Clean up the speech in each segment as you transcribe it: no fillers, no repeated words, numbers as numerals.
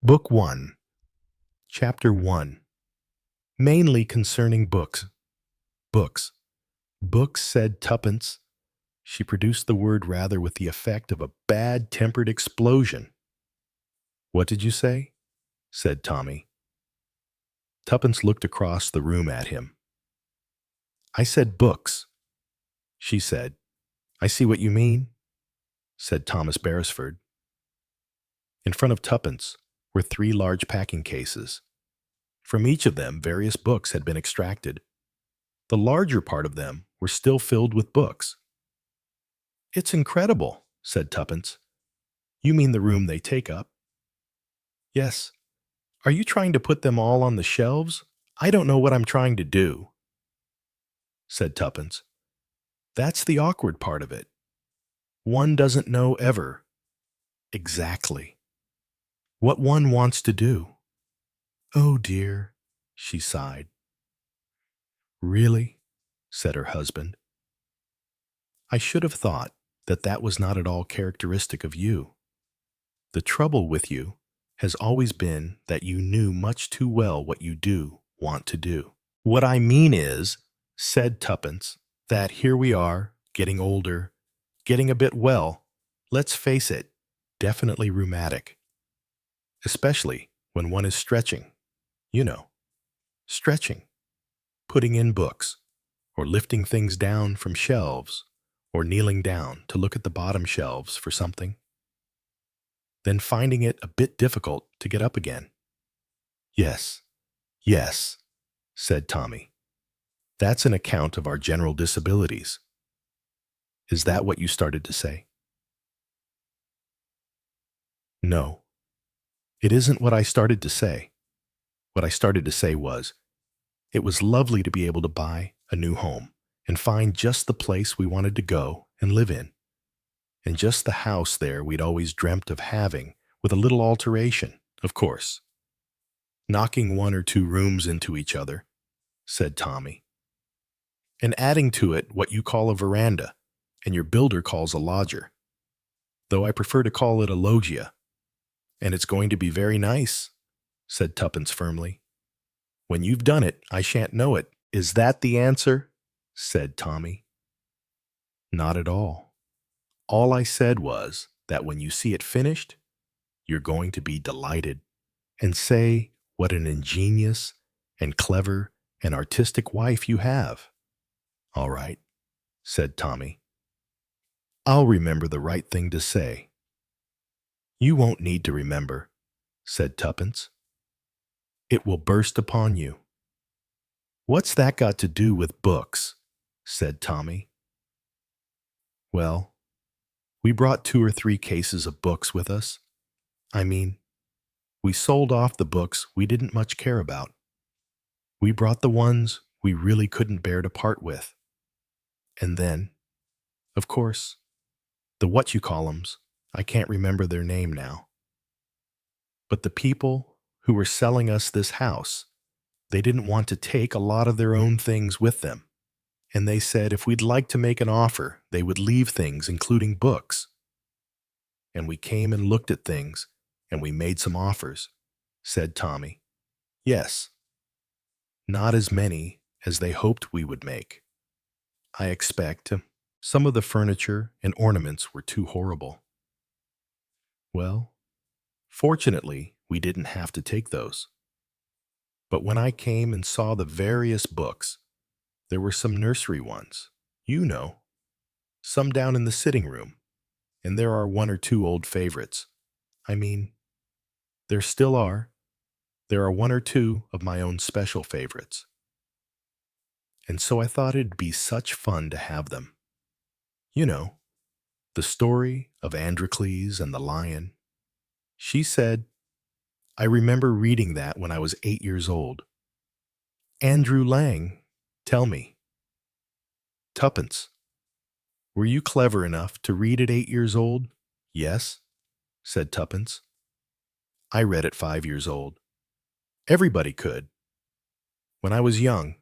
Book 1, Chapter 1, mainly concerning books. Books. Books, said Tuppence. She produced the word rather with the effect of a bad-tempered explosion. What did you say? Said Tommy. Tuppence looked across the room at him. I said books. She said, I see what you mean, said Thomas Beresford. In front of Tuppence were 3 large packing cases. From each of them, various books had been extracted. The larger part of them were still filled with books. It's incredible, said Tuppence. You mean the room they take up? Yes. Are you trying to put them all on the shelves? I don't know what I'm trying to do, said Tuppence. That's the awkward part of it. One doesn't know ever exactly what one wants to do. Oh dear, she sighed. Really? Said her husband. I should have thought that that was not at all characteristic of you. The trouble with you has always been that you knew much too well what you do want to do. What I mean is, said Tuppence, that here we are, getting older, getting a bit well, let's face it, definitely rheumatic. Especially when one is stretching, you know, stretching, putting in books, or lifting things down from shelves, or kneeling down to look at the bottom shelves for something, then finding it a bit difficult to get up again. Yes, yes, said Tommy. That's an account of our general disabilities. Is that what you started to say? No, it isn't what I started to say. What I started to say was, it was lovely to be able to buy a new home and find just the place we wanted to go and live in, and just the house there we'd always dreamt of having, with a little alteration, of course. Knocking 1 or 2 rooms into each other, said Tommy, and adding to it what you call a veranda, and your builder calls a lodger, though I prefer to call it a loggia. And it's going to be very nice, said Tuppence firmly. When you've done it, I shan't know it. Is that the answer? Said Tommy. Not at all. All I said was that when you see it finished, you're going to be delighted and say what an ingenious and clever and artistic wife you have. All right, said Tommy. I'll remember the right thing to say. You won't need to remember, said Tuppence. It will burst upon you. What's that got to do with books? Said Tommy. Well, we brought 2 or 3 cases of books with us. I mean, we sold off the books we didn't much care about. We brought the ones we really couldn't bear to part with. And then, of course, the what-you-call-ems, I can't remember their name now. But the people who were selling us this house, they didn't want to take a lot of their own things with them. And they said if we'd like to make an offer, they would leave things, including books. And we came and looked at things, and we made some offers, said Tommy. Yes. Not as many as they hoped we would make. I expect some of the furniture and ornaments were too horrible. Well, fortunately, we didn't have to take those. But when I came and saw the various books, there were some nursery ones, you know, some down in the sitting room, and there are 1 or 2 old favorites. I mean, there still are. There are 1 or 2 of my own special favorites. And so I thought it'd be such fun to have them. You know, the story of Androcles and the lion. She said, I remember reading that when I was 8 years old. Andrew Lang, tell me. Tuppence, were you clever enough to read at 8 years old? Yes, said Tuppence. I read at 5 years old. Everybody could. When I was young,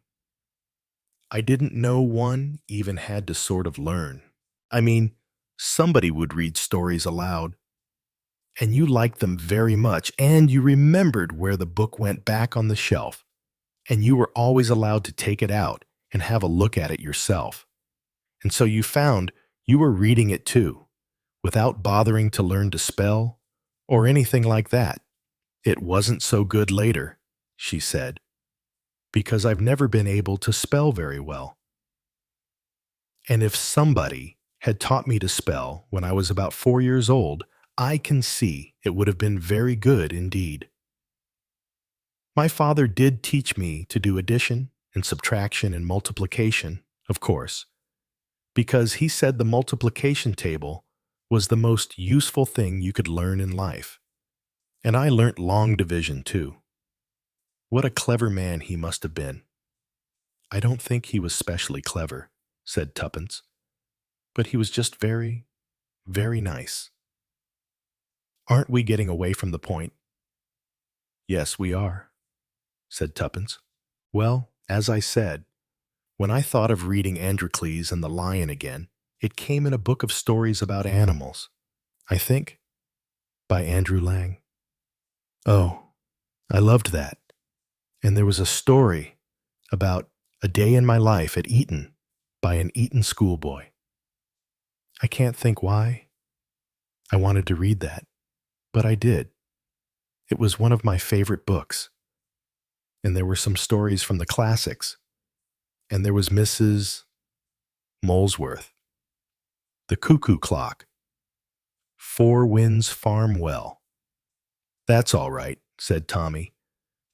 I didn't know one even had to sort of learn. I mean, somebody would read stories aloud, and you liked them very much, and you remembered where the book went back on the shelf, and you were always allowed to take it out and have a look at it yourself. And so you found you were reading it too, without bothering to learn to spell or anything like that. It wasn't so good later, she said, because I've never been able to spell very well. And if somebody had taught me to spell when I was about 4 years old, I can see it would have been very good indeed. My father did teach me to do addition and subtraction and multiplication, of course, because he said the multiplication table was the most useful thing you could learn in life. And I learnt long division too. What a clever man he must have been. I don't think he was specially clever, said Tuppence, but he was just very, very nice. Aren't we getting away from the point? Yes, we are, said Tuppence. Well, as I said, when I thought of reading Androcles and the Lion again, it came in a book of stories about animals. I think by Andrew Lang. Oh, I loved that. And there was a story about a day in my life at Eton by an Eton schoolboy. I can't think why I wanted to read that, but I did. It was one of my favorite books. And there were some stories from the classics. And there was Mrs. Molesworth, The Cuckoo Clock, Four Winds Farm Well. That's all right, said Tommy.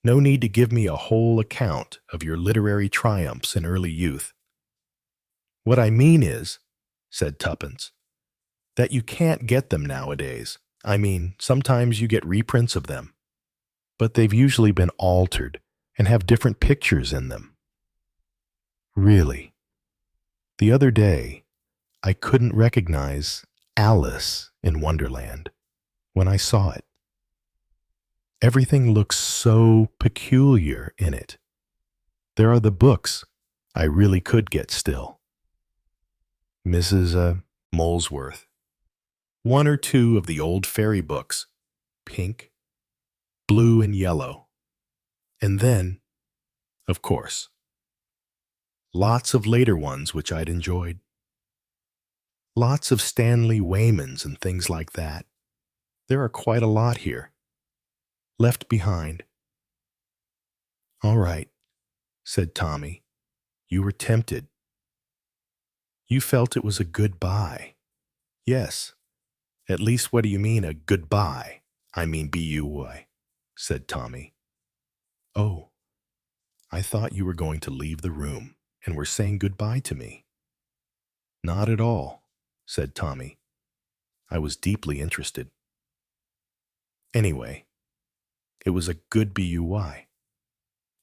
No need to give me a whole account of your literary triumphs in early youth. What I mean is, said Tuppence, that you can't get them nowadays. I mean, sometimes you get reprints of them, but they've usually been altered and have different pictures in them. Really. The other day, I couldn't recognize Alice in Wonderland when I saw it. Everything looks so peculiar in it. There are the books I really could get still. Mrs. Molesworth. One or two of the old fairy books, pink, blue, and yellow. And then, of course, lots of later ones which I'd enjoyed. Lots of Stanley Waymans and things like that. There are quite a lot here. Left behind. All right, said Tommy. You were tempted. You felt it was a goodbye. Yes. At least what do you mean a goodbye? I mean B-U-Y, said Tommy. Oh, I thought you were going to leave the room and were saying goodbye to me. Not at all, said Tommy. I was deeply interested. Anyway, it was a good B-U-Y,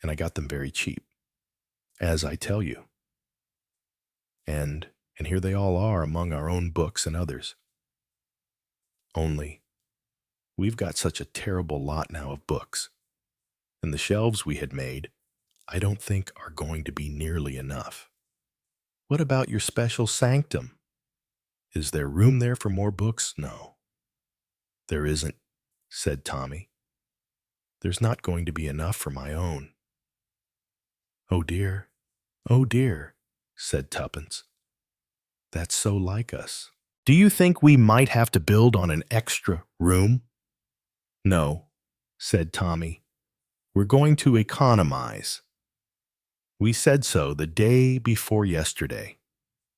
and I got them very cheap, as I tell you. And here they all are among our own books and others. Only, we've got such a terrible lot now of books, and the shelves we had made, I don't think are going to be nearly enough. What about your special sanctum? Is there room there for more books? No. There isn't, said Tommy. There's not going to be enough for my own. Oh dear, said Tuppence. That's so like us. Do you think we might have to build on an extra room? No, said Tommy. We're going to economize. We said so the day before yesterday.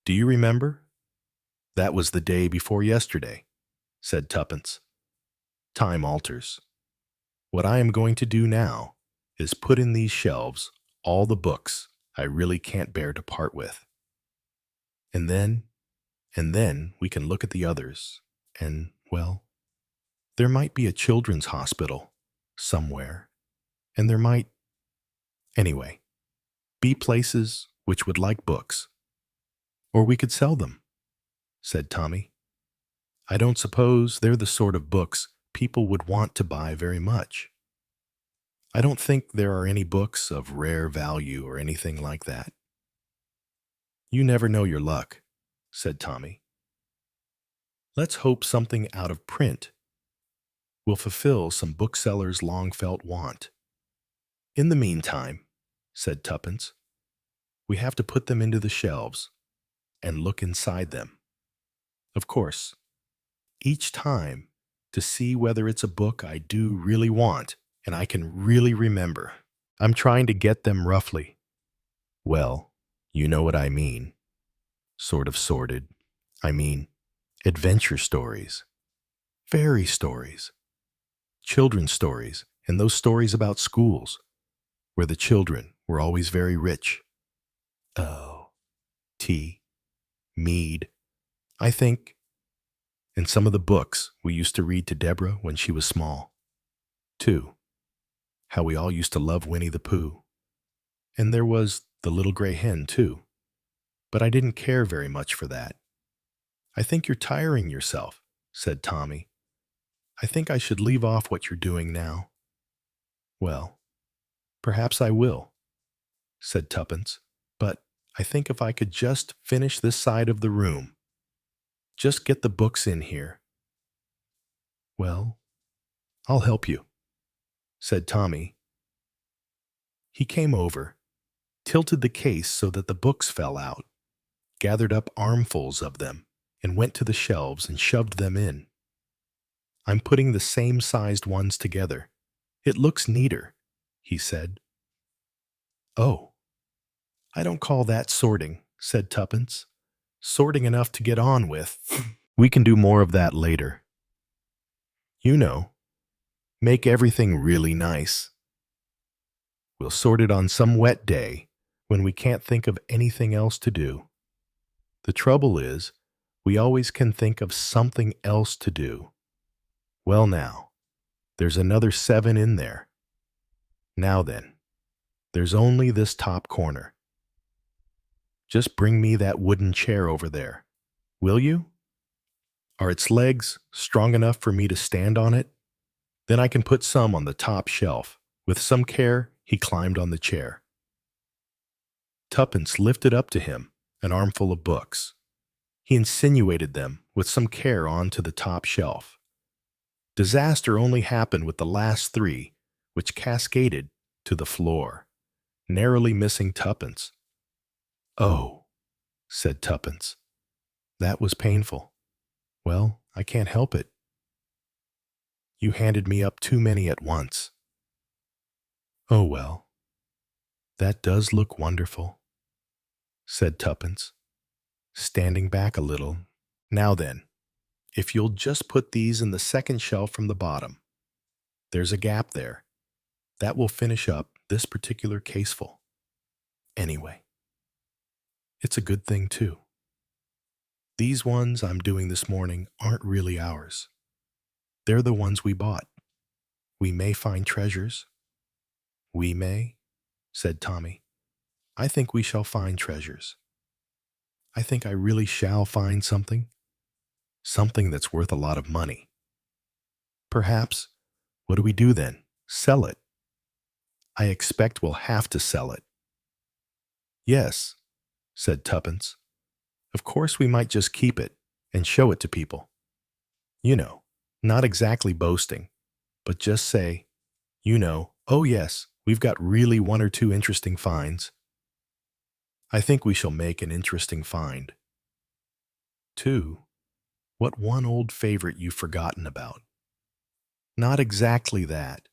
Do you remember? That was the day before yesterday, said Tuppence. Time alters. What I am going to do now is put in these shelves all the books I really can't bear to part with. And then we can look at the others, and, well, there might be a children's hospital somewhere, and there might, anyway, be places which would like books. Or we could sell them, said Tommy. I don't suppose they're the sort of books people would want to buy very much. I don't think there are any books of rare value or anything like that. You never know your luck, said Tommy. Let's hope something out of print will fulfill some bookseller's long-felt want. In the meantime, said Tuppence, we have to put them into the shelves and look inside them. Of course, each time to see whether it's a book I do really want and I can really remember. I'm trying to get them roughly. Well, you know what I mean. Sort of sorted. I mean, adventure stories, fairy stories, children's stories, and those stories about schools where the children were always very rich. Oh, tea, mead, I think, and some of the books we used to read to Deborah when she was small. Too, how we all used to love Winnie the Pooh. And there was the little gray hen, too. But I didn't care very much for that. I think you're tiring yourself, said Tommy. I think I should leave off what you're doing now. Well, perhaps I will, said Tuppence, but I think if I could just finish this side of the room, just get the books in here. Well, I'll help you, said Tommy. He came over, tilted the case so that the books fell out, gathered up armfuls of them, and went to the shelves and shoved them in. I'm putting the same-sized ones together. It looks neater, he said. Oh, I don't call that sorting, said Tuppence. Sorting enough to get on with. We can do more of that later. You know, make everything really nice. We'll sort it on some wet day when we can't think of anything else to do. The trouble is, we always can think of something else to do. Well now, there's another 7 in there. Now then, there's only this top corner. Just bring me that wooden chair over there, will you? Are its legs strong enough for me to stand on it? Then I can put some on the top shelf. With some care, he climbed on the chair. Tuppence lifted up to him an armful of books. He insinuated them with some care onto the top shelf. Disaster only happened with the last 3, which cascaded to the floor, narrowly missing Tuppence. Oh, said Tuppence. That was painful. Well, I can't help it. You handed me up too many at once. Oh well, that does look wonderful, said Tuppence, standing back a little. Now then, if you'll just put these in the second shelf from the bottom. There's a gap there. That will finish up this particular caseful. Anyway, it's a good thing too. These ones I'm doing this morning aren't really ours. They're the ones we bought. We may find treasures. We may, said Tommy. I think we shall find treasures. I think I really shall find something. Something that's worth a lot of money. Perhaps. What do we do then? Sell it. I expect we'll have to sell it. Yes, said Tuppence. Of course we might just keep it and show it to people. You know, not exactly boasting, but just say, you know, oh yes, we've got really 1 or 2 interesting finds. I think we shall make an interesting find. 2. What one old favorite you've forgotten about? Not exactly that.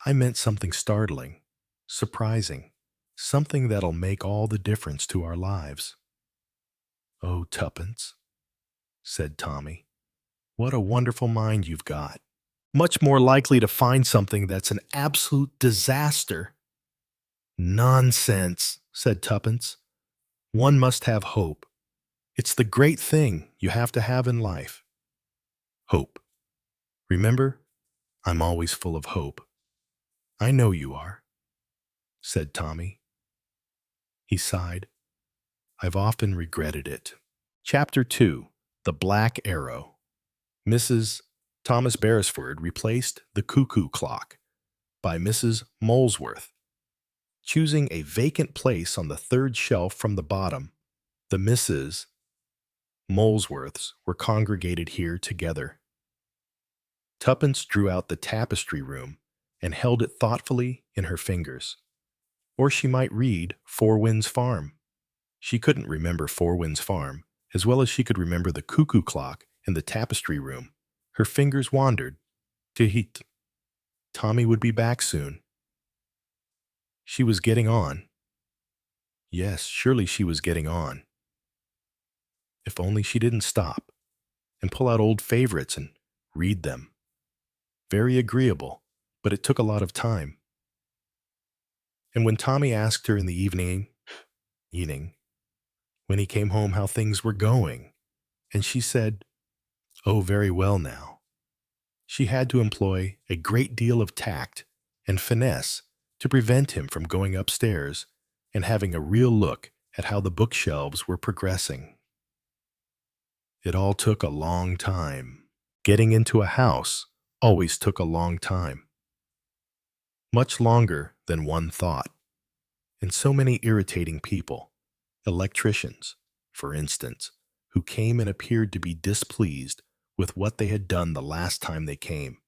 I meant something startling, surprising, something that'll make all the difference to our lives. Oh, Tuppence, said Tommy, what a wonderful mind you've got. Much more likely to find something that's an absolute disaster. Nonsense, said Tuppence. One must have hope. It's the great thing you have to have in life. Hope. Remember, I'm always full of hope. I know you are, said Tommy. He sighed. I've often regretted it. Chapter 2. The Black Arrow. Mrs. Thomas Beresford replaced the cuckoo clock by Mrs. Molesworth. Choosing a vacant place on the 3rd shelf from the bottom, the Mrs. Molesworths were congregated here together. Tuppence drew out the tapestry room and held it thoughtfully in her fingers. Or she might read Four Winds Farm. She couldn't remember Four Winds Farm as well as she could remember the cuckoo clock in the tapestry room. Her fingers wandered. Tehit. Tommy would be back soon. She was getting on. Yes, surely she was getting on. If only she didn't stop and pull out old favorites and read them. Very agreeable, but it took a lot of time. And when Tommy asked her in the evening, when he came home how things were going, and she said, "Oh, very well now," she had to employ a great deal of tact and finesse to prevent him from going upstairs and having a real look at how the bookshelves were progressing. It all took a long time. Getting into a house always took a long time. Much longer than one thought. And so many irritating people, electricians, for instance, who came and appeared to be displeased with what they had done the last time they came,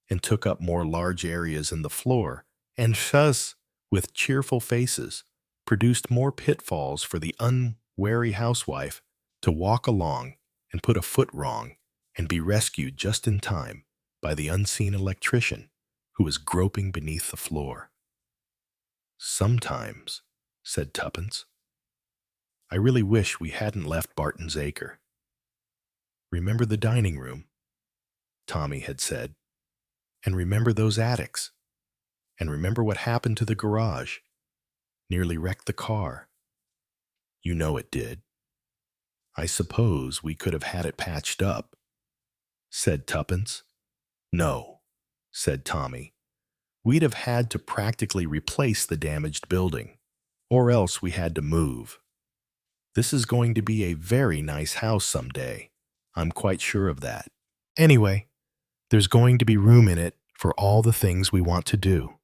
and took up more large areas in the floor, and thus, with cheerful faces, produced more pitfalls for the unwary housewife to walk along and put a foot wrong and be rescued just in time by the unseen electrician who was groping beneath the floor. "Sometimes," said Tuppence, "I really wish we hadn't left Barton's Acre. Remember the dining room," Tommy had said, "and remember those attics, and remember what happened to the garage. Nearly wrecked the car. You know it did. I suppose we could have had it patched up," said Tuppence. "No," said Tommy. "We'd have had to practically replace the damaged building, or else we had to move. This is going to be a very nice house someday. I'm quite sure of that. Anyway, there's going to be room in it for all the things we want to do."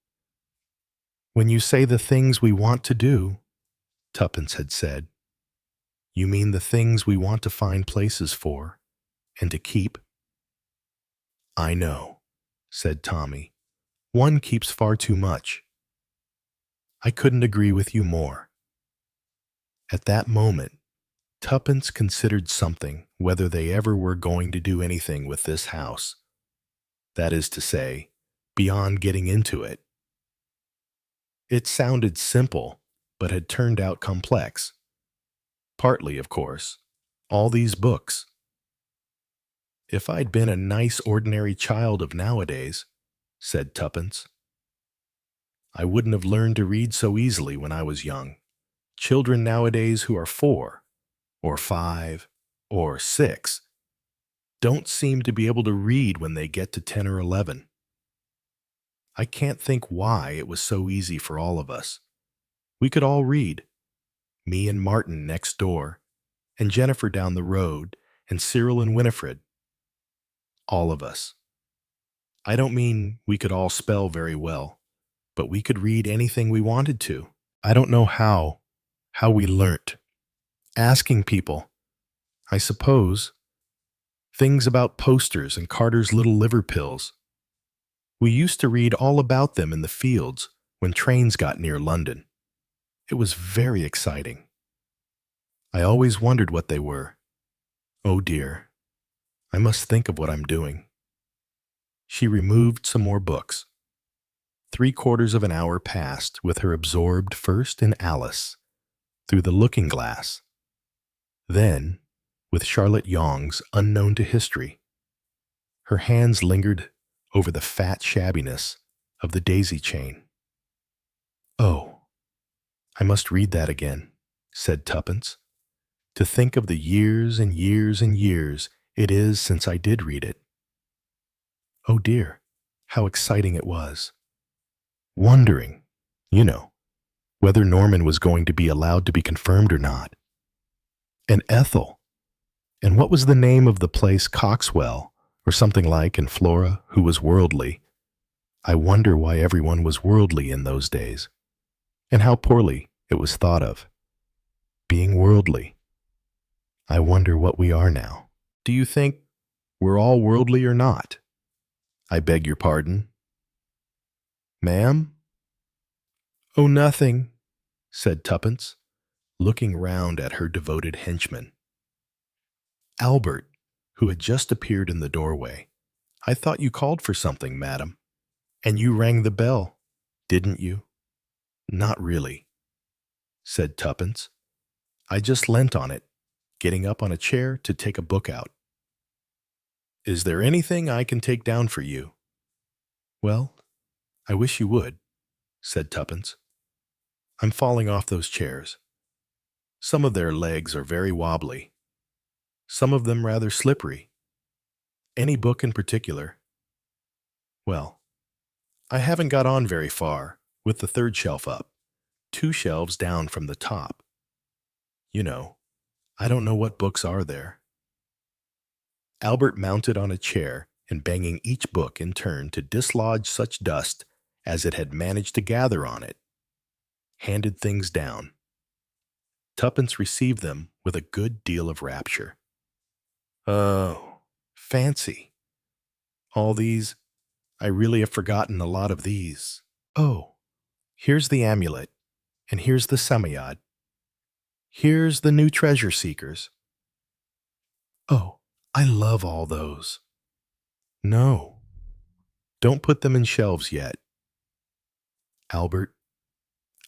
"When you say the things we want to do," Tuppence had said, "you mean the things we want to find places for and to keep?" "I know," said Tommy. "One keeps far too much." "I couldn't agree with you more." At that moment, Tuppence considered something whether they ever were going to do anything with this house. That is to say, beyond getting into it. It sounded simple, but had turned out complex. Partly, of course, all these books. "If I'd been a nice ordinary child of nowadays," said Tuppence, "I wouldn't have learned to read so easily when I was young. Children nowadays who are 4, or 5, or 6 don't seem to be able to read when they get to 10 or 11. I can't think why it was so easy for all of us. We could all read. Me and Martin next door, and Jennifer down the road, and Cyril and Winifred. All of us. I don't mean we could all spell very well, but we could read anything we wanted to. I don't know how we learnt. Asking people, I suppose. Things about posters and Carter's little liver pills. We used to read all about them in the fields when trains got near London. It was very exciting. I always wondered what they were. Oh dear, I must think of what I'm doing." She removed some more books. 3/4 of an hour passed with her absorbed first in Alice, through the looking glass, then with Charlotte Yonge's Unknown to History. Her hands lingered over the fat shabbiness of the daisy chain. "Oh, I must read that again," said Tuppence. "To think of the years and years and years it is since I did read it. Oh dear, how exciting it was. Wondering, whether Norman was going to be allowed to be confirmed or not. And Ethel. And what was the name of the place, Coxwell, or something like, and Flora, who was worldly. I wonder why everyone was worldly in those days, and how poorly it was thought of. Being worldly. I wonder what we are now. Do you think we're all worldly or not?" I beg your pardon? Ma'am? Oh, nothing, said Tuppence, looking round at her devoted henchman. Albert, who had just appeared in the doorway. I thought you called for something, madam. And you rang the bell, didn't you? Not really, said Tuppence. I just leant on it, getting up on a chair to take a book out. Is there anything I can take down for you? Well, I wish you would, said Tuppence. I'm falling off those chairs. Some of their legs are very wobbly, some of them rather slippery. Any book in particular? Well, I haven't got on very far, with the third shelf up, 2 shelves down from the top. You know, I don't know what books are there. Albert mounted on a chair and banging each book in turn to dislodge such dust as it had managed to gather on it, handed things down. Tuppence received them with a good deal of rapture. Oh, fancy. All these, I really have forgotten a lot of these. Oh, here's the amulet, and here's the Samayad. Here's the new treasure seekers. Oh, I love all those. No, don't put them in shelves yet. Albert,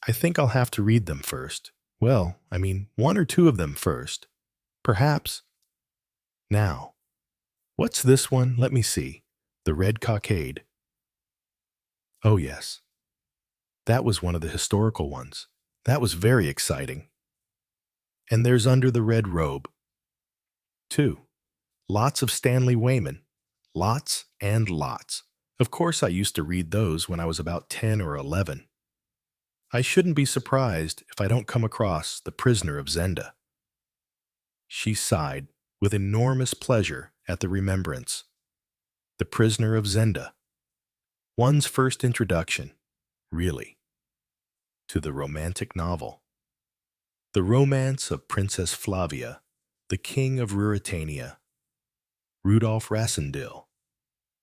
I think I'll have to read them first. Well, I mean, 1 or 2 of them first. Perhaps. Now, what's this one? Let me see. The Red Cockade. Oh, yes. That was one of the historical ones. That was very exciting. And there's Under the Red Robe. 2. Lots of Stanley Weyman. Lots and lots. Of course, I used to read those when I was about 10 or 11. I shouldn't be surprised if I don't come across The Prisoner of Zenda. She sighed with enormous pleasure at the remembrance. The Prisoner of Zenda. One's first introduction, really, to the romantic novel. The romance of Princess Flavia, the King of Ruritania, Rudolph Rassendyll,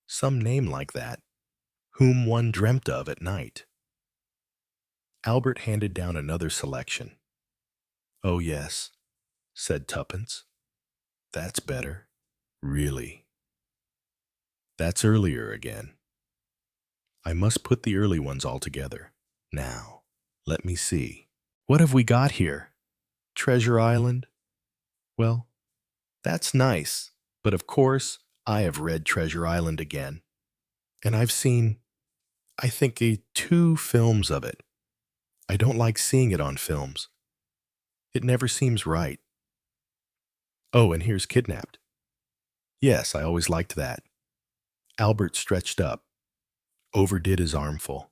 some name like that, whom one dreamt of at night. Albert handed down another selection. Oh, yes, said Tuppence. That's better, really. That's earlier again. I must put the early ones all together. Now, let me see. What have we got here? Treasure Island? Well, that's nice, but of course, I have read Treasure Island again. And I've seen, I think, 2 films of it. I don't like seeing it on films. It never seems right. Oh, and here's Kidnapped. Yes, I always liked that. Albert stretched up, overdid his armful,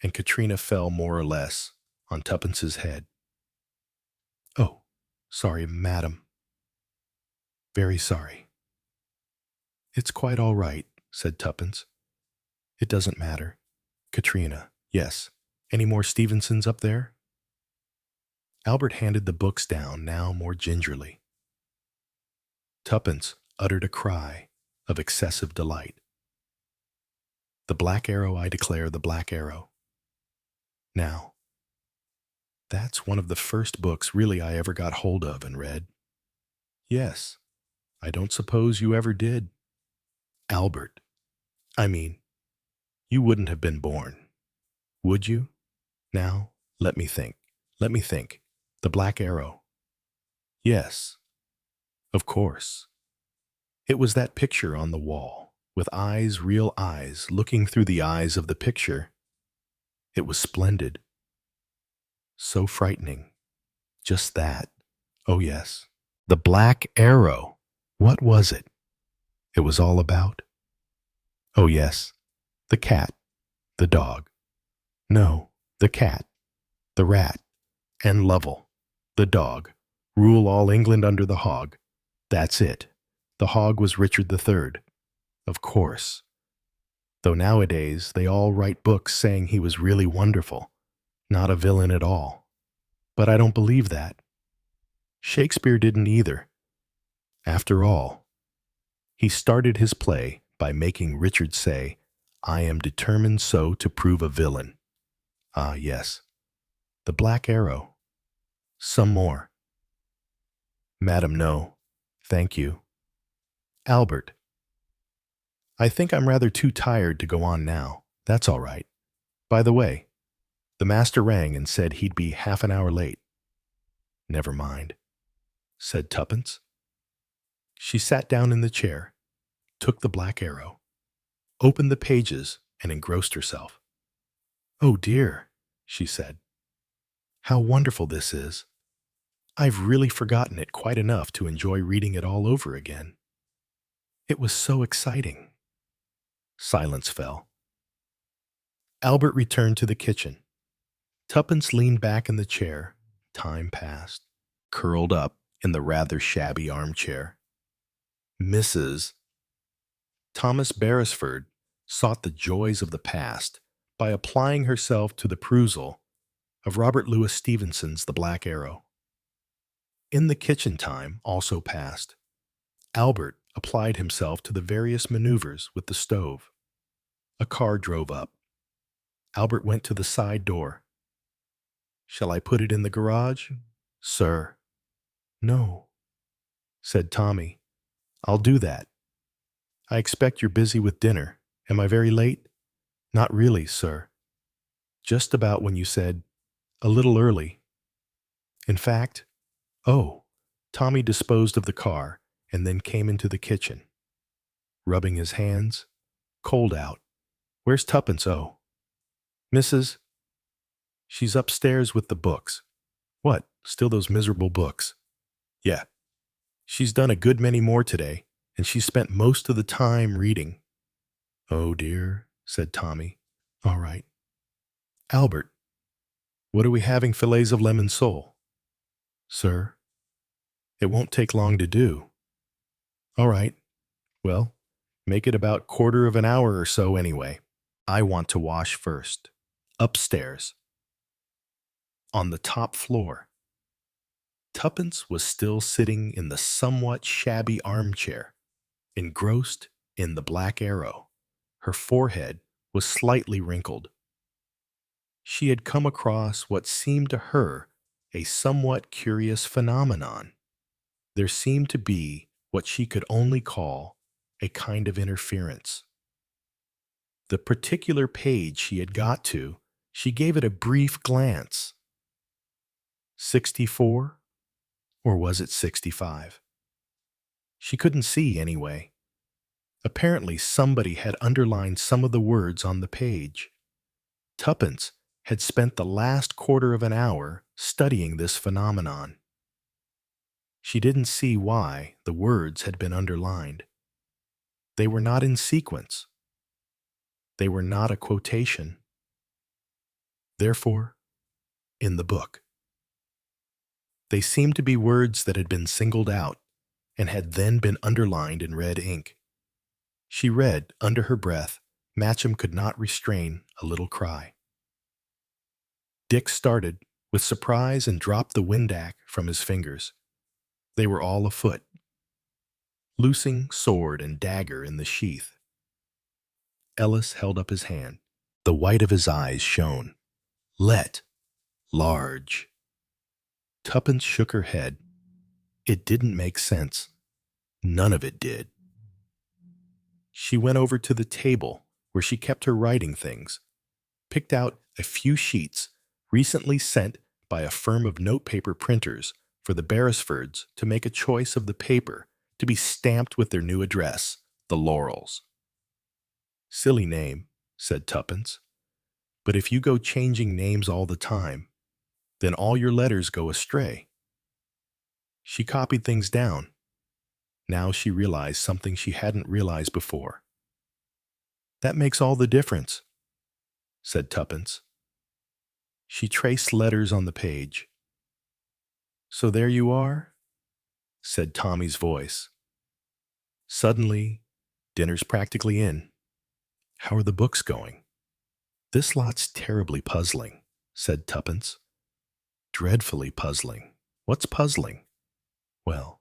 and Katrina fell more or less on Tuppence's head. Oh, sorry, madam. Very sorry. It's quite all right, said Tuppence. It doesn't matter. Katrina, yes. Any more Stevensons up there? Albert handed the books down, now more gingerly. Tuppence uttered a cry of excessive delight. The Black Arrow, I declare, the Black Arrow. Now, that's one of the first books really I ever got hold of and read. Yes, I don't suppose you ever did. Albert, I mean, you wouldn't have been born, would you? Now, let me think. The Black Arrow. Yes, of course. It was that picture on the wall, with eyes, real eyes, looking through the eyes of the picture. It was splendid. So frightening. Just that. Oh, yes. The Black Arrow. What was it? It was all about? Oh, yes. The cat. The dog. No, the cat. The rat. And Lovell. The dog. Rule all England under the hog. That's it. The hog was Richard III. Of course. Though nowadays they all write books saying he was really wonderful, not a villain at all. But I don't believe that. Shakespeare didn't either. After all, he started his play by making Richard say, "I am determined so to prove a villain." Ah, yes. The Black Arrow. Some more. Madam, no. Thank you. Albert. I think I'm rather too tired to go on now. That's all right. By the way, the master rang and said he'd be half an hour late. Never mind, said Tuppence. She sat down in the chair, took the Black Arrow, opened the pages, and engrossed herself. Oh dear, she said. How wonderful this is. I've really forgotten it quite enough to enjoy reading it all over again. It was so exciting. Silence fell. Albert returned to the kitchen. Tuppence leaned back in the chair. Time passed, curled up in the rather shabby armchair. Mrs. Thomas Beresford sought the joys of the past by applying herself to the perusal of Robert Louis Stevenson's The Black Arrow. In the kitchen time also passed. Albert applied himself to the various maneuvers with the stove. A car drove up. Albert went to the side door. Shall I put it in the garage? Sir. No, said Tommy. I'll do that. I expect you're busy with dinner. Am I very late? Not really, sir. Just about when you said, a little early. In fact, oh, Tommy disposed of the car and then came into the kitchen. Rubbing his hands. Cold out. Where's Tuppence? Oh. Mrs. She's upstairs with the books. What, still those miserable books? Yeah. She's done a good many more today, and she spent most of the time reading. Oh dear, said Tommy. All right. Albert, what are we having fillets of lemon sole? Sir, it won't take long to do. All right. Well, make it about quarter of an hour or so anyway. I want to wash first. Upstairs. On the top floor. Tuppence was still sitting in the somewhat shabby armchair, engrossed in The Black Arrow. Her forehead was slightly wrinkled. She had come across what seemed to her a somewhat curious phenomenon. There seemed to be what she could only call a kind of interference. The particular page she had got to, she gave it a brief glance. 64? Or was it 65? She couldn't see anyway. Apparently somebody had underlined some of the words on the page. Tuppence had spent the last quarter of an hour studying this phenomenon. She didn't see why the words had been underlined. They were not in sequence. They were not a quotation. Therefore, in the book. They seemed to be words that had been singled out and had then been underlined in red ink. She read, under her breath, Matcham could not restrain a little cry. Dick started with surprise and dropped the windac from his fingers. They were all afoot, loosing sword and dagger in the sheath. Ellis held up his hand. The white of his eyes shone. Let. Large. Tuppence shook her head. It didn't make sense. None of it did. She went over to the table where she kept her writing things, picked out a few sheets recently sent by a firm of notepaper printers for the Beresfords to make a choice of the paper to be stamped with their new address, the Laurels. Silly name, said Tuppence, but if you go changing names all the time, then all your letters go astray. She copied things down. Now she realized something she hadn't realized before. That makes all the difference, said Tuppence. She traced letters on the page. So there you are, said Tommy's voice. Suddenly, dinner's practically in. How are the books going? This lot's terribly puzzling, said Tuppence. Dreadfully puzzling. What's puzzling? Well,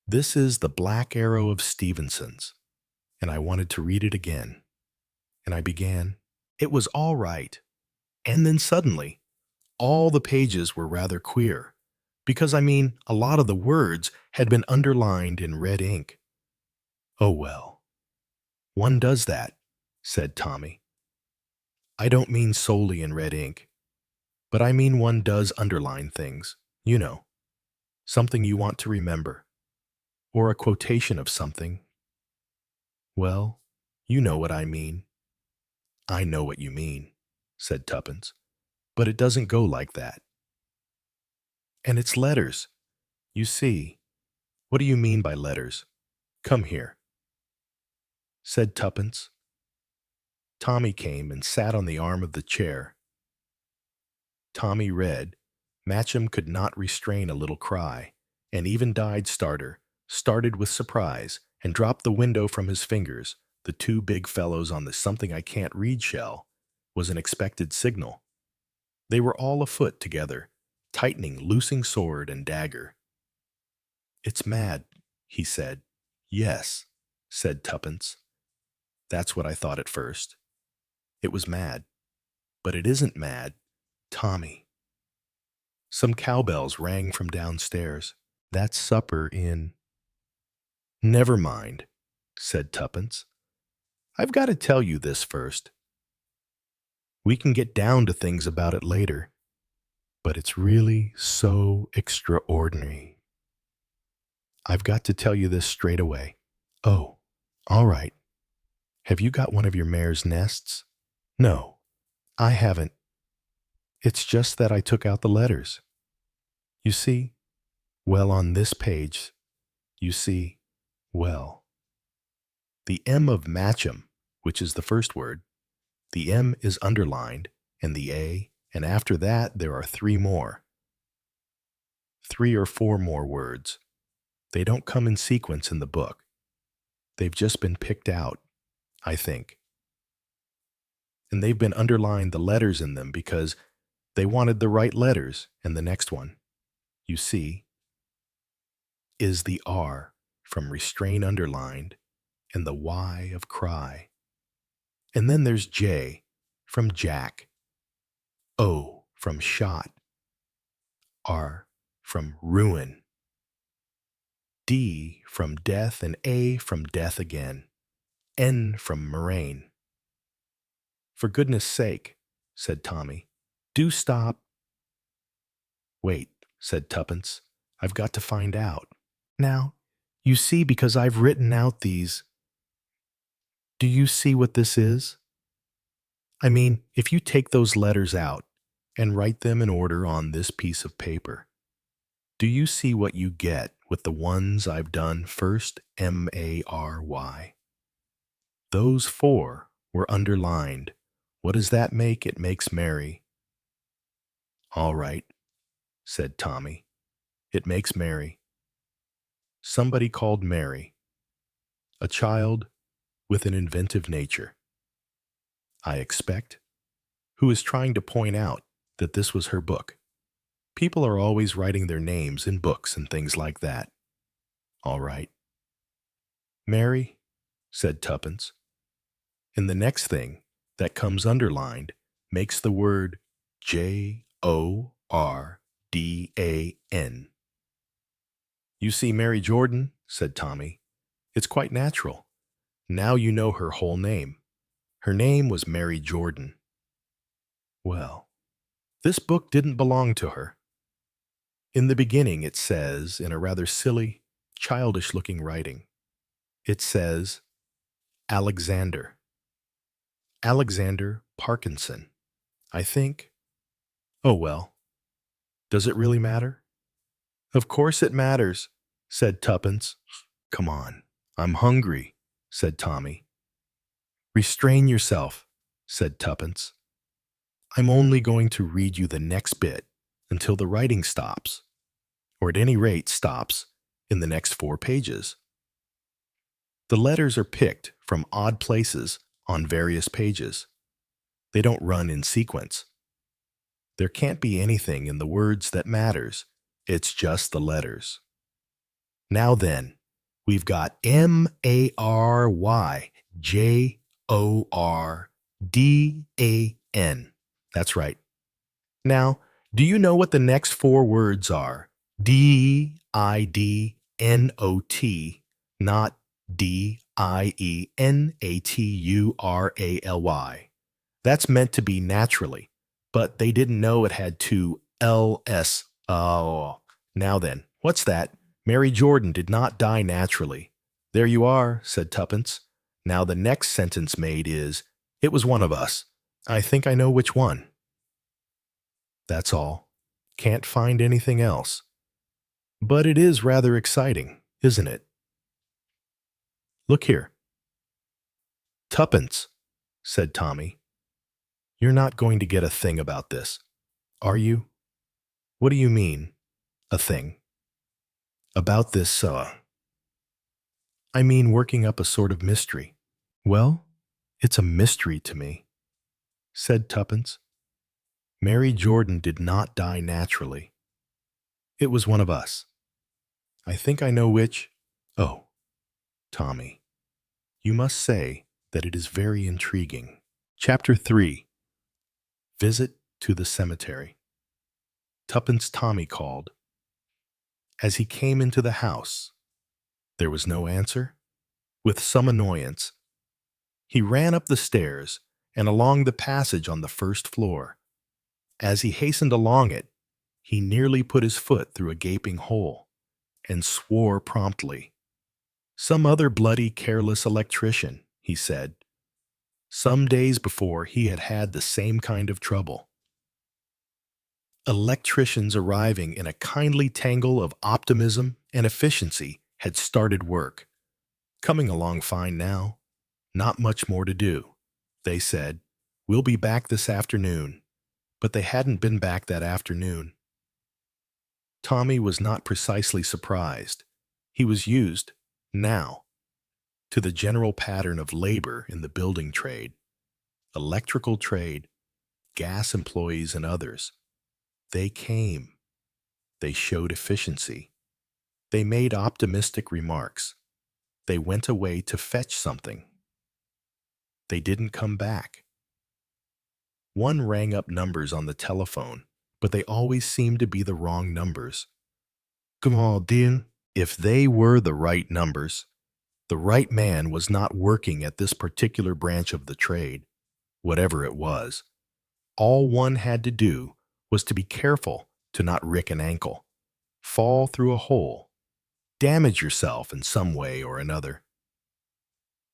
this is The Black Arrow of Stevenson's, and I wanted to read it again. And I began. It was all right. And then suddenly, all the pages were rather queer, because a lot of the words had been underlined in red ink. Oh well, one does that, said Tommy. I don't mean solely in red ink, but I mean one does underline things, you know, something you want to remember, or a quotation of something. Well, you know what I mean. I know what you mean, said Tuppence, but it doesn't go like that. And it's letters. You see, what do you mean by letters? Come here, said Tuppence. Tommy came and sat on the arm of the chair. Tommy read. Matcham could not restrain a little cry, and even died started with surprise, and dropped the window from his fingers. The two big fellows on the something I can't read shell was an expected signal. They were all afoot together, tightening, loosing sword and dagger. It's mad, he said. Yes, said Tuppence. That's what I thought at first. It was mad. But it isn't mad. Tommy. Some cowbells rang from downstairs. That's supper in... Never mind, said Tuppence. I've got to tell you this first. We can get down to things about it later, but it's really so extraordinary. I've got to tell you this straight away. Oh, all right. Have you got one of your mare's nests? No, I haven't. It's just that I took out the letters. You see, well, on this page, you see, well, the M of Matcham, which is the first word, the M is underlined, and the A, and after that there are three more. 3 or 4 more words. They don't come in sequence in the book. They've just been picked out, I think. And they've been underlined the letters in them because they wanted the right letters. And the next one, you see, is the R from restrain underlined and the Y of cry. And then there's J from Jack, O from shot, R from ruin, D from death, and A from death again, N from moraine. For goodness sake, said Tommy, do stop. Wait, said Tuppence, I've got to find out. Now, you see, because I've written out these. Do you see what this is? If you take those letters out and write them in order on this piece of paper, do you see what you get with the ones I've done first, M-A-R-Y? Those 4 were underlined. What does that make? It makes Mary. All right, said Tommy. It makes Mary. Somebody called Mary. A child with an inventive nature, I expect, who is trying to point out that this was her book. People are always writing their names in books and things like that. All right. Mary, said Tuppence. And the next thing that comes underlined makes the word Jordan. You see, Mary Jordan, said Tommy. It's quite natural. Now you know her whole name. Her name was Mary Jordan. Well, this book didn't belong to her. In the beginning it says, in a rather silly, childish-looking writing, it says, Alexander Parkinson, I think. Oh well, does it really matter? Of course it matters, said Tuppence. Come on, I'm hungry, said Tommy. Restrain yourself, said Tuppence. I'm only going to read you the next bit until the writing stops, or at any rate stops in the next 4 pages. The letters are picked from odd places on various pages. They don't run in sequence. There can't be anything in the words that matters. It's just the letters. Now then, we've got M-A-R-Y, Jordan. That's right. Now, do you know what the next four words are? Didnot, not Dienaturally. That's meant to be naturally, but they didn't know it had two LS. Oh, now then, what's that? Mary Jordan did not die naturally. There you are, said Tuppence. Now the next sentence made is, it was one of us. I think I know which one. That's all. Can't find anything else. But it is rather exciting, isn't it? Look here. Tuppence, said Tommy. You're not going to get a thing about this, are you? What do you mean, a thing? About this, I mean working up a sort of mystery. Well, it's a mystery to me, said Tuppence. Mary Jordan did not die naturally. It was one of us. I think I know which. Oh, Tommy, you must say that it is very intriguing. Chapter 3. Visit to the Cemetery. Tuppence Tommy called. As he came into the house, there was no answer. With some annoyance, he ran up the stairs and along the passage on the first floor. As he hastened along it, he nearly put his foot through a gaping hole and swore promptly. Some other bloody, careless electrician, he said. Some days before, he had had the same kind of trouble. Electricians arriving in a kindly tangle of optimism and efficiency had started work. Coming along fine now. Not much more to do. They said, we'll be back this afternoon. But they hadn't been back that afternoon. Tommy was not precisely surprised. He was used, now, to the general pattern of labor in the building trade, electrical trade, gas employees and others. They came. They showed efficiency. They made optimistic remarks. They went away to fetch something. They didn't come back. One rang up numbers on the telephone, but they always seemed to be the wrong numbers. Come on, Dean. If they were the right numbers, the right man was not working at this particular branch of the trade, whatever it was. All one had to do was to be careful to not rick an ankle, fall through a hole, damage yourself in some way or another.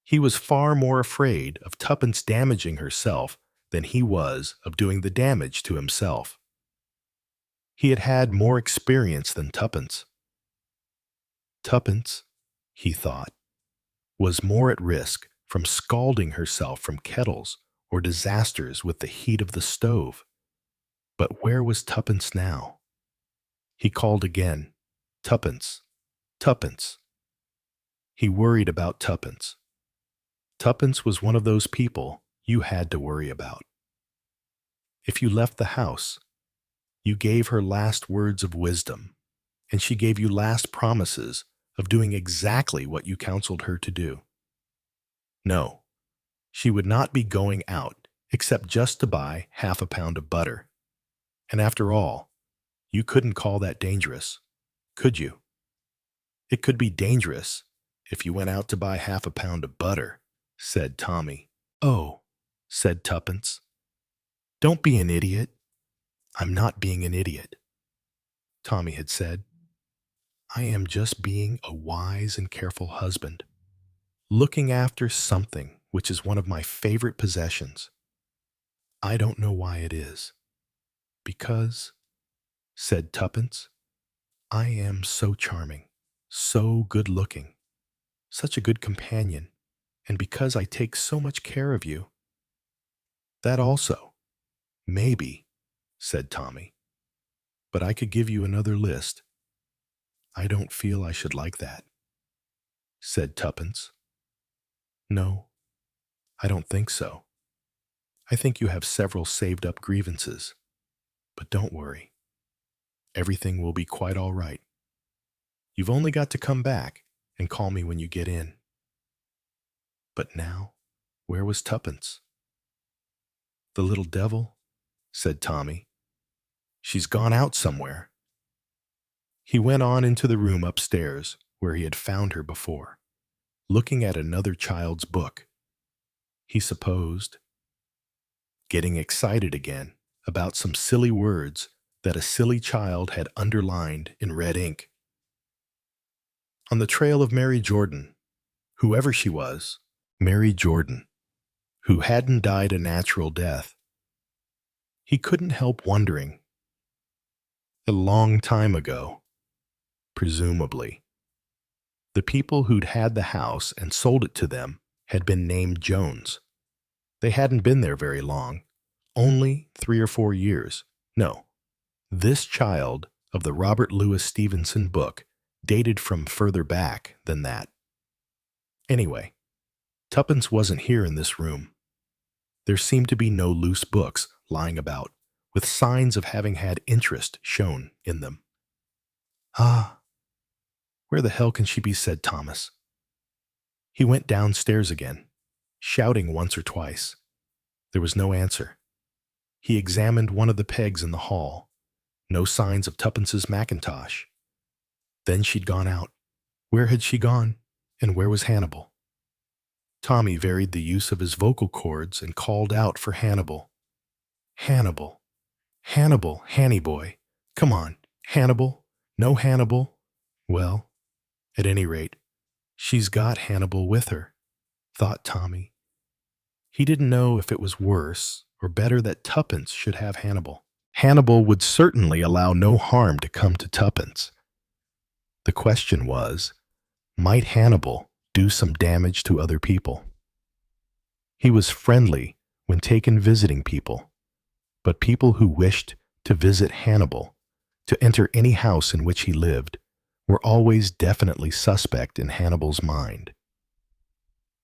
He was far more afraid of Tuppence damaging herself than he was of doing the damage to himself. He had had more experience than Tuppence. Tuppence, he thought, was more at risk from scalding herself from kettles or disasters with the heat of the stove. But where was Tuppence now? He called again, Tuppence, Tuppence. He worried about Tuppence. Tuppence was one of those people you had to worry about. If you left the house, you gave her last words of wisdom, and she gave you last promises of doing exactly what you counseled her to do. No, she would not be going out except just to buy half a pound of butter. And after all, you couldn't call that dangerous, could you? It could be dangerous if you went out to buy half a pound of butter, said Tommy. Oh, said Tuppence. Don't be an idiot. I'm not being an idiot, Tommy had said. I am just being a wise and careful husband, looking after something which is one of my favorite possessions. I don't know why it is. Because, said Tuppence, I am so charming, so good-looking, such a good companion, and because I take so much care of you. That also, maybe, said Tommy, but I could give you another list. I don't feel I should like that, said Tuppence. No, I don't think so. I think you have several saved-up grievances. But don't worry. Everything will be quite all right. You've only got to come back and call me when you get in. But now, where was Tuppence? "The little devil," said Tommy. "She's gone out somewhere." He went on into the room upstairs where he had found her before, looking at another child's book. He supposed, getting excited again about some silly words that a silly child had underlined in red ink. On the trail of Mary Jordan, whoever she was, Mary Jordan, who hadn't died a natural death. He couldn't help wondering. A long time ago, presumably, the people who'd had the house and sold it to them had been named Jones. They hadn't been there very long, only 3 or 4 years. No, this child of the Robert Louis Stevenson book dated from further back than that. Anyway, Tuppence wasn't here in this room. There seemed to be no loose books lying about, with signs of having had interest shown in them. "Ah, where the hell can she be?" said Thomas. He went downstairs again, shouting once or twice. There was no answer. He examined one of the pegs in the hall. No signs of Tuppence's mackintosh. Then she'd gone out. Where had she gone? And where was Hannibal? Tommy varied the use of his vocal cords and called out for Hannibal. "Hannibal! Hannibal, Hanny boy! Come on, Hannibal! No Hannibal!" Well, at any rate, she's got Hannibal with her, thought Tommy. He didn't know if it was worse or better that Tuppence should have Hannibal. Hannibal would certainly allow no harm to come to Tuppence. The question was, might Hannibal do some damage to other people? He was friendly when taken visiting people, but people who wished to visit Hannibal, to enter any house in which he lived, were always definitely suspect in Hannibal's mind.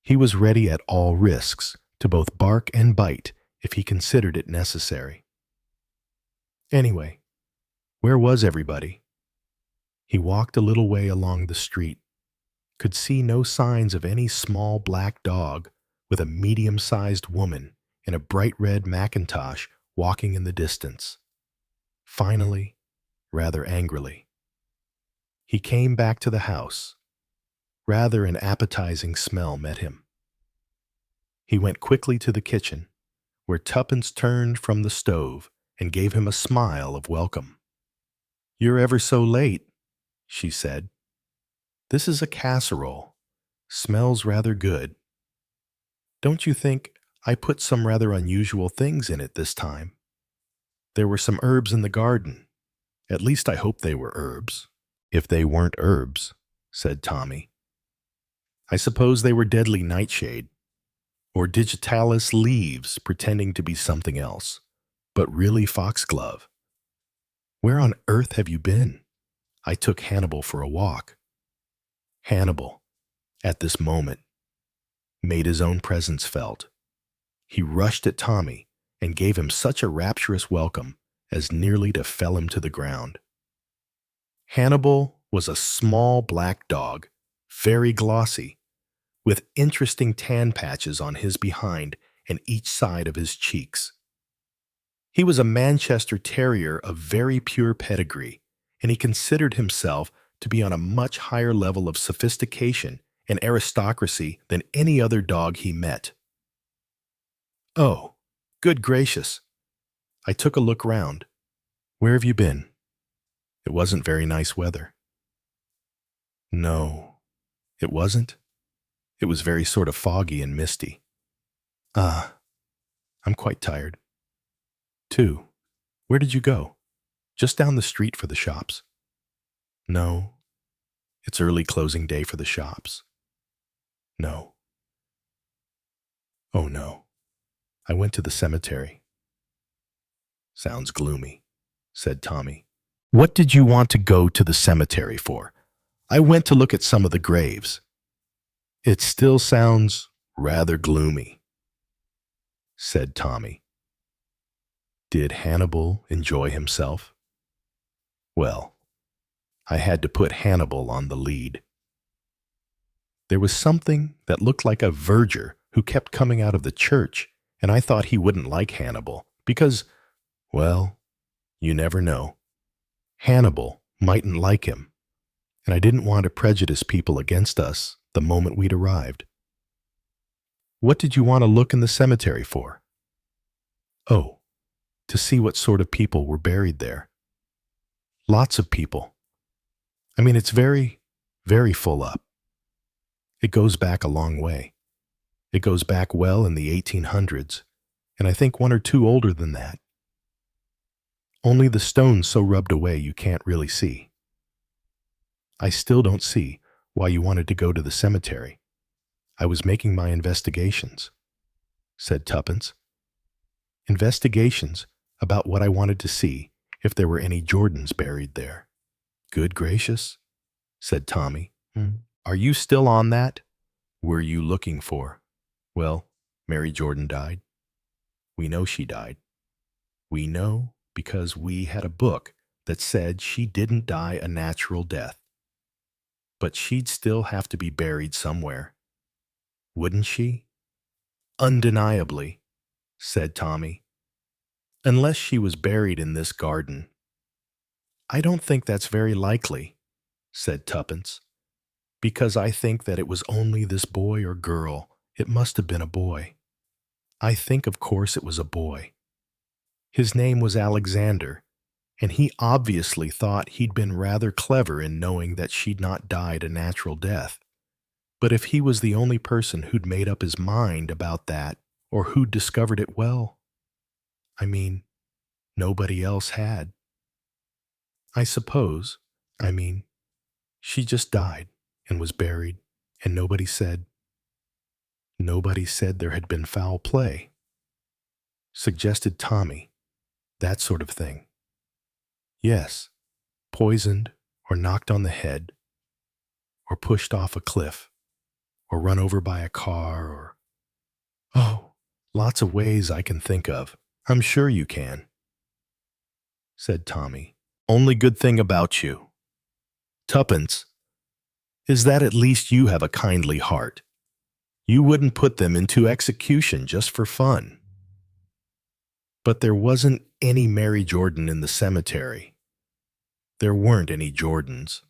He was ready at all risks to both bark and bite if he considered it necessary. Anyway, where was everybody? He walked a little way along the street, could see no signs of any small black dog with a medium-sized woman in a bright red mackintosh walking in the distance. Finally, rather angrily, he came back to the house. Rather an appetizing smell met him. He went quickly to the kitchen, where Tuppence turned from the stove and gave him a smile of welcome. "You're ever so late," she said. "This is a casserole. Smells rather good. Don't you think I put some rather unusual things in it this time? There were some herbs in the garden. At least I hope they were herbs." "If they weren't herbs," said Tommy. "I suppose they were deadly nightshade, or digitalis leaves pretending to be something else, but really foxglove. Where on earth have you been? I took Hannibal for a walk." Hannibal, at this moment, made his own presence felt. He rushed at Tommy and gave him such a rapturous welcome as nearly to fell him to the ground. Hannibal was a small black dog, very glossy, with interesting tan patches on his behind and each side of his cheeks. He was a Manchester Terrier of very pure pedigree, and he considered himself to be on a much higher level of sophistication and aristocracy than any other dog he met. "Oh, good gracious." I took a look round. "Where have you been? It wasn't very nice weather." "No, it wasn't. It was very sort of foggy and misty." "Ah, I'm quite tired." "Too. Where did you go? Just down the street for the shops?" "No, it's early closing day for the shops." "No." "Oh no, I went to the cemetery." "Sounds gloomy," said Tommy. "What did you want to go to the cemetery for?" "I went to look at some of the graves." "It still sounds rather gloomy," said Tommy. Did Hannibal enjoy himself? Well, I had to put Hannibal on the lead. There was something that looked like a verger who kept coming out of the church, and I thought he wouldn't like Hannibal because, well, you never know. Hannibal mightn't like him, and I didn't want to prejudice people against us the moment we'd arrived. What did you want to look in the cemetery for? Oh, to see what sort of people were buried there. Lots of people. I mean, it's very, very full up. It goes back a long way. It goes back well in the 1800s, and I think one or two older than that. Only the stone's so rubbed away you can't really see. I still don't see why you wanted to go to the cemetery. I was making my investigations, said Tuppence. Investigations about what I wanted to see, if there were any Jordans buried there. Good gracious, said Tommy. Are you still on that? Were you looking for? Well, Mary Jordan died. We know she died. We know because we had a book that said she didn't die a natural death. But she'd still have to be buried somewhere. Wouldn't she? Undeniably, said Tommy. Unless she was buried in this garden. I don't think that's very likely, said Tuppence, because I think that it was only this boy or girl. It must have been a boy. I think, of course, it was a boy. His name was Alexander, and he obviously thought he'd been rather clever in knowing that she'd not died a natural death. But if he was the only person who'd made up his mind about that, or who'd discovered it, well, I mean, nobody else had. I suppose, she just died and was buried, and nobody said there had been foul play. Suggested Tommy, that sort of thing. Yes, poisoned or knocked on the head, or pushed off a cliff, or run over by a car, or... Oh, lots of ways I can think of. I'm sure you can, said Tommy. Only good thing about you, Tuppence, is that at least you have a kindly heart. You wouldn't put them into execution just for fun. But there wasn't any Mary Jordan in the cemetery. There weren't any Jordans.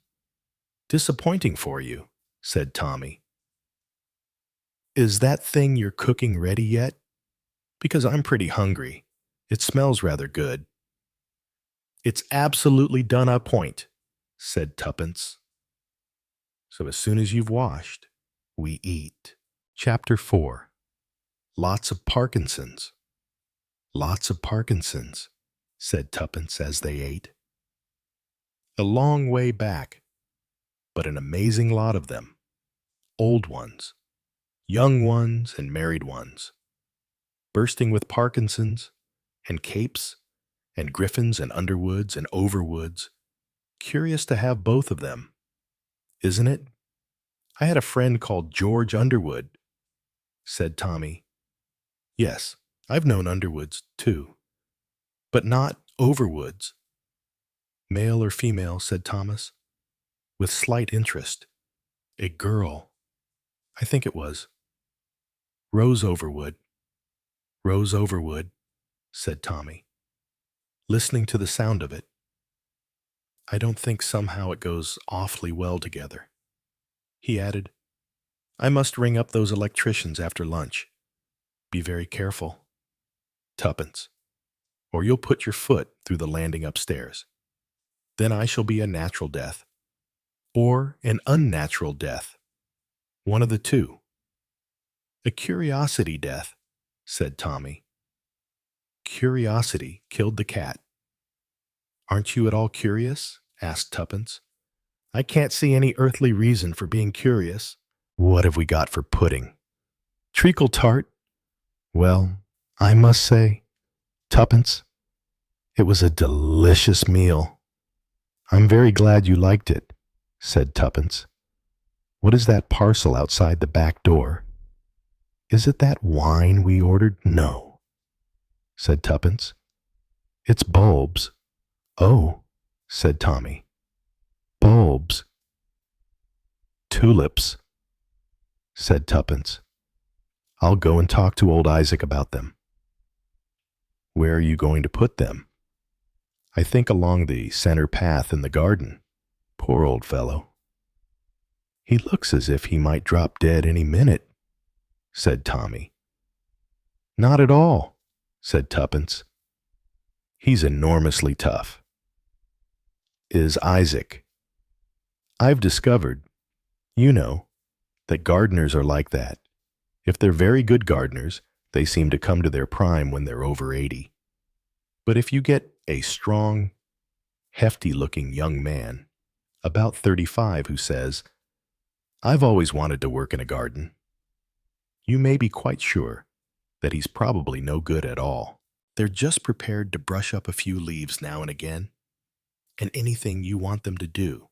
Disappointing for you, said Tommy. Is that thing you're cooking ready yet? Because I'm pretty hungry. It smells rather good. It's absolutely done a point, said Tuppence. So as soon as you've washed, we eat. Chapter 4. Lots of Parkinsons. Lots of Parkinsons, said Tuppence as they ate. A long way back, but an amazing lot of them. Old ones, young ones and married ones, bursting with Parkinsons and capes and Griffins and Underwoods and Overwoods. Curious to have both of them, isn't it? I had a friend called George Underwood, said Tommy. Yes, I've known Underwoods, too, but not Overwoods. Male or female, said Thomas, with slight interest. A girl, I think it was. Rose Overwood, said Tommy, listening to the sound of it. I don't think somehow it goes awfully well together. He added, I must ring up those electricians after lunch. Be very careful, Tuppence, or you'll put your foot through the landing upstairs. Then I shall be a natural death, or an unnatural death, one of the two. A curiosity death, said Tommy. Curiosity killed the cat. Aren't you at all curious? Asked Tuppence. I can't see any earthly reason for being curious. What have we got for pudding? Treacle tart. Well, I must say, Tuppence, it was a delicious meal. I'm very glad you liked it, said Tuppence. What is that parcel outside the back door? Is it that wine we ordered? No, said Tuppence. It's bulbs. Oh, said Tommy. Bulbs. Tulips. said Tuppence. I'll go and talk to old Isaac about them. Where are you going to put them? I think along the center path in the garden. Poor old fellow. He looks as if he might drop dead any minute, said Tommy. Not at all, said Tuppence. He's enormously tough. Is Isaac. I've discovered, you know, that gardeners are like that. If they're very good gardeners, they seem to come to their prime when they're over 80. But if you get a strong, hefty-looking young man, about 35, who says, I've always wanted to work in a garden, you may be quite sure that he's probably no good at all. They're just prepared to brush up a few leaves now and again, and anything you want them to do.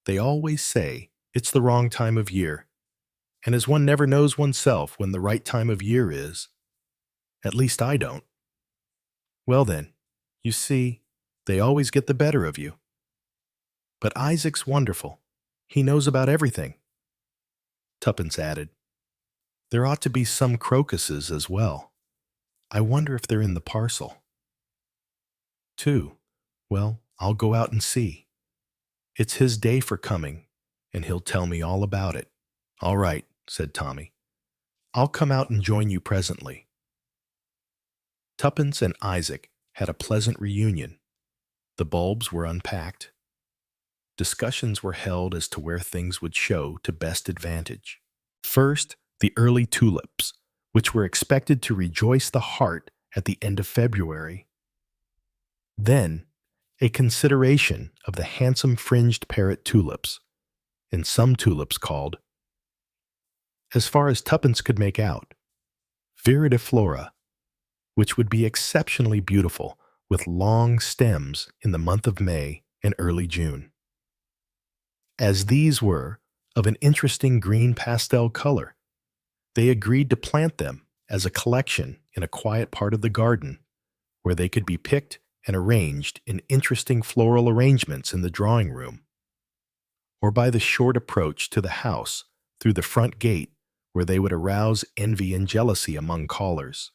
They always say it's the wrong time of year, and as one never knows oneself when the right time of year is, at least I don't. Well then, you see, they always get the better of you. But Isaac's wonderful. He knows about everything. Tuppence added, There ought to be some crocuses as well. I wonder if they're in the parcel. 2. Well, I'll go out and see. It's his day for coming, and he'll tell me all about it. All right, said Tommy. I'll come out and join you presently. Tuppence and Isaac had a pleasant reunion. The bulbs were unpacked. Discussions were held as to where things would show to best advantage. First, the early tulips, which were expected to rejoice the heart at the end of February. Then, a consideration of the handsome fringed parrot tulips, and some tulips called, as far as Tuppence could make out, viridiflora, which would be exceptionally beautiful with long stems in the month of May and early June. As these were of an interesting green pastel color, they agreed to plant them as a collection in a quiet part of the garden, where they could be picked and arranged in interesting floral arrangements in the drawing room, or by the short approach to the house through the front gate, where they would arouse envy and jealousy among callers.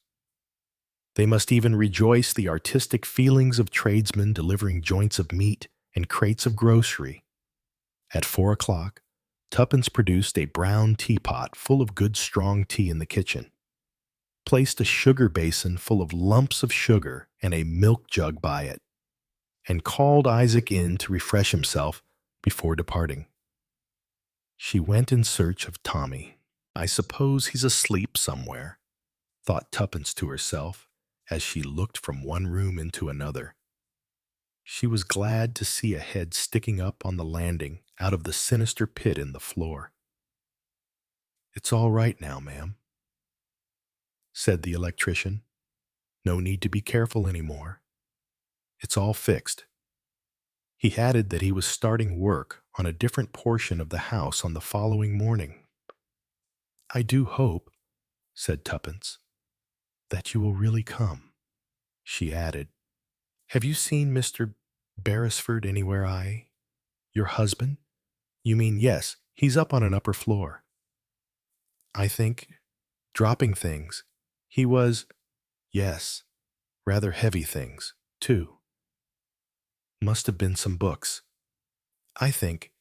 They must even rejoice the artistic feelings of tradesmen delivering joints of meat and crates of grocery. At 4 o'clock, Tuppence produced a brown teapot full of good strong tea in the kitchen, placed a sugar basin full of lumps of sugar and a milk jug by it, and called Isaac in to refresh himself before departing. She went in search of Tommy. I suppose he's asleep somewhere, thought Tuppence to herself as she looked from one room into another. She was glad to see a head sticking up on the landing out of the sinister pit in the floor. It's all right now, ma'am, said the electrician. No need to be careful any more. It's all fixed. He added that he was starting work on a different portion of the house on the following morning. I do hope, said Tuppence, that you will really come. She added, Have you seen Mr. Beresford anywhere? Your husband? You mean, yes, he's up on an upper floor. I think, dropping things. He was, yes, rather heavy things, too. Must have been some books. I think,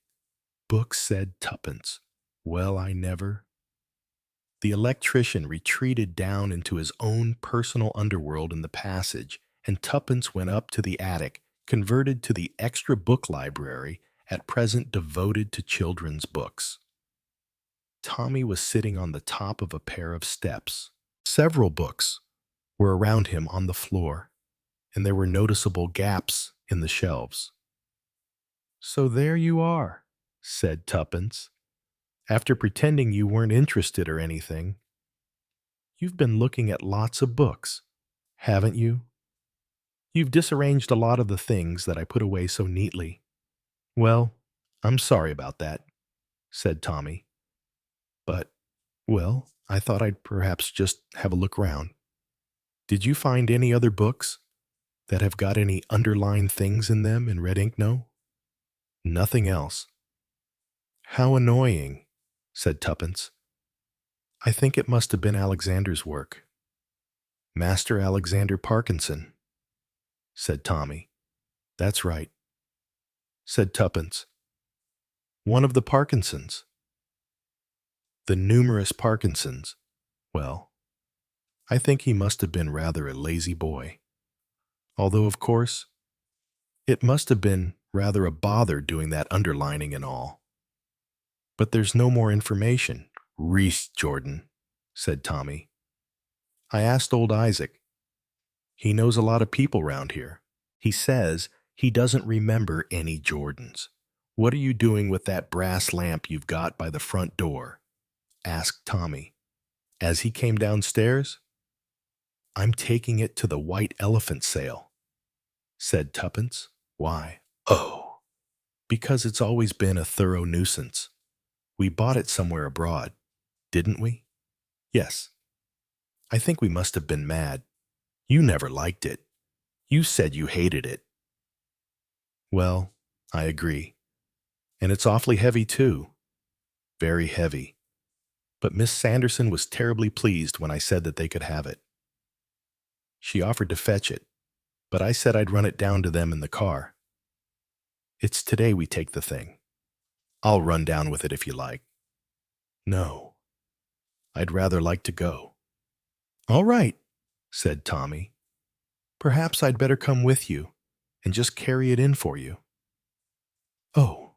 books, said Tuppence. Well, I never. The electrician retreated down into his own personal underworld in the passage, and Tuppence went up to the attic, converted to the extra book library, at present devoted to children's books. Tommy was sitting on the top of a pair of steps. Several books were around him on the floor, and there were noticeable gaps in the shelves. So there you are, said Tuppence, after pretending you weren't interested or anything. You've been looking at lots of books, haven't you? You've disarranged a lot of the things that I put away so neatly. Well, I'm sorry about that, said Tommy. But, well, I thought I'd perhaps just have a look round. Did you find any other books that have got any underlined things in them in red ink? No? Nothing else. How annoying, said Tuppence. I think it must have been Alexander's work. Master Alexander Parkinson, said Tommy. That's right, said Tuppence. One of the Parkinsons. The numerous Parkinsons. Well, I think he must have been rather a lazy boy. Although, of course, it must have been rather a bother doing that underlining and all. But there's no more information. Reese Jordan, said Tommy. I asked old Isaac. He knows a lot of people round here. He says he doesn't remember any Jordans. What are you doing with that brass lamp you've got by the front door? Asked Tommy. As he came downstairs, I'm taking it to the White Elephant sale, said Tuppence. Why? Oh, because it's always been a thorough nuisance. We bought it somewhere abroad, didn't we? Yes. I think we must have been mad. You never liked it. You said you hated it. Well, I agree. And it's awfully heavy, too. Very heavy. But Miss Sanderson was terribly pleased when I said that they could have it. She offered to fetch it, but I said I'd run it down to them in the car. It's today we take the thing. I'll run down with it if you like. No. I'd rather like to go. All right, said Tommy. Perhaps I'd better come with you and just carry it in for you. Oh,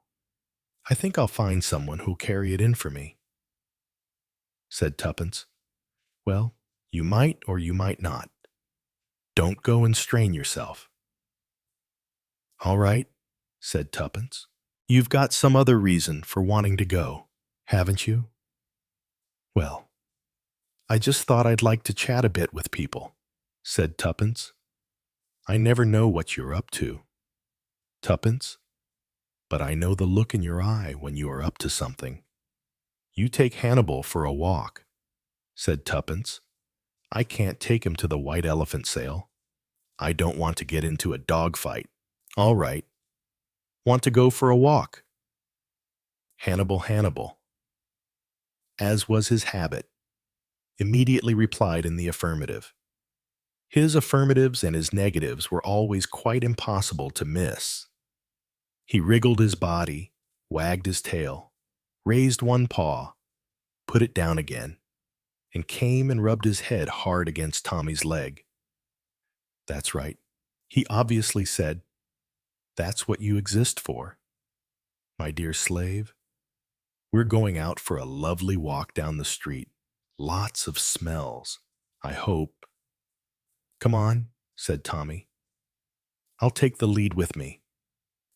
I think I'll find someone who'll carry it in for me, said Tuppence. Well, you might or you might not. Don't go and strain yourself. All right, said Tuppence. You've got some other reason for wanting to go, haven't you? Well, I just thought I'd like to chat a bit with people, said Tuppence. I never know what you're up to, Tuppence, but I know the look in your eye when you are up to something. You take Hannibal for a walk, said Tuppence. I can't take him to the White Elephant sale. I don't want to get into a dogfight. All right. Want to go for a walk? Hannibal, as was his habit, immediately replied in the affirmative. His affirmatives and his negatives were always quite impossible to miss. He wriggled his body, wagged his tail, raised one paw, put it down again, and came and rubbed his head hard against Tommy's leg. That's right. He obviously said, that's what you exist for. My dear slave, we're going out for a lovely walk down the street. Lots of smells, I hope. Come on, said Tommy. I'll take the lead with me.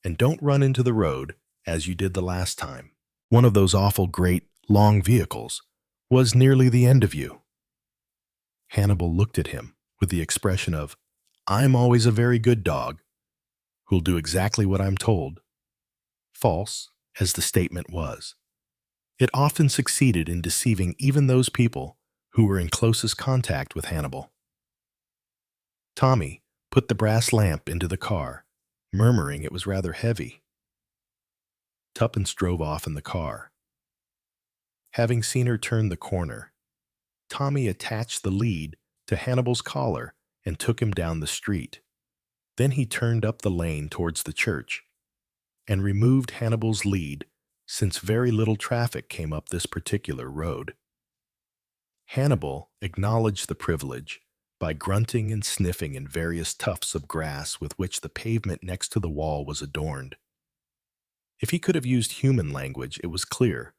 And don't run into the road as you did the last time. One of those awful great, long vehicles was nearly the end of you. Hannibal looked at him with the expression of, I'm always a very good dog, who'll do exactly what I'm told. False as the statement was, it often succeeded in deceiving even those people who were in closest contact with Hannibal. Tommy put the brass lamp into the car, murmuring it was rather heavy. Tuppence drove off in the car. Having seen her turn the corner, Tommy attached the lead to Hannibal's collar and took him down the street. Then he turned up the lane towards the church and removed Hannibal's lead, since very little traffic came up this particular road. Hannibal acknowledged the privilege by grunting and sniffing in various tufts of grass with which the pavement next to the wall was adorned. If he could have used human language, it was clear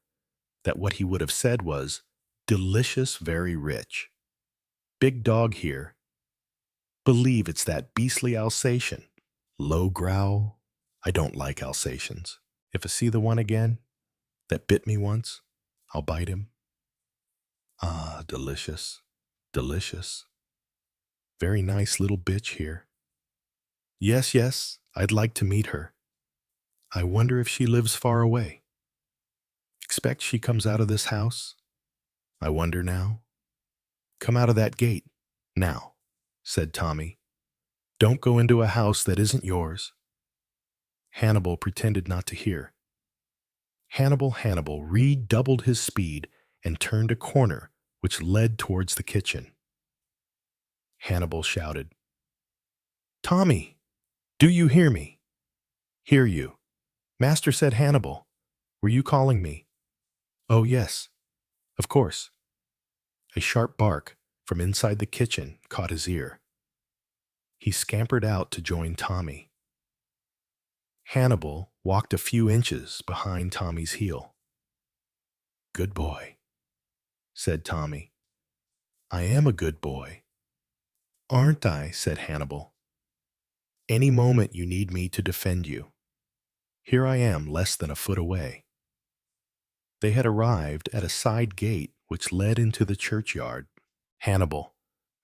that what he would have said was, delicious, very rich. Big dog here. Believe it's that beastly Alsatian. Low growl. I don't like Alsatians. If I see the one again that bit me once, I'll bite him. Ah, delicious, delicious. Very nice little bitch here. Yes, I'd like to meet her. I wonder if she lives far away. Expect she comes out of this house? I wonder now. Come out of that gate, now, said Tommy. Don't go into a house that isn't yours. Hannibal pretended not to hear. Hannibal redoubled his speed and turned a corner which led towards the kitchen. Hannibal shouted, "Tommy, do you hear me?" "Hear you. Master said Hannibal. Were you calling me?" "Oh, yes, of course." A sharp bark from inside the kitchen caught his ear. He scampered out to join Tommy. Hannibal walked a few inches behind Tommy's heel. "Good boy," said Tommy. "I am a good boy." "Aren't I?" said Hannibal. "Any moment you need me to defend you. Here I am less than a foot away." They had arrived at a side gate which led into the churchyard. Hannibal,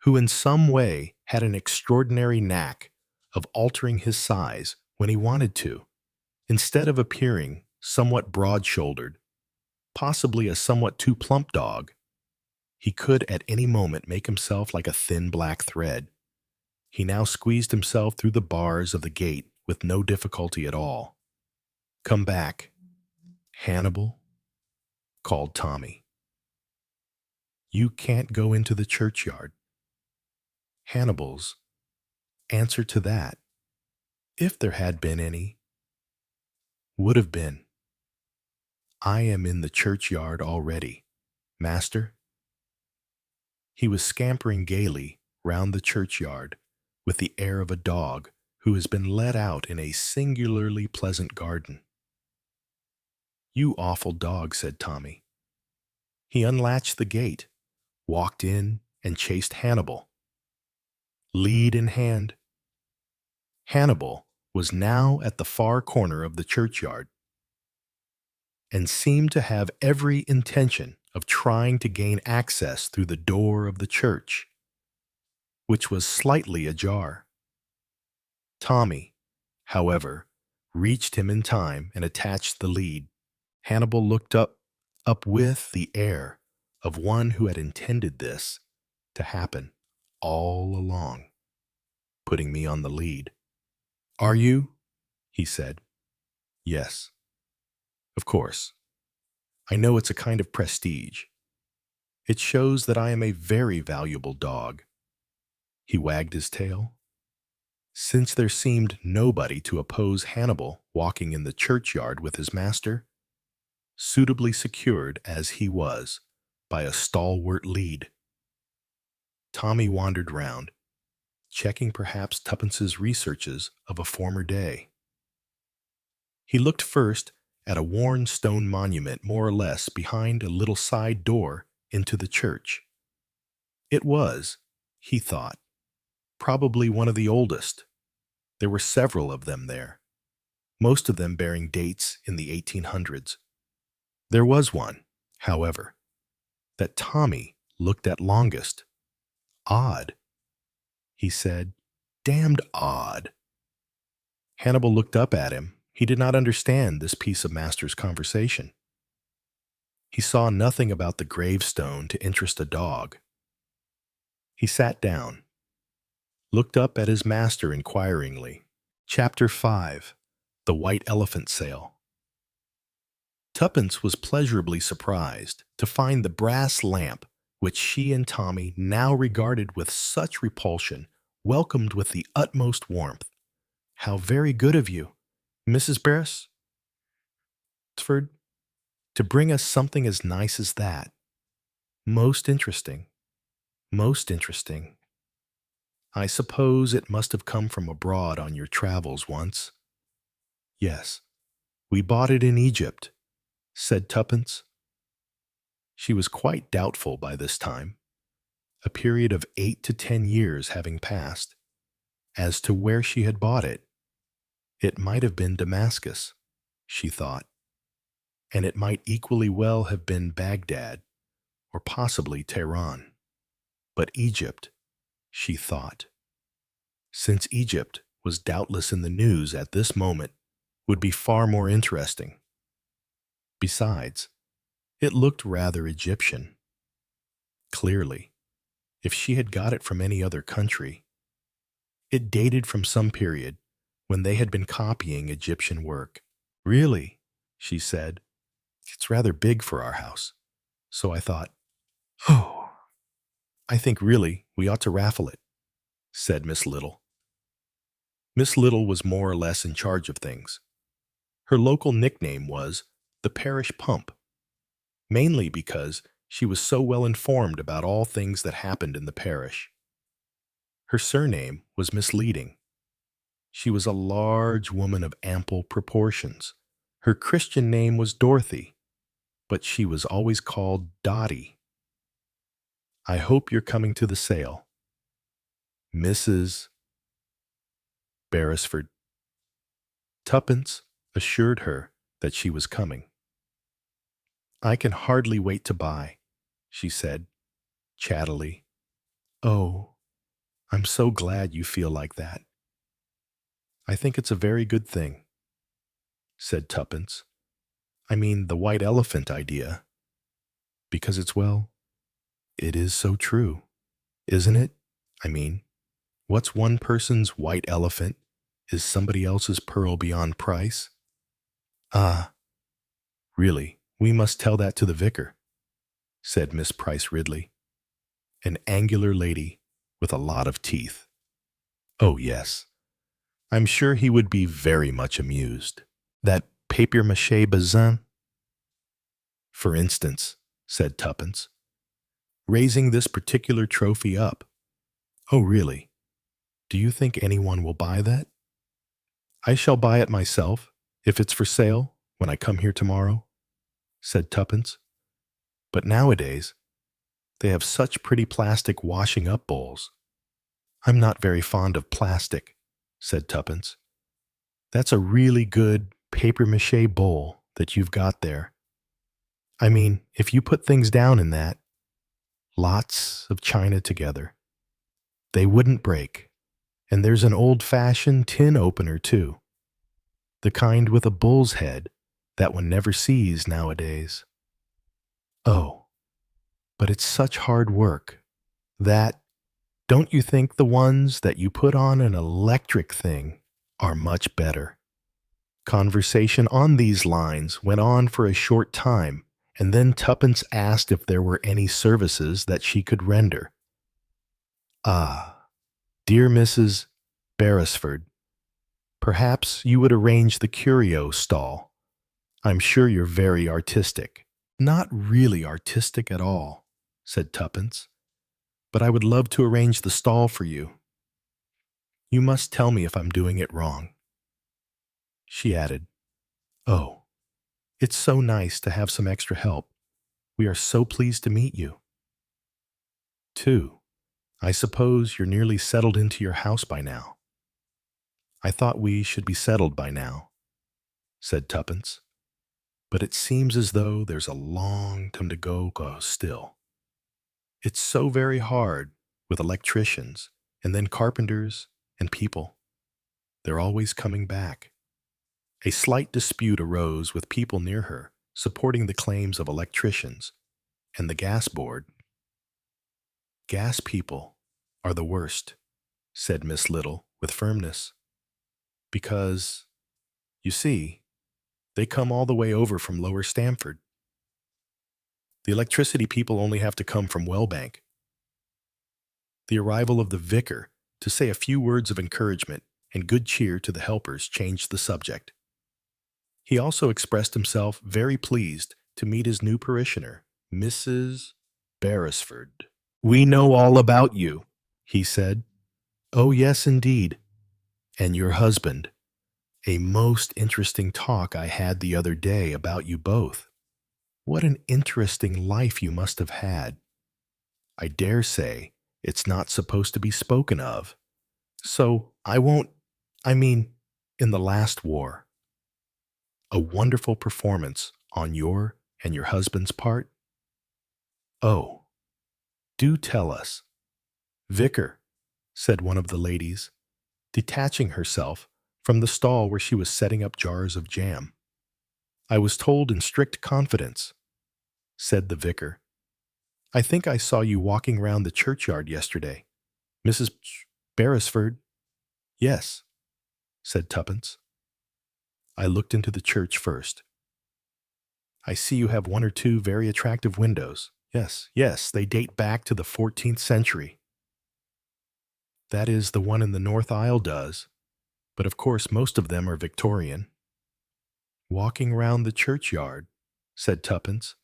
who in some way had an extraordinary knack of altering his size when he wanted to, instead of appearing somewhat broad-shouldered, possibly a somewhat too plump dog, he could at any moment make himself like a thin black thread. He now squeezed himself through the bars of the gate with no difficulty at all. "Come back, Hannibal," called Tommy. "You can't go into the churchyard." Hannibal's answer to that, if there had been any, would have been, "I am in the churchyard already, master." He was scampering gaily round the churchyard with the air of a dog who has been let out in a singularly pleasant garden. "You awful dog," said Tommy. He unlatched the gate, walked in, and chased Hannibal, lead in hand. Hannibal was now at the far corner of the churchyard and seemed to have every intention of trying to gain access through the door of the church, which was slightly ajar. Tommy, however, reached him in time and attached the lead. Hannibal looked up with the air of one who had intended this to happen all along, putting me on the lead. "Are you?" he said. "Yes. Of course. I know it's a kind of prestige. It shows that I am a very valuable dog." He wagged his tail. Since there seemed nobody to oppose Hannibal walking in the churchyard with his master, suitably secured as he was by a stalwart lead, Tommy wandered round, checking perhaps Tuppence's researches of a former day. He looked first at a worn stone monument more or less behind a little side door into the church. It was, he thought, probably one of the oldest. There were several of them there, most of them bearing dates in the 1800s. There was one, however, that Tommy looked at longest. "Odd," he said. "Damned odd." Hannibal looked up at him. He did not understand this piece of master's conversation. He saw nothing about the gravestone to interest a dog. He sat down, looked up at his master inquiringly. Chapter 5. The White Elephant Sale. Tuppence was pleasurably surprised to find the brass lamp, which she and Tommy now regarded with such repulsion, welcomed with the utmost warmth. "How very good of you, Mrs. Beresford, to bring us something as nice as that. Most interesting. Most interesting. I suppose it must have come from abroad on your travels once." "Yes, we bought it in Egypt," said Tuppence. She was quite doubtful by this time, a period of 8 to 10 years having passed, as to where she had bought it. It might have been Damascus, she thought, and it might equally well have been Baghdad, or possibly Tehran. But Egypt, she thought, since Egypt was doubtless in the news at this moment, would be far more interesting. Besides, it looked rather Egyptian. Clearly, if she had got it from any other country, it dated from some period when they had been copying Egyptian work. "Really," she said, "it's rather big for our house." So I thought, "Oh, I think really we ought to raffle it, said Miss Little. Miss Little was more or less in charge of things. Her local nickname was the Parish Pump, mainly because she was so well informed about all things that happened in the parish. Her surname was misleading. She was a large woman of ample proportions. Her Christian name was Dorothy, but she was always called Dottie. I hope you're coming to the sale. Mrs. Beresford. Tuppence assured her that she was coming. I can hardly wait to buy, she said, chattily. Oh, I'm so glad you feel like that. I think it's a very good thing, said Tuppence. I mean, the white elephant idea. Because it's, well, it is so true, isn't it? I mean, what's one person's white elephant is somebody else's pearl beyond price. Ah, really, we must tell that to the vicar, said Miss Price Ridley, an angular lady with a lot of teeth. Oh, yes. I'm sure he would be very much amused. That papier-mâché bazin? For instance, said Tuppence, raising this particular trophy up. Oh, really? Do you think anyone will buy that? I shall buy it myself, if it's for sale, when I come here tomorrow, said Tuppence. But nowadays, they have such pretty plastic washing-up bowls. I'm not very fond of plastic, said Tuppence. That's a really good papier-mâché bowl that you've got there. I mean, if you put things down in that, lots of china together, they wouldn't break. And there's an old-fashioned tin opener, too. The kind with a bull's head that one never sees nowadays. Oh, but it's such hard work. Don't you think the ones that you put on an electric thing are much better? Conversation on these lines went on for a short time, and then Tuppence asked if there were any services that she could render. Ah, dear Mrs. Beresford, perhaps you would arrange the curio stall. I'm sure you're very artistic. Not really artistic at all, said Tuppence, but I would love to arrange the stall for you. You must tell me if I'm doing it wrong. She added, Oh, it's so nice to have some extra help. We are so pleased to meet you. 2. I suppose you're nearly settled into your house by now. I thought we should be settled by now, said Tuppence. But it seems as though there's a long time to go still. It's so very hard with electricians and then carpenters and people. They're always coming back. A slight dispute arose with people near her, supporting the claims of electricians and the gas board. Gas people are the worst, said Miss Little with firmness, because, you see, they come all the way over from Lower Stamford. The electricity people only have to come from Wellbank. The arrival of the vicar to say a few words of encouragement and good cheer to the helpers changed the subject. He also expressed himself very pleased to meet his new parishioner, Mrs. Beresford. We know all about you, he said. Oh, yes, indeed. And your husband. A most interesting talk I had the other day about you both. What an interesting life you must have had. I dare say it's not supposed to be spoken of. So in the last war. A wonderful performance on your and your husband's part? Oh, do tell us. Vicar, said one of the ladies, detaching herself from the stall where she was setting up jars of jam. I was told in strict confidence, said the vicar. I think I saw you walking round the churchyard yesterday. Mrs. Beresford? Yes, said Tuppence. I looked into the church first. I see you have one or two very attractive windows. Yes, yes, they date back to the 14th century. That is, the one in the North Aisle does, but of course most of them are Victorian. Walking round the churchyard, said Tuppence,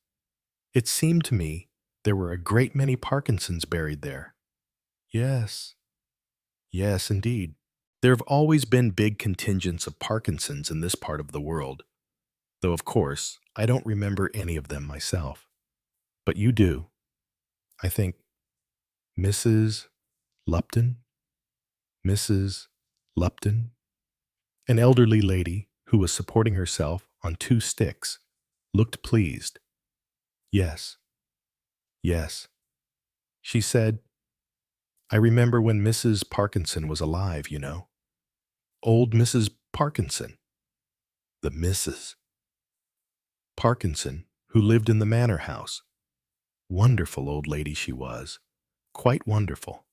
it seemed to me there were a great many Parkinsons buried there. Yes, yes, indeed. There have always been big contingents of Parkinsons in this part of the world, though of course I don't remember any of them myself. But you do. I think Mrs. Lupton? Mrs. Lupton? An elderly lady who was supporting herself on 2 sticks looked pleased. Yes, yes. She said, I remember when Mrs. Parkinson was alive, you know. Old Mrs. Parkinson. The Mrs. Parkinson, who lived in the manor house. Wonderful old lady she was. Quite wonderful.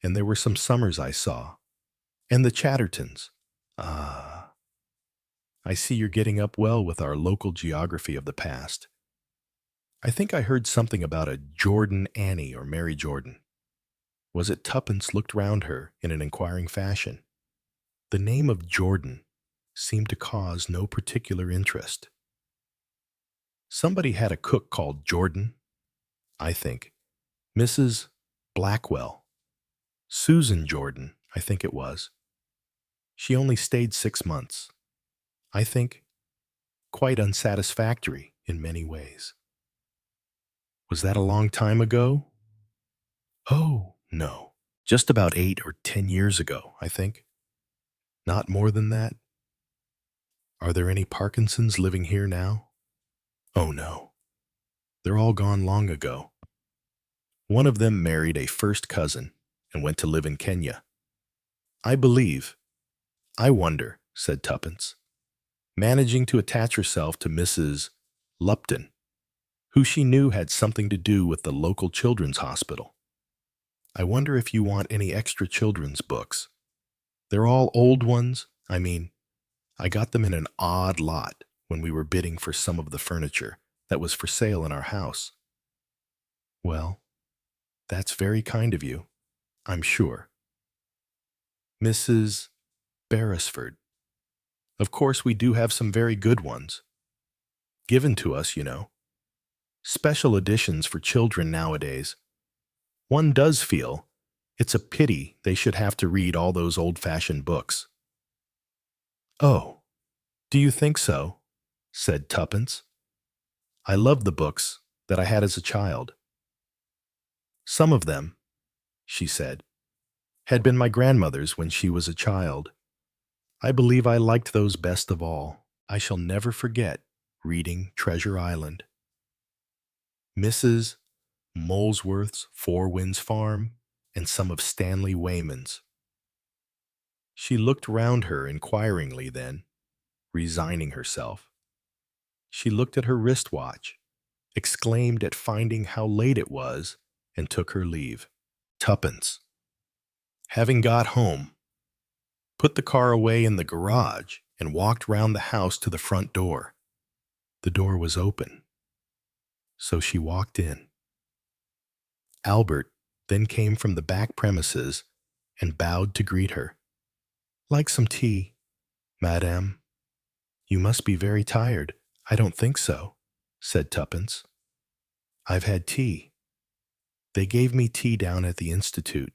And there were some summers I saw. And the Chattertons. Ah, I see you're getting up well with our local geography of the past. I think I heard something about a Jordan Annie or Mary Jordan. Was it? Tuppence looked round her in an inquiring fashion. The name of Jordan seemed to cause no particular interest. Somebody had a cook called Jordan, I think. Mrs. Blackwell. Susan Jordan, I think it was. She only stayed 6 months. I think quite unsatisfactory in many ways. Was that a long time ago? Oh, no. Just about 8 or 10 years ago, I think. Not more than that. Are there any Parkinsons living here now? Oh, no. They're all gone long ago. One of them married a first cousin and went to live in Kenya. I believe. I wonder, said Tuppence, managing to attach herself to Mrs. Lupton, who she knew had something to do with the local children's hospital. I wonder if you want any extra children's books. They're all old ones. I mean, I got them in an odd lot when we were bidding for some of the furniture that was for sale in our house. Well, that's very kind of you, I'm sure. Mrs. Beresford. Of course, we do have some very good ones. Given to us, you know. Special editions for children nowadays. One does feel it's a pity they should have to read all those old-fashioned books. Oh, do you think so? Said Tuppence. I loved the books that I had as a child. Some of them, she said, had been my grandmother's when she was a child. I believe I liked those best of all. I shall never forget reading Treasure Island. Mrs. Molesworth's Four Winds Farm, and some of Stanley Weyman's. She looked round her inquiringly then, resigning herself. She looked at her wristwatch, exclaimed at finding how late it was, and took her leave. Tuppence. Having got home, put the car away in the garage and walked round the house to the front door. The door was open, so she walked in. Albert then came from the back premises and bowed to greet her. Like some tea, madame? You must be very tired. I don't think so, said Tuppence. I've had tea. They gave me tea down at the Institute.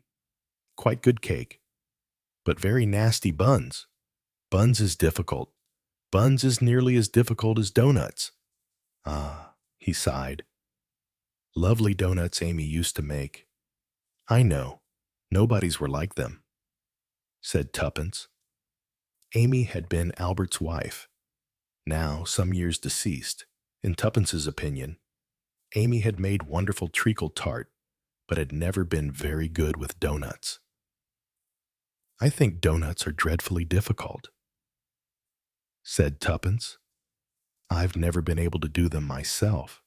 Quite good cake, but very nasty buns. Buns is difficult. Buns is nearly as difficult as donuts. Ah, he sighed. Lovely donuts Amy used to make. I know. Nobody's were like them, said Tuppence. Amy had been Albert's wife, now some years deceased. In Tuppence's opinion, Amy had made wonderful treacle tart, but had never been very good with donuts. I think donuts are dreadfully difficult, said Tuppence. I've never been able to do them myself.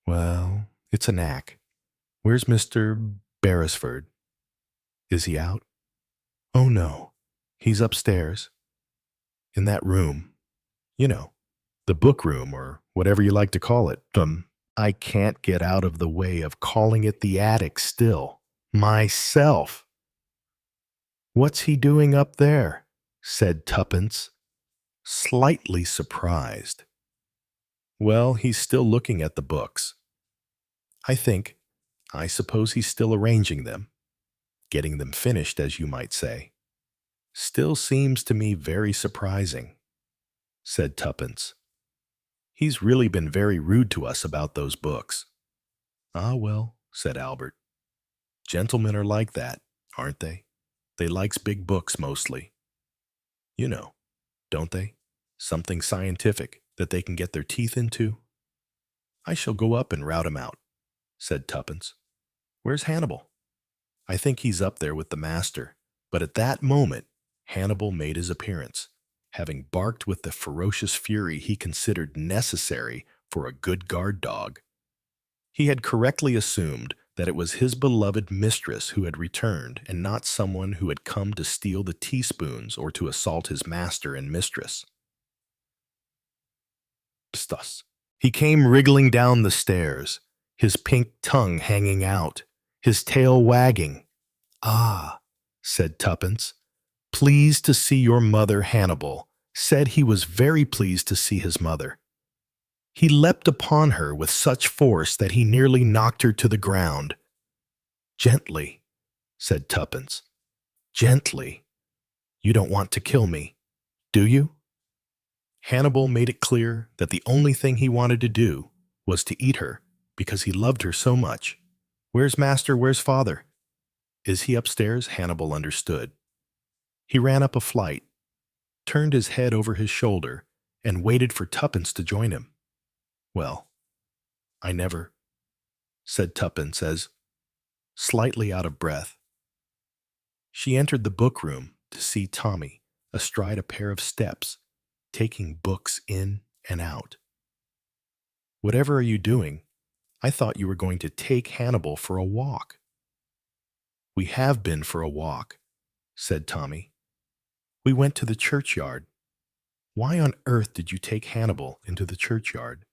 Well, it's a knack. Where's Mr. Beresford? Is he out? Oh, no. He's upstairs. In that room. You know, the book room, or whatever you like to call it. I can't get out of the way of calling it the attic still. Myself. What's he doing up there? Said Tuppence, slightly surprised. Well, he's still looking at the books. I suppose he's still arranging them, getting them finished, as you might say. Still seems to me very surprising, said Tuppence. He's really been very rude to us about those books. Ah, well, said Albert. Gentlemen are like that, aren't they? They likes big books mostly. You know, don't they? Something scientific that they can get their teeth into. I shall go up and rout him out, said Tuppence. Where's Hannibal? I think he's up there with the master. But at that moment, Hannibal made his appearance, having barked with the ferocious fury he considered necessary for a good guard dog. He had correctly assumed that it was his beloved mistress who had returned and not someone who had come to steal the teaspoons or to assault his master and mistress. Pstus. He came wriggling down the stairs, his pink tongue hanging out, his tail wagging. Ah, said Tuppence, pleased to see your mother, Hannibal, said he was very pleased to see his mother. He leapt upon her with such force that he nearly knocked her to the ground. Gently, said Tuppence, gently. You don't want to kill me, do you? Hannibal made it clear that the only thing he wanted to do was to eat her because he loved her so much. Where's master, where's father? Is he upstairs? Hannibal understood. He ran up a flight, turned his head over his shoulder, and waited for Tuppence to join him. Well, I never, said Tuppence as, slightly out of breath. She entered the book room to see Tommy astride a pair of steps, taking books in and out. Whatever are you doing? I thought you were going to take Hannibal for a walk. We have been for a walk, said Tommy. We went to the churchyard. Why on earth did you take Hannibal into the churchyard?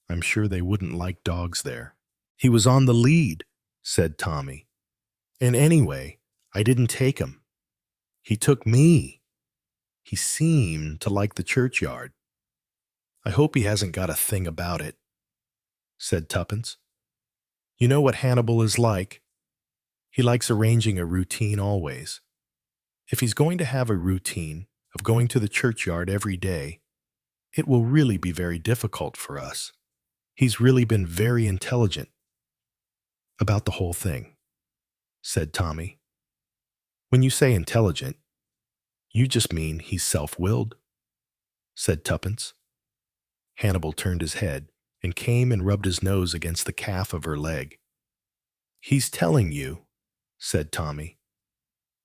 I'm sure they wouldn't like dogs there. He was on the lead, said Tommy. And anyway, I didn't take him. He took me. He seemed to like the churchyard. I hope he hasn't got a thing about it, said Tuppence. You know what Hannibal is like. He likes arranging a routine always. If he's going to have a routine of going to the churchyard every day, it will really be very difficult for us. He's really been very intelligent about the whole thing, said Tommy. When you say intelligent, you just mean he's self-willed, said Tuppence. Hannibal turned his head and came and rubbed his nose against the calf of her leg. He's telling you, said Tommy,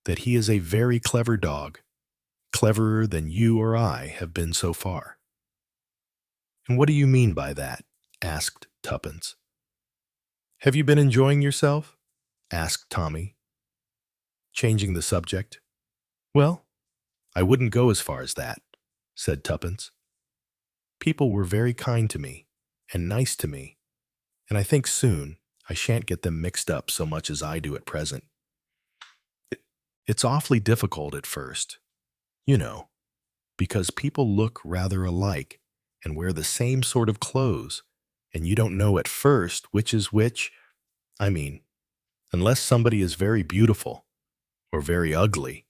that he is a very clever dog, cleverer than you or I have been so far. And what do you mean by that? Asked Tuppence. Have you been enjoying yourself? Asked Tommy, changing the subject. Well, I wouldn't go as far as that, said Tuppence. People were very kind to me and nice to me, and I think soon I shan't get them mixed up so much as I do at present. It's awfully difficult at first, you know, because people look rather alike and wear the same sort of clothes, and you don't know at first which is which. I mean, unless somebody is very beautiful or very ugly.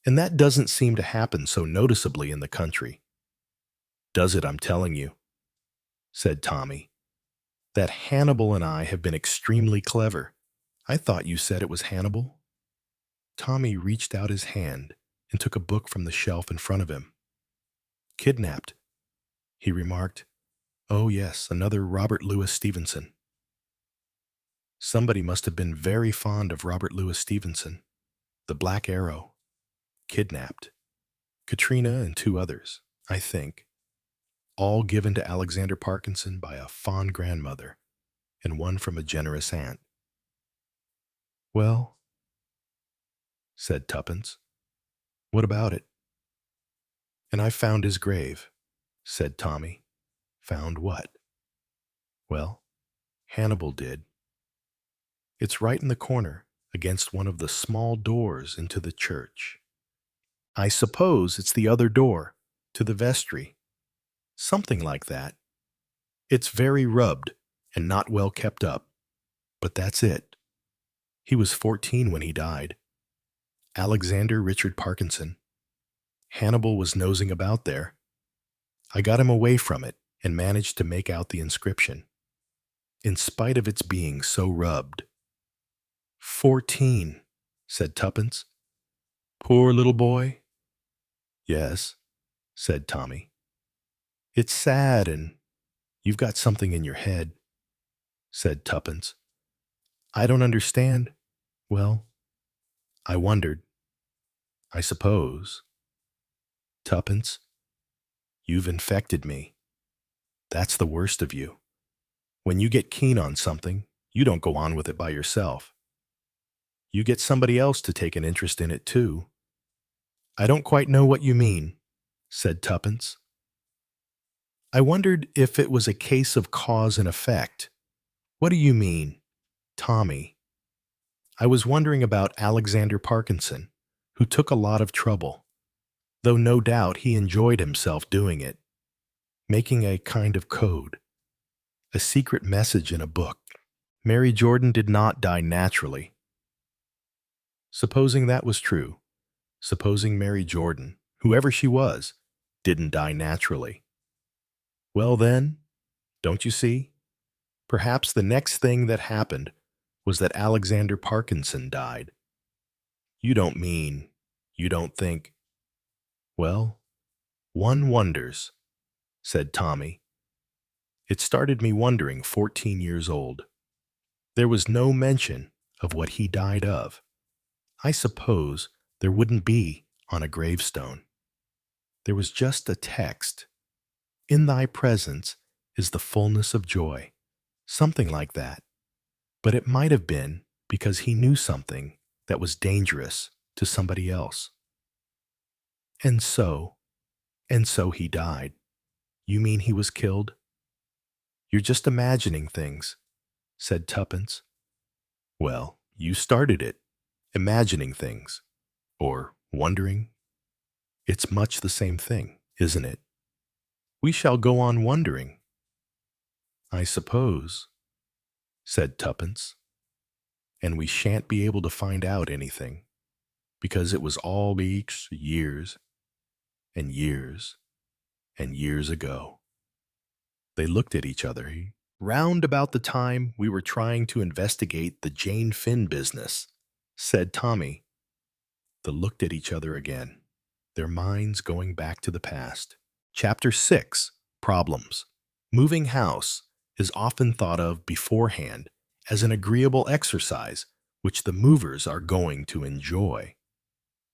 And that doesn't seem to happen so noticeably in the country. Does it, I'm telling you, said Tommy. That Hannibal and I have been extremely clever. I thought you said it was Hannibal. Tommy reached out his hand and took a book from the shelf in front of him. Kidnapped, he remarked. Oh yes, another Robert Louis Stevenson. Somebody must have been very fond of Robert Louis Stevenson. The Black Arrow. Kidnapped. Katrina and 2 others, I think. All given to Alexander Parkinson by a fond grandmother, and one from a generous aunt. Well, said Tuppence, what about it? And I found his grave, said Tommy. Found what? Well, Hannibal did. It's right in the corner, against one of the small doors into the church. I suppose it's the other door, to the vestry. Something like that. It's very rubbed and not well kept up, but that's it. He was 14 when he died. Alexander Richard Parkinson. Hannibal was nosing about there. I got him away from it and managed to make out the inscription, in spite of its being so rubbed. 14, said Tuppence. Poor little boy. Yes, said Tommy. It's sad, and you've got something in your head, said Tuppence. I don't understand. Well, I wondered. I suppose. Tuppence, you've infected me. That's the worst of you. When you get keen on something, you don't go on with it by yourself. You get somebody else to take an interest in it, too. I don't quite know what you mean, said Tuppence. I wondered if it was a case of cause and effect. What do you mean, Tommy? I was wondering about Alexander Parkinson, who took a lot of trouble, though no doubt he enjoyed himself doing it, making a kind of code, a secret message in a book. Mary Jordan did not die naturally. Supposing that was true, supposing Mary Jordan, whoever she was, didn't die naturally. Well then, don't you see? Perhaps the next thing that happened was that Alexander Parkinson died. You don't mean, you don't think. Well, one wonders, said Tommy. It started me wondering 14 years old. There was no mention of what he died of. I suppose there wouldn't be on a gravestone. There was just a text. In thy presence is the fullness of joy. Something like that. But it might have been because he knew something that was dangerous to somebody else. And so he died. You mean he was killed? You're just imagining things, said Tuppence. Well, you started it, imagining things, or wondering. It's much the same thing, isn't it? We shall go on wondering. I suppose, said Tuppence. And we shan't be able to find out anything, because it was all weeks, years, and years, and years ago. They looked at each other. Round about the time we were trying to investigate the Jane Finn business, said Tommy. They looked at each other again, their minds going back to the past. Chapter 6, Problems. Moving house is often thought of beforehand as an agreeable exercise which the movers are going to enjoy.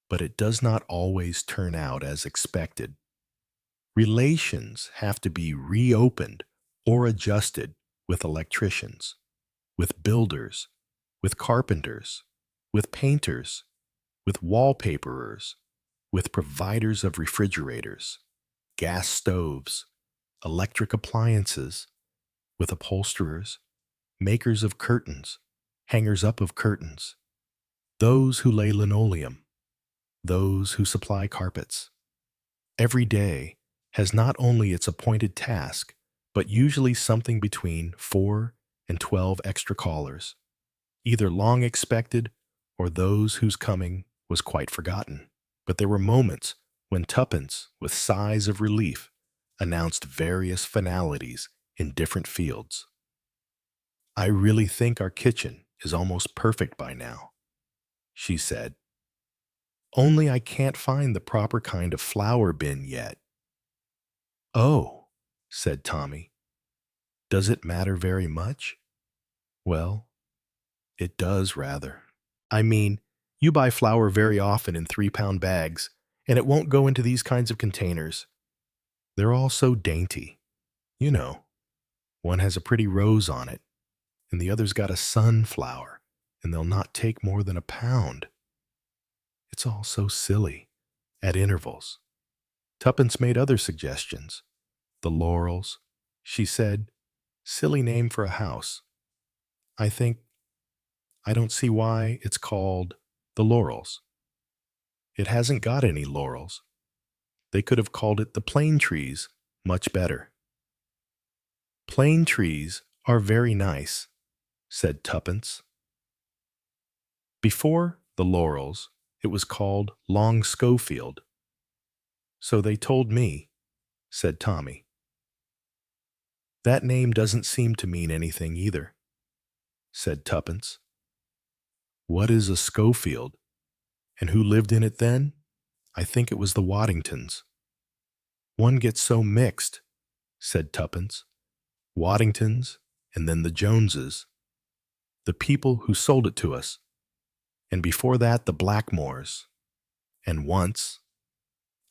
But it does not always turn out as expected. Relations have to be reopened or adjusted with electricians, with builders, with carpenters, with painters, with wallpaperers, with providers of refrigerators, gas stoves, electric appliances, with upholsterers, makers of curtains, hangers up of curtains, those who lay linoleum, those who supply carpets. Every day has not only its appointed task, but usually something between 4 and 12 extra callers, either long expected or those whose coming was quite forgotten. But there were moments when Tuppence, with sighs of relief, announced various finalities in different fields. I really think our kitchen is almost perfect by now, she said. Only I can't find the proper kind of flour bin yet. Oh, said Tommy. Does it matter very much? Well, it does rather. I mean, you buy flour very often in 3-pound bags, and it won't go into these kinds of containers. They're all so dainty. You know, one has a pretty rose on it, and the other's got a sunflower, and they'll not take more than a pound. It's all so silly, at intervals. Tuppence made other suggestions. The Laurels, she said, silly name for a house. I think I don't see why it's called the Laurels. It hasn't got any laurels. They could have called it the plane trees much better. Plane trees are very nice, said Tuppence. Before the Laurels, it was called Long Schofield. So they told me, said Tommy. That name doesn't seem to mean anything either, said Tuppence. What is a Schofield? And who lived in it then? I think it was the Waddingtons. One gets so mixed, said Tuppence. Waddingtons, and then the Joneses. The people who sold it to us. And before that, the Blackmores. And once,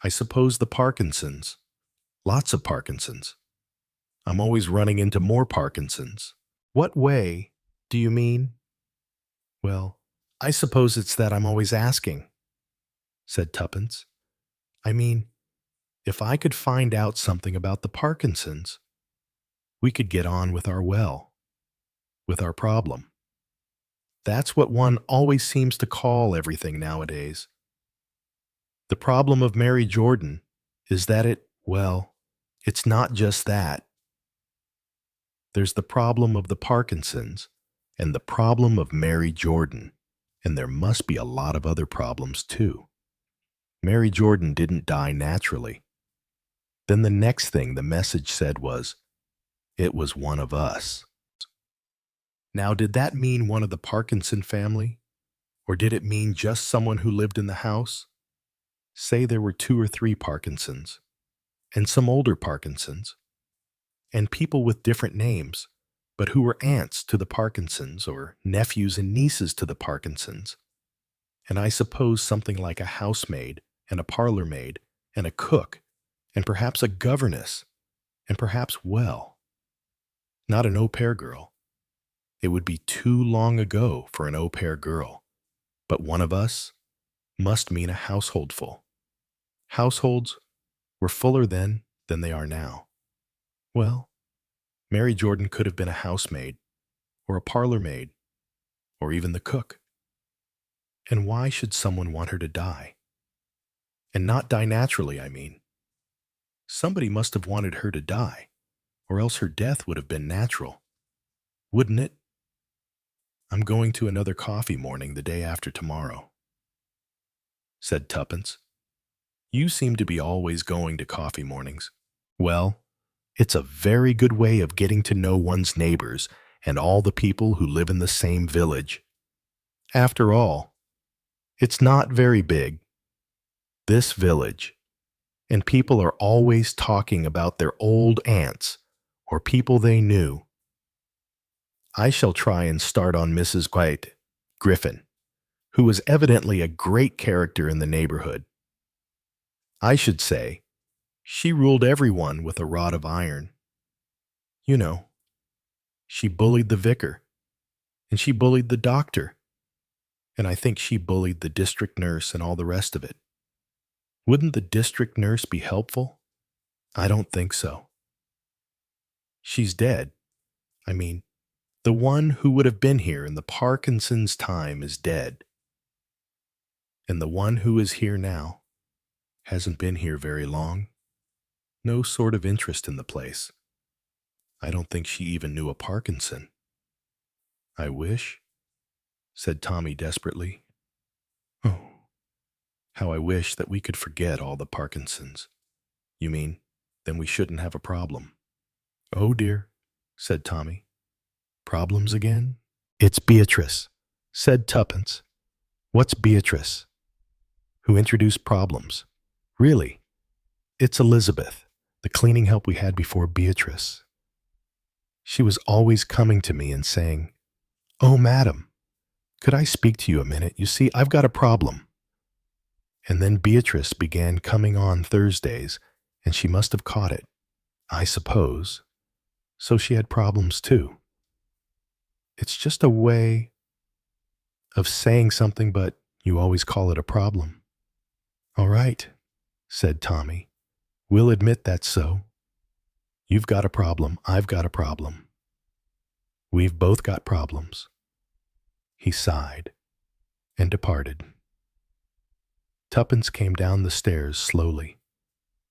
I suppose the Parkinsons. Lots of Parkinsons. I'm always running into more Parkinsons. What way do you mean? Well, I suppose it's that I'm always asking, said Tuppence. I mean, if I could find out something about the Parkinsons, we could get on with with our problem. That's what one always seems to call everything nowadays. The problem of Mary Jordan is that it's not just that. There's the problem of the Parkinsons and the problem of Mary Jordan, and there must be a lot of other problems too. Mary Jordan didn't die naturally. Then the next thing the message said was, it was one of us. Now, did that mean one of the Parkinson family? Or did it mean just someone who lived in the house? Say there were 2 or 3 Parkinsons, and some older Parkinsons, and people with different names, but who were aunts to the Parkinsons or nephews and nieces to the Parkinsons. And I suppose something like a housemaid and a parlor maid and a cook and perhaps a governess and perhaps, not an au pair girl. It would be too long ago for an au pair girl, but one of us must mean a householdful. Households were fuller then than they are now. Well, Mary Jordan could have been a housemaid, or a parlor maid, or even the cook. And why should someone want her to die? And not die naturally, I mean. Somebody must have wanted her to die, or else her death would have been natural. Wouldn't it? I'm going to another coffee morning the day after tomorrow, said Tuppence. You seem to be always going to coffee mornings. Well, it's a very good way of getting to know one's neighbors and all the people who live in the same village. After all, it's not very big, this village, and people are always talking about their old aunts or people they knew. I shall try and start on Mrs. Griffin, who was evidently a great character in the neighborhood. I should say, she ruled everyone with a rod of iron. You know, she bullied the vicar, and she bullied the doctor, and I think she bullied the district nurse and all the rest of it. Wouldn't the district nurse be helpful? I don't think so. She's dead. I mean, the one who would have been here in the Parkinson's time is dead. And the one who is here now hasn't been here very long. No sort of interest in the place. I don't think she even knew a Parkinson. I wish, said Tommy desperately. Oh, how I wish that we could forget all the Parkinsons. You mean, then we shouldn't have a problem. Oh dear, said Tommy. Problems again? It's Beatrice, said Tuppence. What's Beatrice? Who introduced problems? Really? It's Elizabeth, the cleaning help we had before Beatrice. She was always coming to me and saying, "Oh, madam, could I speak to you a minute? You see, I've got a problem." And then Beatrice began coming on Thursdays, and she must have caught it, I suppose. So she had problems too. It's just a way of saying something, but you always call it a problem. All right, said Tommy. We'll admit that's so. You've got a problem. I've got a problem. We've both got problems." He sighed and departed. Tuppence came down the stairs slowly,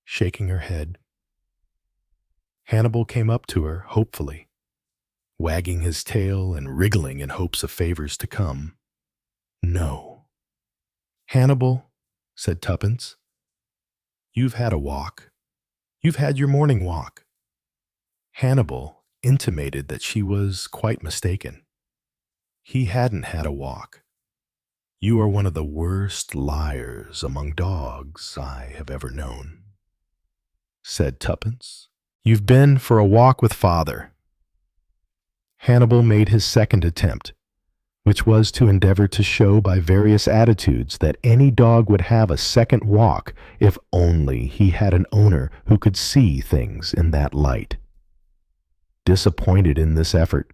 shaking her head. Hannibal came up to her hopefully, wagging his tail and wriggling in hopes of favors to come. "No." "Hannibal," said Tuppence, "you've had a walk. You've had your morning walk." Hannibal intimated that she was quite mistaken. He hadn't had a walk. "You are one of the worst liars among dogs I have ever known," said Tuppence. "You've been for a walk with father." Hannibal made his second attempt, which was to endeavor to show by various attitudes that any dog would have a second walk if only he had an owner who could see things in that light. Disappointed in this effort,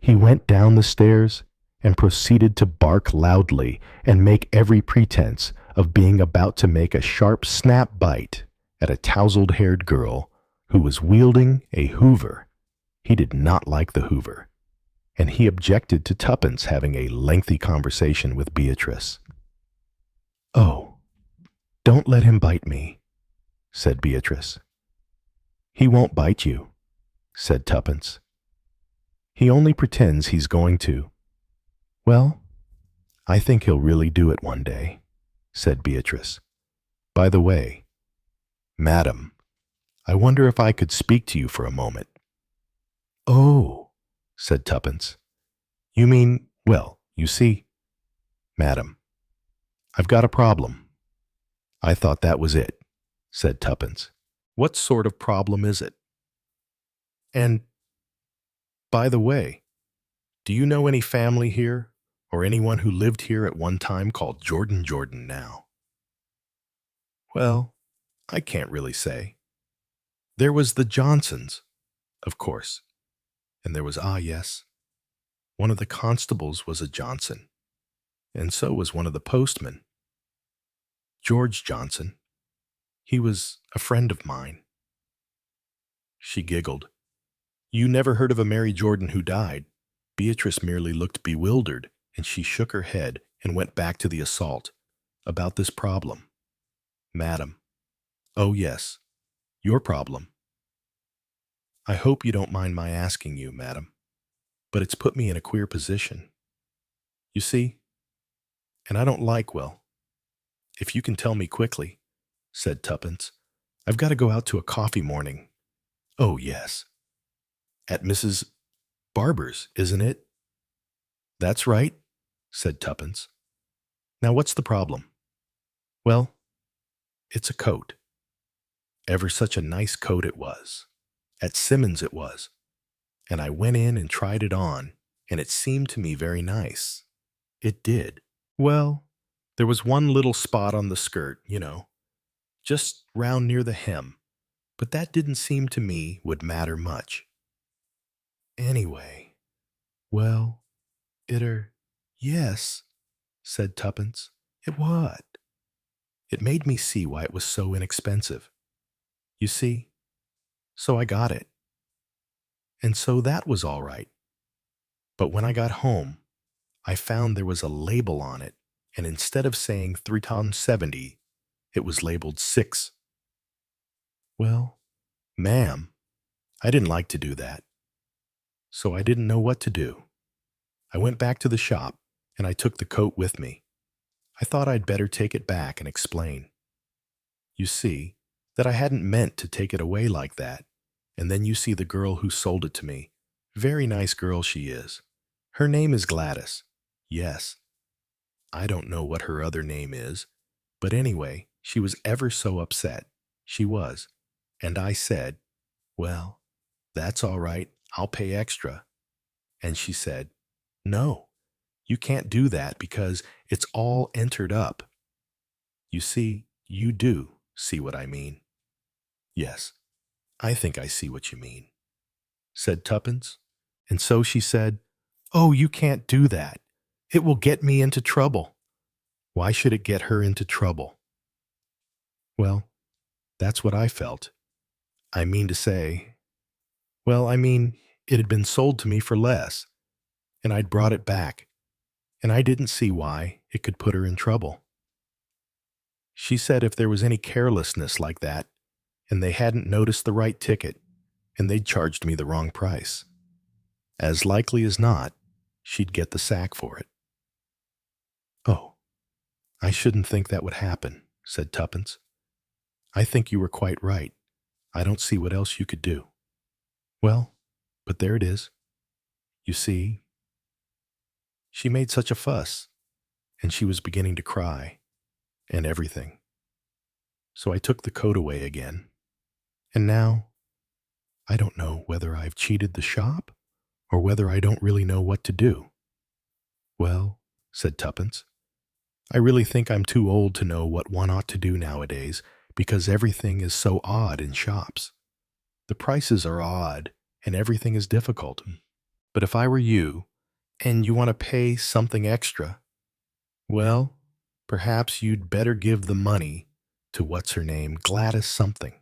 he went down the stairs and proceeded to bark loudly and make every pretense of being about to make a sharp snap bite at a tousled-haired girl who was wielding a hoover. He did not like the hoover, and he objected to Tuppence having a lengthy conversation with Beatrice. "Oh, don't let him bite me," said Beatrice. "He won't bite you," said Tuppence. "He only pretends he's going to." "Well, I think he'll really do it one day," said Beatrice. "By the way, madam, I wonder if I could speak to you for a moment." "Oh," said Tuppence. "You mean, well, you see, madam, I've got a problem." "I thought that was it," said Tuppence. "What sort of problem is it? And, by the way, do you know any family here, or anyone who lived here at one time called Jordan now?" "Well, I can't really say. There was the Johnsons, of course, and there was, yes, one of the constables was a Johnson, and so was one of the postmen. George Johnson. He was a friend of mine." She giggled. "You never heard of a Mary Jordan who died?" Beatrice merely looked bewildered, and she shook her head and went back to the assault. "About this problem, madam." "Oh, yes, your problem. I hope you don't mind my asking you, madam, but it's put me in a queer position. You see, and I don't like, well, if you can tell me quickly," said Tuppence. "I've got to go out to a coffee morning." "Oh, yes. At Mrs. Barber's, isn't it?" "That's right," said Tuppence. "Now what's the problem?" "Well, it's a coat. Ever such a nice coat it was. At Simmons it was. And I went in and tried it on, and it seemed to me very nice. It did. Well, there was one little spot on the skirt, just round near the hem, but that didn't seem to me would matter much. Anyway, well, yes," said Tuppence. "It what? It made me see why it was so inexpensive. You see? So I got it. And so that was all right. But when I got home, I found there was a label on it, and instead of saying £3.70, it was labeled 6. Well, ma'am, I didn't like to do that. So I didn't know what to do. I went back to the shop, and I took the coat with me. I thought I'd better take it back and explain. You see, that I hadn't meant to take it away like that. And then you see the girl who sold it to me. Very nice girl she is. Her name is Gladys. Yes. I don't know what her other name is. But anyway, she was ever so upset. She was. And I said, well, that's all right. I'll pay extra. And she said, no, you can't do that because it's all entered up. You see, you do see what I mean. Yes, I think I see what you mean, said Tuppence. And so she said, oh, you can't do that. It will get me into trouble. Why should it get her into trouble? Well, that's what I felt. I mean to say, well, I mean, It had been sold to me for less, and I'd brought it back, and I didn't see why it could put her in trouble. She said if there was any carelessness like that, and they hadn't noticed the right ticket, and they'd charged me the wrong price, as likely as not, she'd get the sack for it. Oh, I shouldn't think that would happen, said Tuppence. I think you were quite right. I don't see what else you could do. Well, but there it is. You see, she made such a fuss, and she was beginning to cry, and everything. So I took the coat away again, and now I don't know whether I've cheated the shop or whether I don't really know what to do. Well, said Tuppence, I really think I'm too old to know what one ought to do nowadays because everything is so odd in shops. The prices are odd and everything is difficult. But if I were you and you want to pay something extra, well, perhaps you'd better give the money to what's-her-name, Gladys something.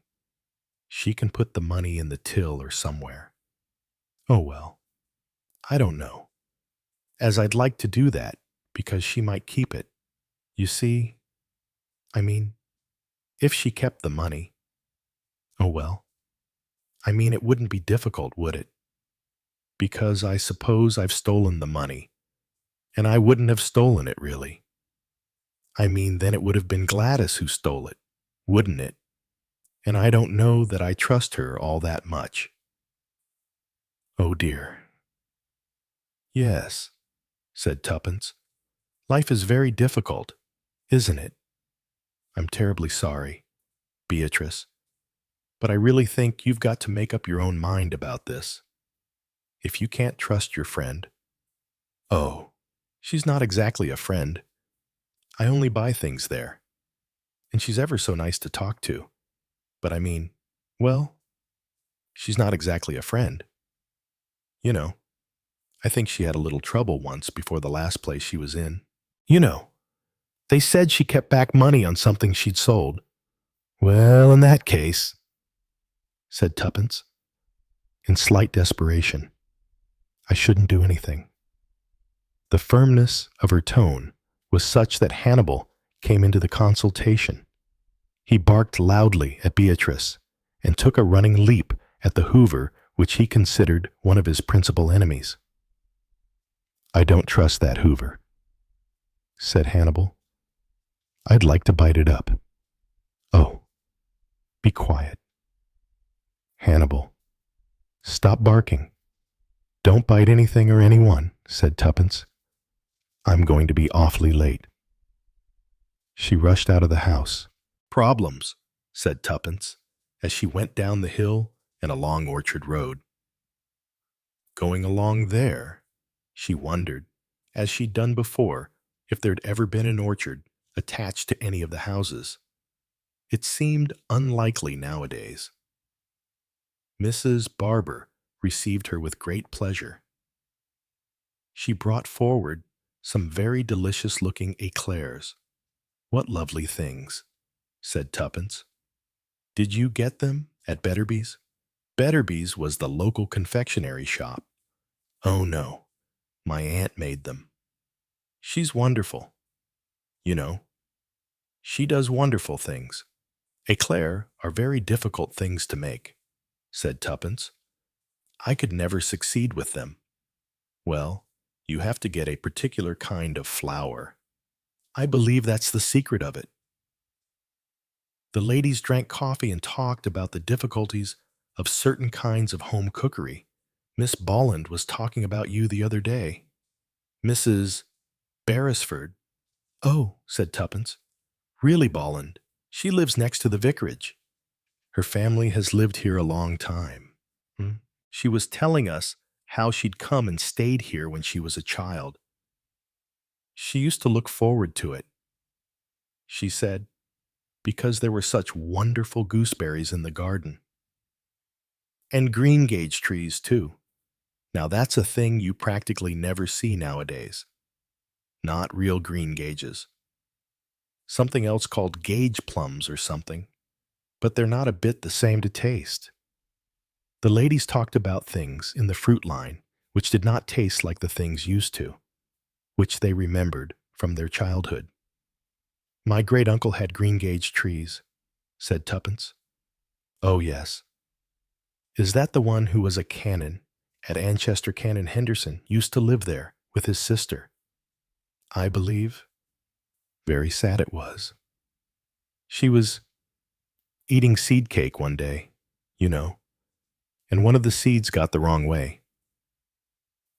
She can put the money in the till or somewhere. Oh well, I don't know, as I'd like to do that because she might keep it. You see, if she kept the money. Oh well, it wouldn't be difficult, would it? Because I suppose I've stolen the money, and I wouldn't have stolen it, really. Then it would have been Gladys who stole it, wouldn't it? And I don't know that I trust her all that much. Oh dear. Yes, said Tuppence. Life is very difficult, isn't it? I'm terribly sorry, Beatrice, but I really think you've got to make up your own mind about this. If you can't trust your friend— Oh, she's not exactly a friend. I only buy things there, and she's ever so nice to talk to. But well, she's not exactly a friend. You know, I think she had a little trouble once before the last place she was in. They said she kept back money on something she'd sold. Well, in that case, said Tuppence, in slight desperation, I shouldn't do anything. The firmness of her tone was such that Hannibal came into the consultation. He barked loudly at Beatrice and took a running leap at the Hoover which he considered one of his principal enemies. I don't trust that Hoover, said Hannibal. I'd like to bite it up. Oh, be quiet. Hannibal, stop barking. Don't bite anything or anyone, said Tuppence. I'm going to be awfully late. She rushed out of the house. Problems, said Tuppence, as she went down the hill and along Orchard Road. Going along there, she wondered, as she'd done before, if there'd ever been an orchard attached to any of the houses. It seemed unlikely nowadays. Mrs. Barber received her with great pleasure. She brought forward some very delicious-looking eclairs. What lovely things, said Tuppence. Did you get them at Betterby's? Betterby's was the local confectionery shop. Oh no, my aunt made them. She's wonderful. She does wonderful things. Eclairs are very difficult things to make, said Tuppence. I could never succeed with them. Well, you have to get a particular kind of flour. I believe that's the secret of it. The ladies drank coffee and talked about the difficulties of certain kinds of home cookery. Miss Bolland was talking about you the other day. Mrs. Beresford. Oh, said Tuppence. Really, Bolland. She lives next to the vicarage. Her family has lived here a long time. She was telling us how she'd come and stayed here when she was a child. She used to look forward to it. She said, because there were such wonderful gooseberries in the garden. And greengage trees, too. Now that's a thing you practically never see nowadays. Not real greengages. Something else called gauge plums or something, but they're not a bit the same to taste. The ladies talked about things in the fruit line which did not taste like the things used to, which they remembered from their childhood. My great-uncle had green-gage trees, said Tuppence. Oh, yes. Is that the one who was a canon at Anchester Canon Henderson used to live there with his sister? I believe. Very sad it was. She was eating seed cake one day, you know, and one of the seeds got the wrong way.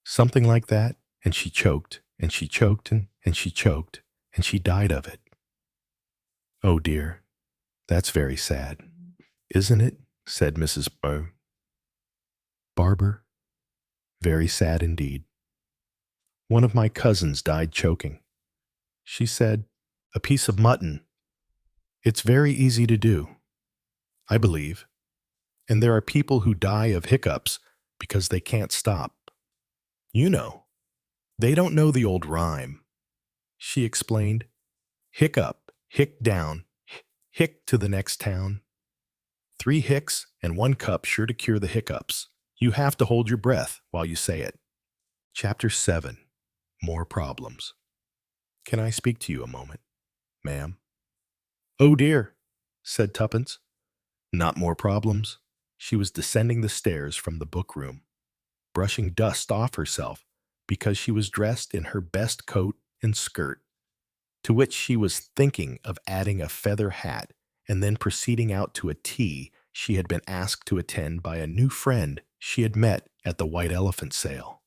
Something like that, and she choked, and she choked, and she choked, and she died of it. Oh dear, that's very sad, isn't it? Said Mrs. Barber. Very sad indeed. One of my cousins died choking. She said, a piece of mutton. It's very easy to do, I believe. And there are people who die of hiccups because they can't stop. You know, they don't know the old rhyme. She explained, hiccup, hick down, hick to the next town. 3 hicks and 1 cup sure to cure the hiccups. You have to hold your breath while you say it. Chapter 7. More Problems. Can I speak to you a moment, ma'am? Oh dear, said Tuppence. Not more problems. She was descending the stairs from the book room, brushing dust off herself because she was dressed in her best coat and skirt, to which she was thinking of adding a feather hat and then proceeding out to a tea she had been asked to attend by a new friend she had met at the White Elephant sale.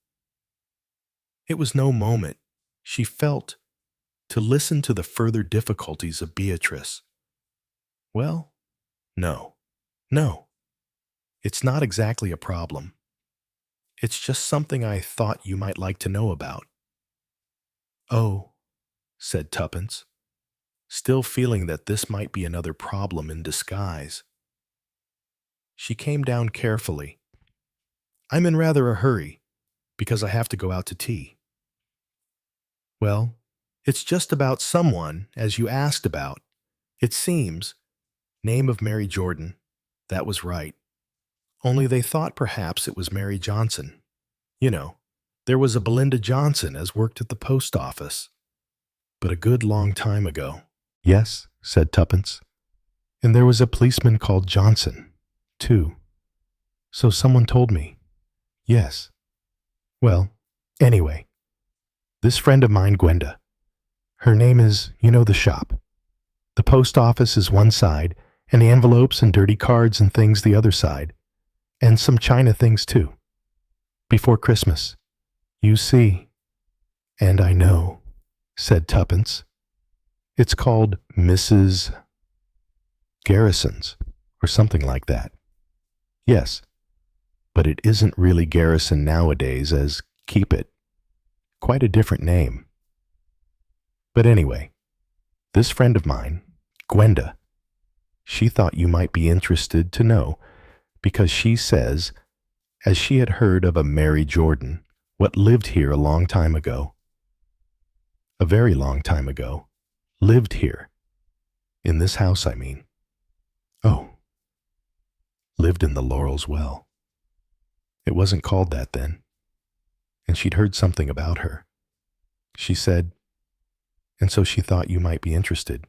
It was no moment, she felt, to listen to the further difficulties of Beatrice. Well, no. It's not exactly a problem. It's just something I thought you might like to know about. Oh, said Tuppence, still feeling that this might be another problem in disguise. She came down carefully. I'm in rather a hurry, because I have to go out to tea. Well, it's just about someone, as you asked about. It seems. Name of Mary Jordan. That was right. Only they thought perhaps it was Mary Johnson. You know, there was a Belinda Johnson as worked at the post office. But a good long time ago. Yes, said Tuppence. And there was a policeman called Johnson, too. So someone told me. Yes. Well, anyway, this friend of mine, Gwenda. Her name is, you know, the shop. The post office is one side, and the envelopes and dirty cards and things the other side. And some china things, too. Before Christmas. You see. And I know, said Tuppence. It's called Mrs. Garrison's, or something like that. Yes, but it isn't really Garrison nowadays as Keep It. Quite a different name. But anyway, this friend of mine, Gwenda, she thought you might be interested to know because she says, as she had heard of a Mary Jordan, what lived here a long time ago. A very long time ago. Lived here. In this house, I mean. Oh. Lived in the Laurel's Well. It wasn't called that then. And she'd heard something about her. She said, and so she thought you might be interested.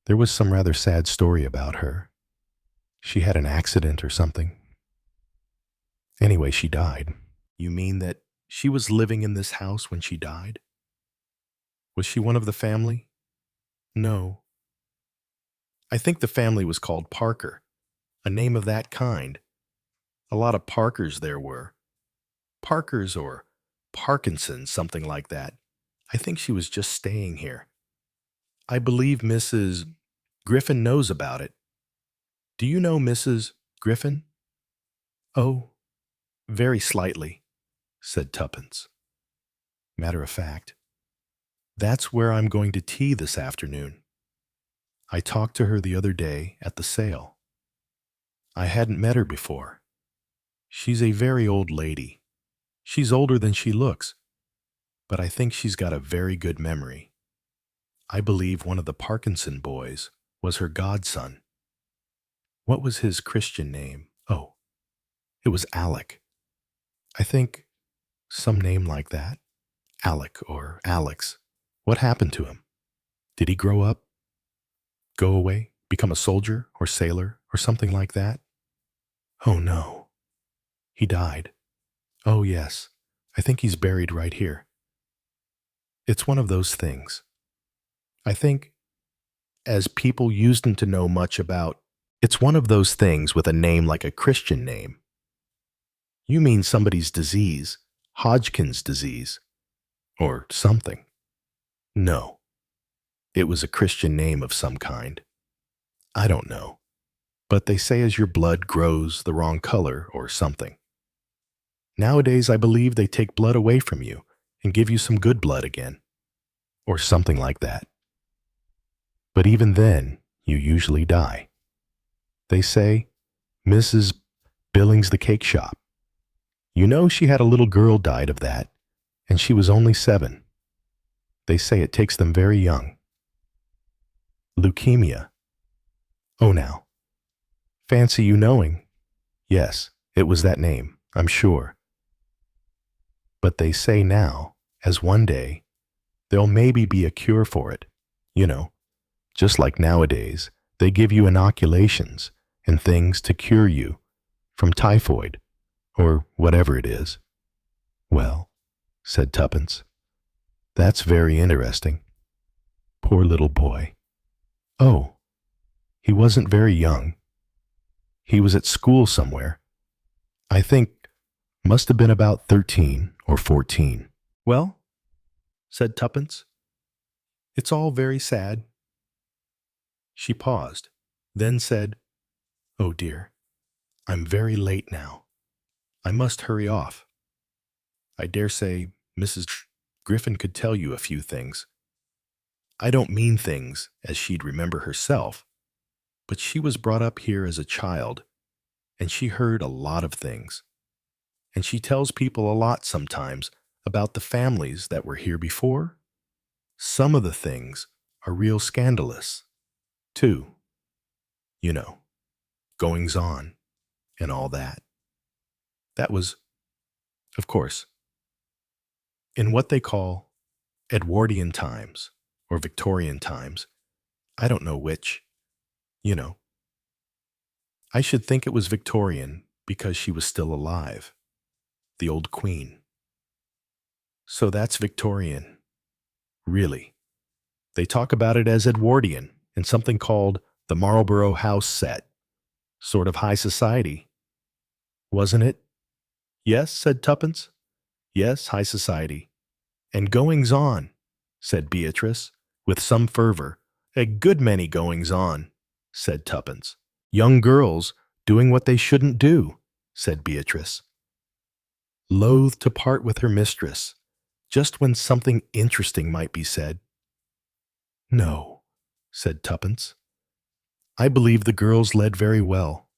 There was some rather sad story about her. She had an accident or something. Anyway, she died. You mean that she was living in this house when she died? Was she one of the family? No. I think the family was called Parker, a name of that kind. A lot of Parkers there were. Parkers or Parkinsons, something like that. I think she was just staying here. I believe Mrs. Griffin knows about it. Do you know Mrs. Griffin? Oh, very slightly, said Tuppence. Matter of fact, that's where I'm going to tea this afternoon. I talked to her the other day at the sale. I hadn't met her before. She's a very old lady. She's older than she looks, but I think she's got a very good memory. I believe one of the Parkinson boys was her godson. What was his Christian name? Oh, It was Alec. I think some name like that. Alec or Alex. What happened to him? Did he grow up? Go away? Become a soldier or sailor or something like that? Oh no. He died. Oh yes. I think he's buried right here. It's one of those things. I think, as people used to know much about, it's one of those things with a name like a Christian name. You mean somebody's disease, Hodgkin's disease, or something. No, it was a Christian name of some kind. I don't know. But they say as your blood grows the wrong color or something. Nowadays, I believe they take blood away from you and give you some good blood again, or something like that. But even then, you usually die. They say, Mrs. Billings the cake shop. You know she had a little girl died of that, and she was only 7. They say it takes them very young. Leukemia. Oh now. Fancy you knowing. Yes, it was that name, I'm sure. But they say now, as one day, there'll maybe be a cure for it. You know, just like nowadays, they give you inoculations and things to cure you from typhoid or whatever it is. Well, said Tuppence, that's very interesting. Poor little boy. Oh, he wasn't very young. He was at school somewhere. I think must have been about 13 or 14. Well, said Tuppence, it's all very sad. She paused, then said, oh dear, I'm very late now. I must hurry off. I dare say Mrs. Griffin could tell you a few things. I don't mean things as she'd remember herself, but she was brought up here as a child, and she heard a lot of things. And she tells people a lot sometimes about the families that were here before. Some of the things are real scandalous, too. You know, goings on and all that. That was, of course, in what they call Edwardian times or Victorian times. I don't know which. You know, I should think it was Victorian because she was still alive, the old queen. So that's Victorian. Really. They talk about it as Edwardian in something called the Marlborough House set. Sort of high society. Wasn't it? Yes, said Tuppence. Yes, high society. And goings on, said Beatrice, with some fervor. A good many goings on, said Tuppence. Young girls doing what they shouldn't do, said Beatrice. Loath to part with her mistress, just when something interesting might be said. No, said Tuppence. I believe the girls led very well,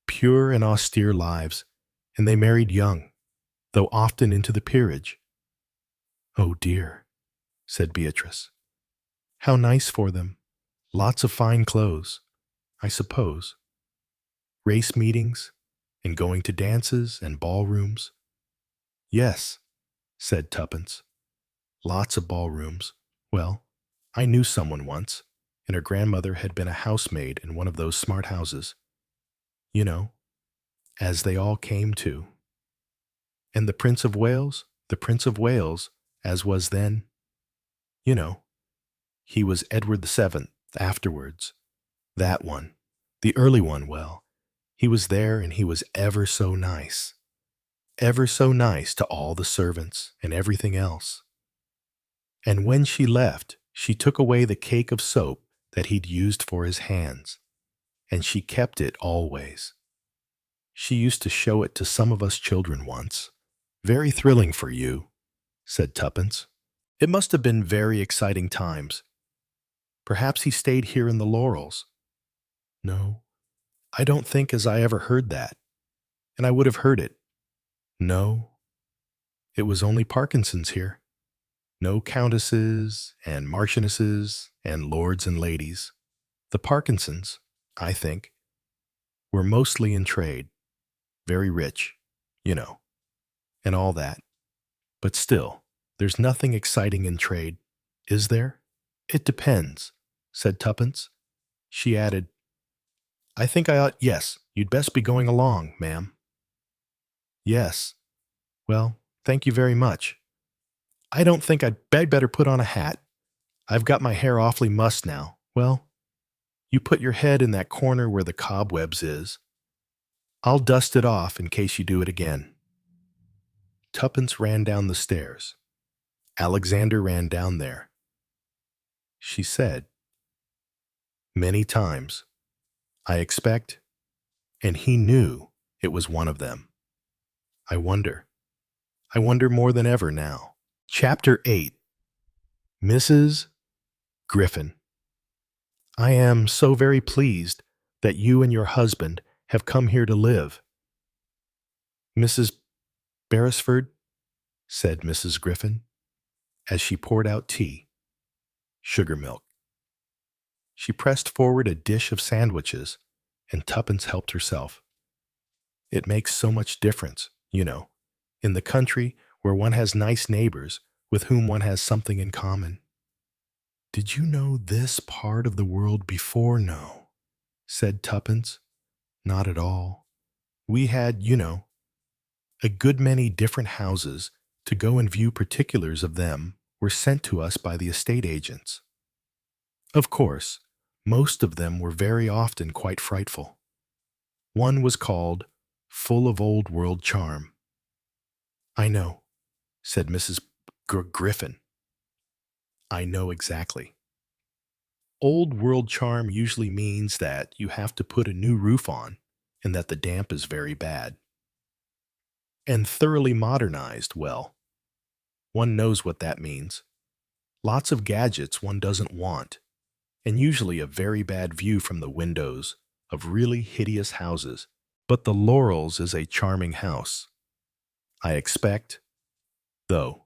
pure and austere lives, and they married young, though often into the peerage. Oh dear, said Beatrice. How nice for them. Lots of fine clothes, I suppose. Race meetings, and going to dances and ballrooms. Yes, said Tuppence. Lots of ballrooms. Well, I knew someone once, and her grandmother had been a housemaid in one of those smart houses. You know, as they all came to. And the Prince of Wales, as was then, you know, he was Edward VII afterwards. That one, the early one, well, he was there and he was ever so nice to all the servants and everything else. And when she left, she took away the cake of soap that he'd used for his hands, and she kept it always. She used to show it to some of us children once. Very thrilling for you, said Tuppence. It must have been very exciting times. Perhaps he stayed here in the Laurels. No, I don't think as I ever heard that, and I would have heard it. No, it was only Parkinson's here. No countesses and marchionesses and lords and ladies. The Parkinsons, I think, were mostly in trade, very rich, you know, and all that. But still, there's nothing exciting in trade, is there? It depends, said Tuppence. She added, I think I ought, yes, you'd best be going along, ma'am. Yes. Well, thank you very much. I don't think I'd better put on a hat. I've got my hair awfully mussed now. Well, you put your head in that corner where the cobwebs is. I'll dust it off in case you do it again. Tuppence ran down the stairs. Alexander ran down there. She said, many times, I expect, and he knew it was one of them. I wonder more than ever now. Chapter 8. Mrs. Griffin. I am so very pleased that you and your husband have come here to live. Mrs. Beresford, said Mrs. Griffin, as she poured out tea, sugar milk. She pressed forward a dish of sandwiches, and Tuppence helped herself. It makes so much difference, you know, in the country where one has nice neighbors with whom one has something in common. Did you know this part of the world before? No, said Tuppence. Not at all. We had, you know, a good many different houses to go and view. Particulars of them were sent to us by the estate agents. Of course, most of them were very often quite frightful. One was called Full of Old World Charm. I know, said Mrs. Griffin. I know exactly. Old world charm usually means that you have to put a new roof on and that the damp is very bad. And thoroughly modernized, well, one knows what that means. Lots of gadgets one doesn't want, and usually a very bad view from the windows of really hideous houses. But the Laurels is a charming house. I expect, though,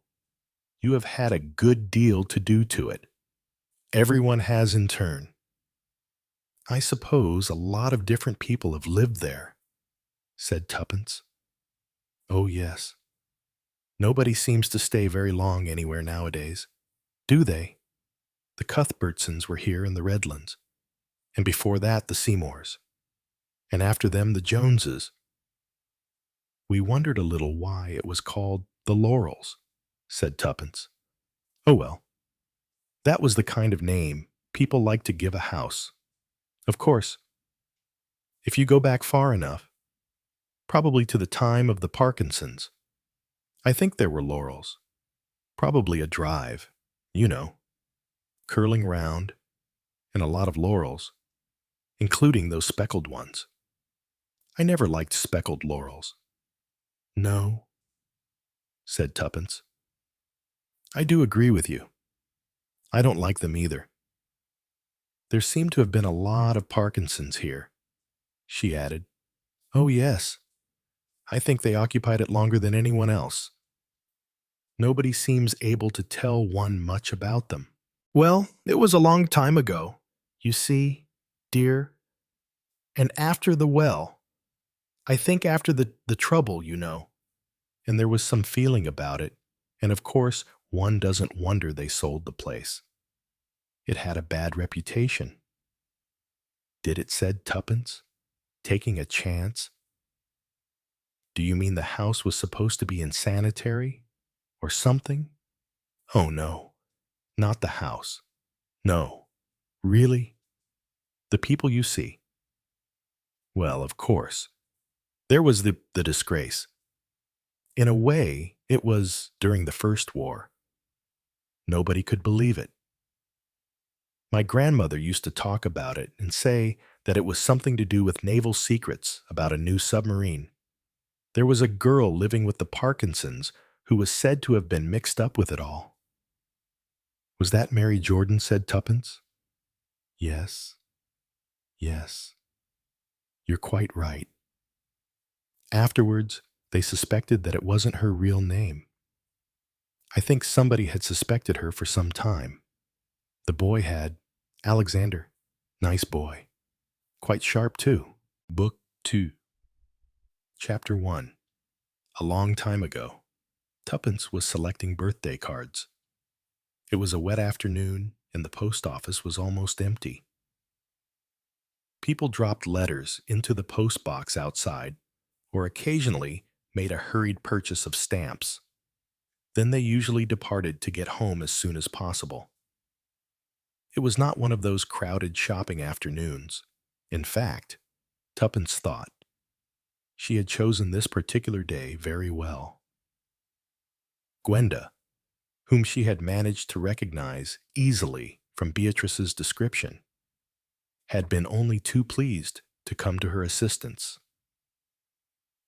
you have had a good deal to do to it. Everyone has in turn. I suppose a lot of different people have lived there, said Tuppence. Oh, yes. Nobody seems to stay very long anywhere nowadays, do they? The Cuthbertsons were here in the Redlands, and before that the Seymours, and after them the Joneses. We wondered a little why it was called the Laurels, said Tuppence. Oh, well, that was the kind of name people like to give a house. Of course, if you go back far enough, probably to the time of the Parkinsons, I think there were laurels. Probably a drive, you know, curling round, and a lot of laurels, including those speckled ones. I never liked speckled laurels. No, said Tuppence. I do agree with you. I don't like them either. There seem to have been a lot of Parkinsons here, she added. Oh, yes. I think they occupied it longer than anyone else. Nobody seems able to tell one much about them. Well, it was a long time ago, you see, dear. And after the well, I think after the trouble, you know, and there was some feeling about it, and of course one doesn't wonder they sold the place. It had a bad reputation. Did it, said Tuppence, taking a chance? Do you mean the house was supposed to be insanitary? Or something? Oh, no, not the house. No, really? The people you see. Well, of course. There was the disgrace. In a way, it was during the First War. Nobody could believe it. My grandmother used to talk about it and say that it was something to do with naval secrets about a new submarine. There was a girl living with the Parkinsons who was said to have been mixed up with it all. Was that Mary Jordan, said Tuppence. Yes, yes, you're quite right. Afterwards, they suspected that it wasn't her real name. I think somebody had suspected her for some time. The boy had. Alexander. Nice boy. Quite sharp, too. Book 2. Chapter 1. A long time ago, Tuppence was selecting birthday cards. It was a wet afternoon, and the post office was almost empty. People dropped letters into the post box outside, or occasionally made a hurried purchase of stamps. Then they usually departed to get home as soon as possible. It was not one of those crowded shopping afternoons. In fact, Tuppence thought she had chosen this particular day very well. Gwenda, whom she had managed to recognize easily from Beatrice's description, had been only too pleased to come to her assistance.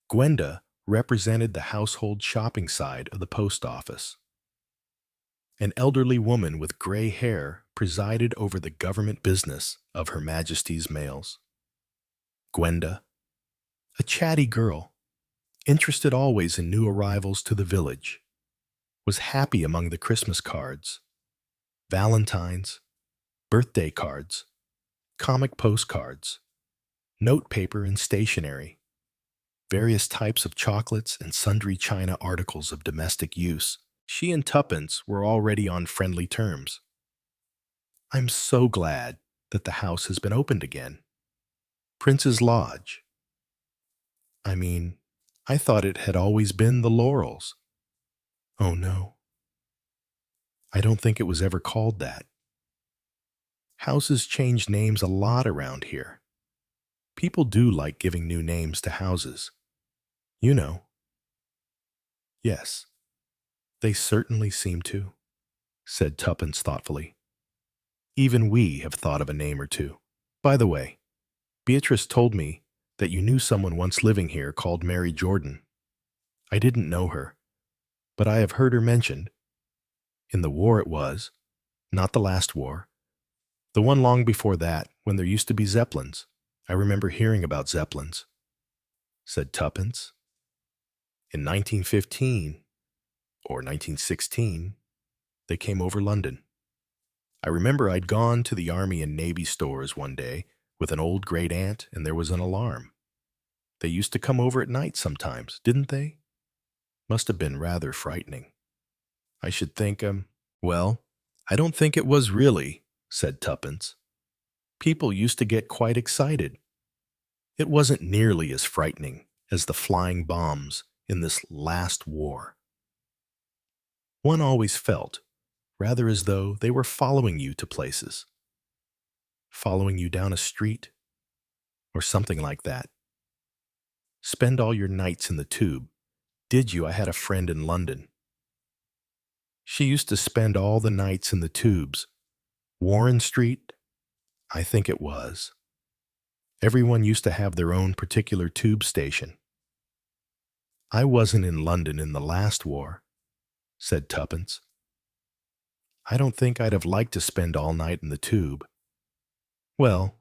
Gwenda represented the household shopping side of the post office. An elderly woman with gray hair presided over the government business of Her Majesty's mails. Gwenda, a chatty girl, interested always in new arrivals to the village, was happy among the Christmas cards, Valentines, birthday cards, comic postcards, note paper and stationery, various types of chocolates and sundry china articles of domestic use. She and Tuppence were already on friendly terms. "I'm so glad that the house has been opened again. Prince's Lodge. I thought it had always been the Laurels." "Oh, no. I don't think it was ever called that. Houses change names a lot around here. People do like giving new names to houses. You know." "Yes, they certainly seem to," said Tuppence thoughtfully. "Even we have thought of a name or two. By the way, Beatrice told me that you knew someone once living here called Mary Jordan. I didn't know her, but I have heard her mentioned. In the war it was, not the last war. The one long before that, when there used to be Zeppelins. I remember hearing about Zeppelins," said Tuppence. "In 1915, or 1916, they came over London. I remember I'd gone to the Army and Navy stores one day with an old great-aunt, and there was an alarm. They used to come over at night sometimes, didn't they? Must have been rather frightening. I should think, well, I don't think it was really," said Tuppence. "People used to get quite excited. It wasn't nearly as frightening as the flying bombs in this last war. One always felt rather as though they were following you to places. Following you down a street, or something like that. Spend all your nights in the tube. Did you? I had a friend in London. She used to spend all the nights in the tubes. Warren Street, I think it was. Everyone used to have their own particular tube station. I wasn't in London in the last war," said Tuppence. "I don't think I'd have liked to spend all night in the tube. Well,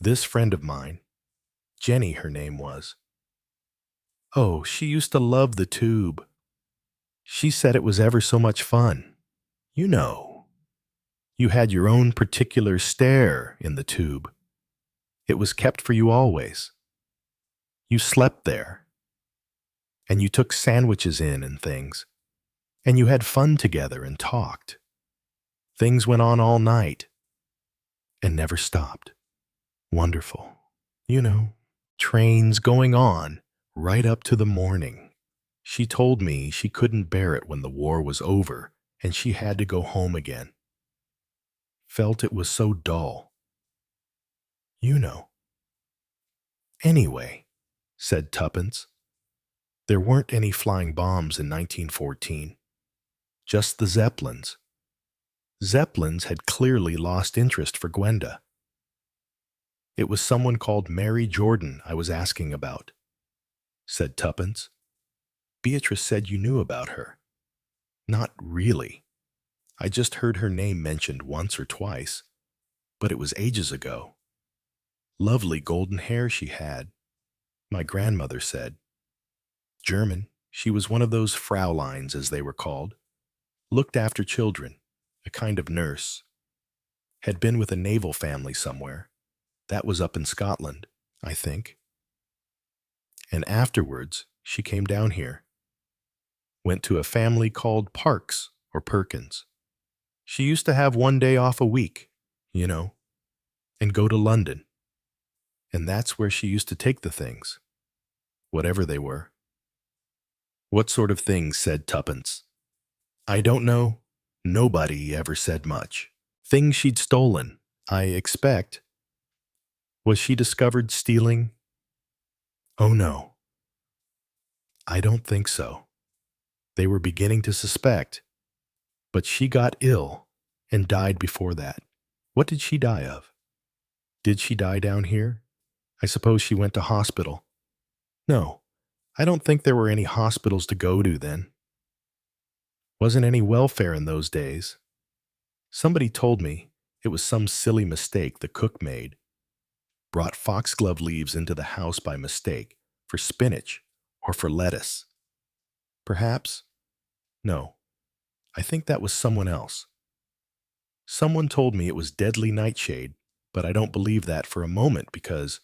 this friend of mine, Jenny her name was. Oh, she used to love the tube. She said it was ever so much fun. You know, you had your own particular stair in the tube. It was kept for you always. You slept there, and you took sandwiches in and things, and you had fun together and talked. Things went on all night and never stopped. Wonderful. You know, trains going on right up to the morning. She told me she couldn't bear it when the war was over and she had to go home again. Felt it was so dull. You know. Anyway," said Tuppence, "there weren't any flying bombs in 1914. Just the Zeppelins. Zeppelins had clearly lost interest for Gwenda. It was someone called Mary Jordan I was asking about," said Tuppence. "Beatrice said you knew about her." "Not really. I just heard her name mentioned once or twice, but it was ages ago. Lovely golden hair she had, my grandmother said. German, she was one of those Frauleins, as they were called. Looked after children, a kind of nurse. Had been with a naval family somewhere. That was up in Scotland, I think. And afterwards, she came down here, went to a family called Parks or Perkins. She used to have 1 day off a week, you know, and go to London. And that's where she used to take the things, whatever they were. What sort of things, said Tuppence. I don't know. Nobody ever said much. Things she'd stolen, I expect. Was she discovered stealing? Oh no, I don't think so. They were beginning to suspect, but she got ill and died before that. What did she die of? Did she die down here? I suppose she went to hospital. No, I don't think there were any hospitals to go to then. Wasn't any welfare in those days. Somebody told me it was some silly mistake the cook made. Brought foxglove leaves into the house by mistake for spinach or for lettuce. Perhaps? No, I think that was someone else. Someone told me it was deadly nightshade, but I don't believe that for a moment because,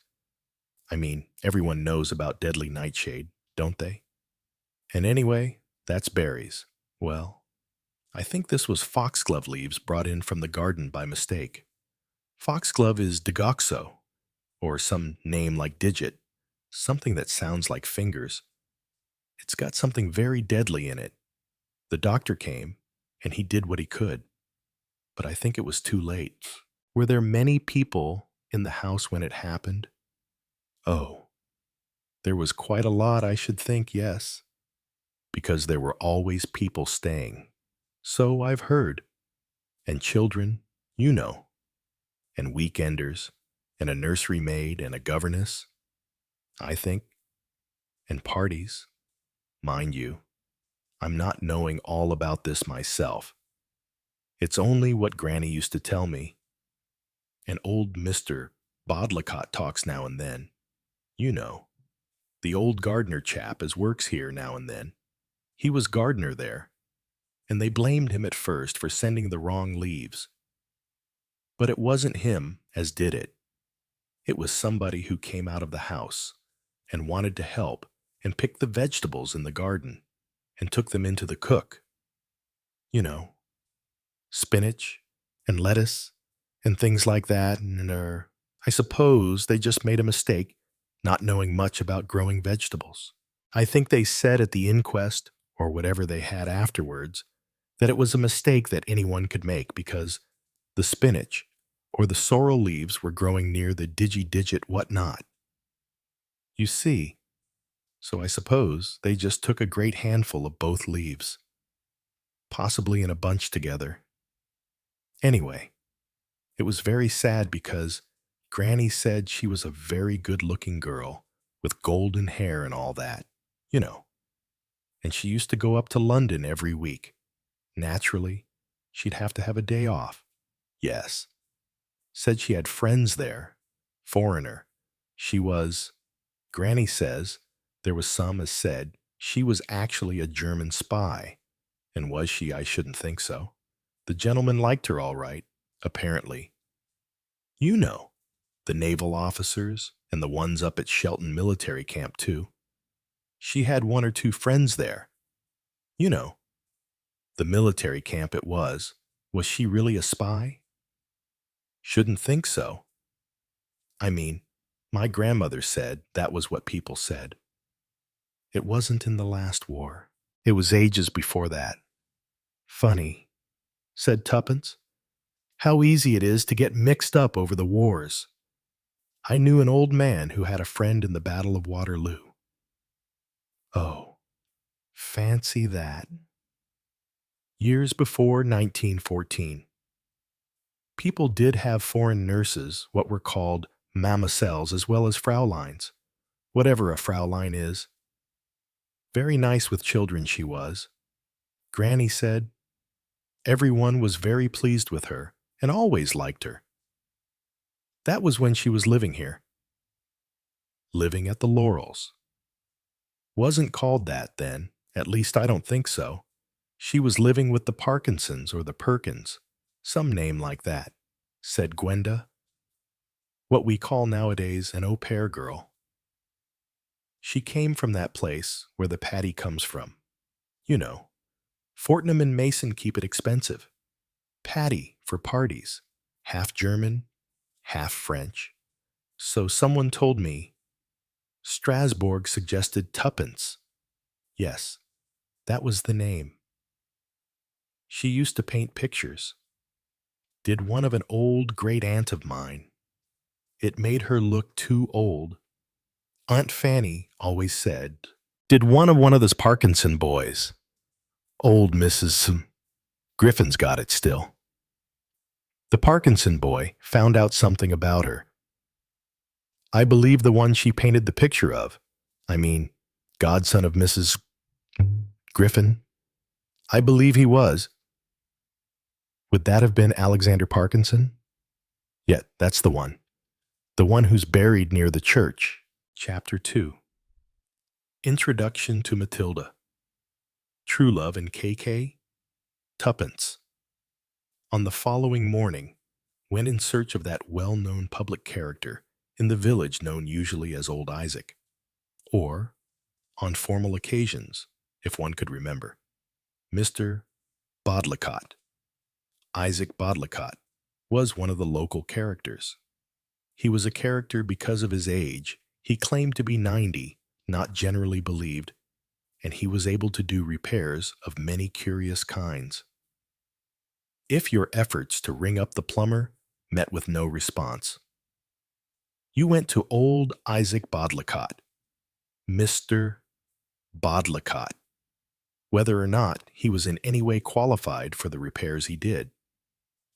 everyone knows about deadly nightshade, don't they? And anyway, that's berries. Well, I think this was foxglove leaves brought in from the garden by mistake. Foxglove is digoxo, or some name like digit, something that sounds like fingers. It's got something very deadly in it. The doctor came, and he did what he could. But I think it was too late. Were there many people in the house when it happened? Oh, there was quite a lot, I should think, yes. Because there were always people staying. So I've heard. And children, you know. And weekenders, and a nursery maid, and a governess, I think. And parties. Mind you, I'm not knowing all about this myself. It's only what Granny used to tell me. And old Mr. Bodlicott talks now and then. You know, the old gardener chap as works here now and then. He was gardener there, and they blamed him at first for sending the wrong leaves. But it wasn't him as did it. It was somebody who came out of the house and wanted to help and pick the vegetables in the garden and took them into the cook. You know, spinach and lettuce and things like that, and I suppose they just made a mistake, not knowing much about growing vegetables. I think they said at the inquest, or whatever they had afterwards, that it was a mistake that anyone could make because the spinach or the sorrel leaves were growing near the digi-digit whatnot. You see, so I suppose they just took a great handful of both leaves, possibly in a bunch together. Anyway, it was very sad because Granny said she was a very good-looking girl with golden hair and all that, you know. And she used to go up to London every week. Naturally, she'd have to have a day off. Yes. Said she had friends there. Foreigner. She was, Granny says, there was some as said she was actually a German spy. And was she? I shouldn't think so. The gentleman liked her all right, apparently. You know, the naval officers and the ones up at Shelton military camp, too. She had 1 or 2 friends there. You know, the military camp it was. Was she really a spy? Shouldn't think so. My grandmother said that was what people said. It wasn't in the last war. It was ages before that. Funny, said Tuppence. How easy it is to get mixed up over the wars. I knew an old man who had a friend in the Battle of Waterloo. Oh, fancy that. Years before 1914. People did have foreign nurses, what were called mamselles, as well as frauleins, whatever a fraulein is. Very nice with children she was. Granny said everyone was very pleased with her and always liked her. That was when she was living here. Living at the Laurels. Wasn't called that then, at least I don't think so. She was living with the Parkinsons or the Perkins, some name like that, said Gwenda. What we call nowadays an au pair girl. She came from that place where the patty comes from. You know, Fortnum and Mason keep it expensive. Patty for parties. Half German, half French. So someone told me Strasbourg suggested tuppence. Yes, that was the name. She used to paint pictures. Did one of an old great-aunt of mine. It made her look too old. Aunt Fanny always said, did one of those Parkinson boys. Old Mrs. Griffin's got it still. The Parkinson boy found out something about her. I believe the one she painted the picture of. I mean, godson of Mrs. Griffin. I believe he was. Would that have been Alexander Parkinson? Yeah, that's the one. The one who's buried near the church. Chapter 2. Introduction to Matilda. True Love and KK. Tuppence. On the following morning, went in search of that well-known public character in the village known usually as Old Isaac, or, on formal occasions, if one could remember, Mr. Bodlicott. Isaac Bodlicott was one of the local characters. He was a character because of his age. He claimed to be 90, not generally believed, and he was able to do repairs of many curious kinds. If your efforts to ring up the plumber met with no response, you went to old Isaac Bodlicott, Mr. Bodlicott, whether or not he was in any way qualified for the repairs he did,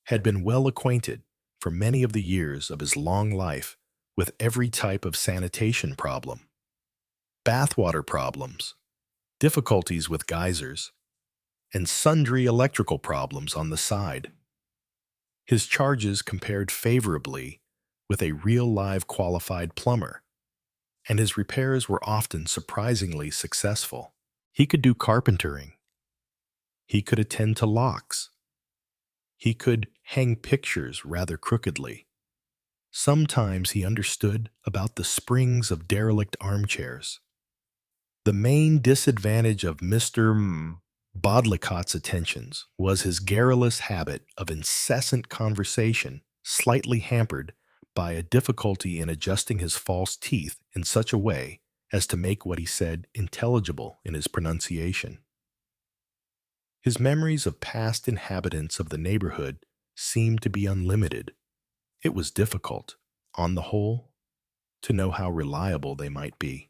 had been well acquainted for many of the years of his long life with every type of sanitation problem, bathwater problems, difficulties with geysers, and sundry electrical problems on the side. His charges compared favorably with a real live qualified plumber, and his repairs were often surprisingly successful. He could do carpentering. He could attend to locks. He could hang pictures rather crookedly. Sometimes he understood about the springs of derelict armchairs. The main disadvantage of Mr. Bodlicott's attentions was his garrulous habit of incessant conversation, slightly hampered by a difficulty in adjusting his false teeth in such a way as to make what he said intelligible in his pronunciation. His memories of past inhabitants of the neighborhood seemed to be unlimited. It was difficult, on the whole, to know how reliable they might be.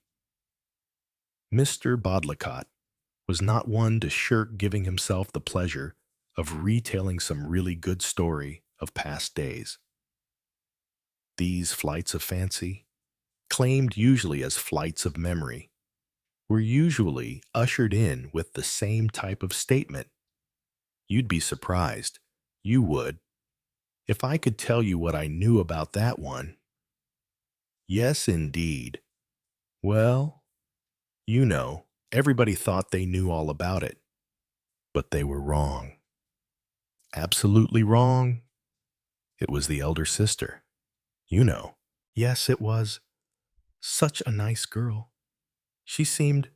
Mr. Bodlicott was not one to shirk giving himself the pleasure of retailing some really good story of past days. These flights of fancy, claimed usually as flights of memory, were usually ushered in with the same type of statement. You'd be surprised, you would, if I could tell you what I knew about that one. Yes, indeed. Well, you know, everybody thought they knew all about it, but they were wrong. Absolutely wrong. It was the elder sister. You know. Yes, it was. Such a nice girl. She seemed...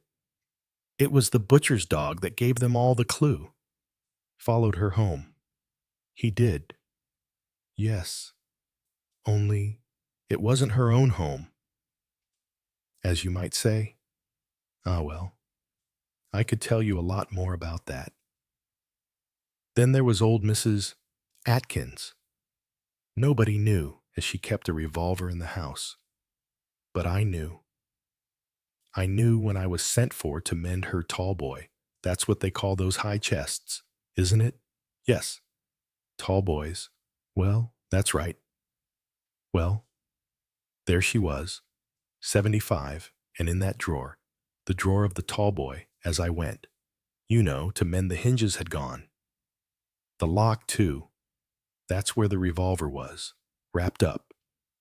It was the butcher's dog that gave them all the clue. Followed her home. He did. Yes. Only it wasn't her own home. As you might say. Ah, well. I could tell you a lot more about that. Then there was old Mrs. Atkins. Nobody knew, as she kept a revolver in the house. But I knew. I knew when I was sent for to mend her tall boy. That's what they call those high chests, isn't it? Yes. Tall boys. Well, that's right. Well, there she was, 75, and in that drawer, the drawer of the tall boy, as I went. You know, to mend the hinges had gone. The lock, too. That's where the revolver was, wrapped up.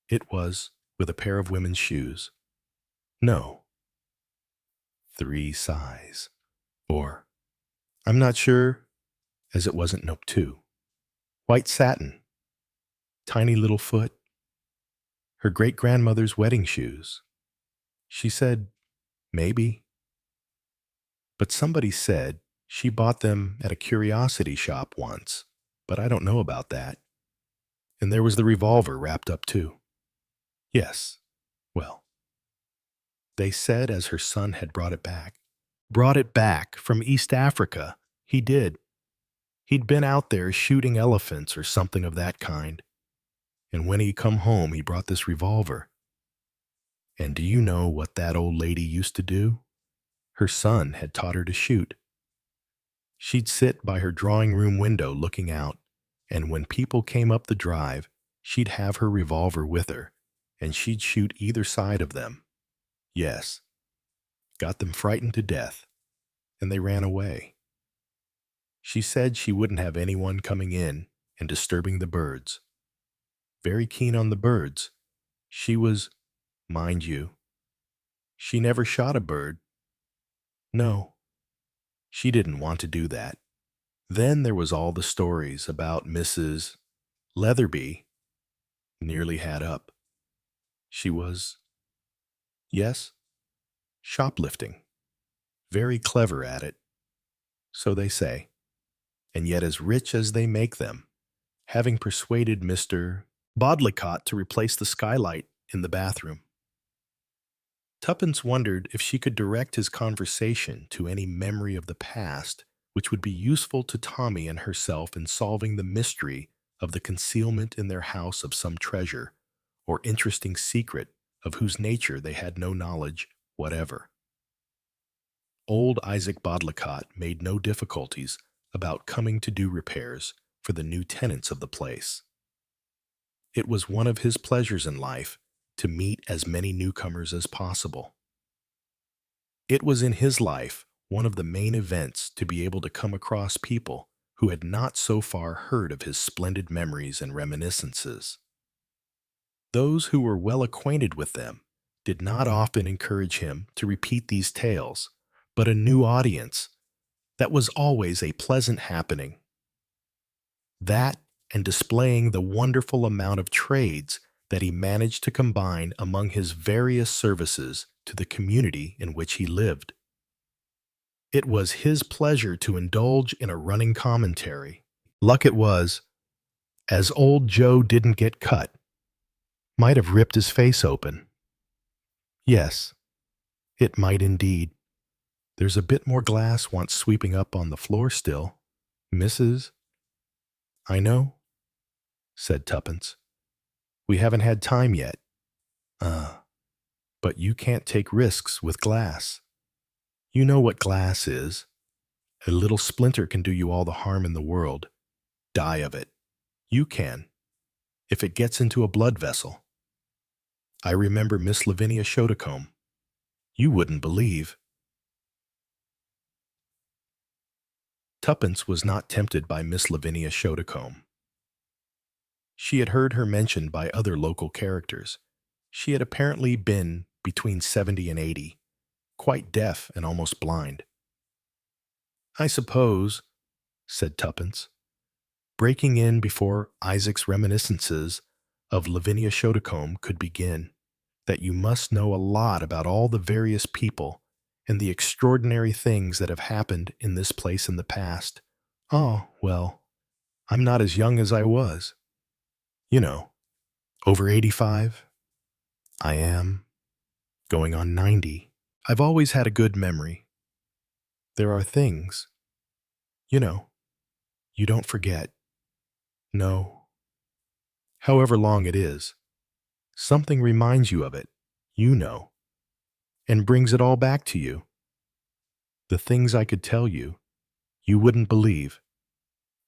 It was, with a pair of women's shoes. No. 3 size. Or, I'm not sure, as it wasn't nope 2. White satin. Tiny little foot. Her great-grandmother's wedding shoes. She said, Maybe. But somebody said she bought them at a curiosity shop once, but I don't know about that. And there was the revolver wrapped up too. Yes. Well, they said as her son had brought it back. Brought it back from East Africa. He did. He'd been out there shooting elephants or something of that kind. And when he come home, he brought this revolver. And do you know what that old lady used to do? Her son had taught her to shoot. She'd sit by her drawing room window looking out, and when people came up the drive, she'd have her revolver with her, and she'd shoot either side of them. Yes, got them frightened to death, and they ran away. She said she wouldn't have anyone coming in and disturbing the birds. Very keen on the birds. She was, mind you, she never shot a bird. No, she didn't want to do that. Then there was all the stories about Mrs. Leatherby, nearly had up. She was, yes, shoplifting. Very clever at it, so they say, and yet as rich as they make them, having persuaded Mr. Bodlicott to replace the skylight in the bathroom. Tuppence wondered if she could direct his conversation to any memory of the past which would be useful to Tommy and herself in solving the mystery of the concealment in their house of some treasure or interesting secret of whose nature they had no knowledge whatever. Old Isaac Bodlicott made no difficulties about coming to do repairs for the new tenants of the place. It was one of his pleasures in life to meet as many newcomers as possible. It was in his life one of the main events to be able to come across people who had not so far heard of his splendid memories and reminiscences. Those who were well acquainted with them did not often encourage him to repeat these tales, but a new audience, that was always a pleasant happening. That and displaying the wonderful amount of trades that he managed to combine among his various services to the community in which he lived. It was his pleasure to indulge in a running commentary. Luck it was, as old Joe didn't get cut. Might have ripped his face open. Yes, it might indeed. There's a bit more glass wants sweeping up on the floor still. Mrs. I know, said Tuppence. We haven't had time yet. But you can't take risks with glass. You know what glass is. A little splinter can do you all the harm in the world. Die of it. You can, if it gets into a blood vessel. I remember Miss Lavinia Shodacombe. You wouldn't believe. Tuppence was not tempted by Miss Lavinia Shodacombe. She had heard her mentioned by other local characters. She had apparently been between 70 and 80, quite deaf and almost blind. I suppose, said Tuppence, breaking in before Isaac's reminiscences of Lavinia Shodacombe could begin, that you must know a lot about all the various people and the extraordinary things that have happened in this place in the past. Oh, well, I'm not as young as I was. You know, over 85. I am going on 90. I've always had a good memory. There are things, you know, you don't forget. No. However long it is, something reminds you of it, you know, and brings it all back to you. The things I could tell you, you wouldn't believe.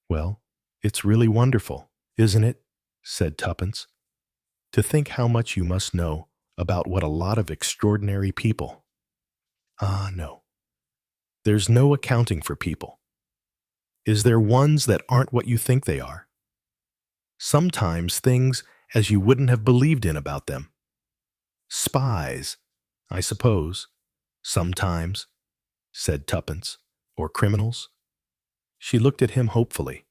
Well, it's really wonderful, isn't it? Said Tuppence. To think how much you must know about what a lot of extraordinary people. Ah, no. There's no accounting for people. Is there ones that aren't what you think they are? Sometimes things as you wouldn't have believed in about them. Spies, I suppose. Sometimes, said Tuppence, or criminals. She looked at him hopefully.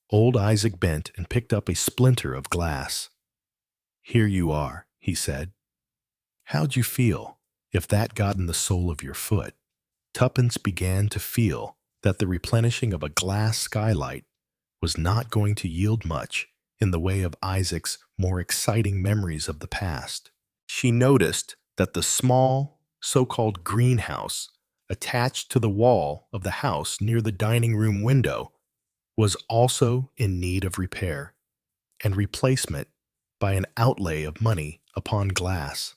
Old Isaac bent and picked up a splinter of glass. Here you are, he said. How'd you feel if that got in the sole of your foot. Tuppence began to feel that the replenishing of a glass skylight was not going to yield much in the way of Isaac's more exciting memories of the past. She noticed that the small, so-called greenhouse attached to the wall of the house near the dining room window was also in need of repair and replacement by an outlay of money upon glass.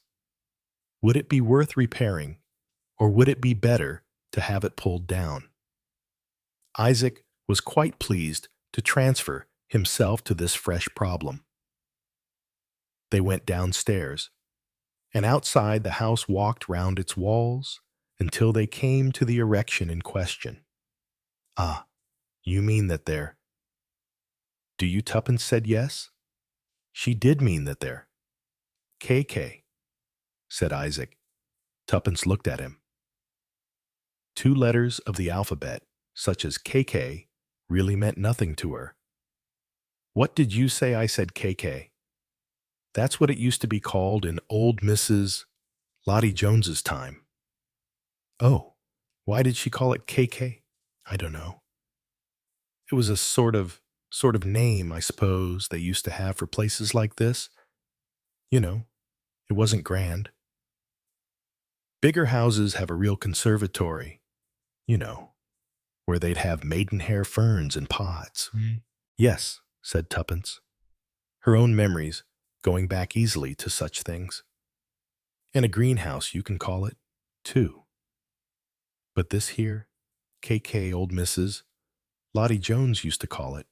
Would it be worth repairing, or would it be better to have it pulled down? Isaac was quite pleased to transfer himself to this fresh problem. They went downstairs, and outside the house walked round its walls until they came to the erection in question. Ah, you mean that there. Do you, Tuppence said yes? She did mean that there. KK, said Isaac. Tuppence looked at him. 2 letters of the alphabet, such as KK, really meant nothing to her. What did you say I said, KK? That's what it used to be called in old Mrs. Lottie Jones's time. Oh, why did she call it KK? I don't know. It was a sort of name, I suppose, they used to have for places like this. You know, it wasn't grand. Bigger houses have a real conservatory, you know, where they'd have maidenhair ferns in pots. Yes, said Tuppence, her own memories going back easily to such things. And a greenhouse, you can call it, too. But this here, KK old Mrs. Lottie Jones used to call it.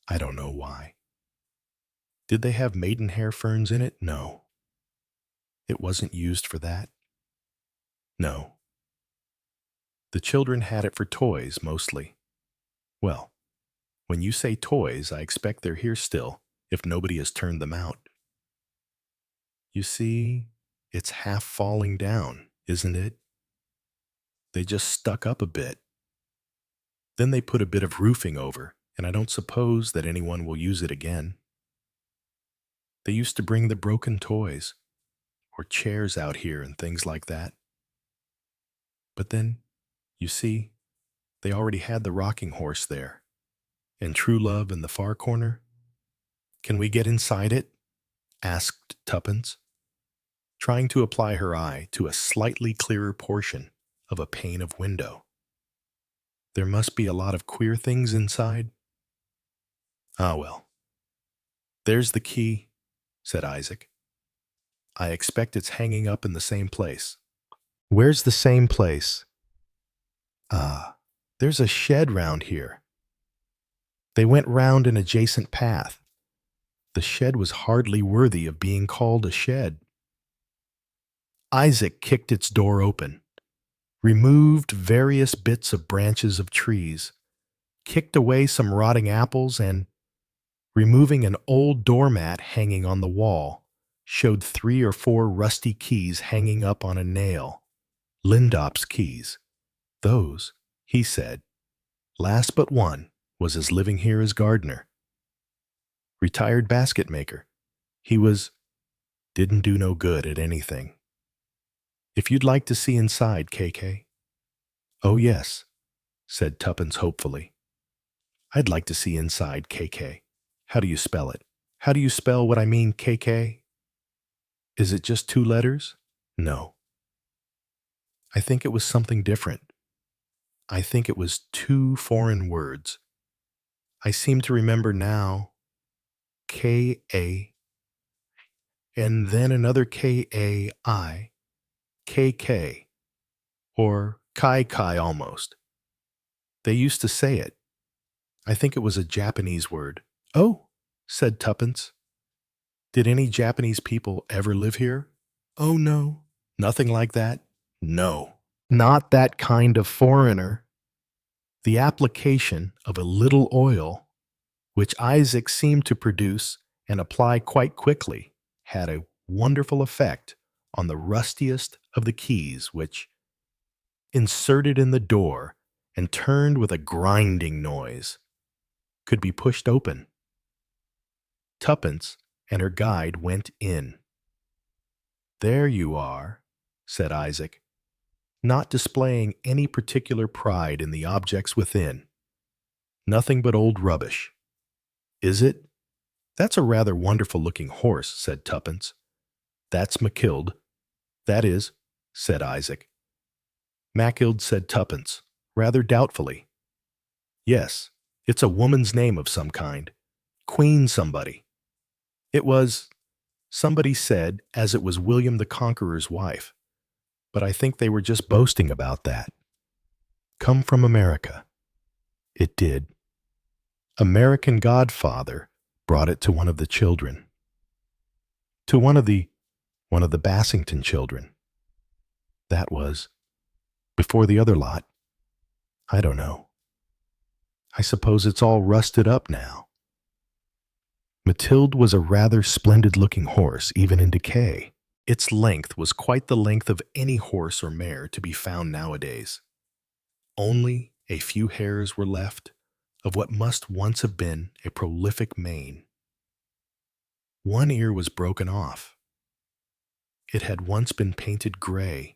I don't know why. Did they have maidenhair ferns in it? No. It wasn't used for that. No. The children had it for toys, mostly. Well, when you say toys, I expect they're here still, if nobody has turned them out. You see, it's half falling down, isn't it? They just stuck up a bit. Then they put a bit of roofing over, and I don't suppose that anyone will use it again. They used to bring the broken toys, or chairs out here and things like that. But then, you see, they already had the rocking horse there, and True Love in the far corner. Can we get inside it? Asked Tuppence, trying to apply her eye to a slightly clearer portion of a pane of window. There must be a lot of queer things inside. Ah, well. There's the key, said Isaac. I expect it's hanging up in the same place. Where's the same place? Ah, there's a shed round here. They went round an adjacent path. The shed was hardly worthy of being called a shed. Isaac kicked its door open, removed various bits of branches of trees, kicked away some rotting apples, and, removing an old doormat hanging on the wall, showed 3 or 4 rusty keys hanging up on a nail. Lindop's keys. Those, he said, last but one, was as living here as gardener. Retired basket maker. He didn't do no good at anything. If you'd like to see inside, KK. Oh, yes, said Tuppence hopefully. I'd like to see inside, KK. How do you spell it? How do you spell what I mean, KK? Is it just 2 letters? No. I think it was something different. I think it was 2 foreign words. I seem to remember now. K-A, and then another K-A-I, K-K, or Kai-Kai almost. They used to say it. I think it was a Japanese word. Oh, said Tuppence. Did any Japanese people ever live here? Oh, no. Nothing like that? No. Not that kind of foreigner. The application of a little oil, which Isaac seemed to produce and apply quite quickly, had a wonderful effect on the rustiest of the keys, which, inserted in the door and turned with a grinding noise, could be pushed open. Tuppence and her guide went in. There you are, said Isaac, not displaying any particular pride in the objects within. Nothing but old rubbish. Is it? That's a rather wonderful-looking horse, said Tuppence. That's Machild. That is, said Isaac. Machild, said Tuppence, rather doubtfully. Yes, it's a woman's name of some kind. Queen somebody. It was, somebody said, as it was William the Conqueror's wife. But I think they were just boasting about that. Come from America. It did. American Godfather brought it to one of the children. To one of the Bassington children. That was, before the other lot. I don't know. I suppose it's all rusted up now. Mathilde was a rather splendid-looking horse, even in decay. Its length was quite the length of any horse or mare to be found nowadays. Only a few hairs were left of what must once have been a prolific mane. One ear was broken off. It had once been painted gray,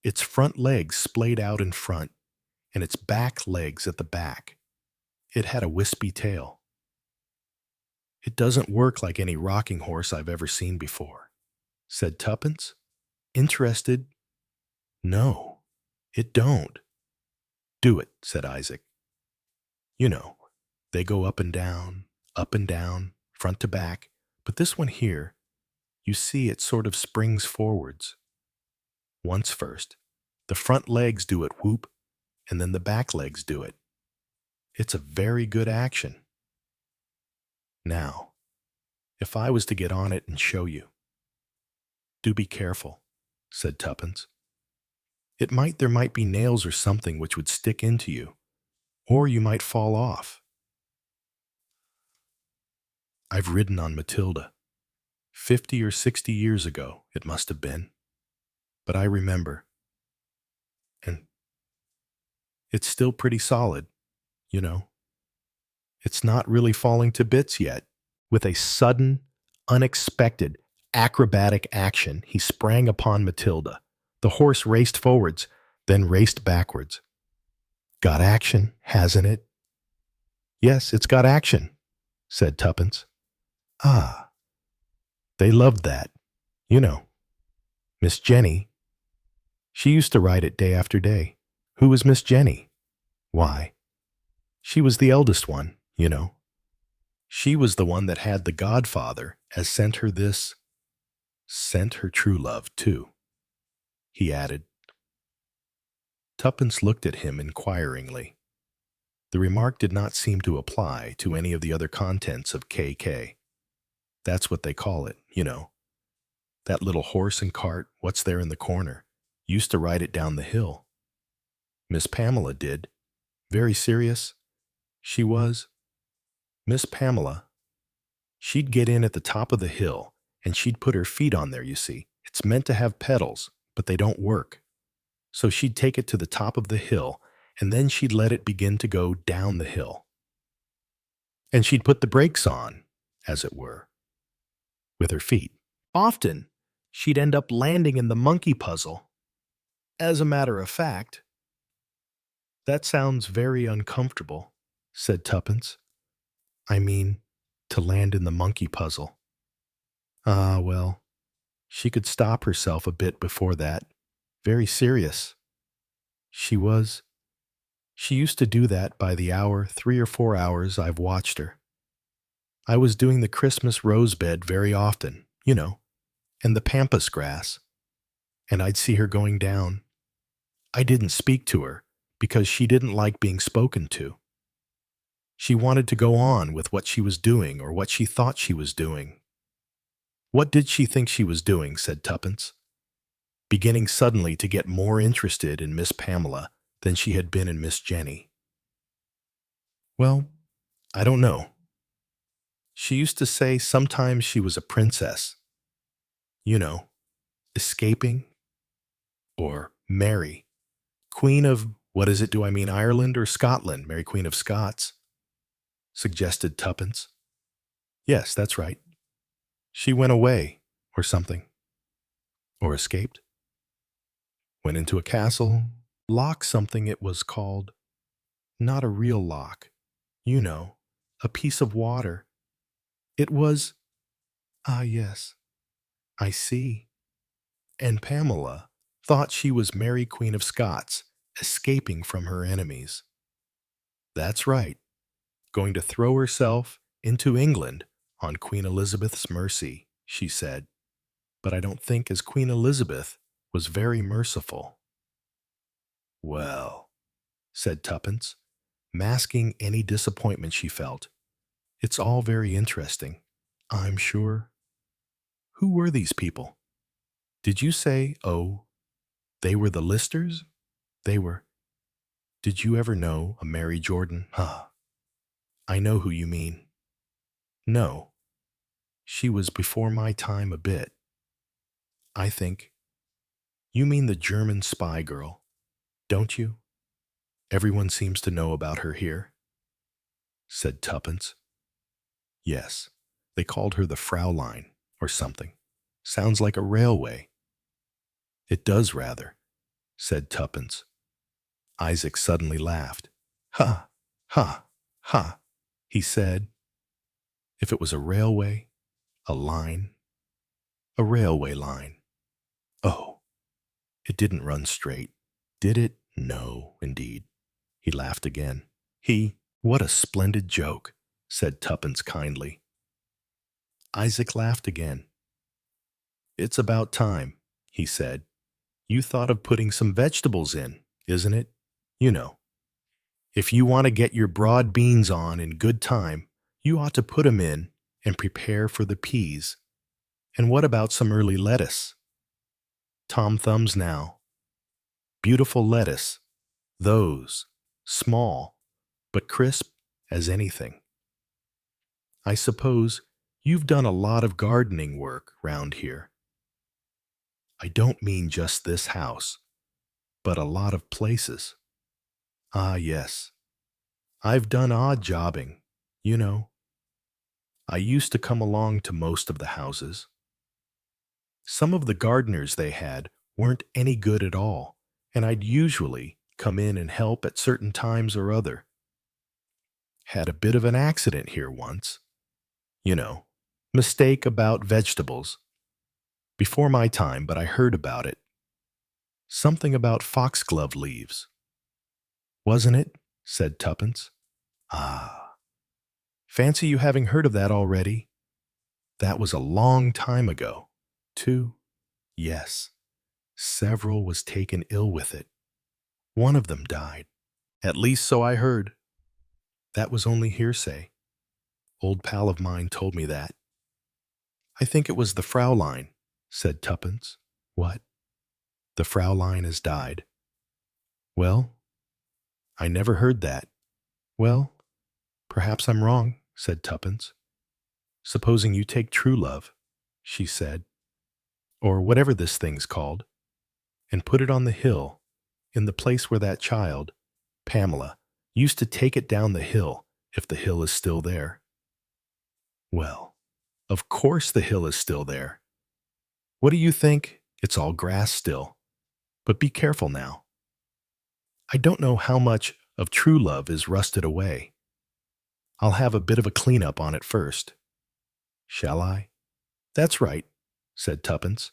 its front legs splayed out in front, and its back legs at the back. It had a wispy tail. It doesn't work like any rocking horse I've ever seen before, said Tuppence. Interested? No, it don't. Do it, said Isaac. You know, they go up and down, front to back, but this one here, you see it sort of springs forwards. Once first, the front legs do it whoop, and then the back legs do it. It's a very good action. Now, if I was to get on it and show you. Do be careful, said Tuppence. There might be nails or something which would stick into you, or you might fall off. I've ridden on Matilda. 50 or 60 years ago, it must have been. But I remember. And it's still pretty solid, you know. It's not really falling to bits yet. With a sudden, unexpected, acrobatic action, he sprang upon Matilda. The horse raced forwards, then raced backwards. Got action, hasn't it? Yes, it's got action, said Tuppence. Ah, they loved that. You know, Miss Jenny. She used to ride it day after day. Who was Miss Jenny? Why, she was the eldest one, you know. She was the one that had the godfather as sent her true love, too, he added. Tuppence looked at him inquiringly. The remark did not seem to apply to any of the other contents of KK. That's what they call it, you know. That little horse and cart, what's there in the corner, used to ride it down the hill. Miss Pamela did. Very serious. She was. Miss Pamela, she'd get in at the top of the hill, and she'd put her feet on there, you see. It's meant to have pedals, but they don't work. So she'd take it to the top of the hill, and then she'd let it begin to go down the hill. And she'd put the brakes on, as it were, with her feet. Often, she'd end up landing in the monkey puzzle. As a matter of fact, that sounds very uncomfortable, said Tuppence. I mean, to land in the monkey puzzle. Ah, well, she could stop herself a bit before that. Very serious. She used to do that by the hour, 3 or 4 hours I've watched her. I was doing the Christmas rose bed very often, you know, and the pampas grass, and I'd see her going down. I didn't speak to her because she didn't like being spoken to. She wanted to go on with what she was doing or what she thought she was doing. What did she think she was doing, said Tuppence, beginning suddenly to get more interested in Miss Pamela than she had been in Miss Jenny. Well, I don't know. She used to say sometimes she was a princess. You know, escaping. Or Mary, Queen of, Ireland or Scotland, Mary Queen of Scots, suggested Tuppence. Yes, that's right. She went away, or something. Or escaped. Went into a castle, locked something it was called. Not a real lock. You know, a piece of water. It was, ah, yes, I see. And Pamela thought she was Mary Queen of Scots, escaping from her enemies. That's right, going to throw herself into England on Queen Elizabeth's mercy, she said. But I don't think as Queen Elizabeth was very merciful. Well, said Tuppence, masking any disappointment she felt. It's all very interesting, I'm sure. Who were these people? Did you say, oh, they were the Listers? They were. Did you ever know a Mary Jordan? Huh. I know who you mean. No, she was before my time a bit. I think. You mean the German spy girl, don't you? Everyone seems to know about her here, said Tuppence. Yes, they called her the Fraulein, or something. Sounds like a railway. It does rather, said Tuppence. Isaac suddenly laughed. Ha, ha, ha, he said. If it was a railway, a line, a railway line. Oh, it didn't run straight, did it? No, indeed. He laughed again. What a splendid joke, said Tuppence kindly. Isaac laughed again. It's about time, he said. You thought of putting some vegetables in, isn't it? You know, if you want to get your broad beans on in good time, you ought to put 'em in and prepare for the peas. And what about some early lettuce? Tom Thumbs now. Beautiful lettuce. Those. Small, but crisp as anything. I suppose you've done a lot of gardening work round here. I don't mean just this house, but a lot of places. Ah, yes. I've done odd jobbing, you know. I used to come along to most of the houses. Some of the gardeners they had weren't any good at all, and I'd usually come in and help at certain times or other. Had a bit of an accident here once. You know, mistake about vegetables. Before my time, but I heard about it. Something about foxglove leaves. Wasn't it? Said Tuppence. Ah, fancy you having heard of that already. That was a long time ago. Two? Yes. Several was taken ill with it. One of them died. At least so I heard. That was only hearsay. Old pal of mine told me that. I think it was the Fraulein, said Tuppence. What? The Fraulein has died. Well, I never heard that. Well, perhaps I'm wrong, said Tuppence. Supposing you take True Love, she said, or whatever this thing's called, and put it on the hill, in the place where that child, Pamela, used to take it down the hill, if the hill is still there. Well, of course the hill is still there. What do you think? It's all grass still. But be careful now. I don't know how much of True Love is rusted away. I'll have a bit of a clean-up on it first. Shall I? That's right, said Tuppence.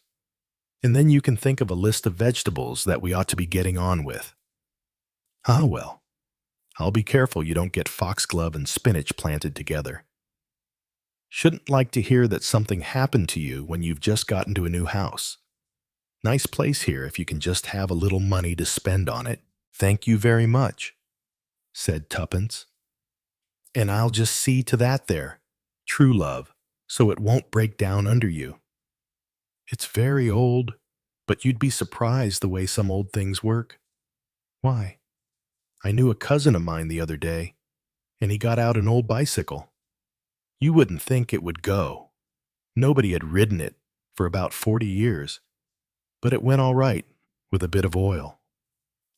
And then you can think of a list of vegetables that we ought to be getting on with. Ah, well, I'll be careful you don't get foxglove and spinach planted together. Shouldn't like to hear that something happened to you when you've just gotten to a new house. Nice place here if you can just have a little money to spend on it. Thank you very much, said Tuppence. And I'll just see to that there, True Love, so it won't break down under you. It's very old, but you'd be surprised the way some old things work. Why? I knew a cousin of mine the other day, and he got out an old bicycle. You wouldn't think it would go. Nobody had ridden it for about 40 years, but it went all right with a bit of oil.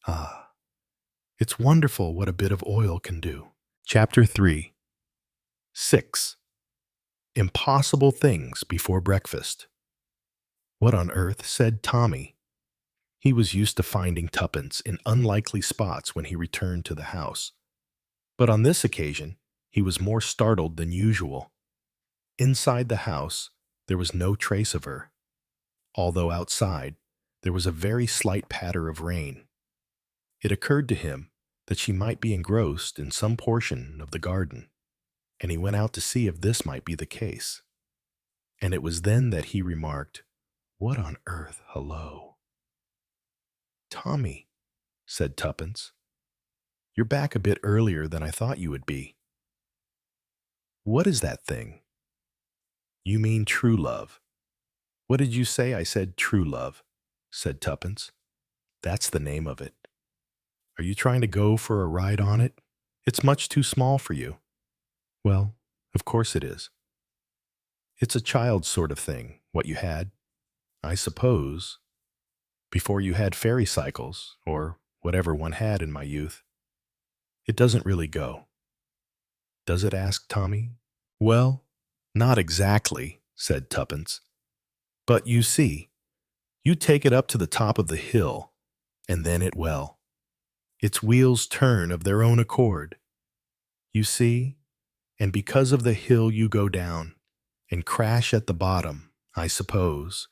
Ah, it's wonderful what a bit of oil can do. Chapter 3. 6. Impossible Things Before Breakfast. What on earth? Said Tommy. He was used to finding tuppence in unlikely spots when he returned to the house. But on this occasion, he was more startled than usual. Inside the house, there was no trace of her, although outside, there was a very slight patter of rain. It occurred to him that she might be engrossed in some portion of the garden, and he went out to see if this might be the case. And it was then that he remarked, "What on earth, hello?" "Tommy," said Tuppence, "you're back a bit earlier than I thought you would be. What is that thing?" "You mean true love." "What did you say?" "I said true love," said Tuppence. "That's the name of it. Are you trying to go for a ride on it? It's much too small for you." "Well, of course it is. It's a child's sort of thing, what you had, I suppose, before you had fairy cycles, or whatever one had in my youth. It doesn't really go." "Does it?" asked Tommy. "Well, not exactly," said Tuppence. "But you see, you take it up to the top of the hill, and then its wheels turn of their own accord. You see, and because of the hill you go down, and crash at the bottom, I suppose.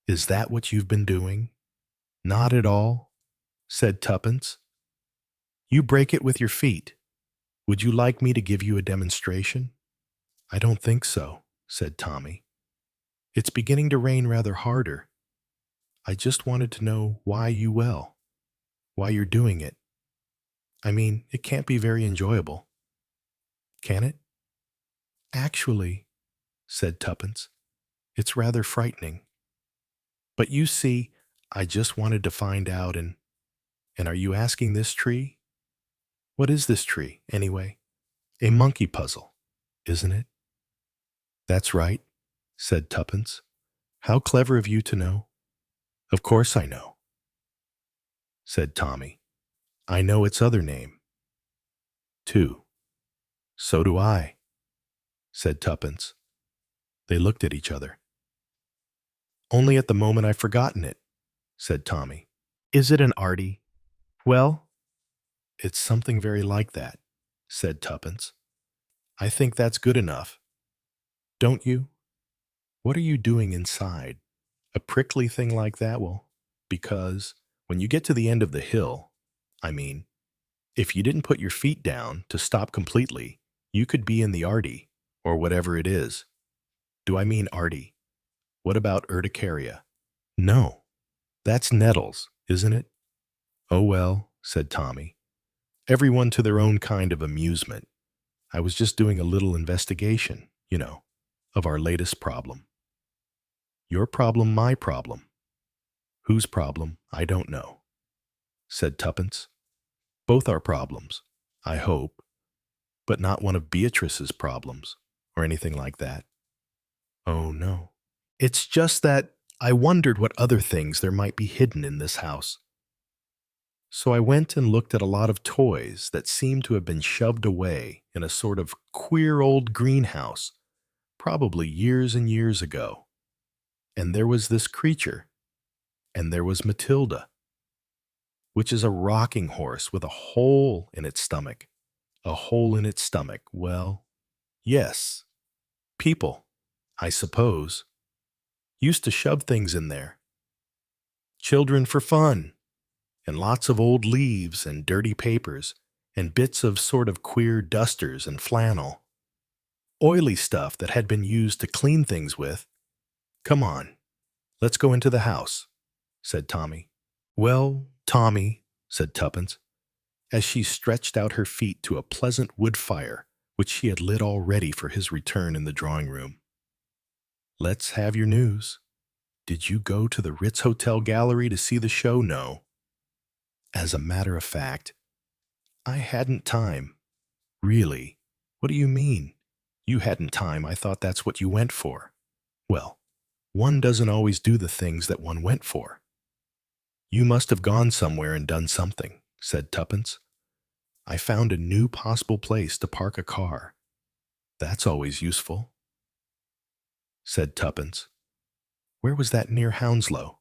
Is that what you've been doing?" "Not at all," said Tuppence. "You break it with your feet. Would you like me to give you a demonstration?" "I don't think so," said Tommy. "It's beginning to rain rather harder. I just wanted to know why you're doing it. I mean, it can't be very enjoyable. Can it?" "Actually," said Tuppence, "it's rather frightening. But you see, I just wanted to find out, and are you asking this tree? What is this tree, anyway? A monkey puzzle, isn't it?" "That's right," said Tuppence. "How clever of you to know." "Of course I know," said Tommy. "I know its other name, too." "So do I," said Tuppence. They looked at each other. "Only at the moment I've forgotten it," said Tommy. "Is it an arty?" "Well, it's something very like that," said Tuppence. "I think that's good enough. Don't you? What are you doing inside? A prickly thing like that will, because when you get to the end of the hill, I mean, if you didn't put your feet down to stop completely, you could be in the arty, or whatever it is. Do I mean arty? What about urticaria?" "No, that's nettles, isn't it?" "Oh well," said Tommy. "Everyone to their own kind of amusement. I was just doing a little investigation, of our latest problem." "Your problem, my problem. Whose problem, I don't know," said Tuppence. "Both our problems, I hope, but not one of Beatrice's problems, or anything like that." "Oh, no. It's just that I wondered what other things there might be hidden in this house. So I went and looked at a lot of toys that seemed to have been shoved away in a sort of queer old greenhouse, probably years and years ago. And there was this creature, and there was Matilda, which is a rocking horse with a hole in its stomach. A hole in its stomach. Well, yes, people, I suppose, used to shove things in there. Children for fun, and lots of old leaves and dirty papers, and bits of sort of queer dusters and flannel. Oily stuff that had been used to clean things with. Come on, let's go into the house," said Tommy. "Well, Tommy," said Tuppence, as she stretched out her feet to a pleasant wood fire which she had lit all ready for his return in the drawing-room. "Let's have your news. Did you go to the Ritz Hotel gallery to see the show?" "No. As a matter of fact, I hadn't time." "Really? What do you mean? You hadn't time? I thought that's what you went for." "Well, one doesn't always do the things that one went for." "You must have gone somewhere and done something," said Tuppence. "I found a new possible place to park a car." "That's always useful," said Tuppence. "Where was that, near Hounslow?"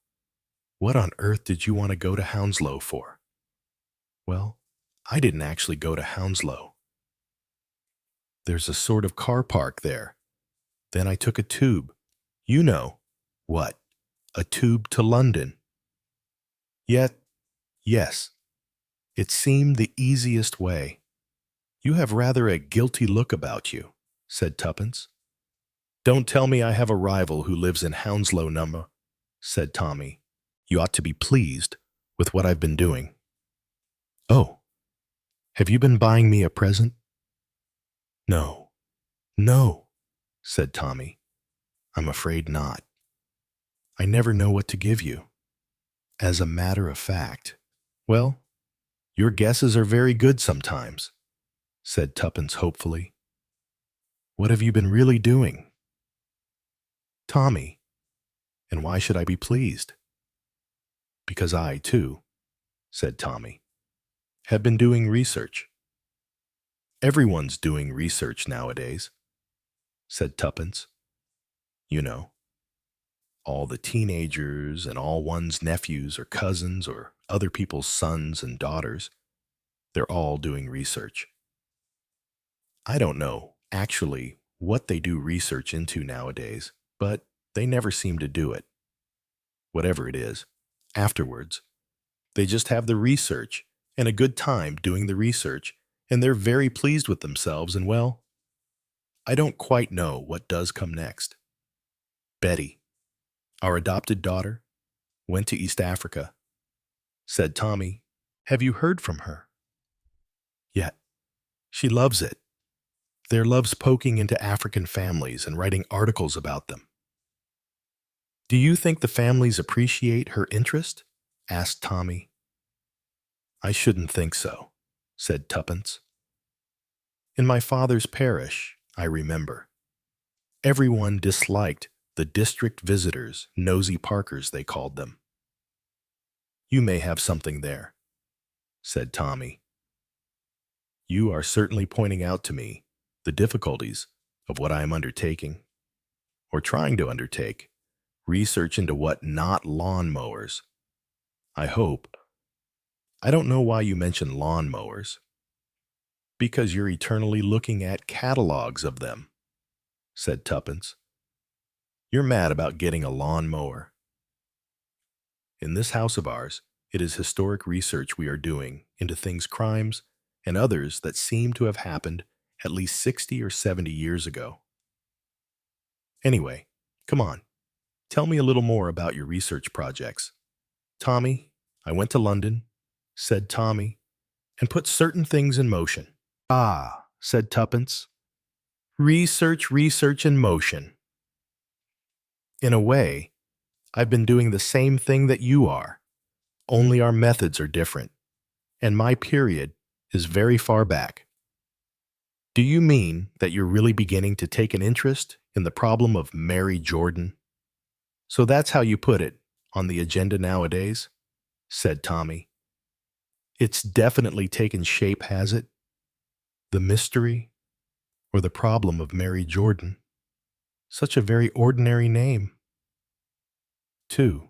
What on earth did you want to go to Hounslow for? Well, I didn't actually go to Hounslow. There's a sort of car park there. Then I took a tube. You know. What? A tube to London. Yet, yes, it seemed the easiest way. You have rather a guilty look about you, said Tuppence. Don't tell me I have a rival who lives in Hounslow number, said Tommy. You ought to be pleased with what I've been doing. Oh, have you been buying me a present? No, no, said Tommy. I'm afraid not. I never know what to give you. As a matter of fact, well, your guesses are very good sometimes, said Tuppence hopefully. What have you been really doing? Tommy, and why should I be pleased? Because I, too, said Tommy, have been doing research. Everyone's doing research nowadays, said Tuppence. You know, all the teenagers and all one's nephews or cousins or other people's sons and daughters, they're all doing research. I don't know, actually, what they do research into nowadays, but they never seem to do it. Whatever it is, afterwards, they just have the research and a good time doing the research, and they're very pleased with themselves, and well, I don't quite know what does come next. Betty, our adopted daughter, went to East Africa. Said Tommy, have you heard from her? Yet. She loves it. There loves poking into African families and writing articles about them. Do you think the families appreciate her interest? Asked Tommy. I shouldn't think so, said Tuppence. In my father's parish, I remember, everyone disliked the district visitors, nosy Parkers they called them. You may have something there, said Tommy. You are certainly pointing out to me the difficulties of what I am undertaking, or trying to undertake, research into what not lawn mowers. I hope. I don't know why you mention lawn mowers. Because you're eternally looking at catalogs of them, said Tuppence. You're mad about getting a lawn mower. In this house of ours, it is historic research we are doing into things, crimes, and others that seem to have happened at least 60 or 70 years ago. Anyway, come on, tell me a little more about your research projects. Tommy, I went to London, said Tommy, and put certain things in motion. Ah, said Tuppence. Research, research in motion. In a way, I've been doing the same thing that you are, only our methods are different, and my period is very far back. Do you mean that you're really beginning to take an interest in the problem of Mary Jordan? So that's how you put it on the agenda nowadays? Said Tommy. It's definitely taken shape, has it? The mystery or the problem of Mary Jordan. Such a very ordinary name. 2.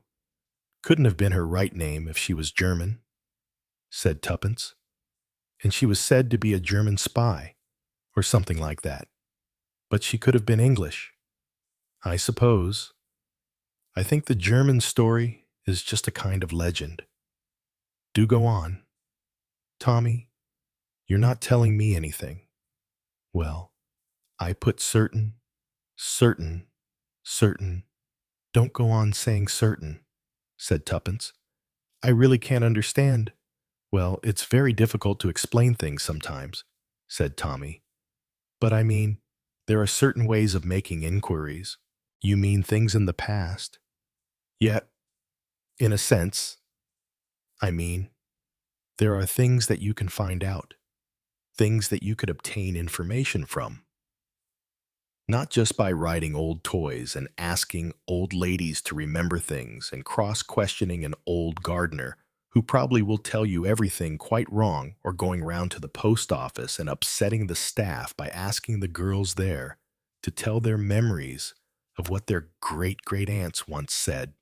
Couldn't have been her right name if she was German, said Tuppence. And she was said to be a German spy, or something like that. But she could have been English. I suppose. I think the German story is just a kind of legend. Do go on. Tommy, you're not telling me anything. Well, I put certain. Don't go on saying certain, said Tuppence. I really can't understand. Well, it's very difficult to explain things sometimes, said Tommy. But I mean, there are certain ways of making inquiries. You mean things in the past. Yet, in a sense, I mean, there are things that you can find out, things that you could obtain information from. Not just by writing old toys and asking old ladies to remember things and cross-questioning an old gardener who probably will tell you everything quite wrong, or going round to the post office and upsetting the staff by asking the girls there to tell their memories of what their great-great-aunts once said.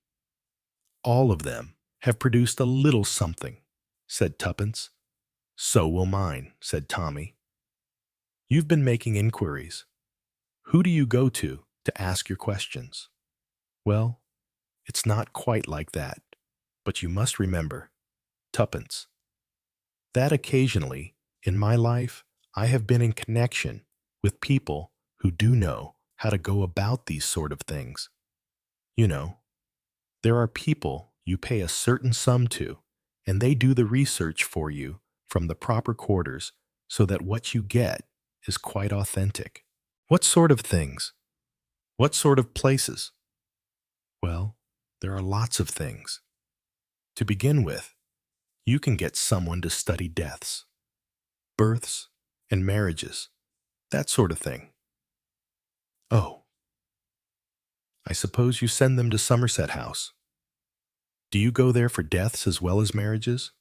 All of them have produced a little something, said Tuppence. So will mine, said Tommy. You've been making inquiries. Who do you go to ask your questions? Well, it's not quite like that, but you must remember, Tuppence, that occasionally, in my life, I have been in connection with people who do know how to go about these sort of things. You know, there are people you pay a certain sum to, and they do the research for you from the proper quarters so that what you get is quite authentic. What sort of things? What sort of places? Well, there are lots of things. To begin with, you can get someone to study deaths, births, and marriages, that sort of thing. Oh, I suppose you send them to Somerset House. Do you go there for deaths as well as marriages?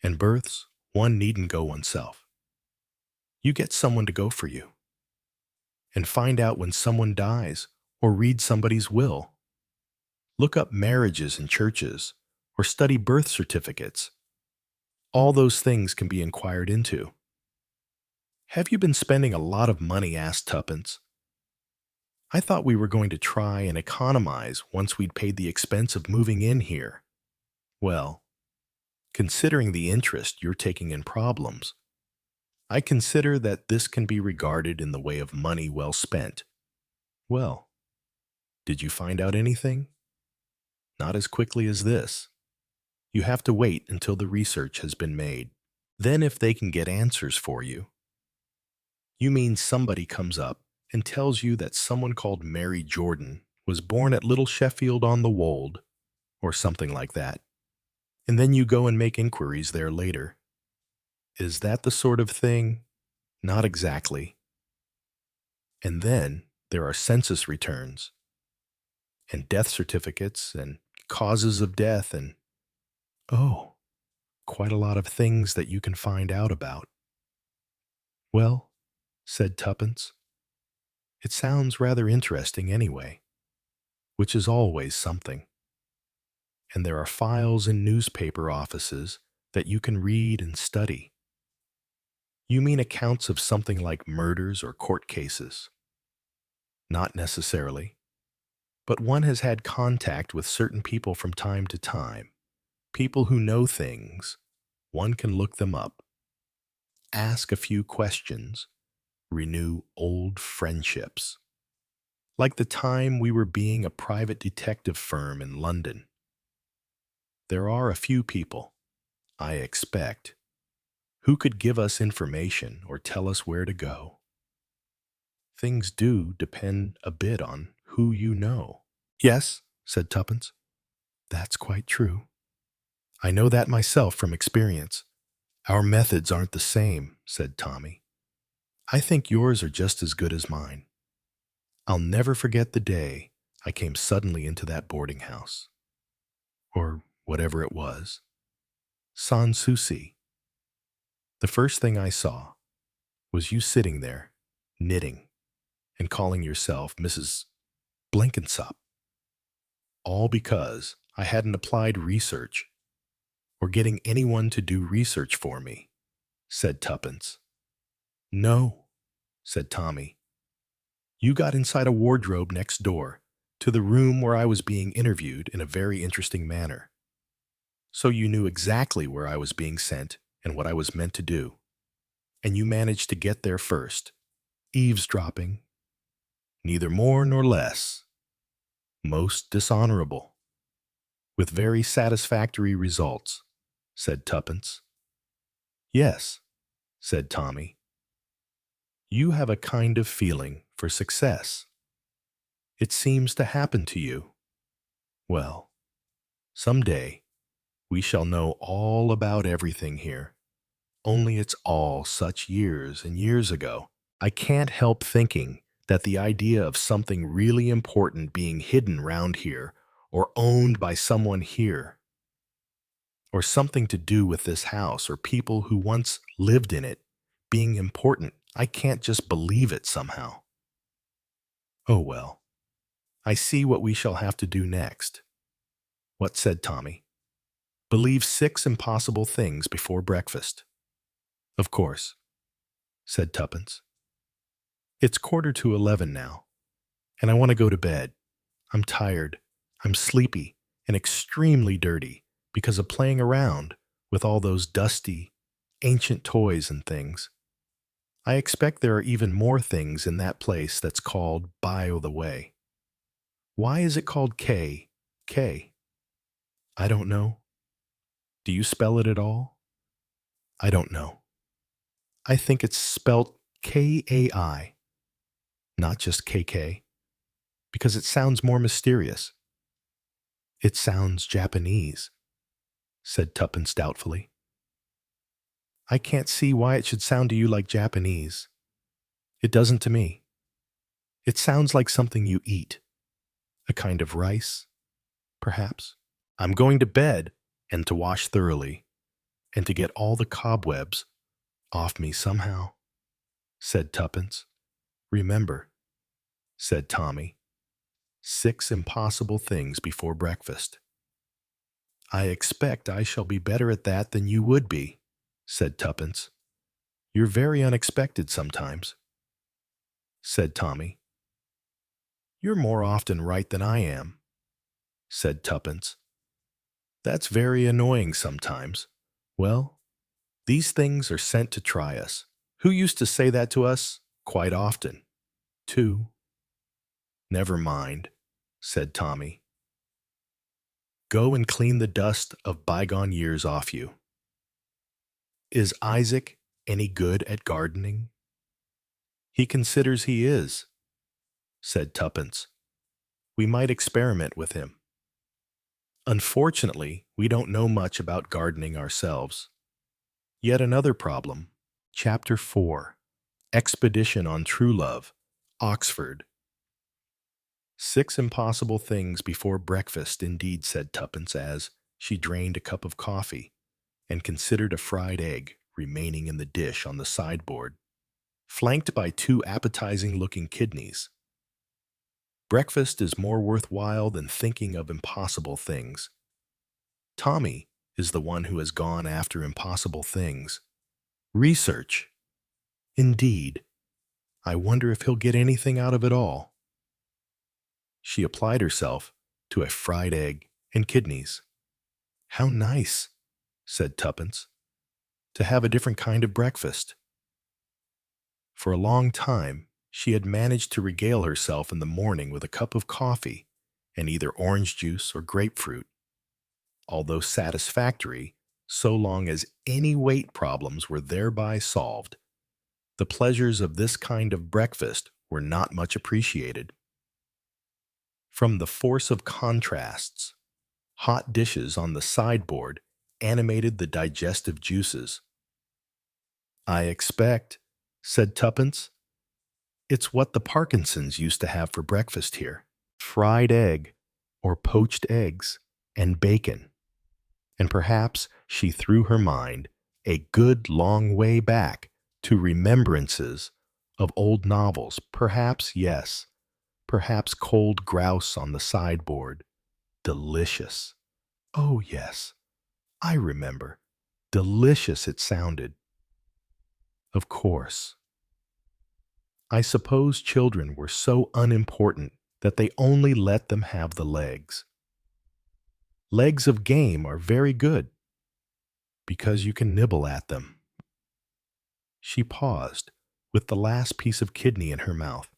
And births, one needn't go oneself. You get someone to go for you. And find out when someone dies, or read somebody's will. Look up marriages in churches, or study birth certificates. All those things can be inquired into. Have you been spending a lot of money? Asked Tuppence. I thought we were going to try and economize once we'd paid the expense of moving in here. Well, considering the interest you're taking in problems, I consider that this can be regarded in the way of money well spent. Well, did you find out anything? Not as quickly as this. You have to wait until the research has been made. Then if they can get answers for you. You mean somebody comes up and tells you that someone called Mary Jordan was born at Little Sheffield on the Wold, or something like that, and then you go and make inquiries there later. Is that the sort of thing? Not exactly. And then there are census returns, and death certificates, and causes of death, and, oh, quite a lot of things that you can find out about. Well, said Tuppence, it sounds rather interesting anyway, which is always something. And there are files in newspaper offices that you can read and study. You mean accounts of something like murders or court cases? Not necessarily, but one has had contact with certain people from time to time, people who know things. One can look them up, ask a few questions, renew old friendships. Like the time we were being a private detective firm in London. There are a few people, I expect, who could give us information or tell us where to go. Things do depend a bit on who you know. Yes, said Tuppence. That's quite true. I know that myself from experience. Our methods aren't the same, said Tommy. I think yours are just as good as mine. I'll never forget the day I came suddenly into that boarding house. Or whatever it was. Sans Souci. The first thing I saw was you sitting there, knitting, and calling yourself Mrs. Blenkinsop. All because I hadn't applied research, or getting anyone to do research for me, said Tuppence. No, said Tommy. You got inside a wardrobe next door to the room where I was being interviewed in a very interesting manner. So you knew exactly where I was being sent and what I was meant to do. And you managed to get there first, eavesdropping, neither more nor less. Most dishonorable. With very satisfactory results, said Tuppence. Yes, said Tommy. You have a kind of feeling for success. It seems to happen to you. Well, someday we shall know all about everything here. Only it's all such years and years ago. I can't help thinking that the idea of something really important being hidden round here, or owned by someone here, or something to do with this house or people who once lived in it, being important, I can't just believe it somehow. Oh well, I see what we shall have to do next. What said Tommy? Believe 6 impossible things before breakfast. Of course, said Tuppence. It's 11:15 now, and I want to go to bed. I'm tired, I'm sleepy, and extremely dirty because of playing around with all those dusty, ancient toys and things. I expect there are even more things in that place that's called By the Way. Why is it called K? K? I don't know. Do you spell it at all? I don't know. I think it's spelt Kai, not just KK, because it sounds more mysterious. It sounds Japanese, said Tuppence doubtfully. I can't see why it should sound to you like Japanese. It doesn't to me. It sounds like something you eat. A kind of rice, perhaps. I'm going to bed and to wash thoroughly and to get all the cobwebs off me somehow, said Tuppence. Remember, said Tommy, 6 impossible things before breakfast. I expect I shall be better at that than you would be, said Tuppence. You're very unexpected sometimes, said Tommy. You're more often right than I am, said Tuppence. That's very annoying sometimes. Well, these things are sent to try us. Who used to say that to us? Quite often. 2. Never mind, said Tommy. Go and clean the dust of bygone years off you. Is Isaac any good at gardening? He considers he is, said Tuppence. We might experiment with him. Unfortunately, we don't know much about gardening ourselves. Yet another problem. Chapter 4. Expedition on True Love, Oxford. 6 impossible things before breakfast, indeed, said Tuppence as she drained a cup of coffee and considered a fried egg remaining in the dish on the sideboard, flanked by 2 appetizing-looking kidneys. Breakfast is more worthwhile than thinking of impossible things. Tommy is the one who has gone after impossible things. Research. Indeed. I wonder if he'll get anything out of it all. She applied herself to a fried egg and kidneys. How nice, said Tuppence, to have a different kind of breakfast. For a long time, she had managed to regale herself in the morning with a cup of coffee and either orange juice or grapefruit, although satisfactory so long as any weight problems were thereby solved. The pleasures of this kind of breakfast were not much appreciated. From the force of contrasts, hot dishes on the sideboard animated the digestive juices. I expect, said Tuppence, it's what the Parkinsons used to have for breakfast here. Fried egg, or poached eggs, and bacon. And perhaps she threw her mind a good long way back to remembrances of old novels. Perhaps, yes, perhaps cold grouse on the sideboard. Delicious. Oh, yes, I remember. Delicious it sounded. Of course. I suppose children were so unimportant that they only let them have the legs. Legs of game are very good because you can nibble at them. She paused, with the last piece of kidney in her mouth.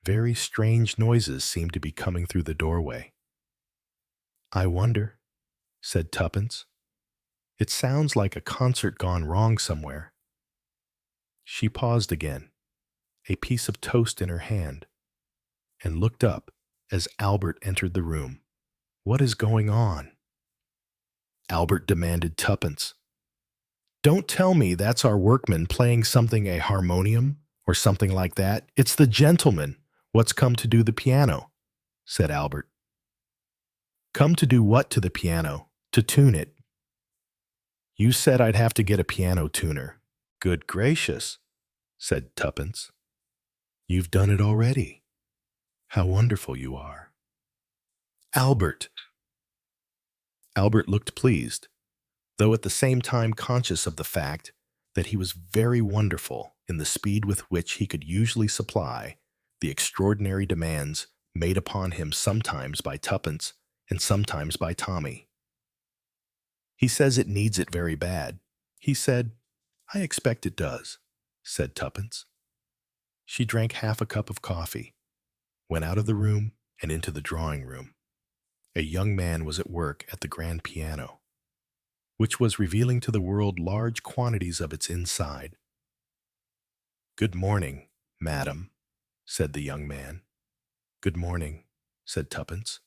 Very strange noises seemed to be coming through the doorway. I wonder, said Tuppence. It sounds like a concert gone wrong somewhere. She paused again, a piece of toast in her hand, and looked up as Albert entered the room. What is going on? Albert demanded Tuppence. Don't tell me that's our workman playing something a harmonium or something like that. It's the gentleman what's come to do the piano, said Albert. Come to do what to the piano? To tune it. You said I'd have to get a piano tuner. Good gracious, said Tuppence. You've done it already. How wonderful you are. Albert. Albert looked pleased. though at the same time conscious of the fact that he was very wonderful in the speed with which he could usually supply the extraordinary demands made upon him sometimes by Tuppence and sometimes by Tommy. He says it needs it very bad. He said, I expect it does, said Tuppence. She drank half a cup of coffee, went out of the room and into the drawing room. A young man was at work at the grand piano, which was revealing to the world large quantities of its inside. Good morning, madam, said the young man. Good morning, said Tuppence.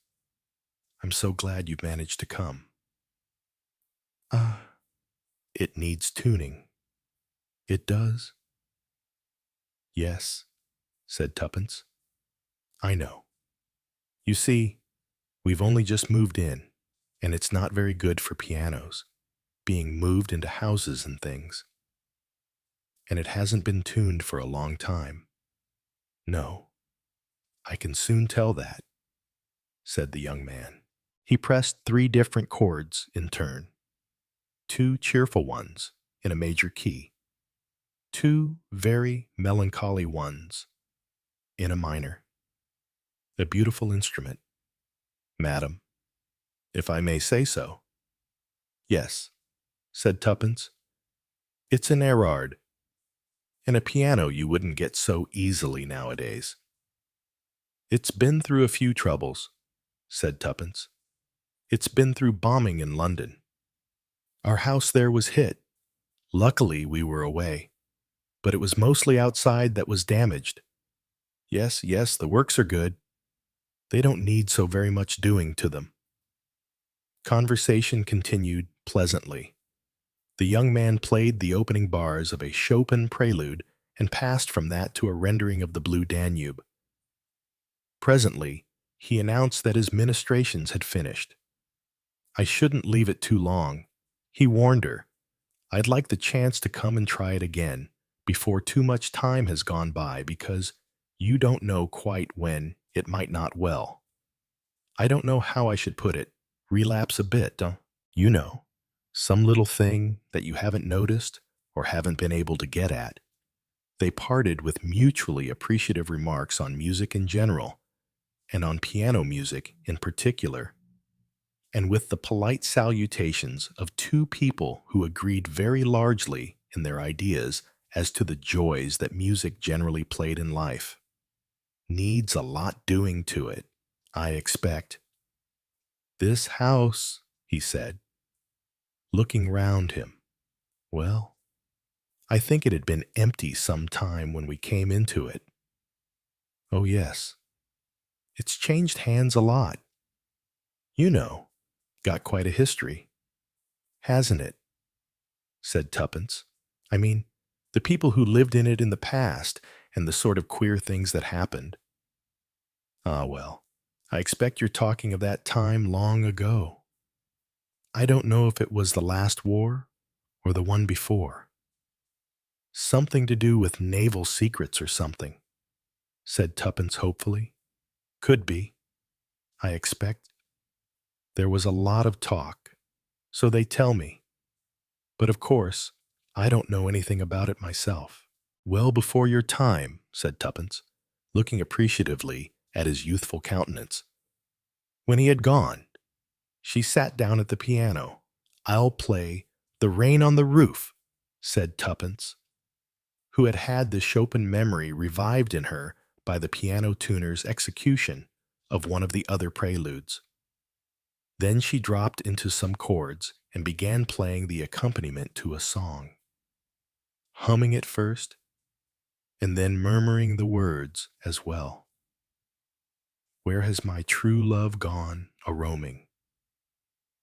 I'm so glad you've managed to come. It needs tuning. It does? Yes, said Tuppence. I know. You see, we've only just moved in, and it's not very good for pianos, being moved into houses and things. And it hasn't been tuned for a long time. No, I can soon tell that, said the young man. He pressed 3 different chords in turn, 2 cheerful ones in a major key, 2 very melancholy ones in a minor. A beautiful instrument, madam, if I may say so. Yes, said Tuppence. It's an Erard, and a piano you wouldn't get so easily nowadays. It's been through a few troubles, said Tuppence. It's been through bombing in London. Our house there was hit. Luckily, we were away, but it was mostly outside that was damaged. Yes, the works are good. They don't need so very much doing to them. Conversation continued pleasantly. The young man played the opening bars of a Chopin prelude and passed from that to a rendering of the Blue Danube. Presently, he announced that his ministrations had finished. I shouldn't leave it too long. He warned her. I'd like the chance to come and try it again before too much time has gone by, because you don't know quite when it might not well. I don't know how I should put it. Relapse a bit, You know, some little thing that you haven't noticed or haven't been able to get at. They parted with mutually appreciative remarks on music in general, and on piano music in particular, and with the polite salutations of 2 people who agreed very largely in their ideas as to the joys that music generally played in life. Needs a lot doing to it, I expect. This house, he said, looking round him. Well, I think it had been empty some time when we came into it. Oh, yes. It's changed hands a lot. You know, got quite a history, hasn't it? Said Tuppence. I mean, the people who lived in it in the past and the sort of queer things that happened. Ah, well, I expect you're talking of that time long ago. I don't know if it was the last war or the one before. Something to do with naval secrets or something, said Tuppence hopefully. Could be, I expect. There was a lot of talk, so they tell me. But of course, I don't know anything about it myself. Well before your time, said Tuppence, looking appreciatively at his youthful countenance. When he had gone, she sat down at the piano. I'll play The Rain on the Roof, said Tuppence, who had had the Chopin memory revived in her by the piano tuner's execution of one of the other preludes. Then she dropped into some chords and began playing the accompaniment to a song, humming it first, and then murmuring the words as well. Where has my true love gone a-roaming?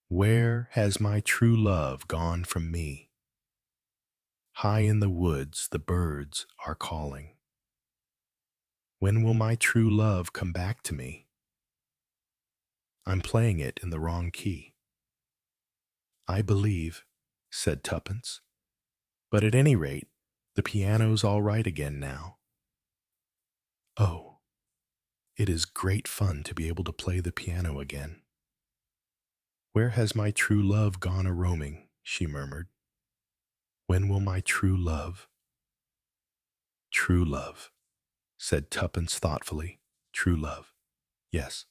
Where has my true love gone from me? High in the woods the birds are calling. When will my true love come back to me? I'm playing it in the wrong key. I believe, said Tuppence, but at any rate, the piano's all right again now. Oh, it is great fun to be able to play the piano again. Where has my true love gone a-roaming? she murmured. When will my true love? True love, said Tuppence thoughtfully. True love. Yes,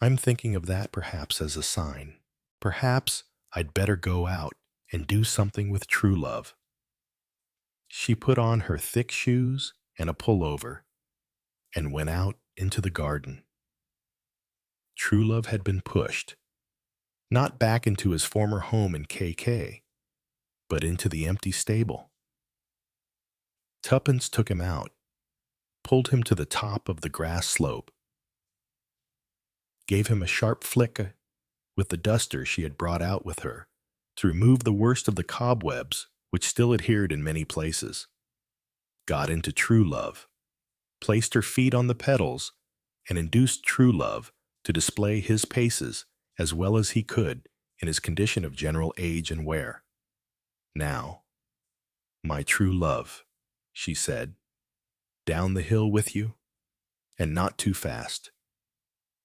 I'm thinking of that perhaps as a sign. Perhaps I'd better go out and do something with true love. She put on her thick shoes and a pullover and went out into the garden. True love had been pushed, not back into his former home in KK, but into the empty stable. Tuppence took him out, pulled him to the top of the grass slope, gave him a sharp flick with the duster she had brought out with her to remove the worst of the cobwebs which still adhered in many places, got into True Love, placed her feet on the pedals, and induced True Love to display his paces as well as he could in his condition of general age and wear. Now, my true love, she said, down the hill with you, and not too fast.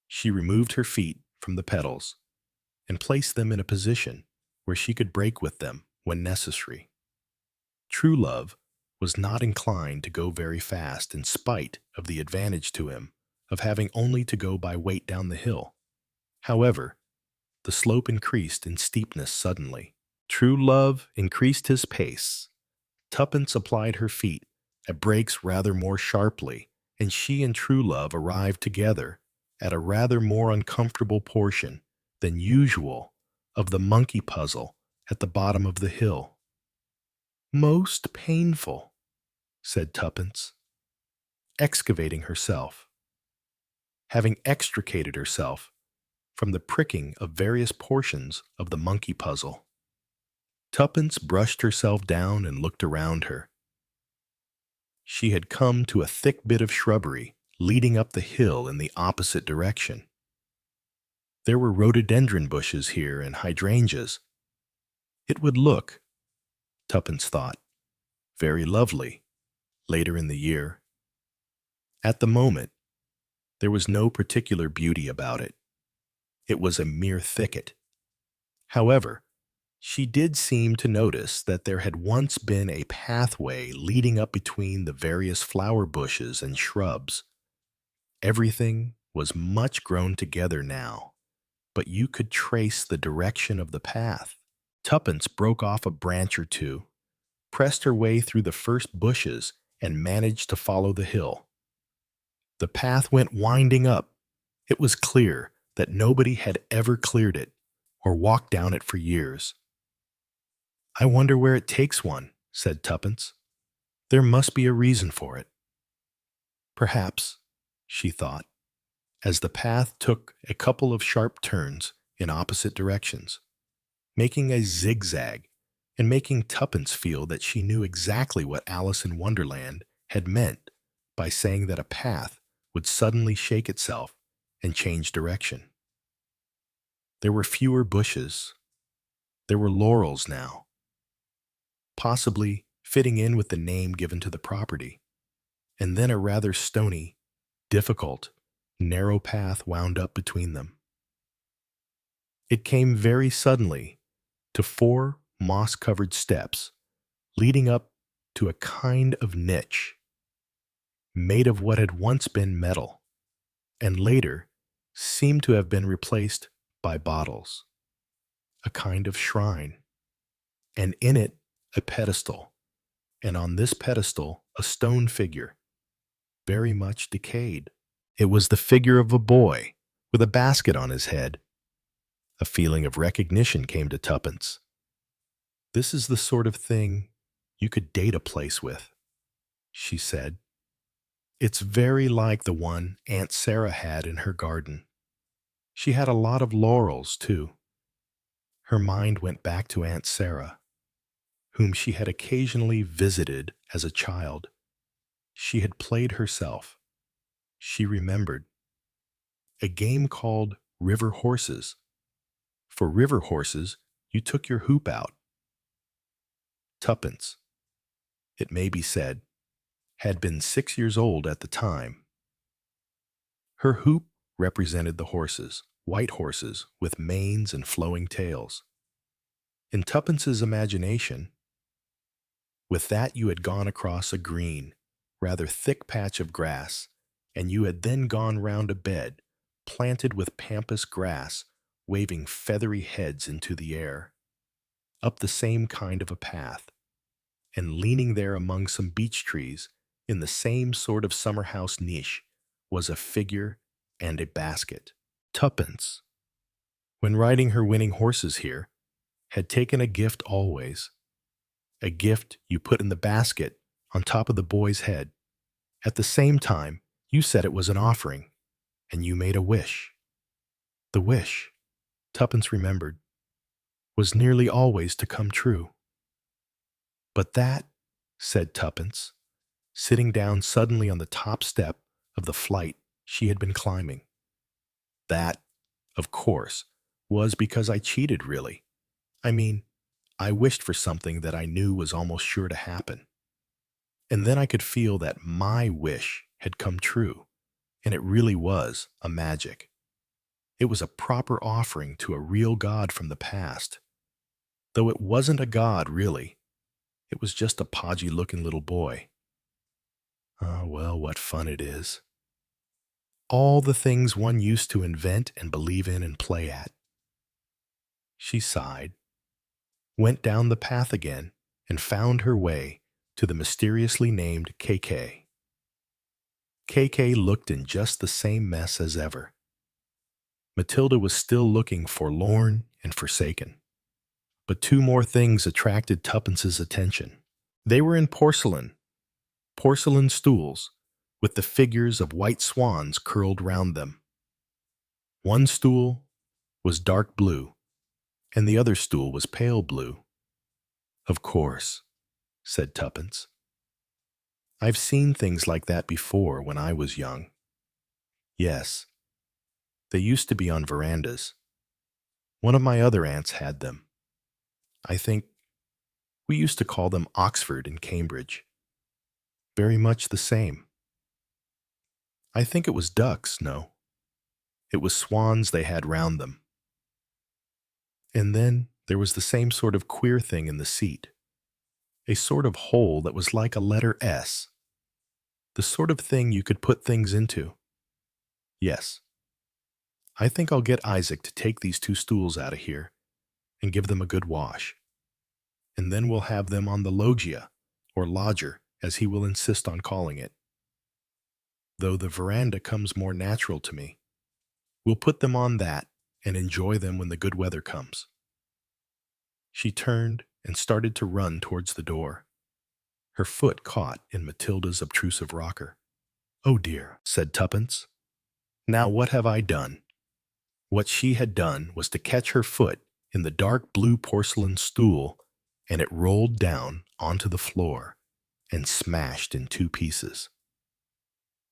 She removed her feet from the pedals and placed them in a position where she could brake with them when necessary. True Love was not inclined to go very fast in spite of the advantage to him of having only to go by weight down the hill. However, the slope increased in steepness suddenly. True Love increased his pace. Tuppence applied her feet at brakes rather more sharply, and she and True Love arrived together at a rather more uncomfortable portion than usual of the monkey puzzle at the bottom of the hill. Most painful, said Tuppence, excavating herself. Having extricated herself from the pricking of various portions of the monkey puzzle, Tuppence brushed herself down and looked around her. She had come to a thick bit of shrubbery leading up the hill in the opposite direction. There were rhododendron bushes here and hydrangeas. It would look, Tuppence thought, very lovely later in the year. At the moment, there was no particular beauty about it. It was a mere thicket. However, she did seem to notice that there had once been a pathway leading up between the various flower bushes and shrubs. Everything was much grown together now, but you could trace the direction of the path. Tuppence broke off a branch or two, pressed her way through the first bushes, and managed to follow the hill. The path went winding up. It was clear that nobody had ever cleared it or walked down it for years. I wonder where it takes one, said Tuppence. There must be a reason for it. Perhaps, she thought, as the path took a couple of sharp turns in opposite directions, making a zigzag and making Tuppence feel that she knew exactly what Alice in Wonderland had meant by saying that a path would suddenly shake itself and change direction. There were fewer bushes. There were laurels now, possibly fitting in with the name given to the property, and then a rather stony, difficult, narrow path wound up between them. It came very suddenly to 4 moss-covered steps leading up to a kind of niche made of what had once been metal and later seemed to have been replaced by bottles, a kind of shrine, and in it a pedestal, and on this pedestal a stone figure, very much decayed. It was the figure of a boy with a basket on his head. A feeling of recognition came to Tuppence. This is the sort of thing you could date a place with, she said. It's very like the one Aunt Sarah had in her garden. She had a lot of laurels, too. Her mind went back to Aunt Sarah, whom she had occasionally visited as a child. She had played herself. She remembered a game called River Horses. For river horses, you took your hoop out. Tuppence, it may be said, had been 6 years old at the time. Her hoop represented the horses, white horses with manes and flowing tails. In Tuppence's imagination, with that you had gone across a green, rather thick patch of grass, and you had then gone round a bed, planted with pampas grass, waving feathery heads into the air, up the same kind of a path, and leaning there among some beech trees, in the same sort of summer house niche, was a figure and a basket. Tuppence, when riding her winning horses here, had taken a gift always, a gift you put in the basket on top of the boy's head. At the same time, you said it was an offering, and you made a wish. The wish, Tuppence remembered, was nearly always to come true. But that, said Tuppence, sitting down suddenly on the top step of the flight she had been climbing, that, of course, was because I cheated, really. I mean, I wished for something that I knew was almost sure to happen. And then I could feel that my wish had come true, and it really was a magic. It was a proper offering to a real god from the past. Though it wasn't a god, really. It was just a podgy-looking little boy. Ah, well, what fun it is. All the things one used to invent and believe in and play at. She sighed, went down the path again, and found her way to the mysteriously named KK. KK looked in just the same mess as ever. Matilda was still looking forlorn and forsaken. But two more things attracted Tuppence's attention. They were in porcelain stools, with the figures of white swans curled round them. One stool was dark blue, and the other stool was pale blue. Of course, said Tuppence. I've seen things like that before when I was young. Yes, they used to be on verandas. One of my other aunts had them. I think we used to call them Oxford and Cambridge. Very much the same. I think it was ducks, no. It was swans they had round them. And then there was the same sort of queer thing in the seat. A sort of hole that was like a letter S. The sort of thing you could put things into. Yes. I think I'll get Isaac to take these two stools out of here and give them a good wash. And then we'll have them on the loggia, or lodger, as he will insist on calling it. Though the veranda comes more natural to me. We'll put them on that and enjoy them when the good weather comes. She turned and started to run towards the door. Her foot caught in Matilda's obtrusive rocker. Oh dear, said Tuppence. Now what have I done? What she had done was to catch her foot in the dark blue porcelain stool, and it rolled down onto the floor and smashed in two pieces.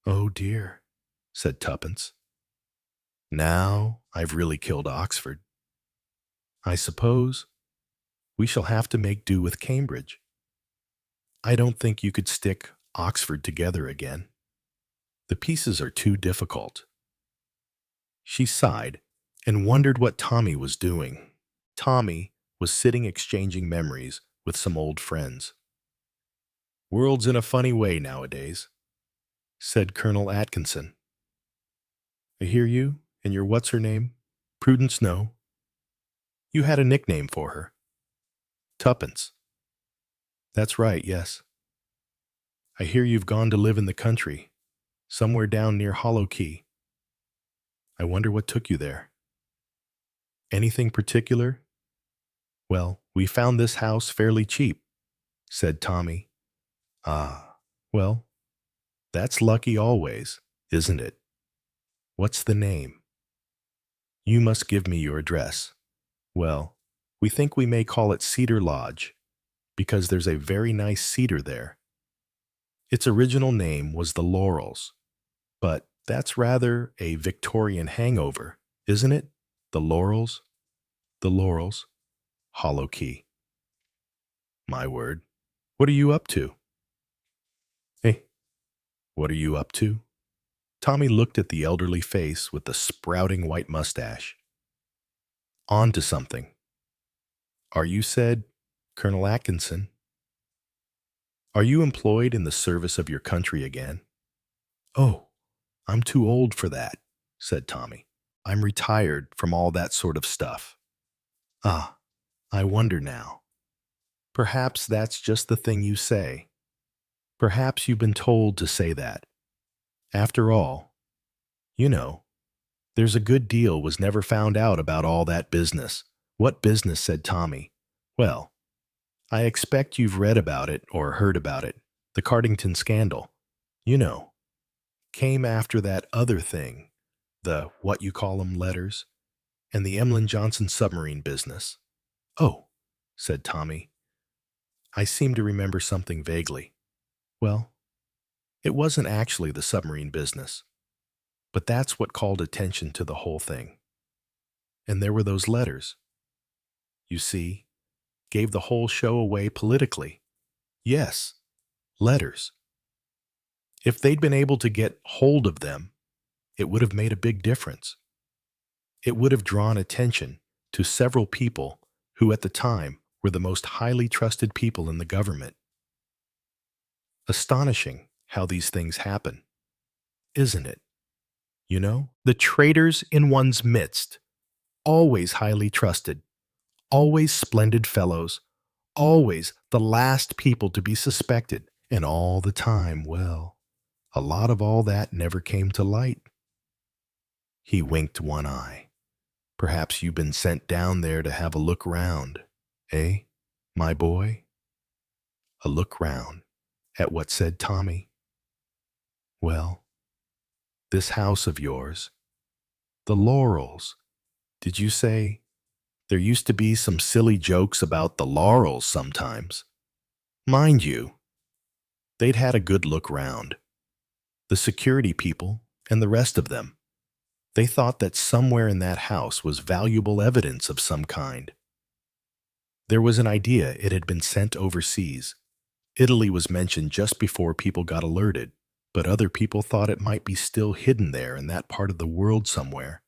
Oh dear, said Tuppence. Now I've really killed Oxford. I suppose we shall have to make do with Cambridge. I don't think you could stick Oxford together again. The pieces are too difficult. She sighed and wondered what Tommy was doing. Tommy was sitting exchanging memories with some old friends. World's in a funny way nowadays, said Colonel Atkinson. I hear you and your what's-her-name, Prudence Snow. You had a nickname for her. Tuppence. That's right, yes. I hear you've gone to live in the country, somewhere down near Hollow Key. I wonder what took you there. Anything particular? Well, we found this house fairly cheap, said Tommy. Ah, well, that's lucky always, isn't it? What's the name? You must give me your address. Well, we think we may call it Cedar Lodge, because there's a very nice cedar there. Its original name was the Laurels, but that's rather a Victorian hangover, isn't it? The Laurels? The Laurels. Hollow Key. My word. What are you up to? Hey, what are you up to? Tommy looked at the elderly face with the sprouting white mustache. On to something. Are you, said Colonel Atkinson, are you employed in the service of your country again? Oh, I'm too old for that, said Tommy. I'm retired from all that sort of stuff. Ah, I wonder now. Perhaps that's just the thing you say. Perhaps you've been told to say that. After all, you know, there's a good deal was never found out about all that business. What business, said Tommy. Well, I expect you've read about it or heard about it. The Cardington scandal. You know, came after that other thing, the what-you-call-'em letters, and the Emlyn Johnson submarine business. Oh, said Tommy. I seem to remember something vaguely. Well, it wasn't actually the submarine business, but that's what called attention to the whole thing. And there were those letters. You see, gave the whole show away politically. Yes, letters. If they'd been able to get hold of them, it would have made a big difference. It would have drawn attention to several people who at the time were the most highly trusted people in the government. Astonishing how these things happen, isn't it? You know, the traitors in one's midst, always highly trusted, always splendid fellows, always the last people to be suspected, and all the time, well, a lot of all that never came to light. He winked one eye. Perhaps you've been sent down there to have a look round, eh, my boy? A look round at what, said Tommy? Well, this house of yours, the Laurels. Did you say there used to be some silly jokes about the Laurels sometimes? Mind you, they'd had a good look round. The security people and the rest of them. They thought that somewhere in that house was valuable evidence of some kind. There was an idea it had been sent overseas. Italy was mentioned just before people got alerted, but other people thought it might be still hidden there in that part of the world somewhere.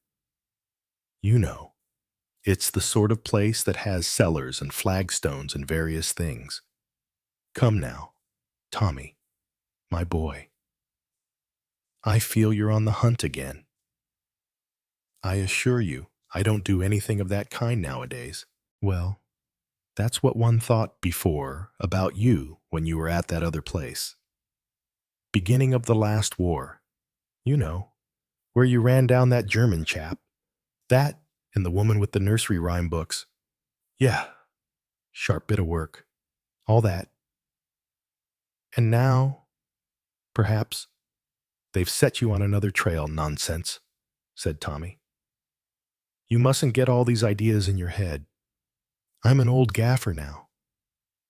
You know, it's the sort of place that has cellars and flagstones and various things. Come now, Tommy, my boy. I feel you're on the hunt again. I assure you, I don't do anything of that kind nowadays. Well, that's what one thought before about you when you were at that other place. Beginning of the last war. You know, where you ran down that German chap. That and the woman with the nursery rhyme books. Yeah, sharp bit of work. All that. And now, perhaps, they've set you on another trail, nonsense, said Tommy. You mustn't get all these ideas in your head. I'm an old gaffer now.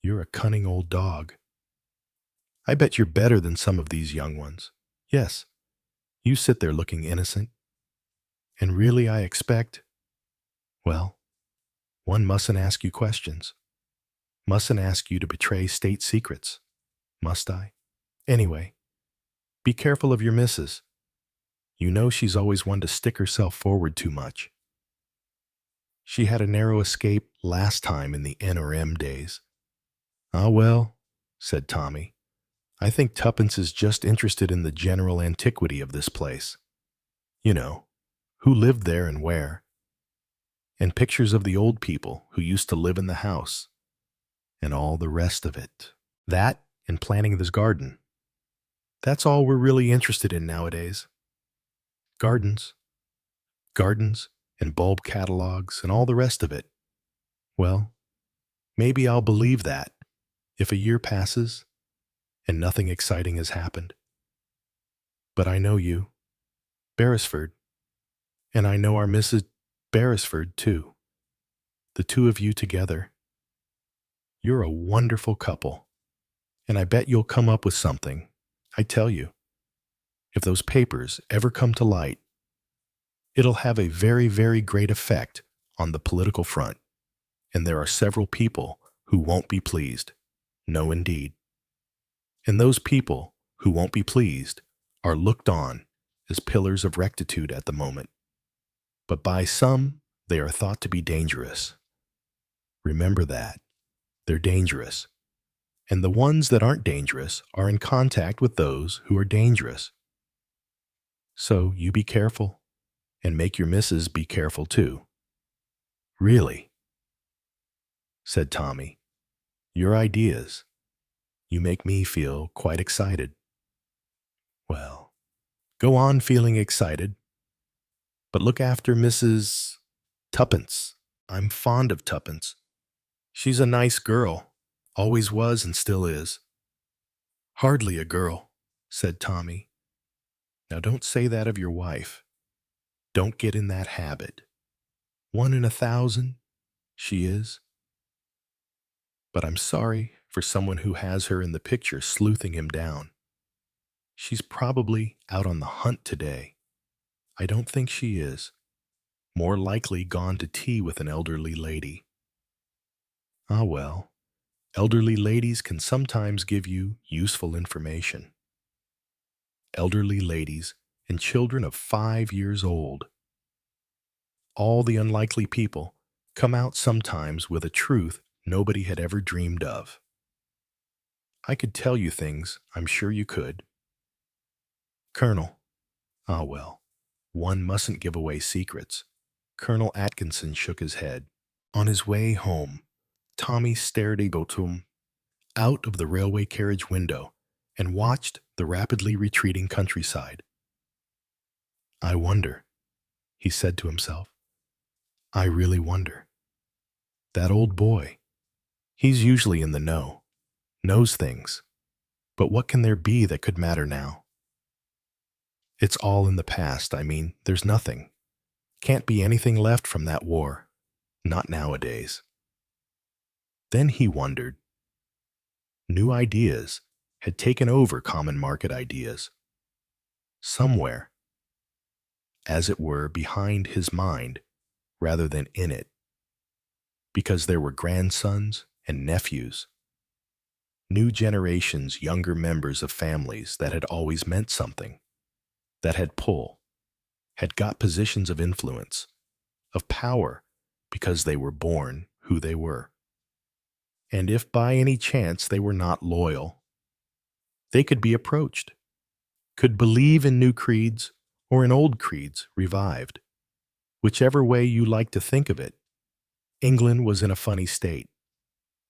You're a cunning old dog. I bet you're better than some of these young ones. Yes, you sit there looking innocent. And really I expect, well, one mustn't ask you questions. Mustn't ask you to betray state secrets. Must I? Anyway, be careful of your missus. You know she's always one to stick herself forward too much. She had a narrow escape last time in the N.R.M. days. Ah, well, said Tommy, I think Tuppence is just interested in the general antiquity of this place. You know, who lived there and where. And pictures of the old people who used to live in the house. And all the rest of it. That and planting this garden. That's all we're really interested in nowadays. Gardens. Gardens and bulb catalogs and all the rest of it. Well, maybe I'll believe that if a year passes and nothing exciting has happened. But I know you, Beresford, and I know our Mrs. Beresford, too. The two of you together. You're a wonderful couple, and I bet you'll come up with something. I tell you, if those papers ever come to light, it'll have a very, very great effect on the political front, and there are several people who won't be pleased. No, indeed. And those people who won't be pleased are looked on as pillars of rectitude at the moment. But by some, they are thought to be dangerous. Remember that. They're dangerous. And the ones that aren't dangerous are in contact with those who are dangerous. So you be careful, and make your missus be careful too. Really, said Tommy. Your ideas. You make me feel quite excited. Well, go on feeling excited, but look after Mrs. Tuppence. I'm fond of Tuppence. She's a nice girl, always was and still is. Hardly a girl, said Tommy. Now don't say that of your wife. Don't get in that habit. 1 in 1,000, she is. But I'm sorry for someone who has her in the picture sleuthing him down. She's probably out on the hunt today. I don't think she is. More likely gone to tea with an elderly lady. Ah well, elderly ladies can sometimes give you useful information. Elderly ladies and children of 5 years old. All the unlikely people come out sometimes with a truth nobody had ever dreamed of. I could tell you things, I'm sure you could. Colonel, ah well, one mustn't give away secrets. Colonel Atkinson shook his head. On his way home, Tommy stared him out of the railway carriage window and watched the rapidly retreating countryside. I wonder, he said to himself. I really wonder. That old boy, he's usually in the know, knows things. But what can there be that could matter now? It's all in the past, I mean, there's nothing. Can't be anything left from that war. Not nowadays. Then he wondered. New ideas had taken over common market ideas. Somewhere, as it were, behind his mind, rather than in it. Because there were grandsons and nephews. New generations, younger members of families that had always meant something, that had pull, had got positions of influence, of power, because they were born who they were. And if by any chance they were not loyal, they could be approached, could believe in new creeds or in old creeds revived. Whichever way you like to think of it, England was in a funny state,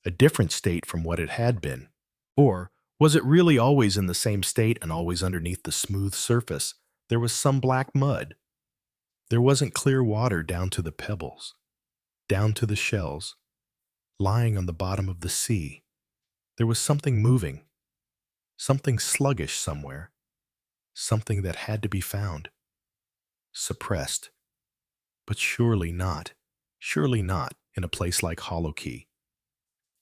a different state from what it had been. Or was it really always in the same state and always underneath the smooth surface there was some black mud? There wasn't clear water down to the pebbles, down to the shells, lying on the bottom of the sea. There was something moving, something sluggish somewhere, something that had to be found, suppressed. But surely not in a place like Hollow Key.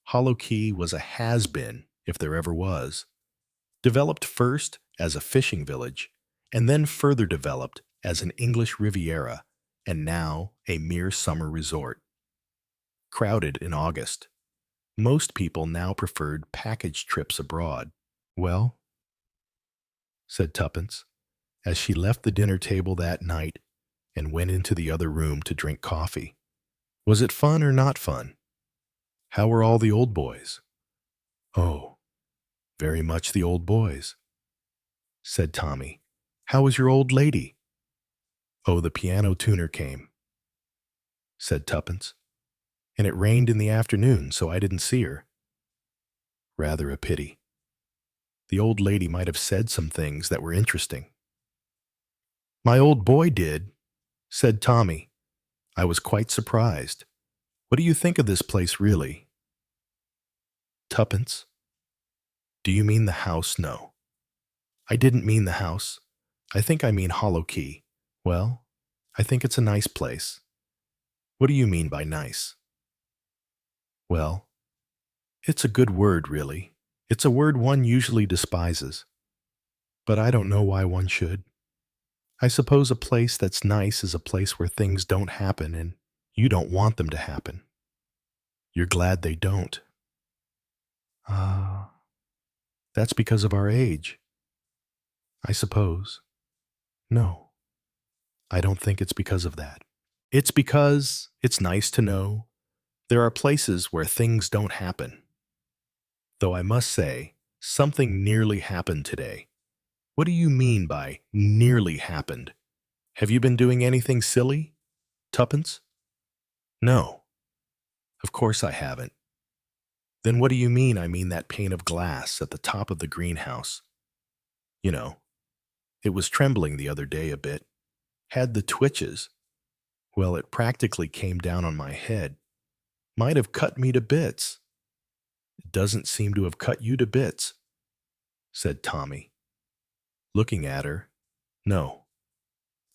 Hollow Key was a has-been, if there ever was, developed first as a fishing village, and then further developed as an English Riviera, and now a mere summer resort. Crowded in August. Most people now preferred package trips abroad. Well, said Tuppence, as she left the dinner table that night and went into the other room to drink coffee. Was it fun or not fun? How were all the old boys? Oh, very much the old boys, said Tommy. How was your old lady? Oh, the piano tuner came, said Tuppence, and it rained in the afternoon, so I didn't see her. Rather a pity. The old lady might have said some things that were interesting. My old boy did, said Tommy. I was quite surprised. What do you think of this place, really? Tuppence. Do you mean the house? No. I didn't mean the house. I think I mean Hollow Key. Well, I think it's a nice place. What do you mean by nice? Well, it's a good word, really. It's a word one usually despises. But I don't know why one should. I suppose a place that's nice is a place where things don't happen and you don't want them to happen. You're glad they don't. Ah, that's because of our age. I suppose. No, I don't think it's because of that. It's because it's nice to know There are places where things don't happen. Though I must say, something nearly happened today. What do you mean by nearly happened? Have you been doing anything silly? Tuppence? No, of course I haven't. Then what do you mean I mean that pane of glass at the top of the greenhouse? You know, it was trembling the other day a bit. Had the twitches. Well, it practically came down on my head. Might have cut me to bits. It doesn't seem to have cut you to bits, said Tommy. Looking at her, no,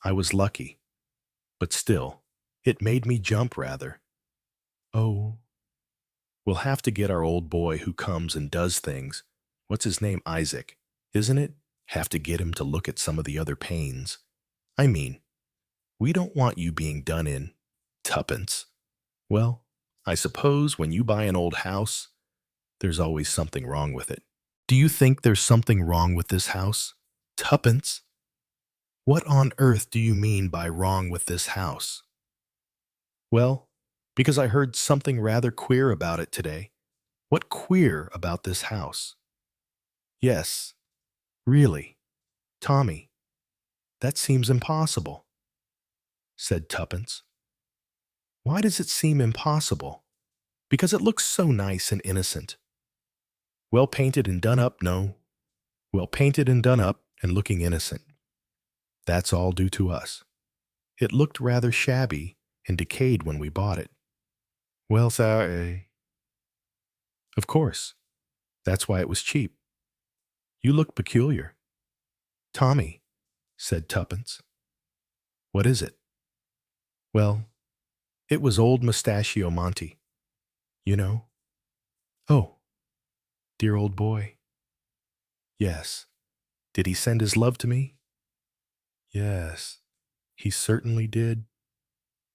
I was lucky. But still, it made me jump rather. Oh, we'll have to get our old boy who comes and does things. What's his name? Isaac, isn't it? Have to get him to look at some of the other panes. I mean, we don't want you being done in. Tuppence. Well, I suppose when you buy an old house, there's always something wrong with it. Do you think there's something wrong with this house? Tuppence? What on earth do you mean by wrong with this house? Well, because I heard something rather queer about it today. What queer about this house? Yes, really, Tommy, that seems impossible, said Tuppence. Why does it seem impossible? Because it looks so nice and innocent. Well painted and done up, no. Well painted and done up and looking innocent. That's all due to us. It looked rather shabby and decayed when we bought it. Well, sorry. Of course. That's why it was cheap. You look peculiar. Tommy, said Tuppence. What is it? Well, it was old Mustachio Monty. You know? Oh, dear old boy. Yes. Did he send his love to me? Yes, he certainly did.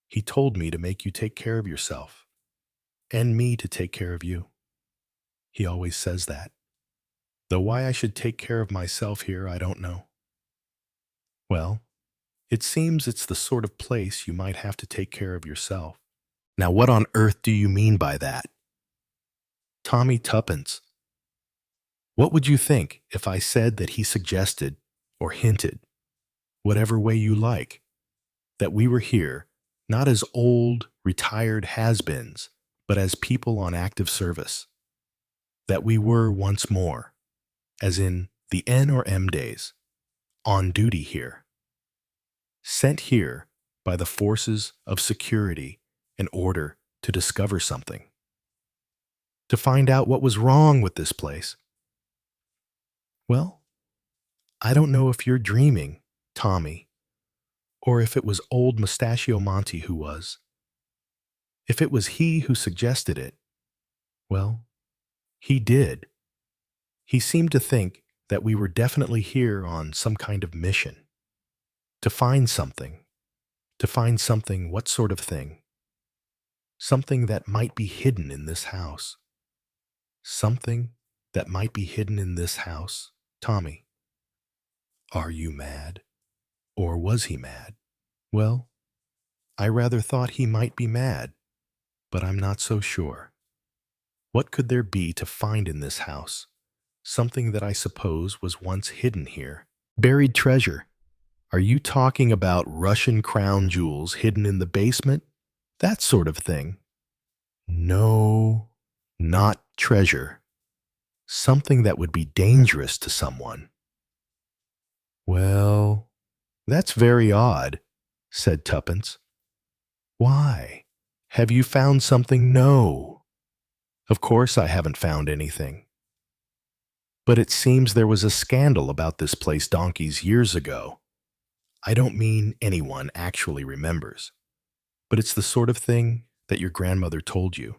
He told me to make you take care of yourself, and me to take care of you. He always says that. Though why I should take care of myself here, I don't know. Well, it seems it's the sort of place you might have to take care of yourself. Now what on earth do you mean by that? Tommy Tuppence. What would you think if I said that he suggested, or hinted, whatever way you like, that we were here not as old, retired has-beens, but as people on active service? That we were once more, as in the N or M days, on duty here, sent here by the forces of security in order to discover something, to find out what was wrong with this place. Well, I don't know if you're dreaming, Tommy, or if it was old Mustachio Monty who was. If it was he who suggested it, well, he did. He seemed to think that we were definitely here on some kind of mission. To find something. To find something, what sort of thing? Something that might be hidden in this house. Something that might be hidden in this house. Tommy, are you mad? Or was he mad? Well, I rather thought he might be mad, but I'm not so sure. What could there be to find in this house? Something that I suppose was once hidden here. Buried treasure. Are you talking about Russian crown jewels hidden in the basement? That sort of thing. No, not treasure. Something that would be dangerous to someone. Well, that's very odd, said Tuppence. Why? Have you found something? No. Of course I haven't found anything. But it seems there was a scandal about this place donkeys years ago. I don't mean anyone actually remembers, but it's the sort of thing that your grandmother told you,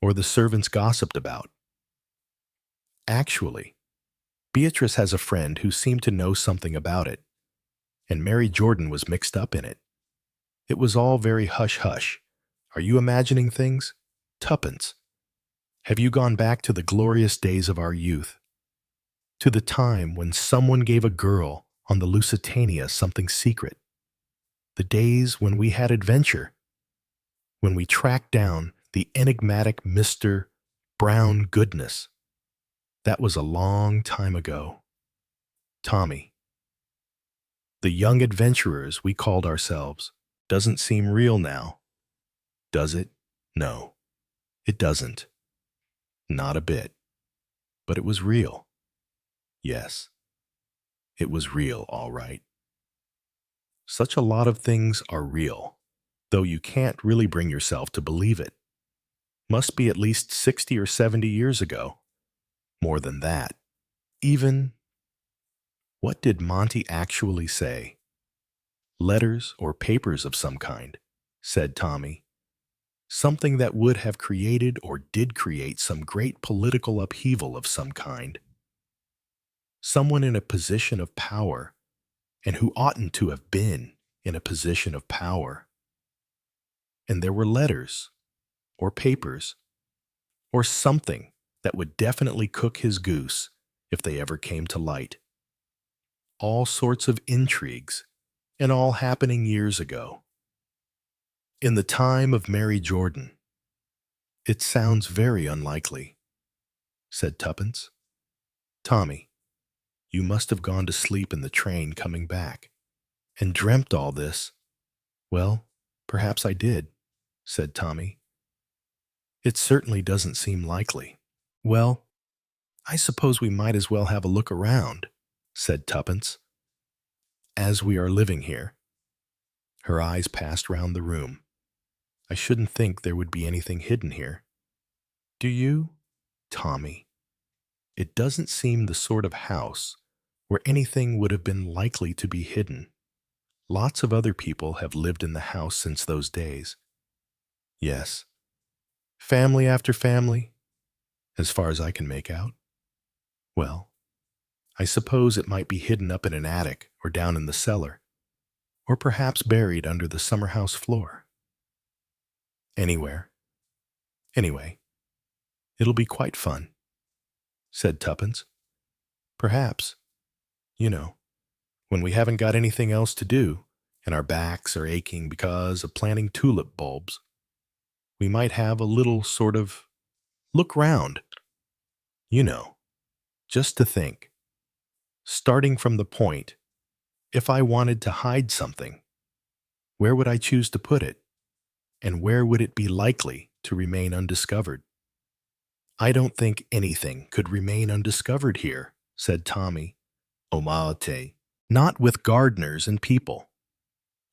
or the servants gossiped about. Actually, Beatrice has a friend who seemed to know something about it, and Mary Jordan was mixed up in it. It was all very hush-hush. Are you imagining things? Tuppence, have you gone back to the glorious days of our youth? To the time when someone gave a girl on the Lusitania something secret? The days when we had adventure? When we tracked down the enigmatic Mr. Brown Goodness. That was a long time ago. Tommy, the young adventurers we called ourselves, doesn't seem real now, does it? No, it doesn't. Not a bit. But it was real. Yes, it was real, all right. Such a lot of things are real, though you can't really bring yourself to believe it. Must be at least 60 or 70 years ago. More than that. Even, what did Monty actually say? Letters or papers of some kind, said Tommy. Something that would have created or did create some great political upheaval of some kind. Someone in a position of power, and who oughtn't to have been in a position of power. And there were letters, or papers, or something that would definitely cook his goose if they ever came to light. All sorts of intrigues, and all happening years ago. In the time of Mary Jordan. It sounds very unlikely, said Tuppence. Tommy, you must have gone to sleep in the train coming back, and dreamt all this. Well, perhaps I did, said Tommy. It certainly doesn't seem likely. Well, I suppose we might as well have a look around, said Tuppence. As we are living here. Her eyes passed round the room. I shouldn't think there would be anything hidden here. Do you, Tommy? It doesn't seem the sort of house where anything would have been likely to be hidden. Lots of other people have lived in the house since those days. Yes. Family after family, as far as I can make out. Well, I suppose it might be hidden up in an attic or down in the cellar, or perhaps buried under the summer-house floor. Anywhere. Anyway, it'll be quite fun, said Tuppence. Perhaps, you know, when we haven't got anything else to do, and our backs are aching because of planting tulip bulbs, we might have a little sort of look round. You know, just to think, starting from the point, if I wanted to hide something, where would I choose to put it? And where would it be likely to remain undiscovered? I don't think anything could remain undiscovered here, said Tommy. Omaate. Not with gardeners and people.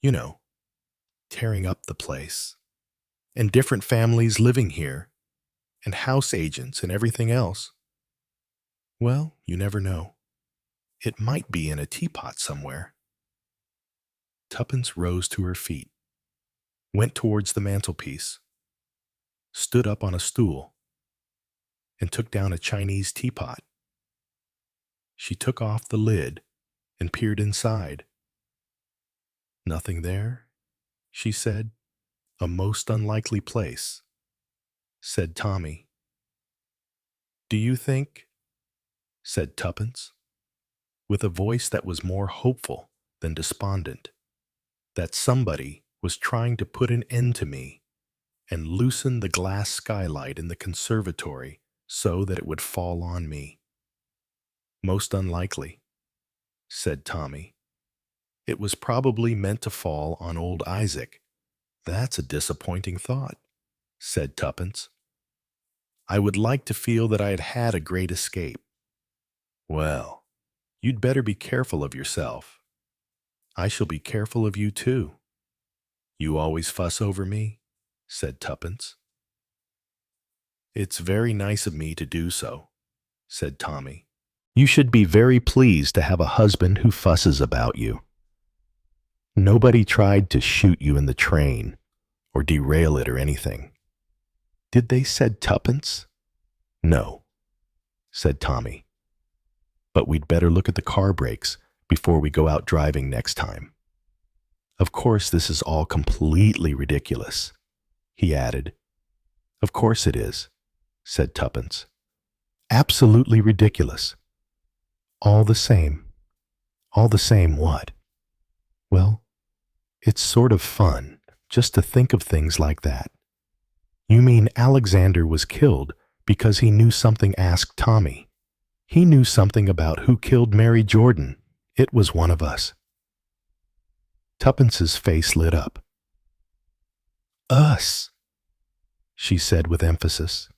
You know, tearing up the place. And different families living here. And house agents and everything else. Well, you never know. It might be in a teapot somewhere. Tuppence rose to her feet, went towards the mantelpiece, stood up on a stool, and took down a Chinese teapot. She took off the lid and peered inside. Nothing there, she said. A most unlikely place, said Tommy. Do you think, said Tuppence, with a voice that was more hopeful than despondent, that somebody was trying to put an end to me and loosen the glass skylight in the conservatory so that it would fall on me? Most unlikely, said Tommy. It was probably meant to fall on old Isaac. That's a disappointing thought, said Tuppence. I would like to feel that I had had a great escape. Well, you'd better be careful of yourself. I shall be careful of you too. You always fuss over me, said Tuppence. It's very nice of me to do so, said Tommy. You should be very pleased to have a husband who fusses about you. Nobody tried to shoot you in the train, or derail it or anything. Did they, said Tuppence? No, said Tommy. But we'd better look at the car brakes before we go out driving next time. Of course, this is all completely ridiculous, he added. Of course it is, said Tuppence. Absolutely ridiculous. All the same what? Well, it's sort of fun just to think of things like that. You mean Alexander was killed because he knew something? Asked Tommy. He knew something about who killed Mary Jordan. It was one of us. Tuppence's face lit up. Us, she said with emphasis.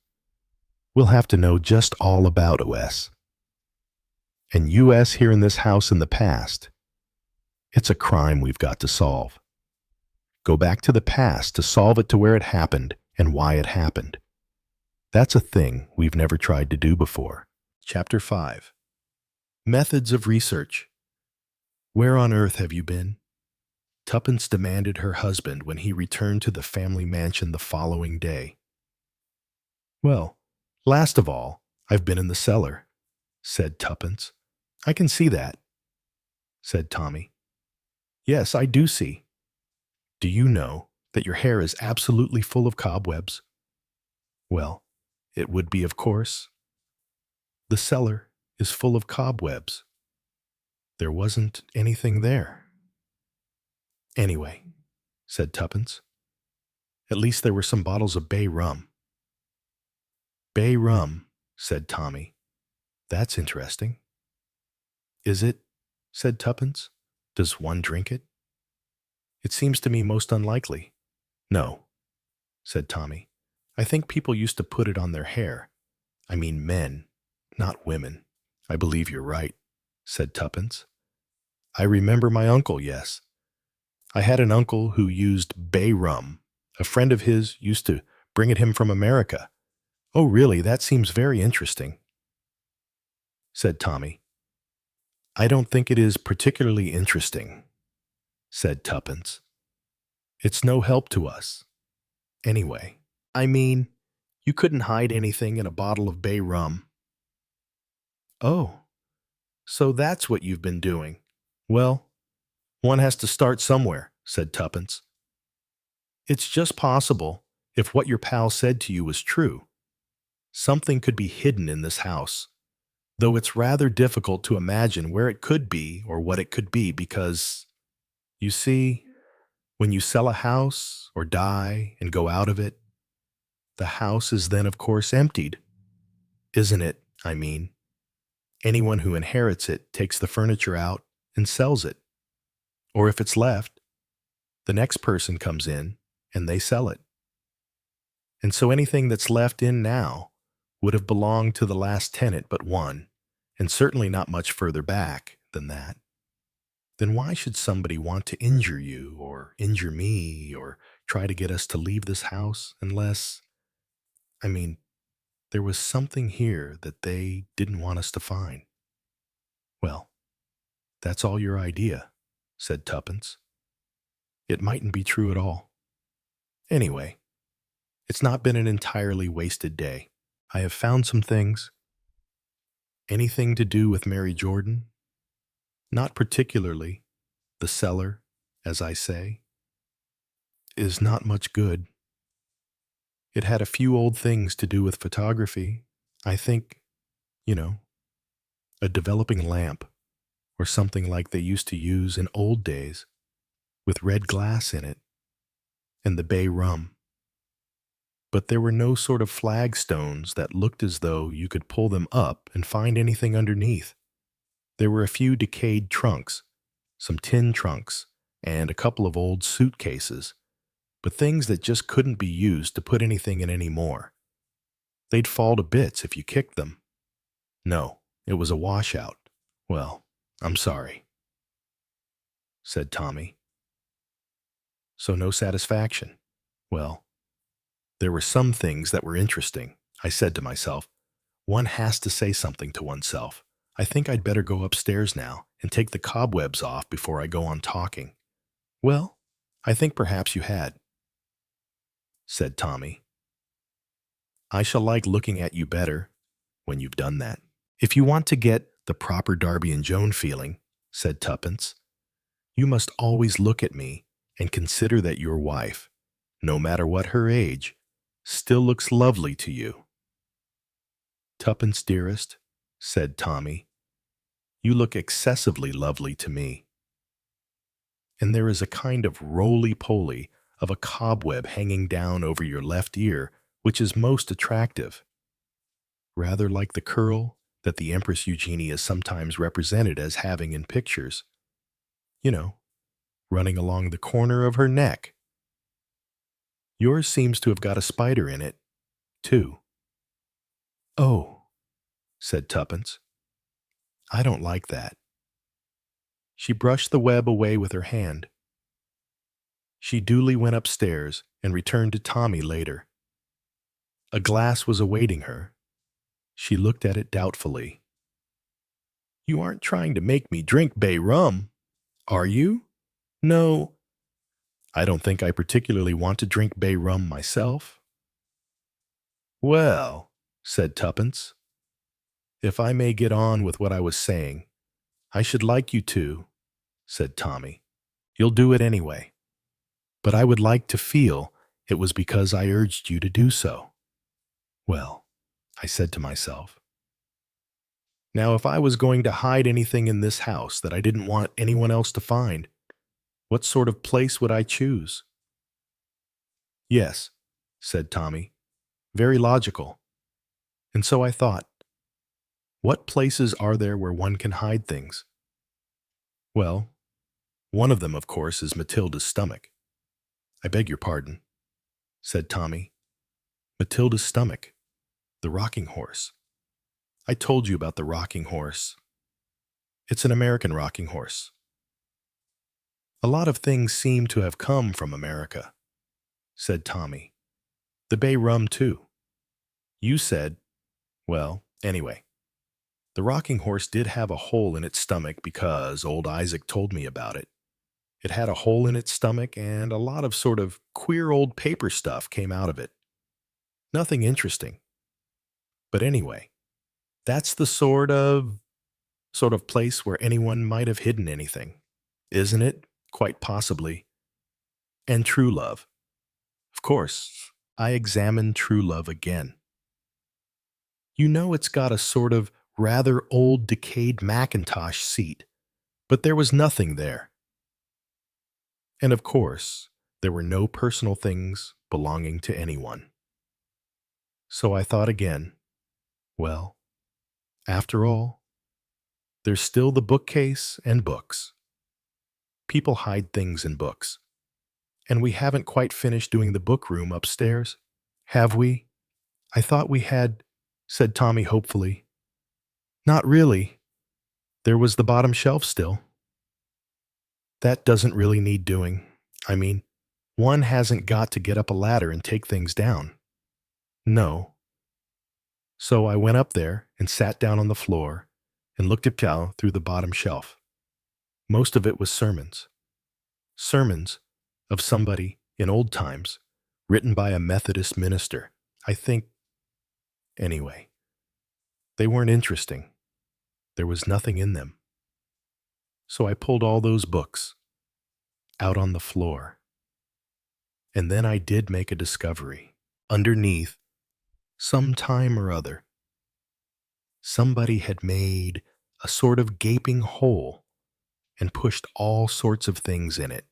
We'll have to know just all about us. And US here in this house in the past. It's a crime we've got to solve. Go back to the past to solve it to where it happened and why it happened. That's a thing we've never tried to do before. Chapter 5. Methods of Research. Where on earth have you been? Tuppence demanded her husband when he returned to the family mansion the following day. Well, last of all, I've been in the cellar, said Tuppence. I can see that, said Tommy. Yes, I do see. Do you know that your hair is absolutely full of cobwebs? Well, it would be, of course. The cellar is full of cobwebs. There wasn't anything there. Anyway, said Tuppence, at least there were some bottles of bay rum. Bay rum, said Tommy. That's interesting. Is it? Said Tuppence. Does one drink it? It seems to me most unlikely. No, said Tommy. I think people used to put it on their hair. I mean men, not women. I believe you're right, said Tuppence. I remember my uncle, yes. I had an uncle who used bay rum. A friend of his used to bring it him from America. Oh, really? That seems very interesting, said Tommy. I don't think it is particularly interesting, said Tuppence. It's no help to us. Anyway, I mean, you couldn't hide anything in a bottle of bay rum. Oh, so that's what you've been doing. Well, one has to start somewhere, said Tuppence. It's just possible, if what your pal said to you was true. Something could be hidden in this house, though it's rather difficult to imagine where it could be or what it could be because, you see, when you sell a house or die and go out of it, the house is then, of course, emptied. Isn't it, I mean? Anyone who inherits it takes the furniture out and sells it. Or if it's left, the next person comes in and they sell it. And so anything that's left in now would have belonged to the last tenant but one, and certainly not much further back than that. Then why should somebody want to injure you or injure me or try to get us to leave this house unless, I mean, there was something here that they didn't want us to find? Well, that's all your idea, said Tuppence. It mightn't be true at all. Anyway, it's not been an entirely wasted day. I have found some things. Anything to do with Mary Jordan? Not particularly. The cellar, as I say, is not much good. It had a few old things to do with photography. I think, a developing lamp, or something like they used to use in old days, with red glass in it, and the bay rum. But there were no sort of flagstones that looked as though you could pull them up and find anything underneath. There were a few decayed trunks, some tin trunks, and a couple of old suitcases, but things that just couldn't be used to put anything in anymore. They'd fall to bits if you kicked them. No, it was a washout. Well, I'm sorry, said Tommy. So no satisfaction. Well, there were some things that were interesting. I said to myself, one has to say something to oneself. I think I'd better go upstairs now and take the cobwebs off before I go on talking. Well, I think perhaps you had, said Tommy. I shall like looking at you better when you've done that. If you want to get the proper Darby and Joan feeling, said Tuppence, you must always look at me and consider that your wife, no matter what her age, still looks lovely to you. Tuppence, dearest, said Tommy, you look excessively lovely to me. And there is a kind of roly-poly of a cobweb hanging down over your left ear which is most attractive, rather like the curl that the Empress Eugenie is sometimes represented as having in pictures. You know, running along the corner of her neck. Yours seems to have got a spider in it, too. Oh, said Tuppence. I don't like that. She brushed the web away with her hand. She duly went upstairs and returned to Tommy later. A glass was awaiting her. She looked at it doubtfully. You aren't trying to make me drink bay rum, are you? No. I don't think I particularly want to drink bay rum myself. Well, said Tuppence, if I may get on with what I was saying, I should like you to, said Tommy. You'll do it anyway. But I would like to feel it was because I urged you to do so. Well, I said to myself, now if I was going to hide anything in this house that I didn't want anyone else to find, what sort of place would I choose? Yes, said Tommy, very logical. And so I thought, what places are there where one can hide things? Well, one of them, of course, is Matilda's stomach. I beg your pardon, said Tommy. Matilda's stomach, the rocking horse. I told you about the rocking horse. It's an American rocking horse. A lot of things seem to have come from America, said Tommy. The bay rum, too. You said, well, anyway, the rocking horse did have a hole in its stomach because old Isaac told me about it. It had a hole in its stomach and a lot of sort of queer old paper stuff came out of it. Nothing interesting. But anyway, that's the sort of place where anyone might have hidden anything, isn't it? Quite possibly. And true love. Of course, I examined true love again. You know it's got a sort of rather old decayed Macintosh seat, but there was nothing there. And of course, there were no personal things belonging to anyone. So I thought again, well, after all, there's still the bookcase and books. People hide things in books. And we haven't quite finished doing the book room upstairs, have we? I thought we had, said Tommy hopefully. Not really. There was the bottom shelf still. That doesn't really need doing. I mean, one hasn't got to get up a ladder and take things down. No. So I went up there and sat down on the floor and looked at Pao through the bottom shelf. Most of it was sermons. Sermons of somebody in old times, written by a Methodist minister. I think, anyway, they weren't interesting. There was nothing in them. So I pulled all those books out on the floor. And then I did make a discovery. Underneath, some time or other, somebody had made a sort of gaping hole and pushed all sorts of things in it.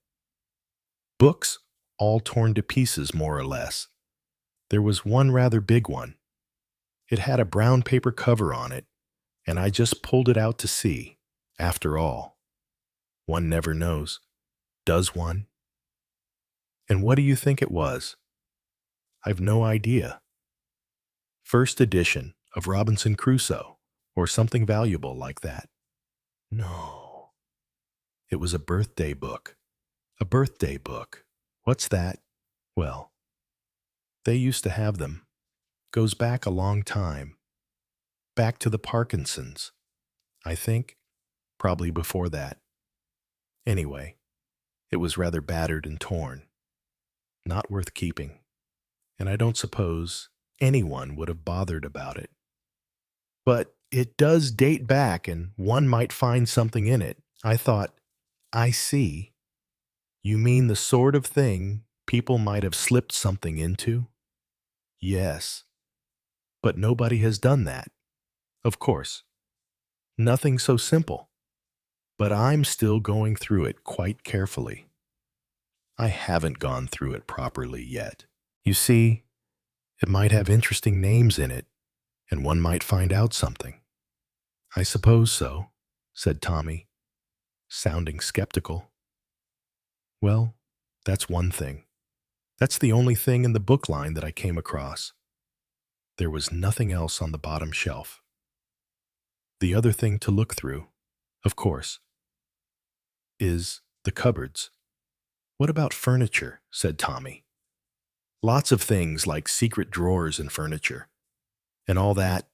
Books all torn to pieces, more or less. There was one rather big one. It had a brown paper cover on it, and I just pulled it out to see. After all, one never knows, does one? And what do you think it was? I've no idea. First edition of Robinson Crusoe, or something valuable like that. No. It was a birthday book. A birthday book. What's that? Well, they used to have them. Goes back a long time. Back to the Parkinsons, I think. Probably before that. Anyway, it was rather battered and torn. Not worth keeping. And I don't suppose anyone would have bothered about it. But it does date back and one might find something in it. I thought, I see. You mean the sort of thing people might have slipped something into? Yes. But nobody has done that. Of course. Nothing so simple. But I'm still going through it quite carefully. I haven't gone through it properly yet. You see, It might have interesting names in it, and one might find out something. I suppose so, said Tommy, sounding skeptical. Well, that's one thing. That's the only thing in the book line that I came across. There was nothing else on the bottom shelf. The other thing to look through, of course, is the cupboards. What about furniture? Said Tommy. Lots of things like secret drawers in furniture. And all that.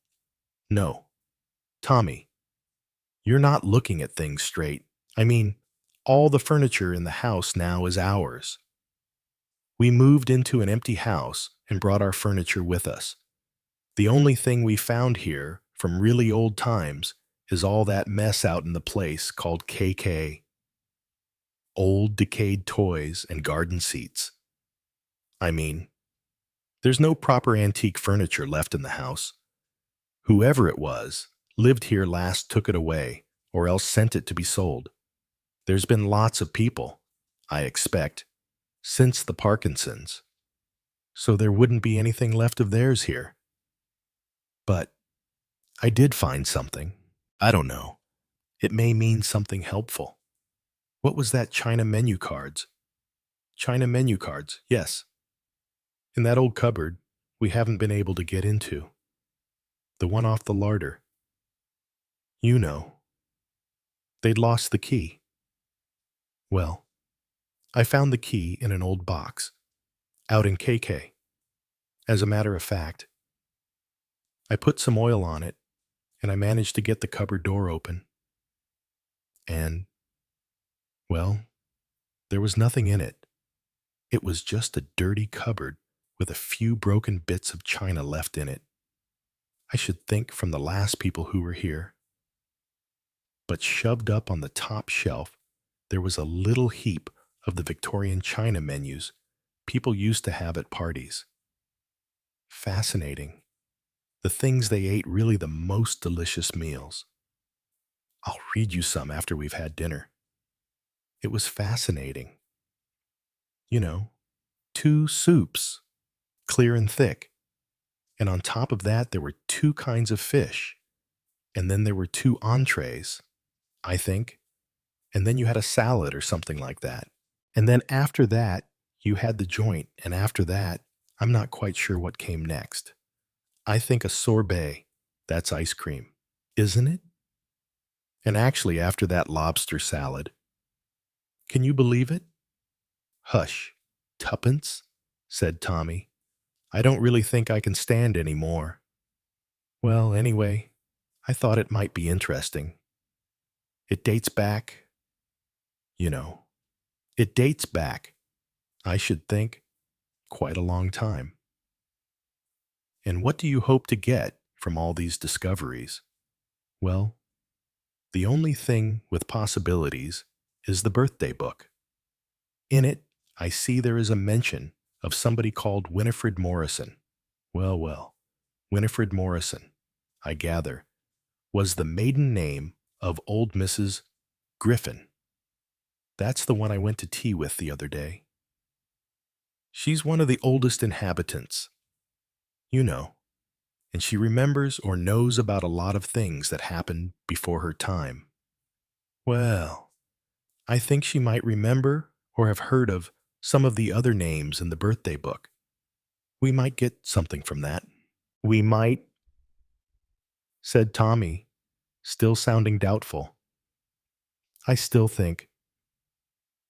No. Tommy, you're not looking at things straight. I mean, all the furniture in the house now is ours. We moved into an empty house and brought our furniture with us. The only thing we found here from really old times is all that mess out in the place called KK. Old decayed toys and garden seats. I mean, there's no proper antique furniture left in the house. Whoever it was lived here last took it away, or else sent it to be sold. There's been lots of people, I expect, since the Parkinsons, so there wouldn't be anything left of theirs here. But I did find something. I don't know. It may mean something helpful. What was that China menu cards? China menu cards, yes. In that old cupboard we haven't been able to get into. The one off the larder. You know. They'd lost the key. Well, I found the key in an old box, out in KK. As a matter of fact, I put some oil on it, and I managed to get the cupboard door open. And, well, there was nothing in it. It was just a dirty cupboard with a few broken bits of china left in it. I should think from the last people who were here. But shoved up on the top shelf, there was a little heap of the Victorian china menus people used to have at parties. Fascinating. The things they ate really the most delicious meals. I'll read you some after we've had dinner. It was fascinating. You know, 2 soups, clear and thick. And on top of that, there were 2 kinds of fish. And then there were 2 entrees, I think. And then you had a salad or something like that. And then after that, you had the joint. And after that, I'm not quite sure what came next. I think a sorbet. That's ice cream, isn't it? And actually, after that lobster salad. Can you believe it? Hush, tuppence, said Tommy. I don't really think I can stand any more. Well, anyway, I thought it might be interesting. It dates back, it dates back, I should think, quite a long time. And what do you hope to get from all these discoveries? Well, the only thing with possibilities is the birthday book. In it, I see there is a mention of somebody called Winifred Morrison. Well, Winifred Morrison, I gather, was the maiden name of old Mrs. Griffin. That's the one I went to tea with the other day. She's one of the oldest inhabitants, and she remembers or knows about a lot of things that happened before her time. Well, I think she might remember or have heard of some of the other names in the birthday book. We might get something from that. We might, said Tommy, still sounding doubtful. I still think.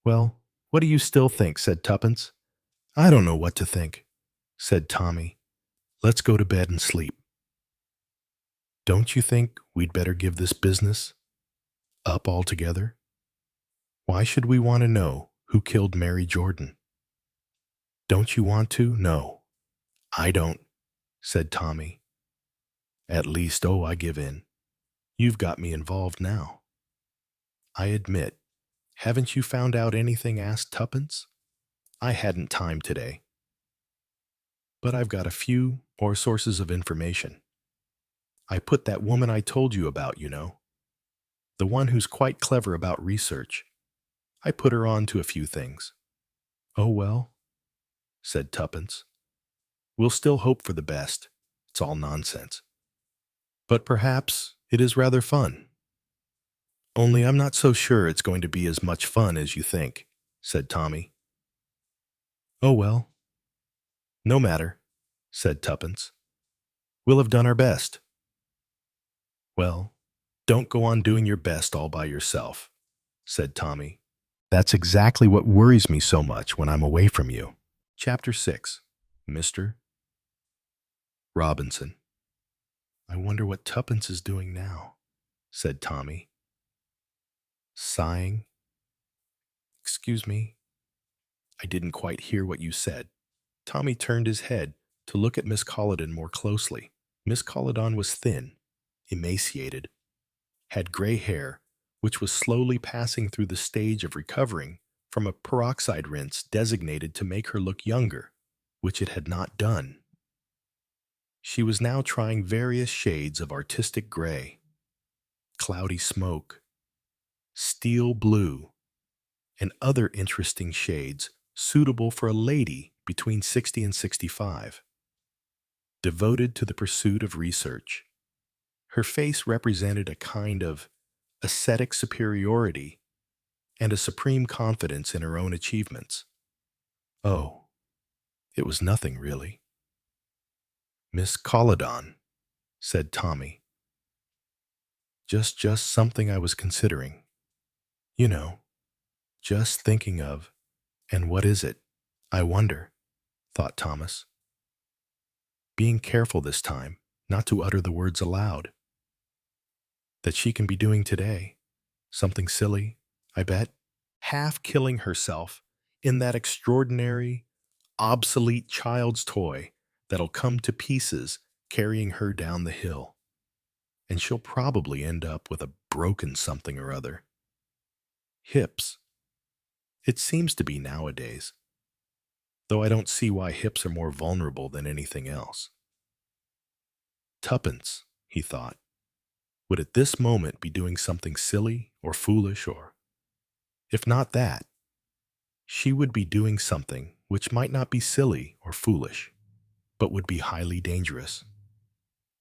Well, what do you still think? Said Tuppence. I don't know what to think, said Tommy. Let's go to bed and sleep. Don't you think we'd better give this business up altogether? Why should we want to know who killed Mary Jordan? Don't you want to? No, I don't, said Tommy. At least, I give in. You've got me involved now. I admit, haven't you found out anything? Asked Tuppence. I hadn't time today. But I've got a few more sources of information. I put that woman I told you about, the one who's quite clever about research. I put her on to a few things. Oh, well, said Tuppence. We'll still hope for the best. It's all nonsense. But perhaps it is rather fun. Only I'm not so sure it's going to be as much fun as you think, said Tommy. Oh well, no matter, said Tuppence. We'll have done our best. Well, don't go on doing your best all by yourself, said Tommy. That's exactly what worries me so much when I'm away from you. Chapter 6. Mr. Robinson. I wonder what Tuppence is doing now, said Tommy, sighing. Excuse me, I didn't quite hear what you said. Tommy turned his head to look at Miss Colladon more closely. Miss Colladon was thin, emaciated, had gray hair, which was slowly passing through the stage of recovering from a peroxide rinse designated to make her look younger, which it had not done. She was now trying various shades of artistic gray, cloudy smoke, steel blue, and other interesting shades suitable for a lady between 60 and 65, devoted to the pursuit of research. Her face represented a kind of ascetic superiority and a supreme confidence in her own achievements. Oh, it was nothing really. Miss Colladon, said Tommy. Just something I was considering. You know, just thinking of. And what is it? I wonder, thought Thomas. Being careful this time not to utter the words aloud. That she can be doing today. Something silly, I bet. Half killing herself in that extraordinary, obsolete child's toy that'll come to pieces carrying her down the hill. And she'll probably end up with a broken something or other. Hips. It seems to be nowadays, though I don't see why hips are more vulnerable than anything else. Tuppence, he thought, would at this moment be doing something silly or foolish, or, if not that, she would be doing something which might not be silly or foolish, but would be highly dangerous.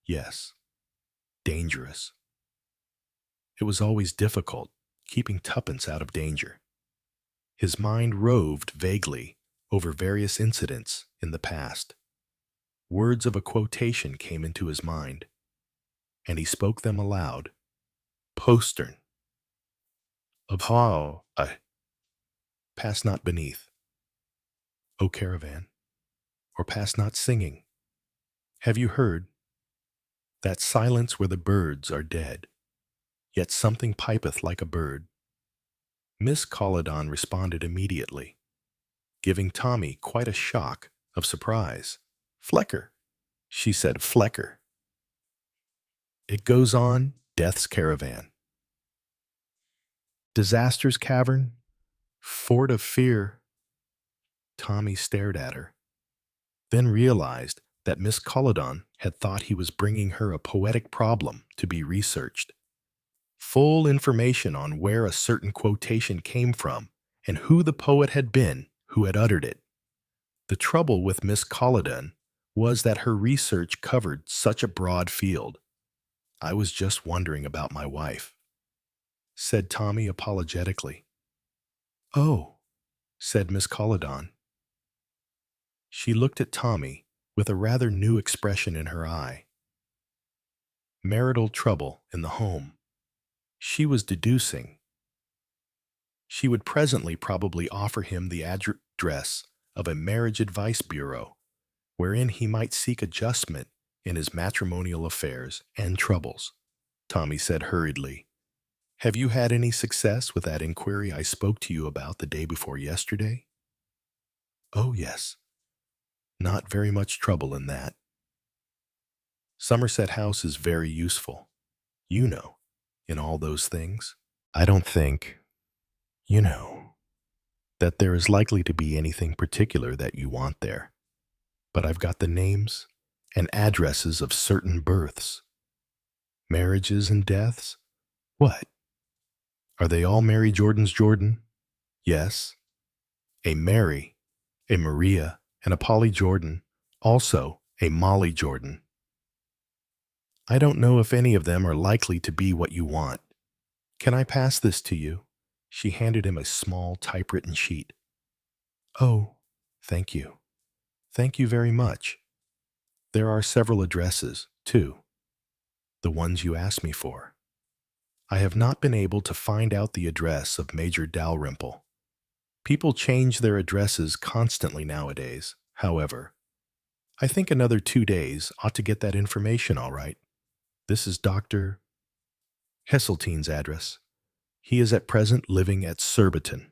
Yes, dangerous. It was always difficult keeping Tuppence out of danger. His mind roved vaguely over various incidents in the past. Words of a quotation came into his mind, and he spoke them aloud. Posterm. Of how I pass not beneath. O caravan, or pass not singing. Have you heard that silence where the birds are dead, yet something pipeth like a bird? Miss Colladon responded immediately, giving Tommy quite a shock of surprise. Flecker, she said, Flecker. It goes on, Death's Caravan. Disaster's Cavern, Fort of Fear. Tommy stared at her, then realized that Miss Colladon had thought he was bringing her a poetic problem to be researched. Full information on where a certain quotation came from and who the poet had been who had uttered it. The trouble with Miss Colladon was that her research covered such a broad field. I was just wondering about my wife, said Tommy apologetically. Oh, said Miss Colladon. She looked at Tommy with a rather new expression in her eye. Marital trouble in the home. She was deducing. She would presently probably offer him the address of a marriage advice bureau, wherein he might seek adjustment in his matrimonial affairs and troubles. Tommy said hurriedly, Have you had any success with that inquiry I spoke to you about the day before yesterday? Oh, yes. Not very much trouble in that. Somerset House is very useful, you know, in all those things. I don't think, you know, that there is likely to be anything particular that you want there. But I've got the names and addresses of certain births, marriages and deaths. What? Are they all Mary Jordan's Jordan? Yes. A Mary, a Maria, and a Polly Jordan Also, a Molly Jordan. I don't know if any of them are likely to be what you want. Can I pass this to you? She handed him a small typewritten sheet. Oh, thank you. Thank you very much. There are several addresses, too. The ones you asked me for. I have not been able to find out the address of Major Dalrymple. People change their addresses constantly nowadays, however. I think another 2 days ought to get that information all right. This is Dr. Hesseltine's address. He is at present living at Surbiton.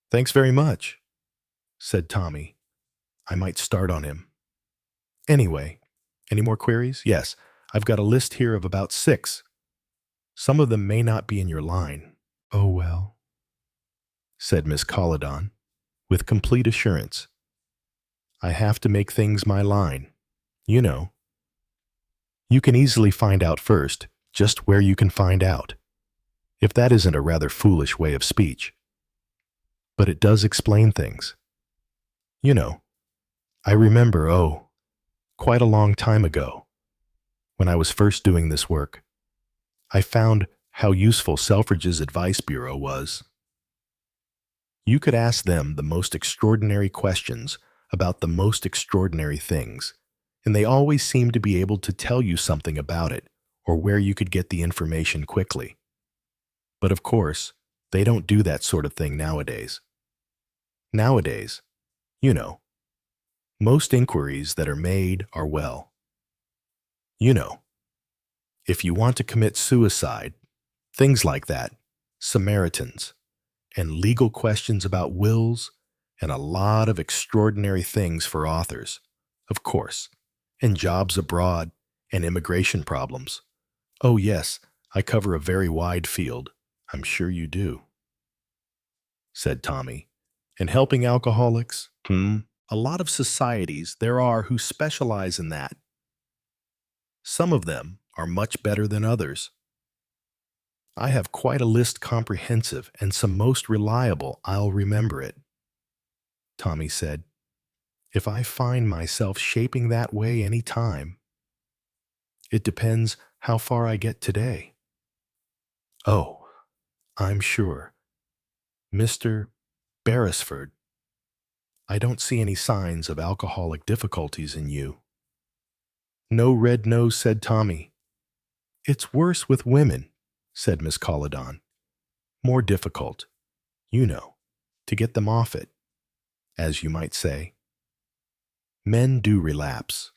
Thanks very much, said Tommy. I might start on him. Anyway, any more queries? Yes, I've got a list here of about 6. Some of them may not be in your line. Oh, well, said Miss Colladon, with complete assurance. I have to make things my line. You know. You can easily find out first, just where you can find out. If that isn't a rather foolish way of speech. But it does explain things. You know, I remember, quite a long time ago, when I was first doing this work, I found how useful Selfridge's Advice Bureau was. You could ask them the most extraordinary questions about the most extraordinary things, and they always seemed to be able to tell you something about it or where you could get the information quickly. But of course, they don't do that sort of thing nowadays. Nowadays, you know, most inquiries that are made are you know, if you want to commit suicide, things like that, Samaritans, and legal questions about wills, and a lot of extraordinary things for authors, of course, and jobs abroad, and immigration problems. Oh yes, I cover a very wide field. I'm sure you do, said Tommy. And helping alcoholics? A lot of societies there are who specialize in that. Some of them are much better than others. I have quite a list comprehensive and some most reliable, I'll remember it. Tommy said, if I find myself shaping that way any time, it depends how far I get today. Oh, I'm sure. Mr. Beresford, I don't see any signs of alcoholic difficulties in you. No red nose, said Tommy. It's worse with women, said Miss Colladon. More difficult, you know, to get them off it, as you might say. Men do relapse,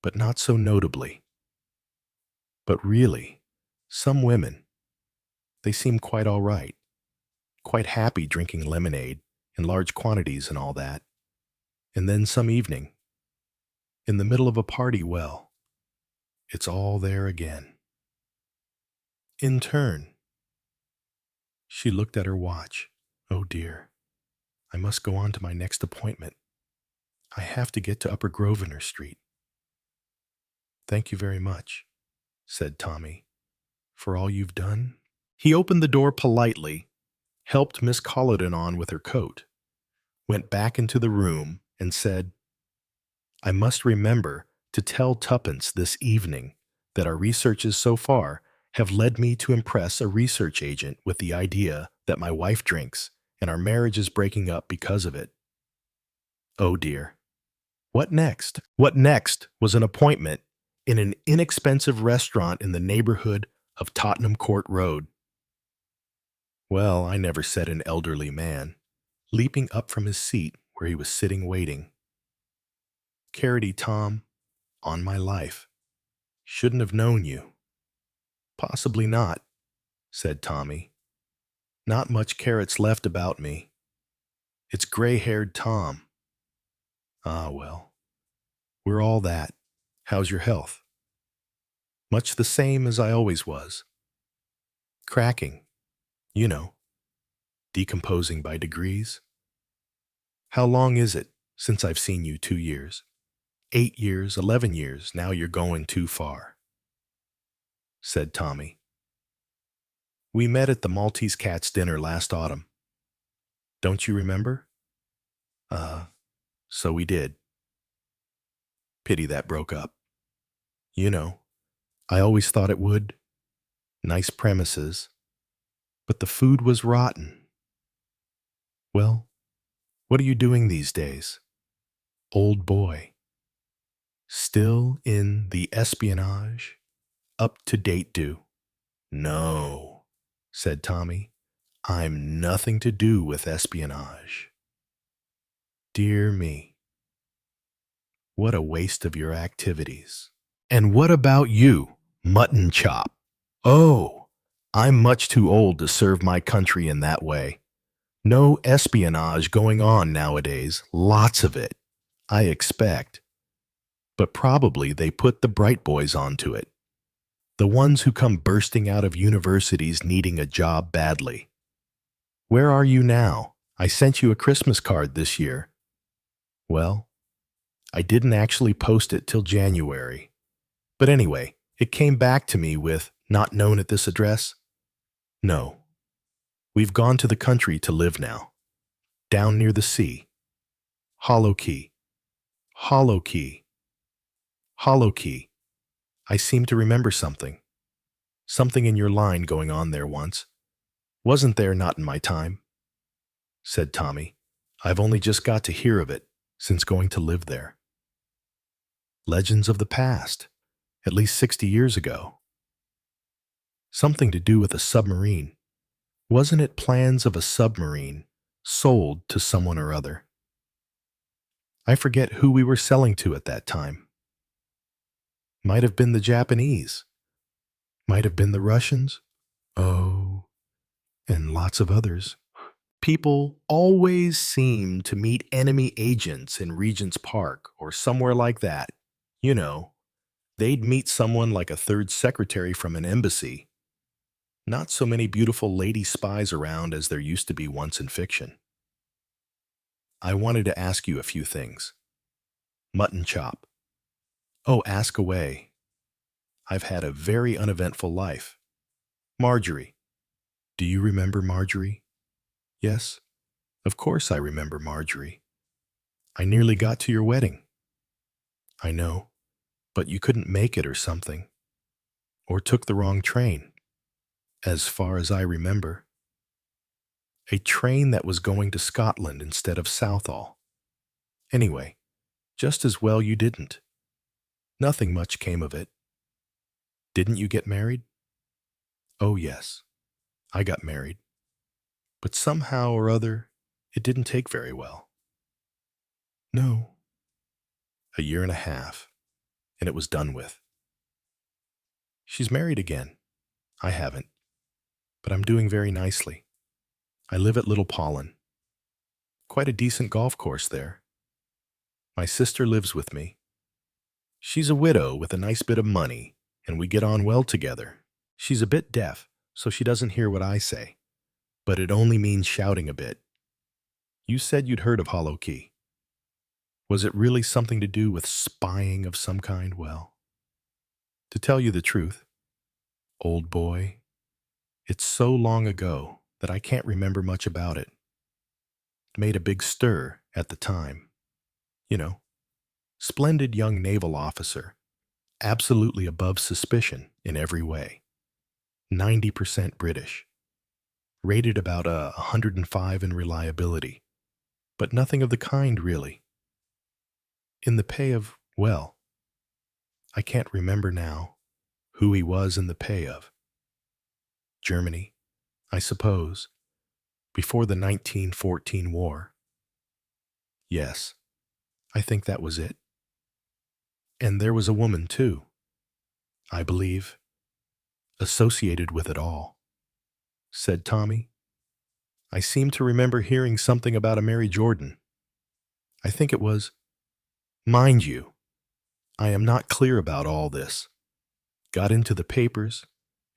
but not so notably. But really, some women, they seem quite all right, quite happy drinking lemonade in large quantities and all that. And then some evening, in the middle of a party, well, it's all there again. In turn, she looked at her watch. Oh dear, I must go on to my next appointment. I have to get to Upper Grosvenor Street. Thank you very much, said Tommy, for all you've done. He opened the door politely, helped Miss Colladon on with her coat, went back into the room, and said, I must remember to tell Tuppence this evening that our researches so far have led me to impress a research agent with the idea that my wife drinks and our marriage is breaking up because of it. Oh dear. What next? What next was an appointment in an inexpensive restaurant in the neighborhood of Tottenham Court Road. Well, I never said an elderly man, leaping up from his seat where he was sitting waiting. Carroty Tom, on my life, shouldn't have known you. Possibly not, said Tommy. Not much carrots left about me. It's gray-haired Tom. Ah, well, we're all that. How's your health? Much the same as I always was. Cracking, you know, decomposing by degrees. How long is it since I've seen you? 2 years, 8 years, 11 years, now you're going too far, said Tommy. We met at the Maltese Cat's dinner last autumn. Don't you remember? So we did. Pity that broke up. You know, I always thought it would. Nice premises. But the food was rotten. Well, what are you doing these days? Old boy. Still in the espionage? Up to date do? No, said Tommy. I'm nothing to do with espionage. Dear me, what a waste of your activities. And what about you, mutton chop? Oh, I'm much too old to serve my country in that way. No espionage going on nowadays, lots of it, I expect. But probably they put the bright boys onto it. The ones who come bursting out of universities needing a job badly. Where are you now? I sent you a Christmas card this year. Well, I didn't actually post it till January. But anyway, it came back to me with, not known at this address. No. We've gone to the country to live now. Down near the sea. Hollow Key. Hollow Key. Hollow Key. I seem to remember something. Something in your line going on there once. Wasn't there not in my time? Said Tommy. I've only just got to hear of it since going to live there. Legends of the past, at least 60 years ago. Something to do with a submarine. Wasn't it plans of a submarine sold to someone or other? I forget who we were selling to at that time. Might have been the Japanese. Might have been the Russians. Oh, and lots of others. People always seem to meet enemy agents in Regent's Park or somewhere like that. You know, they'd meet someone like a third secretary from an embassy. Not so many beautiful lady spies around as there used to be once in fiction. I wanted to ask you a few things. Mutton chop. Oh, ask away. I've had a very uneventful life. Marjorie. Do you remember Marjorie? Yes, of course I remember Marjorie. I nearly got to your wedding. I know, but you couldn't make it or something. Or took the wrong train. As far as I remember. A train that was going to Scotland instead of Southall. Anyway, just as well you didn't. Nothing much came of it. Didn't you get married? Oh, yes, I got married. But somehow or other, it didn't take very well. No. A year and a half, and it was done with. She's married again. I haven't. But I'm doing very nicely. I live at Little Pollen. Quite a decent golf course there. My sister lives with me. She's a widow with a nice bit of money, and we get on well together. She's a bit deaf, so she doesn't hear what I say. But it only means shouting a bit. You said you'd heard of Hollow Key. Was it really something to do with spying of some kind? Well, to tell you the truth, old boy, it's so long ago that I can't remember much about it. It made a big stir at the time. You know, splendid young naval officer, absolutely above suspicion in every way. 90% British. Rated about 105 in reliability. But nothing of the kind, really. In the pay of, well, I can't remember now who he was in the pay of. Germany, I suppose, before the 1914 war. Yes, I think that was it. And there was a woman, too, I believe, associated with it all, said Tommy. I seem to remember hearing something about a Mary Jordan. I think it was, mind you, I am not clear about all this. Got into the papers,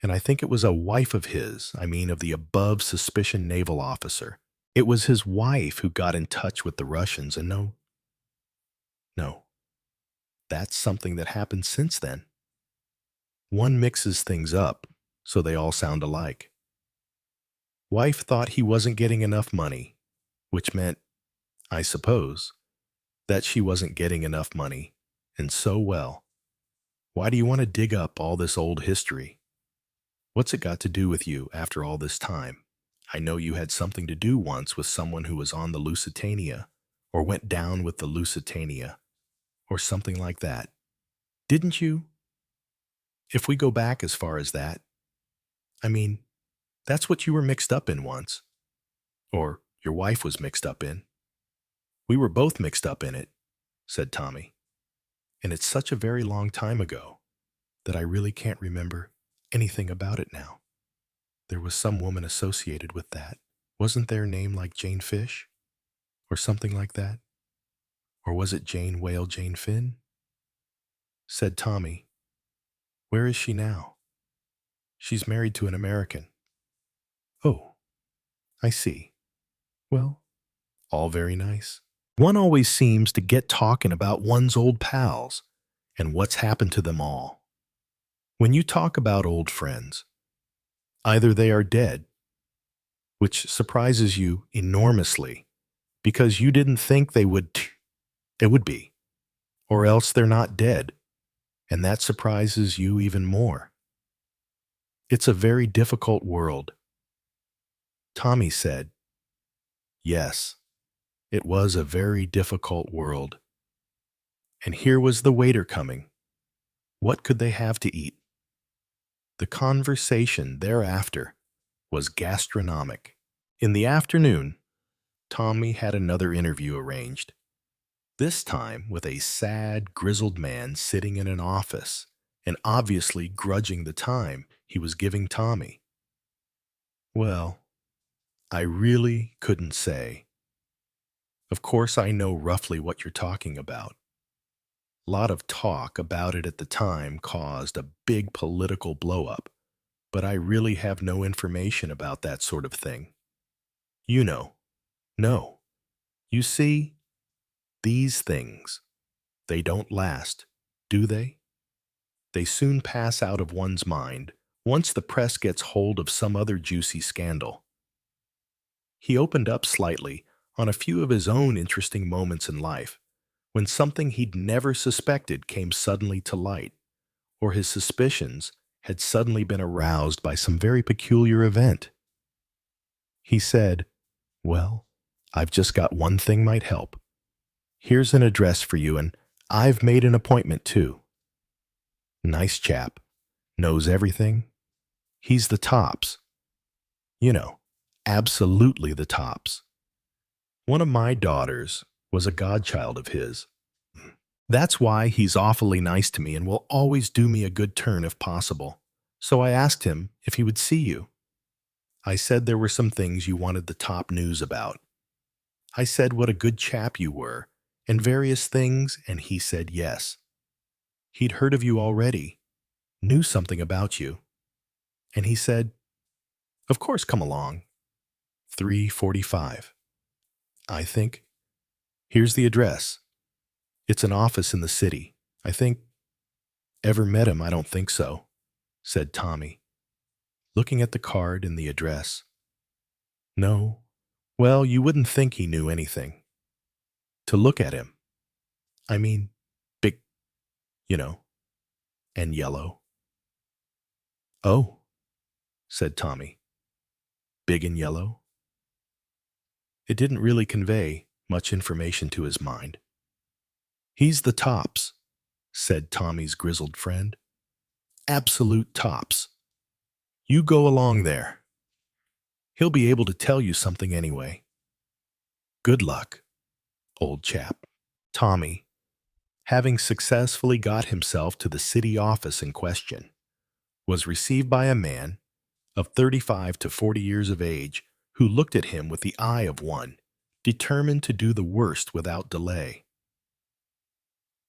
and I think it was a wife of his, of the above suspicion naval officer. It was his wife who got in touch with the Russians, and no, that's something that happened since then. One mixes things up, so they all sound alike. Wife thought he wasn't getting enough money, which meant, I suppose, that she wasn't getting enough money, and so well. Why do you want to dig up all this old history? What's it got to do with you after all this time? I know you had something to do once with someone who was on the Lusitania, or went down with the Lusitania, or something like that. Didn't you? If we go back as far as that, I mean, that's what you were mixed up in once. Or your wife was mixed up in. We were both mixed up in it, said Tommy. And it's such a very long time ago that I really can't remember anything about it now. There was some woman associated with that. Wasn't their name like Jane Fish? Or something like that? Or was it Jane Whale Jane Finn? Said Tommy. Where is she now? She's married to an American. Oh, I see. Well, all very nice. One always seems to get talking about one's old pals and what's happened to them all. When you talk about old friends, either they are dead, which surprises you enormously because you didn't think they would be, or else they're not dead, and that surprises you even more. It's a very difficult world. Tommy said, yes, it was a very difficult world. And here was the waiter coming. What could they have to eat? The conversation thereafter was gastronomic. In the afternoon, Tommy had another interview arranged, this time with a sad, grizzled man sitting in an office and obviously grudging the time he was giving Tommy. Well, I really couldn't say. Of course, I know roughly what you're talking about. A lot of talk about it at the time caused a big political blow-up, but I really have no information about that sort of thing. You know. No. You see, these things, they don't last, do they? They soon pass out of one's mind once the press gets hold of some other juicy scandal. He opened up slightly on a few of his own interesting moments in life, when something he'd never suspected came suddenly to light, or his suspicions had suddenly been aroused by some very peculiar event. He said, well, I've just got one thing might help. Here's an address for you, and I've made an appointment too. Nice chap. Knows everything. He's the tops. You know, absolutely the tops. One of my daughters was a godchild of his. That's why he's awfully nice to me and will always do me a good turn if possible. So I asked him if he would see you. I said there were some things you wanted the top news about. I said what a good chap you were, and various things, and he said yes. He'd heard of you already, knew something about you. And he said, of course, come along. 3:45. I think. Here's the address. It's an office in the city. I think. Ever met him? I don't think so, said Tommy, looking at the card and the address. No. Well, you wouldn't think he knew anything. To look at him. I mean, big, you know, and yellow. Oh, said Tommy. Big and yellow? It didn't really convey much information to his mind. He's the tops, said Tommy's grizzled friend. Absolute tops. You go along there. He'll be able to tell you something anyway. Good luck, old chap. Tommy, having successfully got himself to the city office in question, was received by a man of 35 to 40 years of age who looked at him with the eye of one, determined to do the worst without delay.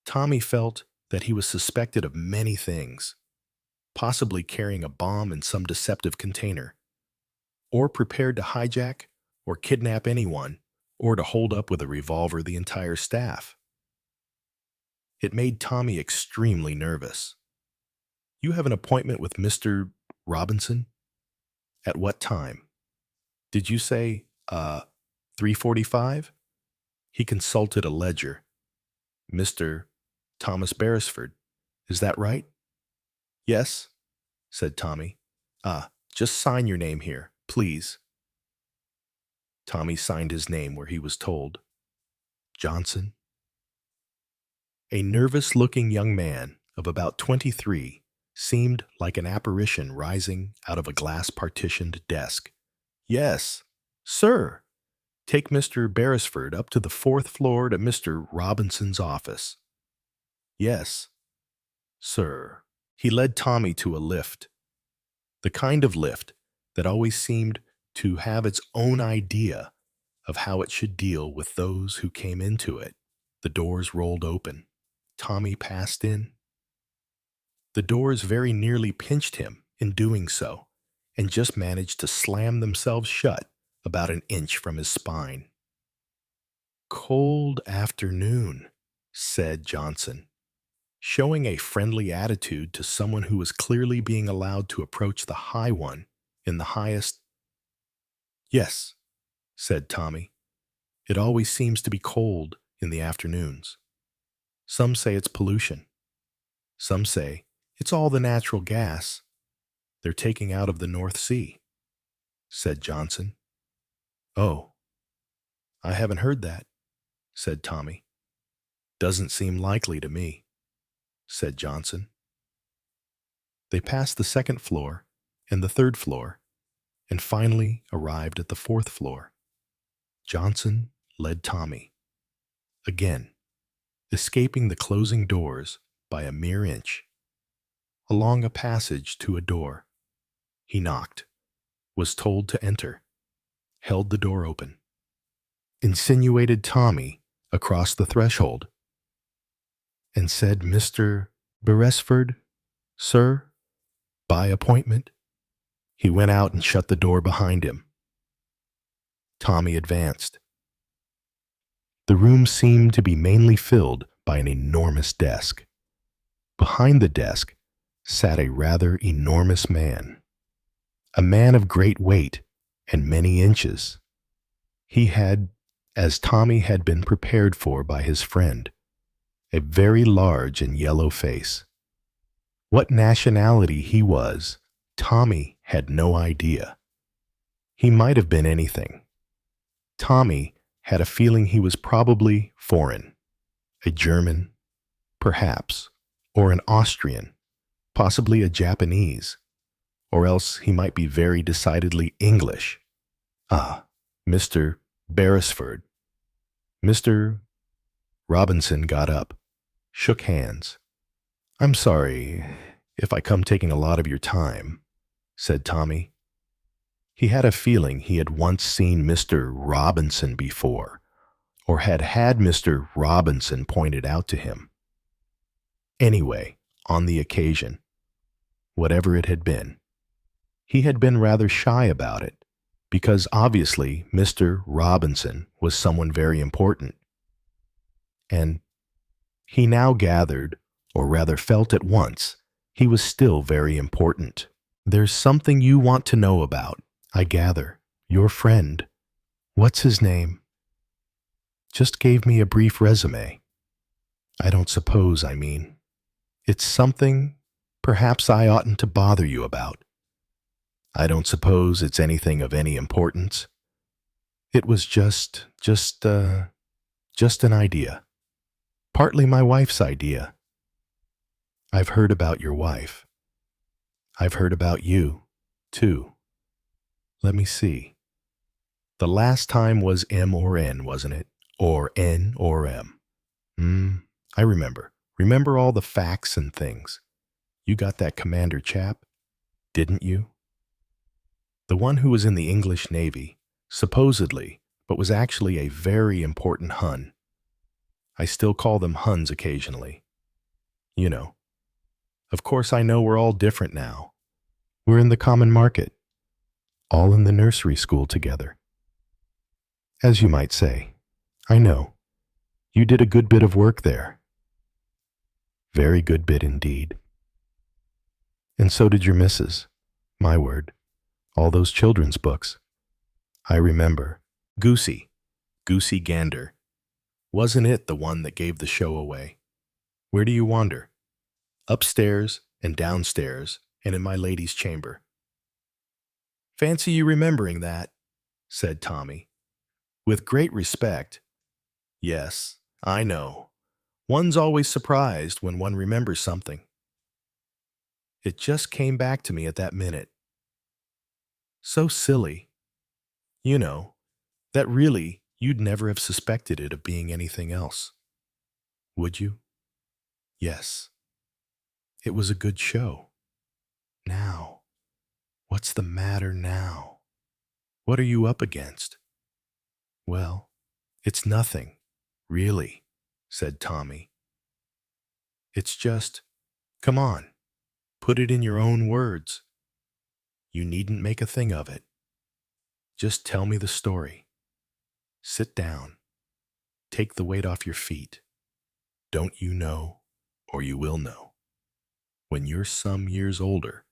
Tommy felt that he was suspected of many things, possibly carrying a bomb in some deceptive container, or prepared to hijack or kidnap anyone, or to hold up with a revolver the entire staff. It made Tommy extremely nervous. You have an appointment with Mr. Robinson? At what time? Did you say, 3:45? He consulted a ledger. Mr. Thomas Beresford. Is that right? Yes, said Tommy. Just sign your name here, please. Tommy signed his name where he was told. Johnson. A nervous-looking young man of about 23 seemed like an apparition rising out of a glass-partitioned desk. Yes, sir. Take Mr. Beresford up to the 4th floor to Mr. Robinson's office. Yes, sir. He led Tommy to a lift, the kind of lift that always seemed to have its own idea of how it should deal with those who came into it. The doors rolled open. Tommy passed in. The doors very nearly pinched him in doing so, and just managed to slam themselves shut about an inch from his spine. Cold afternoon, said Johnson, showing a friendly attitude to someone who was clearly being allowed to approach the high one in the highest. Yes, said Tommy. It always seems to be cold in the afternoons. Some say it's pollution. Some say it's all the natural gas they're taking out of the North Sea, said Johnson. Oh, I haven't heard that, said Tommy. Doesn't seem likely to me, said Johnson. They passed the 2nd floor and the 3rd floor, and finally arrived at the 4th floor. Johnson led Tommy, again, escaping the closing doors by a mere inch, along a passage to a door. He knocked, was told to enter, held the door open, insinuated Tommy across the threshold, and said, Mr. Beresford, sir, by appointment. He went out and shut the door behind him. Tommy advanced. The room seemed to be mainly filled by an enormous desk. Behind the desk sat a rather enormous man, a man of great weight and many inches. He had, as Tommy had been prepared for by his friend, a very large and yellow face. What nationality he was, Tommy had no idea. He might have been anything. Tommy had a feeling he was probably foreign, a German, perhaps, or an Austrian, possibly a Japanese, or else he might be very decidedly English. Mr. Beresford. Mr. Robinson got up, shook hands. I'm sorry if I come taking a lot of your time, said Tommy. He had a feeling he had once seen Mr. Robinson before, or had had Mr. Robinson pointed out to him. Anyway, on the occasion, whatever it had been, he had been rather shy about it, because obviously Mr. Robinson was someone very important. And he now gathered, or rather felt at once, he was still very important. There's something you want to know about, I gather. Your friend, what's his name? Just gave me a brief resume. I don't suppose, I mean. It's something perhaps I oughtn't to bother you about. I don't suppose it's anything of any importance. It was just an idea. Partly my wife's idea. I've heard about your wife. I've heard about you, too. Let me see. The last time was M or N, wasn't it? Or N or M. I remember. Remember all the facts and things. You got that commander chap, didn't you? The one who was in the English Navy, supposedly, but was actually a very important Hun. I still call them Huns occasionally. You know. Of course, I know we're all different now. We're in the common market, all in the nursery school together. As you might say, I know. You did a good bit of work there. Very good bit indeed. And so did your missus. My word. All those children's books. I remember. Goosey Gander. Wasn't it the one that gave the show away? Where do you wander? Upstairs and downstairs and in my lady's chamber. Fancy you remembering that, said Tommy, with great respect. Yes, I know. One's always surprised when one remembers something. It just came back to me at that minute. So silly. You know, that really you'd never have suspected it of being anything else. Would you? Yes. It was a good show. Now, what's the matter now? What are you up against? Well, it's nothing, really, said Tommy. It's just, come on, put it in your own words. You needn't make a thing of it. Just tell me the story. Sit down. Take the weight off your feet. Don't you know, or you will know. When you're some years older,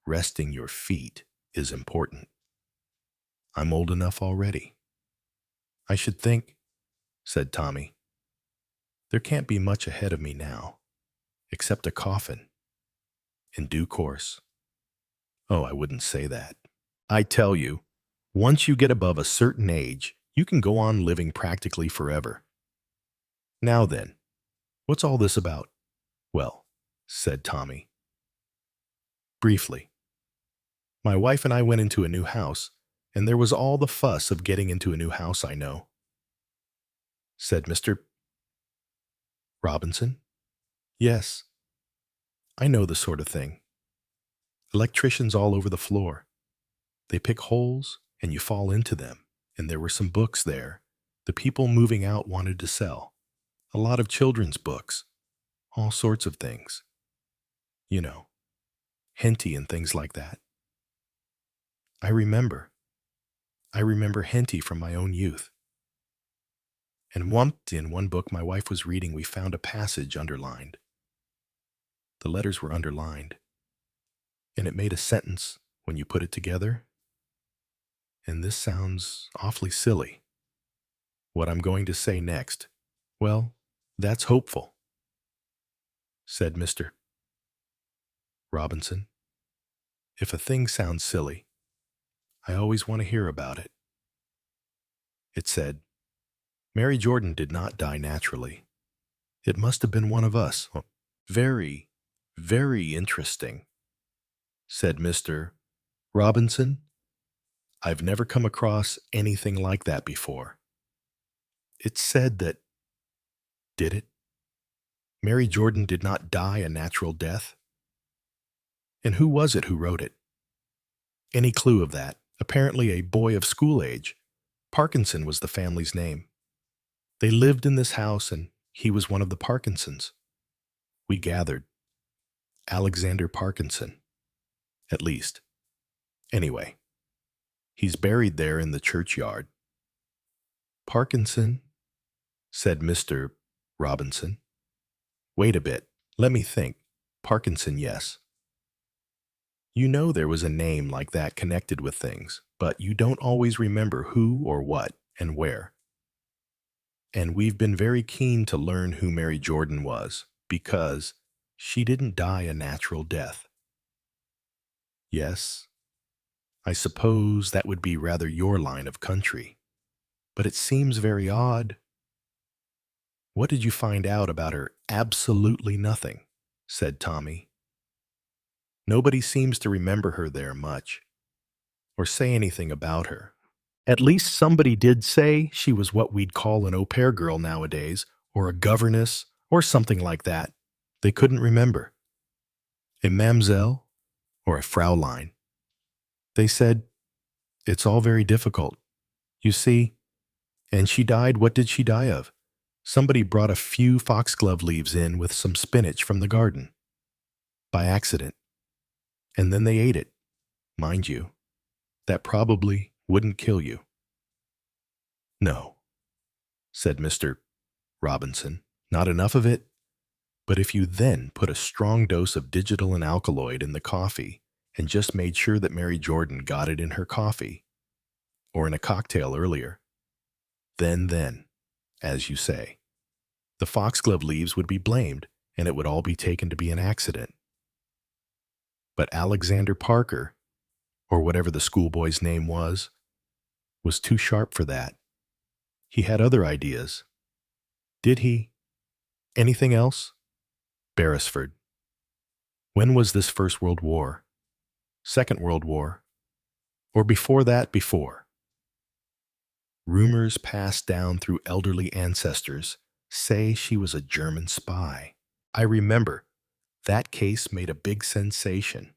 resting your feet is important. I'm old enough already. I should think, said Tommy. There can't be much ahead of me now, except a coffin. In due course. Oh, I wouldn't say that. I tell you, once you get above a certain age, you can go on living practically forever. Now then, what's all this about? Well, said Tommy. Briefly, my wife and I went into a new house, and there was all the fuss of getting into a new house, I know. Said Mr. Robinson. Yes, I know the sort of thing. Electricians all over the floor. They pick holes, and you fall into them, and there were some books there. The people moving out wanted to sell. A lot of children's books. All sorts of things. You know, Henty and things like that. I remember Henty from my own youth. And in one book my wife was reading, we found a passage underlined. The letters were underlined, and it made a sentence when you put it together. And this sounds awfully silly. What I'm going to say next, well, that's hopeful, said Mr. Robinson. If a thing sounds silly, I always want to hear about it. It said, Mary Jordan did not die naturally. It must have been one of us. Very, very interesting, said Mr. Robinson. I've never come across anything like that before. It said that, did it? Mary Jordan did not die a natural death? And who was it who wrote it? Any clue of that? Apparently a boy of school age. Parkinson was the family's name. They lived in this house, and he was one of the Parkinsons. We gathered. Alexander Parkinson. At least. Anyway, he's buried there in the churchyard. Parkinson, said Mr. Robinson. Wait a bit. Let me think. Parkinson, yes. You know there was a name like that connected with things, but you don't always remember who or what and where. And we've been very keen to learn who Mary Jordan was, because she didn't die a natural death. Yes, I suppose that would be rather your line of country, but it seems very odd. What did you find out about her? Absolutely nothing, said Tommy. Nobody seems to remember her there much, or say anything about her. At least somebody did say she was what we'd call an au pair girl nowadays, or a governess, or something like that. They couldn't remember. A mamselle, or a fraulein. They said, it's all very difficult. You see, and she died, what did she die of? Somebody brought a few foxglove leaves in with some spinach from the garden. By accident. And then they ate it. Mind you, that probably wouldn't kill you. No, said Mr. Robinson, not enough of it. But if you then put a strong dose of digital and alkaloid in the coffee and just made sure that Mary Jordan got it in her coffee, or in a cocktail earlier, then, as you say, the foxglove leaves would be blamed and it would all be taken to be an accident. But Alexander Parker, or whatever the schoolboy's name was too sharp for that. He had other ideas. Did he? Anything else? Beresford. When was this First World War? Second World War? Or before that before? Rumors passed down through elderly ancestors say she was a German spy. I remember that case made a big sensation.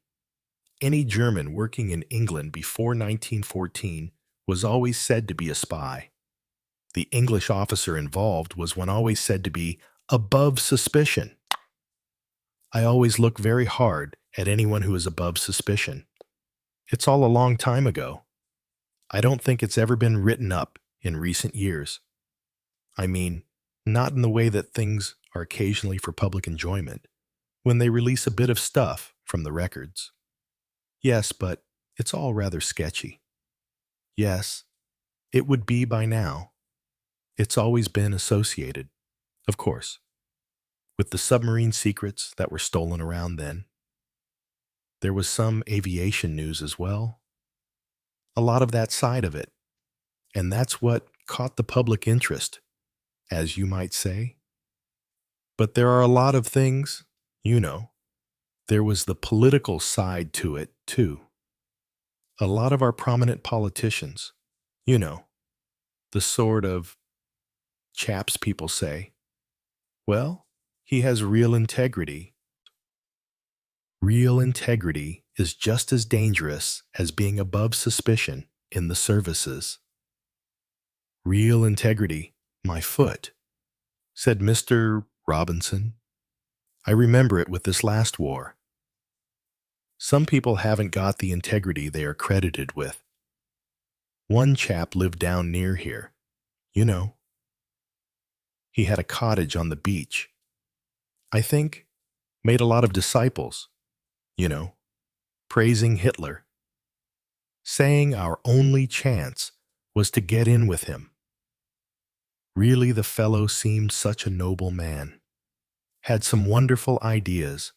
Any German working in England before 1914 was always said to be a spy. The English officer involved was one always said to be above suspicion. I always look very hard at anyone who is above suspicion. It's all a long time ago. I don't think it's ever been written up in recent years. I mean, not in the way that things are occasionally for public enjoyment, when they release a bit of stuff from the records. Yes, but it's all rather sketchy. Yes, it would be by now. It's always been associated, of course, with the submarine secrets that were stolen around then. There was some aviation news as well. A lot of that side of it. And that's what caught the public interest, as you might say. But there are a lot of things, you know. There was the political side to it, too. A lot of our prominent politicians, you know, the sort of chaps people say, well, he has real integrity. Real integrity is just as dangerous as being above suspicion in the services. Real integrity, my foot, said Mr. Robinson. I remember it with this last war. Some people haven't got the integrity they are credited with. One chap lived down near here, you know. He had a cottage on the beach. I think made a lot of disciples, you know, praising Hitler, saying our only chance was to get in with him. Really, the fellow seemed such a noble man, had some wonderful ideas,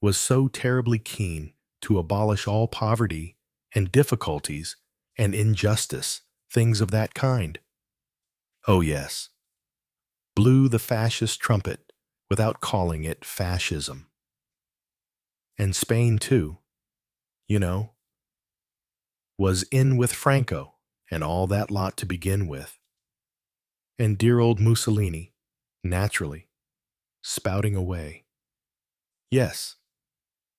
was so terribly keen to abolish all poverty and difficulties and injustice, things of that kind. Oh yes, blew the fascist trumpet without calling it fascism. And Spain, too, you know, was in with Franco and all that lot to begin with. And dear old Mussolini, naturally, spouting away. Yes,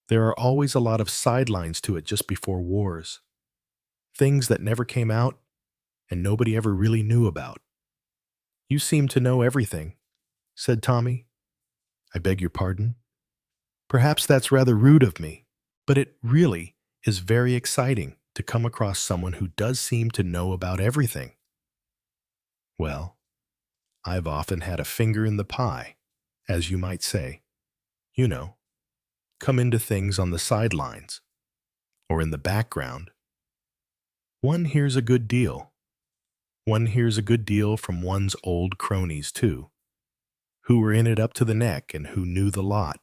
there are always a lot of sidelines to it just before wars. Things that never came out and nobody ever really knew about. You seem to know everything, said Tommy. I beg your pardon? Perhaps that's rather rude of me, but it really is very exciting to come across someone who does seem to know about everything. Well, I've often had a finger in the pie, as you might say. You know, come into things on the sidelines, or in the background. One hears a good deal. One hears a good deal from one's old cronies, too, who were in it up to the neck and who knew the lot.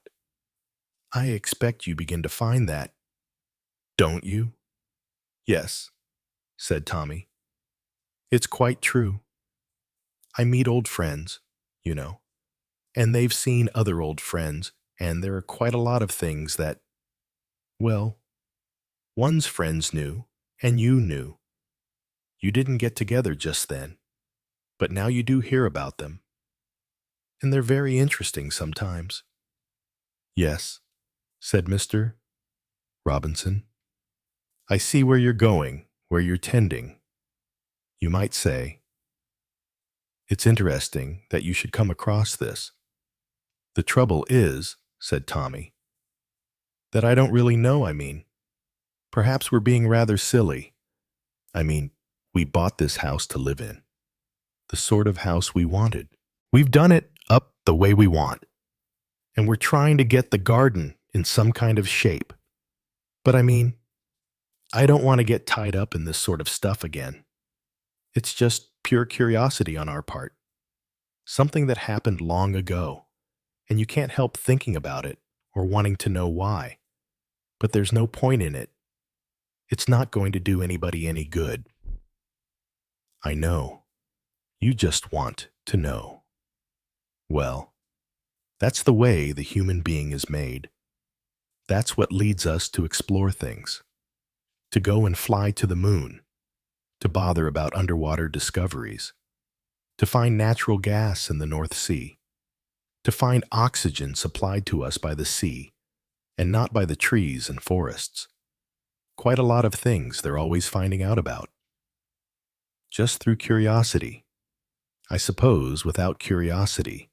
I expect you begin to find that, don't you? Yes, said Tommy. It's quite true. I meet old friends, you know, and they've seen other old friends, and there are quite a lot of things that, well, one's friends knew, and you knew. You didn't get together just then, but now you do hear about them. And they're very interesting sometimes. Yes, said Mr. Robinson. I see where you're going, where you're tending. You might say, it's interesting that you should come across this. The trouble is, said Tommy, that I don't really know, Perhaps we're being rather silly. We bought this house to live in. The sort of house we wanted. We've done it up the way we want. And we're trying to get the garden in some kind of shape. But I don't want to get tied up in this sort of stuff again. It's just pure curiosity on our part. Something that happened long ago. and you can't help thinking about it or wanting to know why. But there's no point in it. It's not going to do anybody any good. I know. You just want to know. Well, that's the way the human being is made. That's what leads us to explore things, to go and fly to the moon, to bother about underwater discoveries, to find natural gas in the North Sea, to find oxygen supplied to us by the sea and not by the trees and forests. Quite a lot of things they're always finding out about. Just through curiosity. I suppose without curiosity,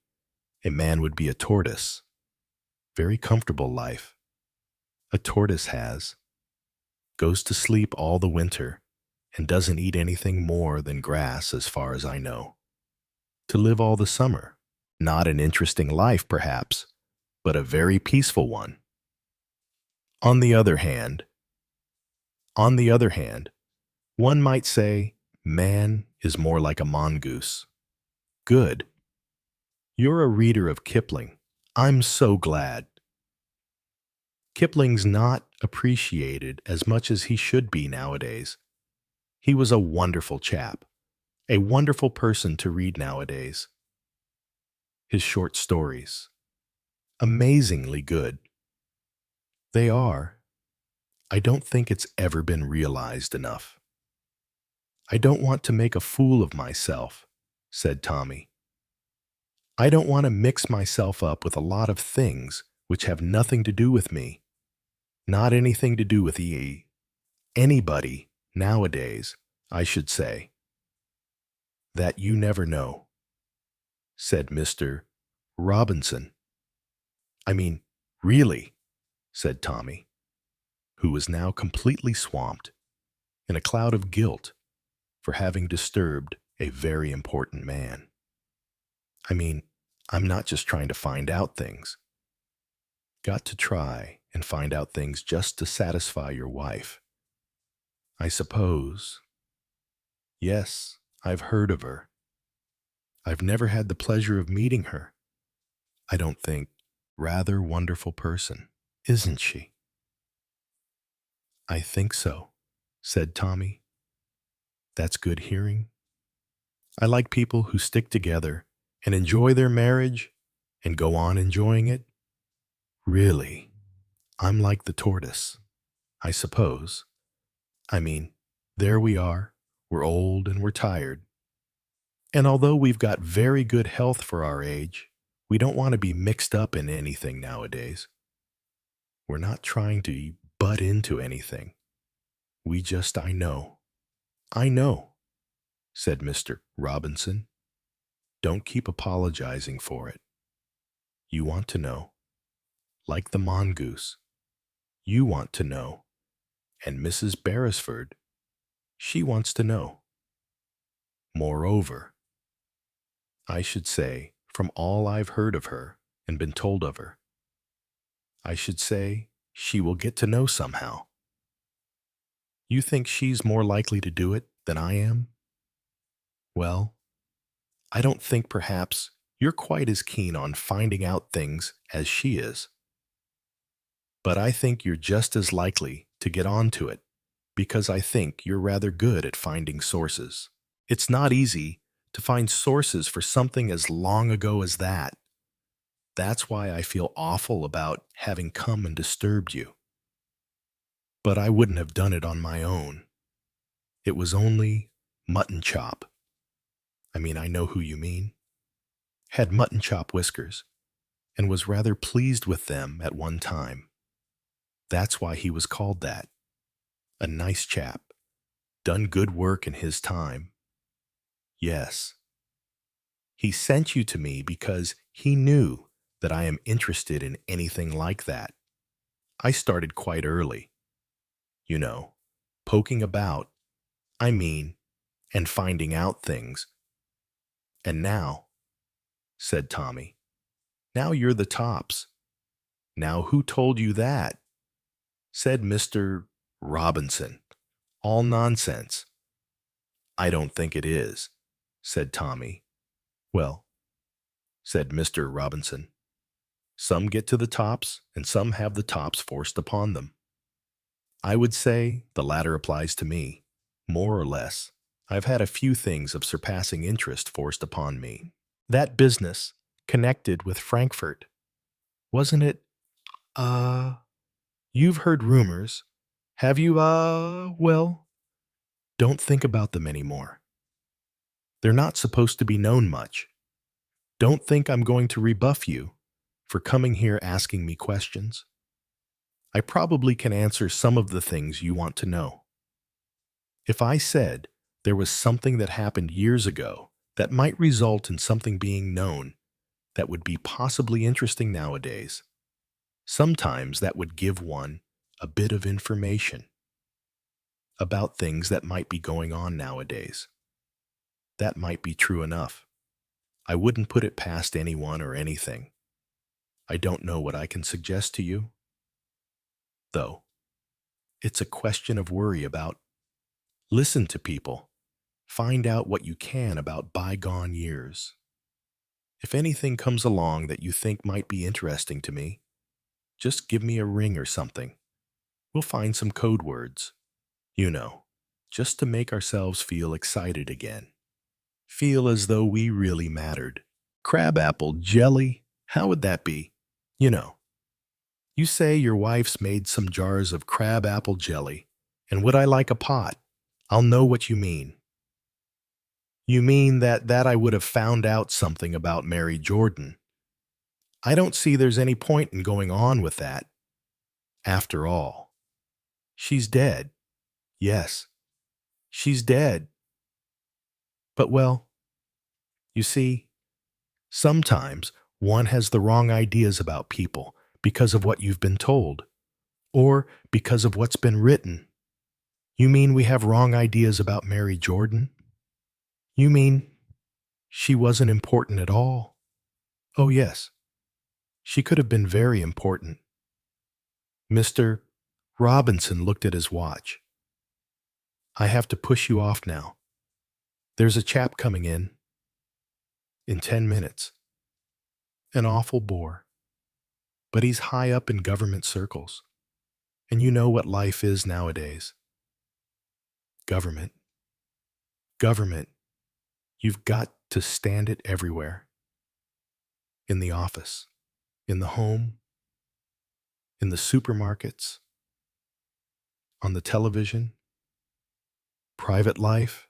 a man would be a tortoise. Very comfortable life. A tortoise has. Goes to sleep all the winter and doesn't eat anything more than grass as far as I know. To live all the summer. Not an interesting life, perhaps, but a very peaceful one. On the other hand, one might say man is more like a mongoose. Good. You're a reader of Kipling. I'm so glad. Kipling's not appreciated as much as he should be nowadays. He was a wonderful chap, a wonderful person to read nowadays. His short stories, amazingly good. They are. I don't think it's ever been realized enough. I don't want to make a fool of myself, said Tommy. I don't want to mix myself up with a lot of things which have nothing to do with me. Not anything to do with anybody nowadays, I should say. That you never know, said Mr. Robinson. I mean, really, said Tommy, who was now completely swamped in a cloud of guilt for having disturbed a very important man. I mean, I'm not just trying to find out things. Got to try and find out things just to satisfy your wife. I suppose. Yes, I've heard of her. I've never had the pleasure of meeting her. I don't think. Rather wonderful person, isn't she? I think so, said Tommy. That's good hearing. I like people who stick together and enjoy their marriage and go on enjoying it. Really, I'm like the tortoise, I suppose. I mean, there we are. We're old and we're tired. And although we've got very good health for our age, we don't want to be mixed up in anything nowadays. We're not trying to butt into anything. We just, I know, said Mr. Robinson. Don't keep apologizing for it. You want to know. Like the mongoose. You want to know. And Mrs. Beresford, she wants to know. Moreover, I should say, from all I've heard of her and been told of her, I should say she will get to know somehow. You think she's more likely to do it than I am? Well, I don't think perhaps you're quite as keen on finding out things as she is. But I think you're just as likely to get onto it, because I think you're rather good at finding sources. It's not easy to find sources for something as long ago as that. That's why I feel awful about having come and disturbed you. But I wouldn't have done it on my own. It was only mutton chop. I mean, I know who you mean. Had mutton chop whiskers, and was rather pleased with them at one time. That's why he was called that. A nice chap. Done good work in his time. Yes. He sent you to me because he knew that I am interested in anything like that. I started quite early. You know, poking about, I mean, and finding out things. And now, said Tommy, now you're the tops. Now who told you that? Said Mr. Robinson. All nonsense. I don't think it is, said Tommy. Well, said Mr. Robinson, Some get to the tops, and some have the tops forced upon them. I would say the latter applies to me, more or less. I've had a few things of surpassing interest forced upon me. That business, connected with Frankfurt, wasn't it? You've heard rumors. Have you, well, don't think about them anymore. They're not supposed to be known much. Don't think I'm going to rebuff you for coming here asking me questions. I probably can answer some of the things you want to know. If I said there was something that happened years ago that might result in something being known that would be possibly interesting nowadays, sometimes that would give one a bit of information about things that might be going on nowadays. That might be true enough. I wouldn't put it past anyone or anything. I don't know what I can suggest to you, though. It's a question of worry about. Listen to people. Find out what you can about bygone years. If anything comes along that you think might be interesting to me, just give me a ring or something. We'll find some code words, just to make ourselves feel excited again. Feel as though we really mattered. Crabapple jelly? How would that be? You say your wife's made some jars of crabapple jelly, and would I like a pot? I'll know what you mean. You mean that I would have found out something about Mary Jordan. I don't see there's any point in going on with that. After all, she's dead. Yes, she's dead. But well, you see, sometimes one has the wrong ideas about people because of what you've been told, or because of what's been written. You mean we have wrong ideas about Mary Jordan? You mean she wasn't important at all? Oh, yes. She could have been very important. Mr. Robinson looked at his watch. I have to push you off now. There's a chap coming in 10 minutes. An awful bore. But he's high up in government circles. And you know what life is nowadays. Government. Government. You've got to stand it everywhere. In the office. In the home. In the supermarkets. On the television. Private life.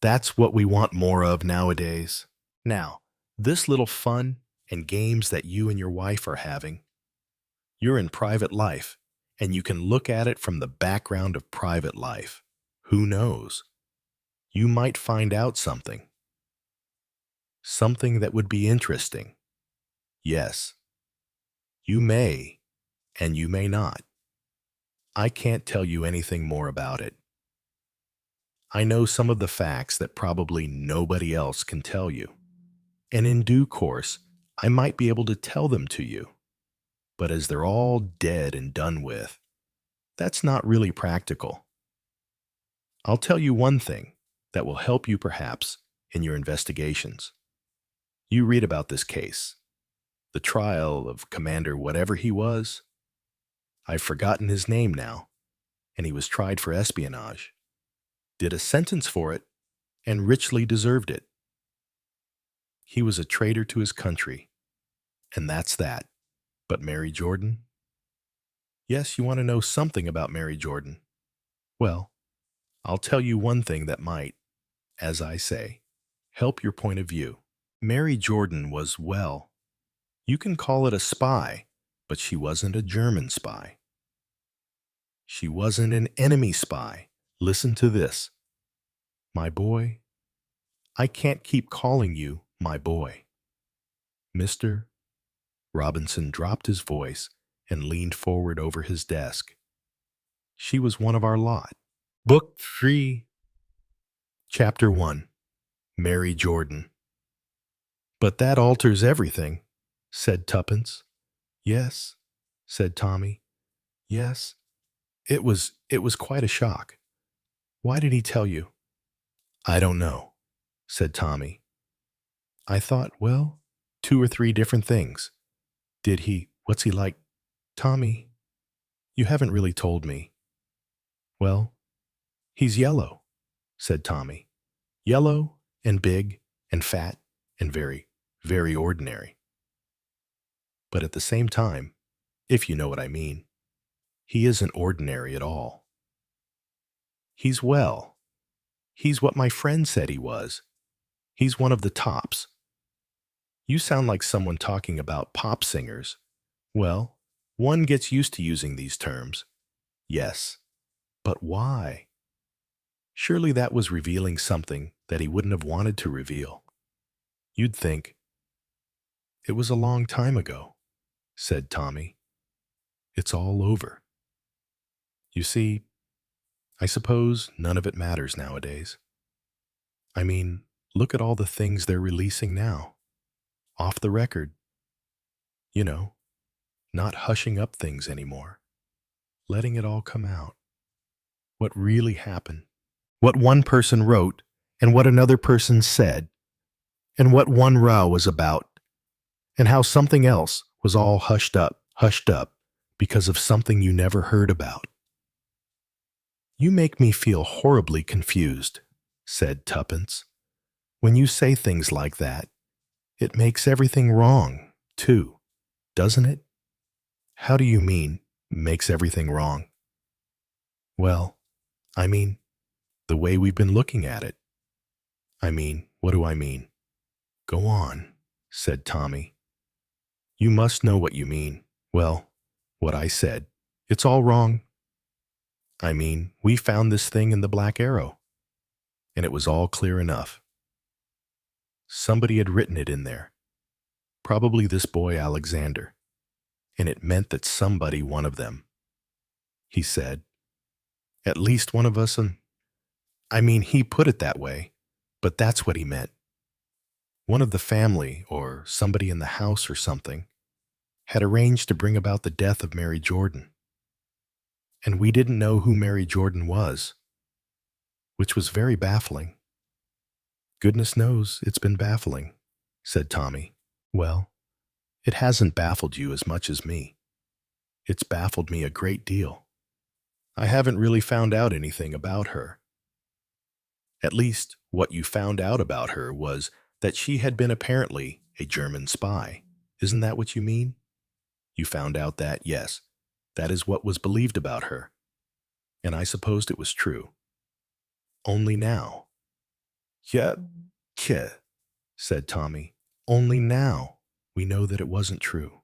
That's what we want more of nowadays. Now, this little fun and games that you and your wife are having, you're in private life, and you can look at it from the background of private life. Who knows? You might find out something. Something that would be interesting. Yes. You may, and you may not. I can't tell you anything more about it. I know some of the facts that probably nobody else can tell you. And in due course, I might be able to tell them to you. But as they're all dead and done with, that's not really practical. I'll tell you one thing that will help you perhaps in your investigations. You read about this case, the trial of Commander whatever he was. I've forgotten his name now, and he was tried for espionage. Did a sentence for it, and richly deserved it. He was a traitor to his country, and that's that. But Mary Jordan? Yes, you want to know something about Mary Jordan. Well, I'll tell you one thing that might, as I say, help your point of view. Mary Jordan was, well, you can call it a spy, but she wasn't a German spy. She wasn't an enemy spy. Listen to this. My boy, I can't keep calling you my boy. Mr. Robinson dropped his voice and leaned forward over his desk. She was one of our lot. Book 3, Chapter 1, Mary Jordan. But that alters everything, said Tuppence. Yes, said Tommy. Yes. It was quite a shock. Why did he tell you? I don't know, said Tommy. I thought, well, 2 or 3 different things. Did he? What's he like? Tommy, you haven't really told me. Well, he's yellow, said Tommy. Yellow and big and fat and very, very ordinary. But at the same time, if you know what I mean, he isn't ordinary at all. He's well. He's what my friend said he was. He's one of the tops. You sound like someone talking about pop singers. Well, one gets used to using these terms. Yes, but why? Surely that was revealing something that he wouldn't have wanted to reveal. You'd think. It was a long time ago, said Tommy. It's all over. You see, I suppose none of it matters nowadays. I mean, look at all the things they're releasing now. Off the record. You know, not hushing up things anymore. Letting it all come out. What really happened. What one person wrote and what another person said. And what one row was about. And how something else was all hushed up, because of something you never heard about. You make me feel horribly confused, said Tuppence. When you say things like that, it makes everything wrong, too, doesn't it? How do you mean, makes everything wrong? Well, I mean, the way we've been looking at it. I mean, what do I mean? Go on, said Tommy. You must know what you mean. Well, what I said. It's all wrong. I mean, we found this thing in the Black Arrow, and it was all clear enough. Somebody had written it in there. Probably this boy Alexander. And it meant that somebody, one of them. He said. At least one of us, I mean, he put it that way, but that's what he meant. One of the family, or somebody in the house or something, had arranged to bring about the death of Mary Jordan. And we didn't know who Mary Jordan was, which was very baffling. Goodness knows it's been baffling, said Tommy. Well, it hasn't baffled you as much as me. It's baffled me a great deal. I haven't really found out anything about her. At least, what you found out about her was that she had been apparently a German spy. Isn't that what you mean? You found out that, yes, that is what was believed about her. And I supposed it was true. Only now. Yeah, said Tommy. Only now we know that it wasn't true.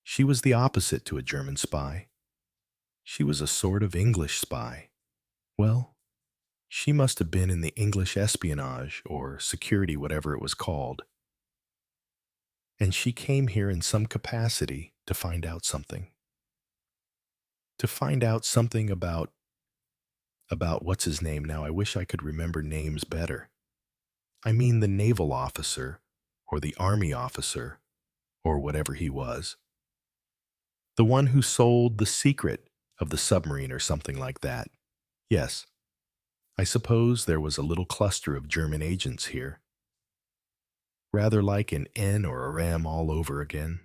She was the opposite to a German spy. She was a sort of English spy. Well, she must have been in the English espionage or security, whatever it was called. And she came here in some capacity to find out something. To find out something about what's his name now? I wish I could remember names better. I mean the naval officer or the army officer or whatever he was. The one who sold the secret of the submarine or something like that. Yes, I suppose there was a little cluster of German agents here. Rather like an N or a RAM all over again.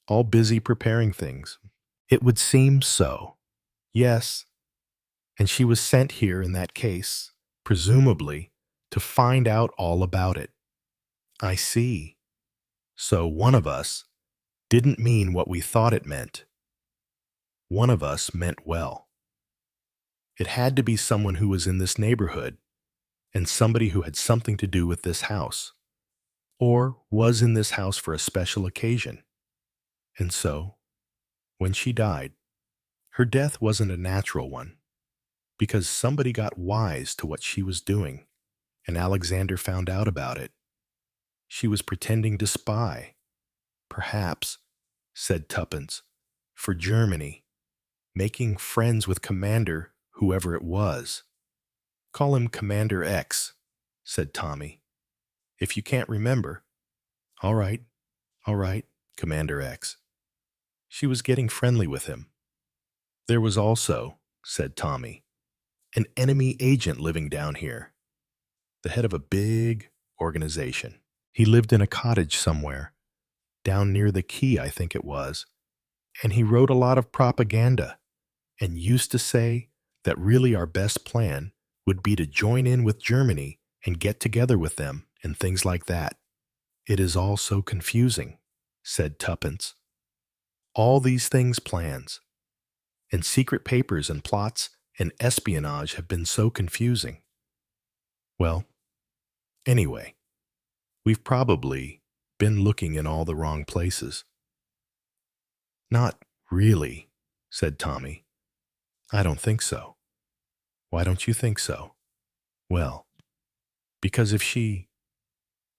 All busy preparing things. It would seem so. Yes, and she was sent here in that case, presumably, to find out all about it. I see. So one of us didn't mean what we thought it meant. One of us meant well. It had to be someone who was in this neighborhood, and somebody who had something to do with this house, or was in this house for a special occasion. And so, when she died, her death wasn't a natural one, because somebody got wise to what she was doing, and Alexander found out about it. She was pretending to spy. Perhaps, said Tuppence, for Germany, making friends with Commander whoever it was. Call him Commander X, said Tommy. If you can't remember. All right, Commander X. She was getting friendly with him. There was also, said Tommy, an enemy agent living down here, the head of a big organization. He lived in a cottage somewhere, down near the quay, I think it was, and he wrote a lot of propaganda and used to say that really our best plan would be to join in with Germany and get together with them and things like that. It is all so confusing, said Tuppence. All these things plans, and secret papers and plots and espionage have been so confusing. Well, anyway, we've probably been looking in all the wrong places. Not really, said Tommy. I don't think so. Why don't you think so? Well, because if she,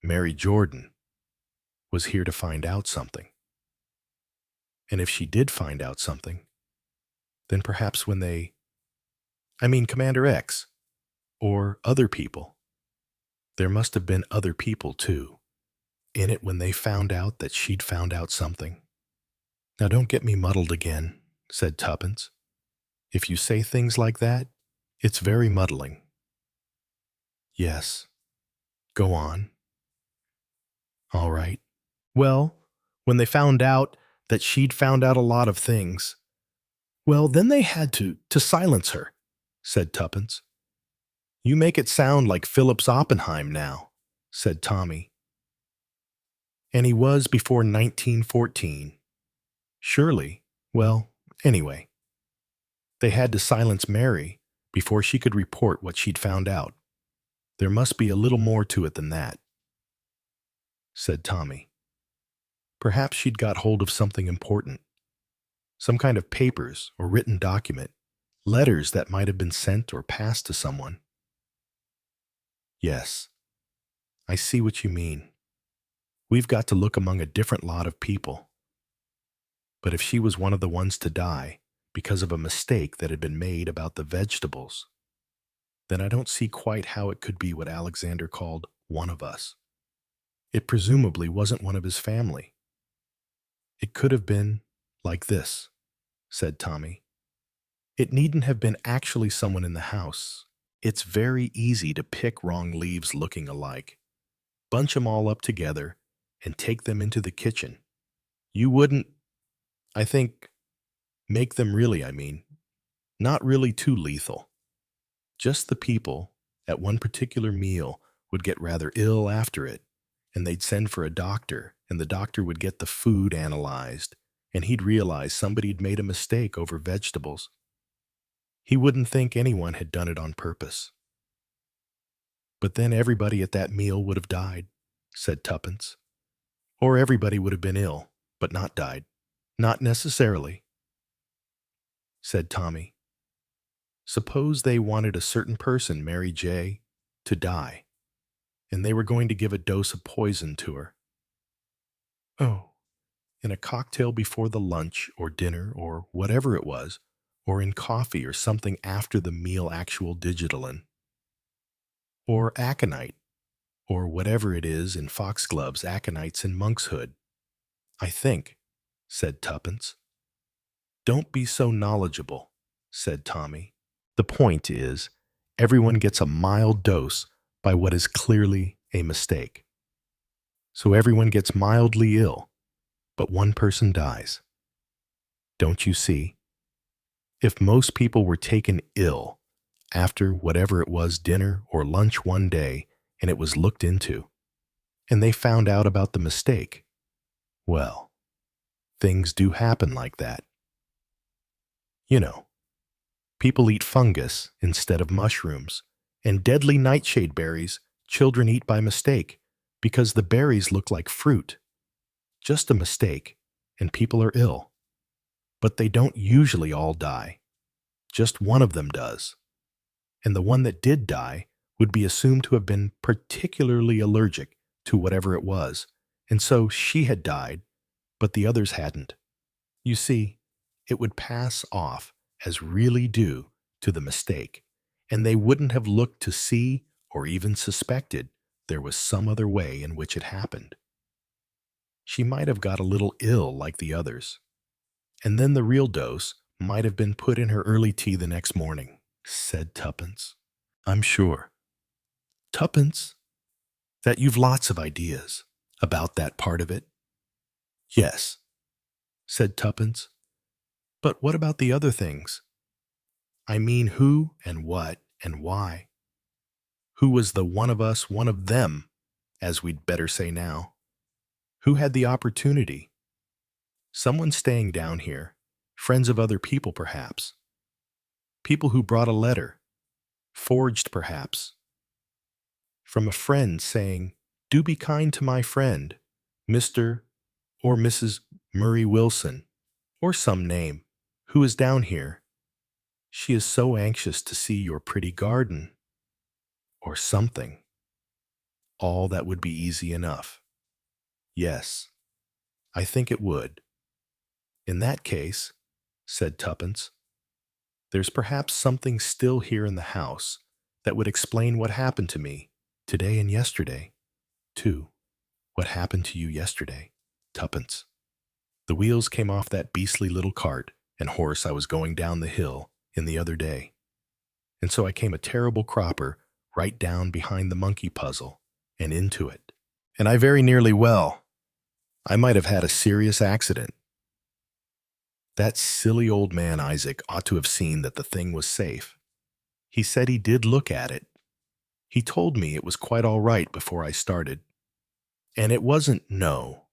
Mary Jordan, was here to find out something, and if she did find out something, then perhaps when Commander X, or other people, there must have been other people too, in it when they found out that she'd found out something. Now don't get me muddled again, said Tuppence. If you say things like that, it's very muddling. Yes. Go on. All right. Well, when they found out that she'd found out a lot of things, well, then they had to silence her, said Tuppence. You make it sound like Phillips Oppenheim now, said Tommy. And he was before 1914. Surely. Well, anyway. They had to silence Mary before she could report what she'd found out. There must be a little more to it than that, said Tommy. Perhaps she'd got hold of something important. Some kind of papers or written document, letters that might have been sent or passed to someone. Yes, I see what you mean. We've got to look among a different lot of people. But if she was one of the ones to die because of a mistake that had been made about the vegetables, then I don't see quite how it could be what Alexander called one of us. It presumably wasn't one of his family. It could have been like this, said Tommy. It needn't have been actually someone in the house. It's very easy to pick wrong leaves looking alike, bunch them all up together, and take them into the kitchen. You wouldn't, I think, make them really, not really too lethal. Just the people at one particular meal would get rather ill after it, and they'd send for a doctor, and the doctor would get the food analyzed, and he'd realize somebody'd made a mistake over vegetables. He wouldn't think anyone had done it on purpose. But then everybody at that meal would have died, said Tuppence. Or everybody would have been ill, but not died. Not necessarily, said Tommy. Suppose they wanted a certain person, Mary J., to die, and they were going to give a dose of poison to her. Oh, in a cocktail before the lunch or dinner or whatever it was, or in coffee or something after the meal actual digitaline. Or aconite, or whatever it is in foxgloves, aconites in monkshood. I think, said Tuppence. Don't be so knowledgeable, said Tommy. The point is, everyone gets a mild dose by what is clearly a mistake. So everyone gets mildly ill, but one person dies. Don't you see? If most people were taken ill after whatever it was, dinner or lunch one day, and it was looked into, and they found out about the mistake, well, things do happen like that. You know, people eat fungus instead of mushrooms, and deadly nightshade berries children eat by mistake because the berries look like fruit. Just a mistake, and people are ill. But they don't usually all die. Just one of them does. And the one that did die would be assumed to have been particularly allergic to whatever it was, and so she had died, but the others hadn't. You see, it would pass off as really due to the mistake, and they wouldn't have looked to see or even suspected there was some other way in which it happened. She might have got a little ill like the others, and then the real dose might have been put in her early tea the next morning, said Tuppence. I'm sure, Tuppence, that you've lots of ideas about that part of it. Yes, said Tuppence. But what about the other things? I mean, who and what and why? Who was the one of us, one of them, as we'd better say now? Who had the opportunity? Someone staying down here, friends of other people perhaps. People who brought a letter, forged perhaps, from a friend saying, "Do be kind to my friend, Mr. or Mrs. Murray Wilson," or some name, who is down here. She is so anxious to see your pretty garden, or something. All that would be easy enough. Yes, I think it would. In that case, said Tuppence, there's perhaps something still here in the house that would explain what happened to me today and yesterday, too. What happened to you yesterday, Tuppence? The wheels came off that beastly little cart and horse I was going down the hill in the other day, and so I came a terrible cropper right down behind the monkey puzzle and into it. And I very nearly I might have had a serious accident. That silly old man Isaac ought to have seen that the thing was safe. He said he did look at it. He told me it was quite all right before I started. And it wasn't, no.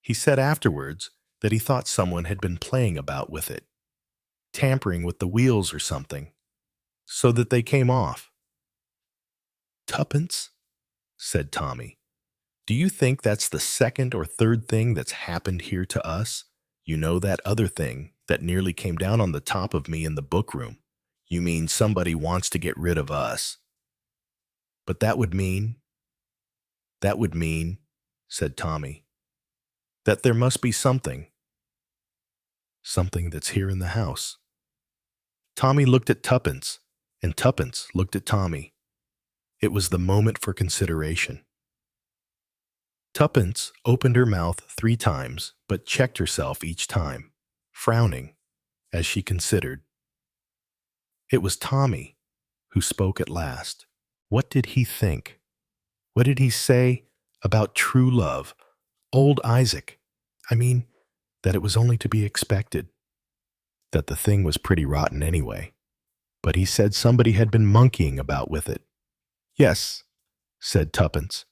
He said afterwards that he thought someone had been playing about with it, tampering with the wheels or something, so that they came off. Tuppence, said Tommy, do you think that's the second or third thing that's happened here to us? You know that other thing that nearly came down on the top of me in the book room. You mean somebody wants to get rid of us. But that would mean, said Tommy, that there must be something that's here in the house. Tommy looked at Tuppence, and Tuppence looked at Tommy. It was the moment for consideration. Tuppence opened her mouth 3 times, but checked herself each time, frowning, as she considered. It was Tommy who spoke at last. What did he think? What did he say about true love? Old Isaac. I mean, that it was only to be expected. That the thing was pretty rotten anyway. But he said somebody had been monkeying about with it. Yes, said Tuppence,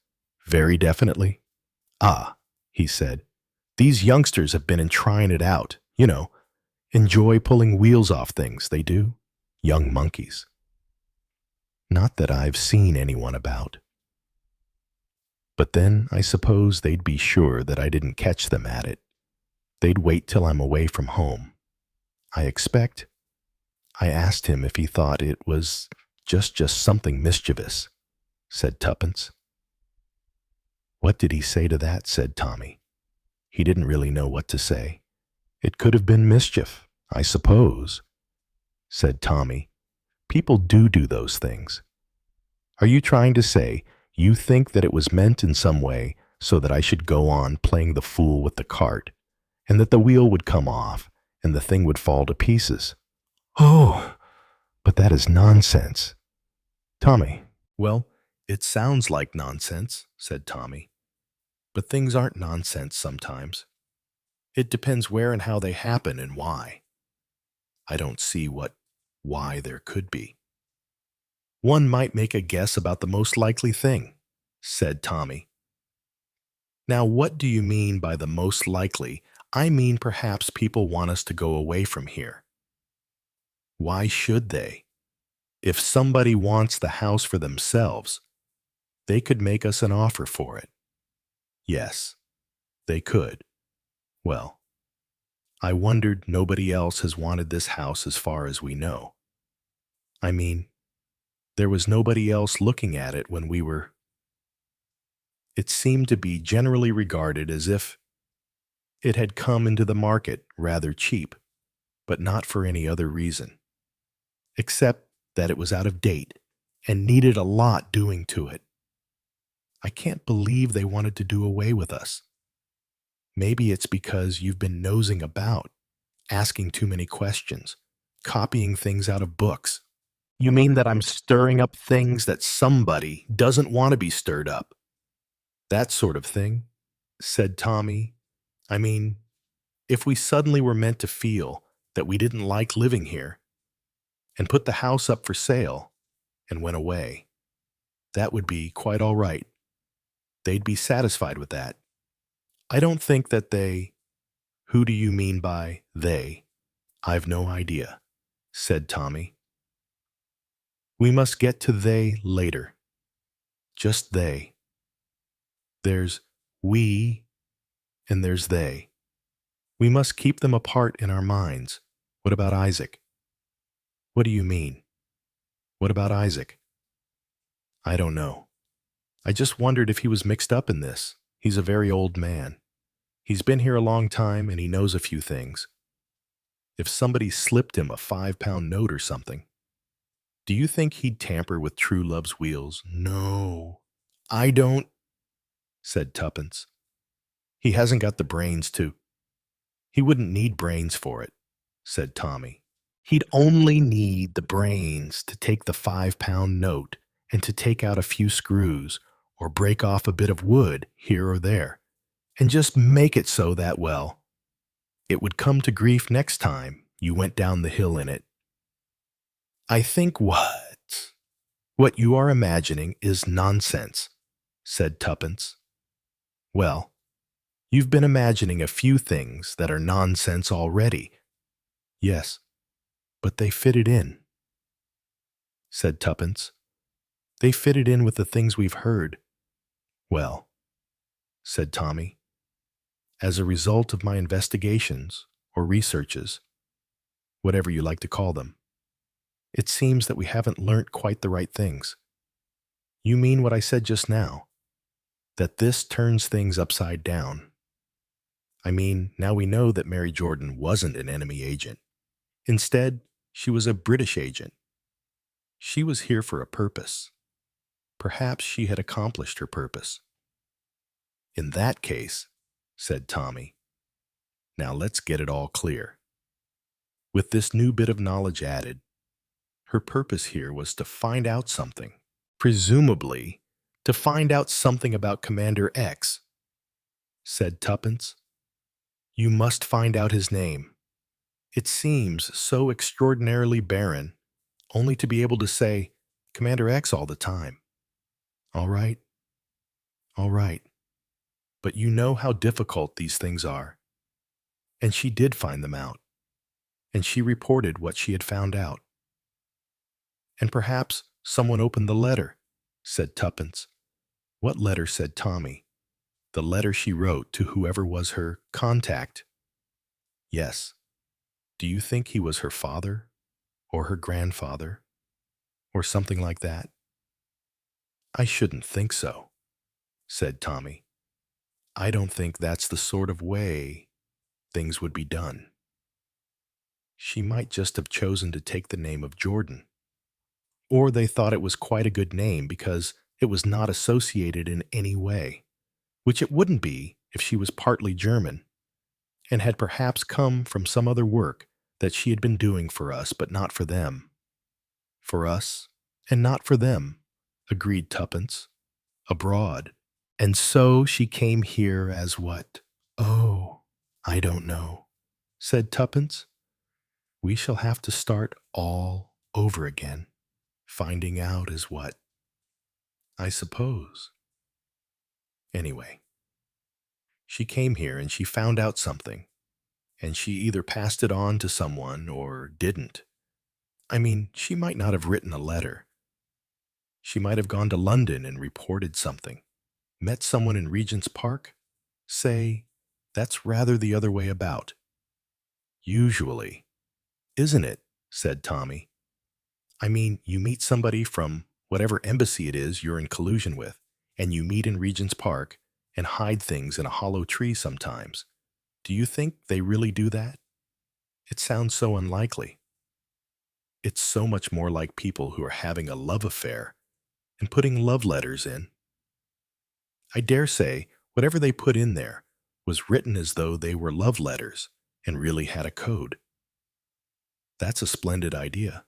very definitely. Ah, he said, these youngsters have been trying it out, you know. Enjoy pulling wheels off things, they do. Young monkeys. Not that I've seen anyone about. But then I suppose they'd be sure that I didn't catch them at it. They'd wait till I'm away from home. I expect. I asked him if he thought it was just something mischievous, said Tuppence. What did he say to that, said Tommy. He didn't really know what to say. It could have been mischief, I suppose, said Tommy. People do those things. Are you trying to say you think that it was meant in some way so that I should go on playing the fool with the cart, and that the wheel would come off, and the thing would fall to pieces? Oh, but that is nonsense. Tommy. Well, it sounds like nonsense, said Tommy. But things aren't nonsense sometimes. It depends where and how they happen and why. I don't see what why there could be. One might make a guess about the most likely thing, said Tommy. Now, what do you mean by the most likely? I mean perhaps people want us to go away from here. Why should they? If somebody wants the house for themselves, they could make us an offer for it. Yes, they could. Well, I wondered nobody else has wanted this house as far as we know. I mean, there was nobody else looking at it when we were. It seemed to be generally regarded as if it had come into the market rather cheap, but not for any other reason, except that it was out of date and needed a lot doing to it. I can't believe they wanted to do away with us. Maybe it's because you've been nosing about, asking too many questions, copying things out of books. You mean that I'm stirring up things that somebody doesn't want to be stirred up? That sort of thing, said Tommy. I mean, if we suddenly were meant to feel that we didn't like living here and put the house up for sale and went away, that would be quite all right. They'd be satisfied with that. I don't think that they— Who do you mean by they? I've no idea, said Tommy. We must get to they later. Just they. There's we and there's they. We must keep them apart in our minds. What about Isaac? What do you mean? What about Isaac? I don't know. I just wondered if he was mixed up in this. He's a very old man. He's been here a long time and he knows a few things. If somebody slipped him a 5-pound note or something, do you think he'd tamper with True Love's wheels? No, I don't, said Tuppence. He hasn't got the brains to. He wouldn't need brains for it, said Tommy. He'd only need the brains to take the 5-pound note and to take out a few screws or break off a bit of wood here or there, and just make it so that, well, it would come to grief next time you went down the hill in it. I think what you are imagining is nonsense, said Tuppence. Well, you've been imagining a few things that are nonsense already. Yes, but they fitted in, said Tuppence. They fitted in with the things we've heard. Well, said Tommy, as a result of my investigations or researches, whatever you like to call them, it seems that we haven't learnt quite the right things. You mean what I said just now, that this turns things upside down. I mean, now we know that Mary Jordan wasn't an enemy agent. Instead, she was a British agent. She was here for a purpose. Perhaps she had accomplished her purpose. In that case, said Tommy, now let's get it all clear. With this new bit of knowledge added, her purpose here was to find out something, presumably to find out something about Commander X, said Tuppence. You must find out his name. It seems so extraordinarily barren, only to be able to say Commander X all the time. All right. But you know how difficult these things are. And she did find them out. And she reported what she had found out. And perhaps someone opened the letter, said Tuppence. What letter? Said Tommy. The letter she wrote to whoever was her contact. Yes. Do you think he was her father? Or her grandfather? Or something like that? I shouldn't think so, said Tommy. I don't think that's the sort of way things would be done. She might just have chosen to take the name of Jordan. Or they thought it was quite a good name because it was not associated in any way, which it wouldn't be if she was partly German, and had perhaps come from some other work that she had been doing for us but not for them. For us and not for them, agreed Tuppence. Abroad. And so she came here as what? Oh, I don't know, said Tuppence. We shall have to start all over again. Finding out is what? I suppose. Anyway, she came here and she found out something, and she either passed it on to someone or didn't. I mean, she might not have written a letter. She might have gone to London and reported something. Met someone in Regent's Park? Say, that's rather the other way about. Usually. Isn't it? Said Tommy. I mean, you meet somebody from whatever embassy it is you're in collusion with, and you meet in Regent's Park and hide things in a hollow tree sometimes. Do you think they really do that? It sounds so unlikely. It's so much more like people who are having a love affair and putting love letters in. I dare say whatever they put in there was written as though they were love letters and really had a code. That's a splendid idea,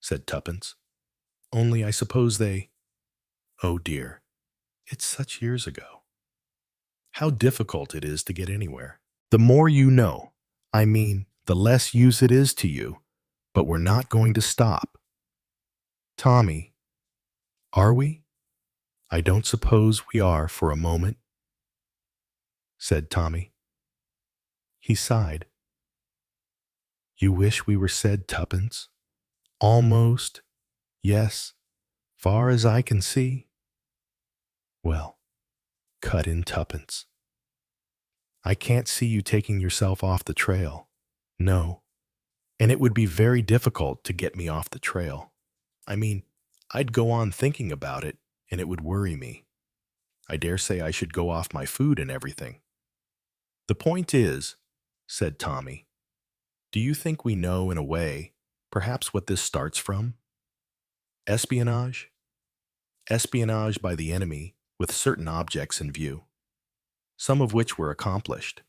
said Tuppence. Only I suppose they— Oh dear, it's such years ago. how difficult it is to get anywhere. The more you know, the less use it is to you, but we're not going to stop. Tommy, are we? I don't suppose we are for a moment, said Tommy. He sighed. You wish we were said tuppence? Almost, yes, far as I can see. Well, cut in tuppence. I can't see you taking yourself off the trail. No, and it would be very difficult to get me off the trail. I'd go on thinking about it, and it would worry me. I dare say I should go off my food and everything. The point is, said Tommy, do you think we know in a way, perhaps what this starts from? Espionage? Espionage by the enemy with certain objects in view, some of which were accomplished,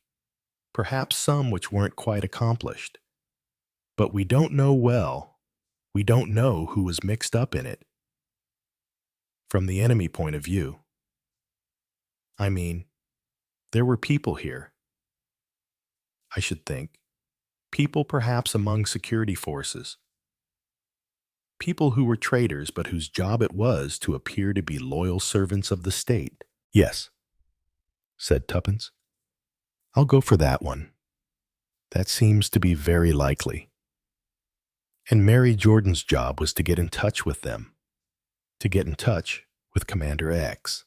perhaps some which weren't quite accomplished. But we don't know who was mixed up in it. From the enemy point of view. There were people here, I should think. People perhaps among security forces. People who were traitors but whose job it was to appear to be loyal servants of the state. Yes, said Tuppence. I'll go for that one. That seems to be very likely. And Mary Jordan's job was to get in touch with them. To get in touch with Commander X.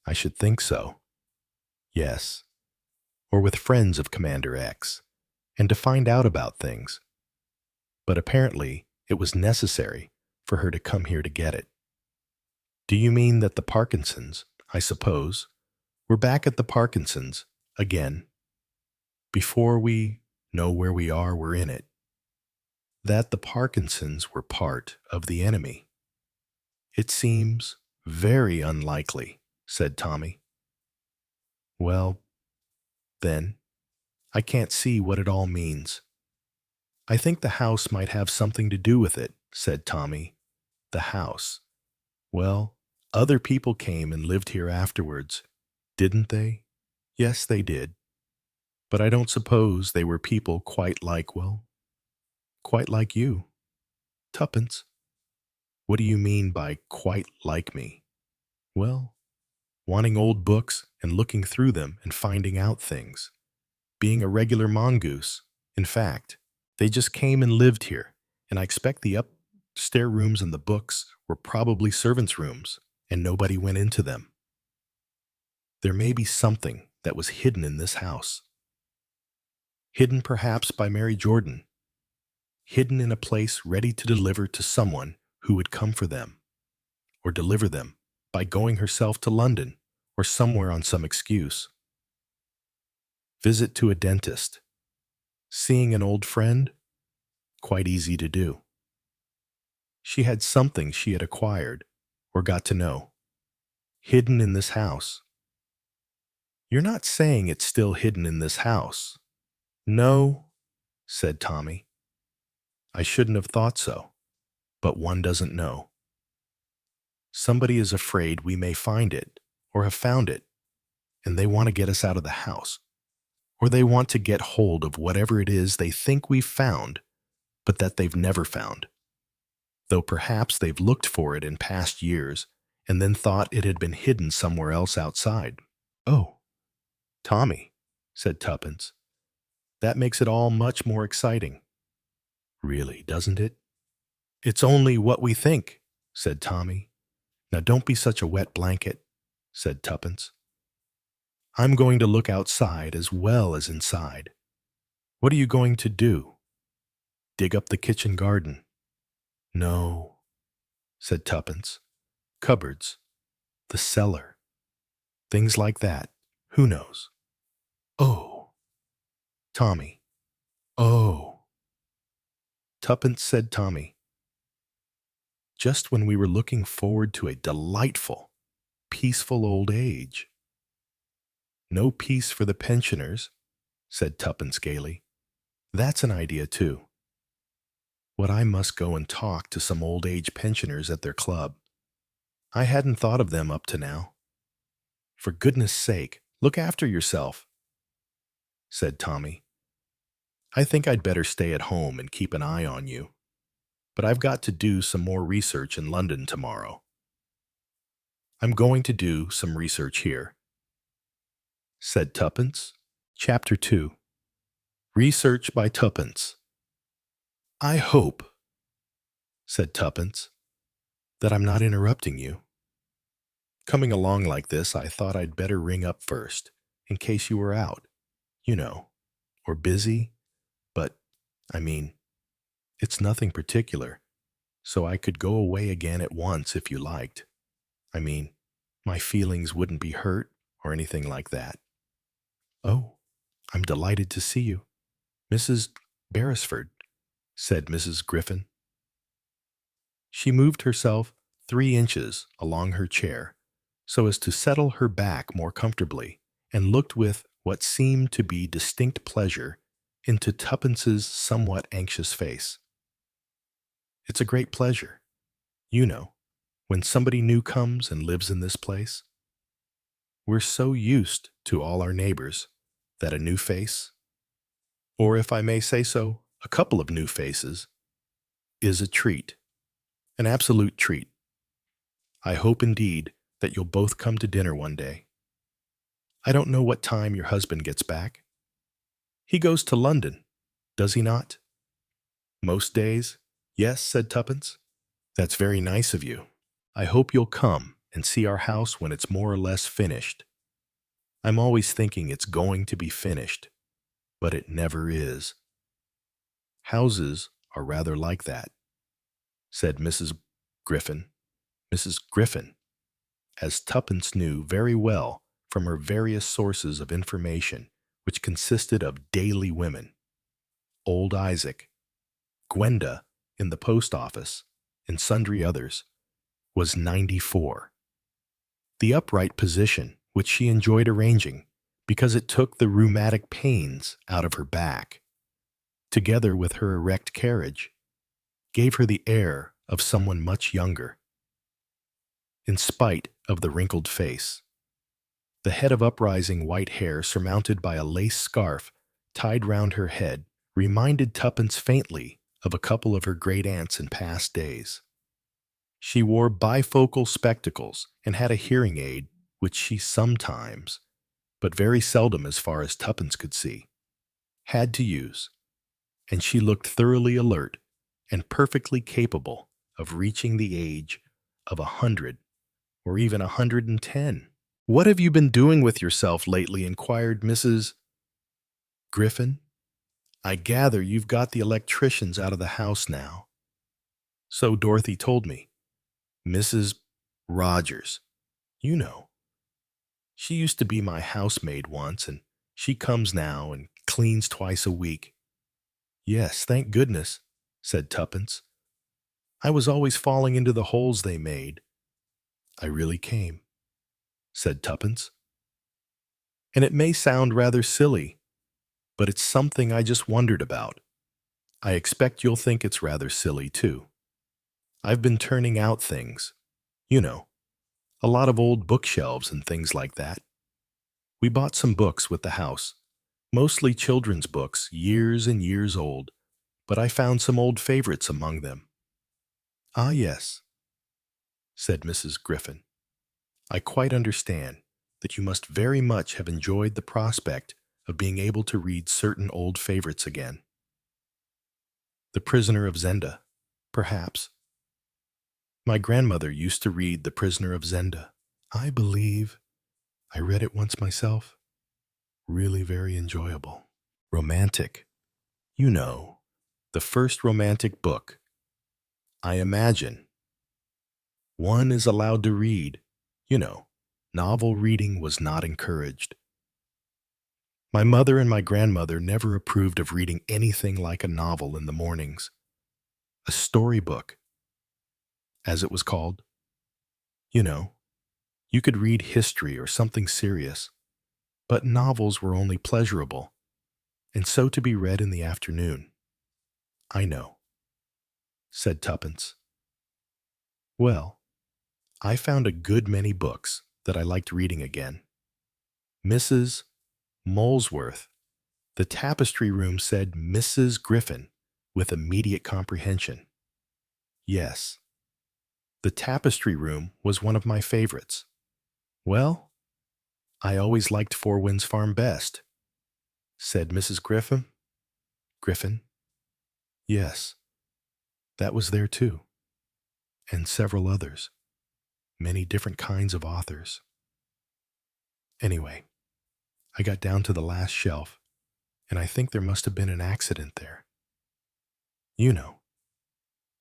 I should think so. Yes. Or with friends of Commander X. And to find out about things. But apparently, it was necessary for her to come here to get it. Do you mean that the Parkinsons, I suppose, were back at the Parkinsons again? Before we know where we are, we're in it. That the Parkinsons were part of the enemy. It seems very unlikely, said Tommy. Well, then, I can't see what it all means. I think the house might have something to do with it, said Tommy. The house. Well, other people came and lived here afterwards, didn't they? Yes, they did. But I don't suppose they were people quite like you. Tuppence. What do you mean by quite like me? Well, wanting old books and looking through them and finding out things. Being a regular mongoose. In fact, they just came and lived here, and I expect the upstairs rooms and the books were probably servants' rooms, and nobody went into them. There may be something that was hidden in this house. Hidden perhaps by Mary Jordan. Hidden in a place ready to deliver to someone who would come for them, or deliver them by going herself to London or somewhere on some excuse. Visit to a dentist. Seeing an old friend? Quite easy to do. She had something she had acquired or got to know. Hidden in this house. You're not saying it's still hidden in this house? No, said Tommy. I shouldn't have thought so, but one doesn't know. Somebody is afraid we may find it or have found it, and they want to get us out of the house. Or they want to get hold of whatever it is they think we've found, but that they've never found. Though perhaps they've looked for it in past years and then thought it had been hidden somewhere else outside. Oh, Tommy, said Tuppence, that makes it all much more exciting. Really, doesn't it? It's only what we think, said Tommy. Now don't be such a wet blanket, said Tuppence. I'm going to look outside as well as inside. What are you going to do? Dig up the kitchen garden? No, said Tuppence. Cupboards, the cellar, things like that. Who knows? Oh, Tommy. Oh. Tuppence, said Tommy. Just when we were looking forward to a delightful, peaceful old age. No peace for the pensioners, said Tuppence gaily. That's an idea, too. What I must go and talk to some old age pensioners at their club. I hadn't thought of them up to now. For goodness sake, Look after yourself, said Tommy. I think I'd better stay at home and keep an eye on you, but I've got to do some more research in London tomorrow. I'm going to do some research here, said Tuppence. Chapter 2. Research by Tuppence. I hope, said Tuppence, that I'm not interrupting you. Coming along like this, I thought I'd better ring up first, in case you were out, or busy, but, it's nothing particular, so I could go away again at once if you liked. My feelings wouldn't be hurt or anything like that. Oh, I'm delighted to see you, Mrs. Beresford, said Mrs. Griffin. She moved herself 3 inches along her chair so as to settle her back more comfortably, and looked with what seemed to be distinct pleasure into Tuppence's somewhat anxious face. It's a great pleasure, when somebody new comes and lives in this place. We're so used to all our neighbors that a new face, or if I may say so, a couple of new faces, is a treat, an absolute treat. I hope indeed that you'll both come to dinner one day. I don't know what time your husband gets back. He goes to London, does he not? Most days? Yes, said Tuppence. That's very nice of you. I hope you'll come and see our house when it's more or less finished. I'm always thinking it's going to be finished, but it never is. Houses are rather like that, said Mrs. Griffin. Mrs. Griffin, as Tuppence knew very well from her various sources of information, which consisted of daily women, old Isaac, Gwenda in the post office, and sundry others, was 94. The upright position, which she enjoyed arranging because it took the rheumatic pains out of her back, together with her erect carriage, gave her the air of someone much younger. In spite of the wrinkled face, the head of uprising white hair surmounted by a lace scarf tied round her head reminded Tuppence faintly of a couple of her great-aunts in past days. She wore bifocal spectacles and had a hearing aid which she sometimes, but very seldom as far as Tuppence could see, had to use, and she looked thoroughly alert and perfectly capable of reaching the age of 100 or even 110. What have you been doing with yourself lately? Inquired Mrs. Griffin. I gather you've got the electricians out of the house now. So Dorothy told me. Mrs. Rogers, She used to be my housemaid once, and she comes now and cleans twice a week. Yes, thank goodness, said Tuppence. I was always falling into the holes they made. I really came, said Tuppence. And it may sound rather silly, but it's something I just wondered about. I expect you'll think it's rather silly, too. I've been turning out things, a lot of old bookshelves and things like that. We bought some books with the house, mostly children's books, years and years old, but I found some old favorites among them. Ah, yes, said Mrs. Griffin. I quite understand that you must very much have enjoyed the prospect of being able to read certain old favorites again. The Prisoner of Zenda, perhaps. My grandmother used to read The Prisoner of Zenda. I believe I read it once myself. Really very enjoyable. Romantic. The first romantic book. I imagine. One is allowed to read. Novel reading was not encouraged. My mother and my grandmother never approved of reading anything like a novel in the mornings. A storybook, as it was called. You could read history or something serious, but novels were only pleasurable, and so to be read in the afternoon. I know, said Tuppence. Well, I found a good many books that I liked reading again. Mrs. Molesworth. The tapestry room said Mrs. Griffin with immediate comprehension. Yes, the tapestry room was one of my favorites. Well, I always liked Four Winds Farm best, said Mrs. Griffin. Griffin. Yes, that was there too, and several others, many different kinds of authors. Anyway, I got down to the last shelf, and I think there must have been an accident there. You know,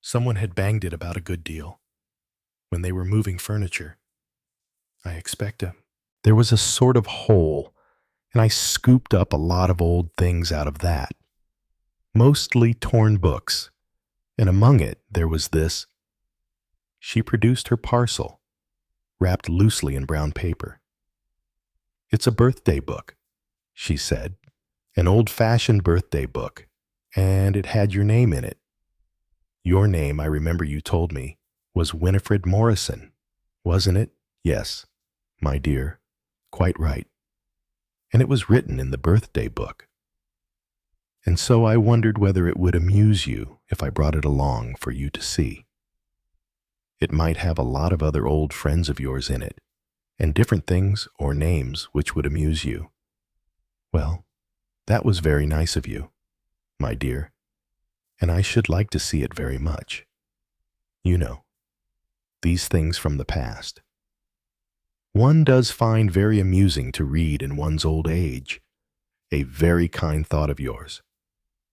someone had banged it about a good deal when they were moving furniture. There was a sort of hole, and I scooped up a lot of old things out of that, mostly torn books, and among it there was this. She produced her parcel, wrapped loosely in brown paper. It's a birthday book, she said, an old-fashioned birthday book, and it had your name in it. Your name, I remember you told me, was Winifred Morrison, wasn't it? Yes, my dear, quite right. And it was written in the birthday book. And so I wondered whether it would amuse you if I brought it along for you to see. It might have a lot of other old friends of yours in it, and different things or names which would amuse you. Well, that was very nice of you, my dear, and I should like to see it very much. You know, these things from the past. One does find very amusing to read in one's old age. A very kind thought of yours.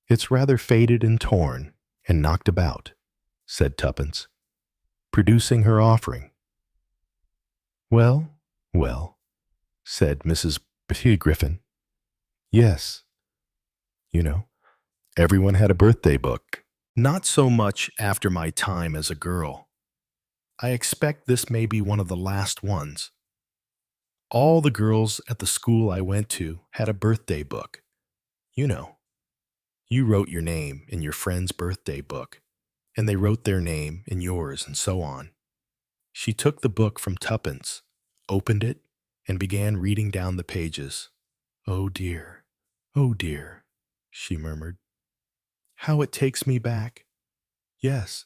It's rather faded and torn and knocked about, said Tuppence, producing her offering. Well, well, said Mrs. Griffin. Yes. You know, everyone had a birthday book. Not so much after my time as a girl. I expect this may be one of the last ones. All the girls at the school I went to had a birthday book. You know, you wrote your name in your friend's birthday book, and they wrote their name in yours, and so on. She took the book from Tuppence, opened it, and began reading down the pages. Oh dear, she murmured. How it takes me back. Yes,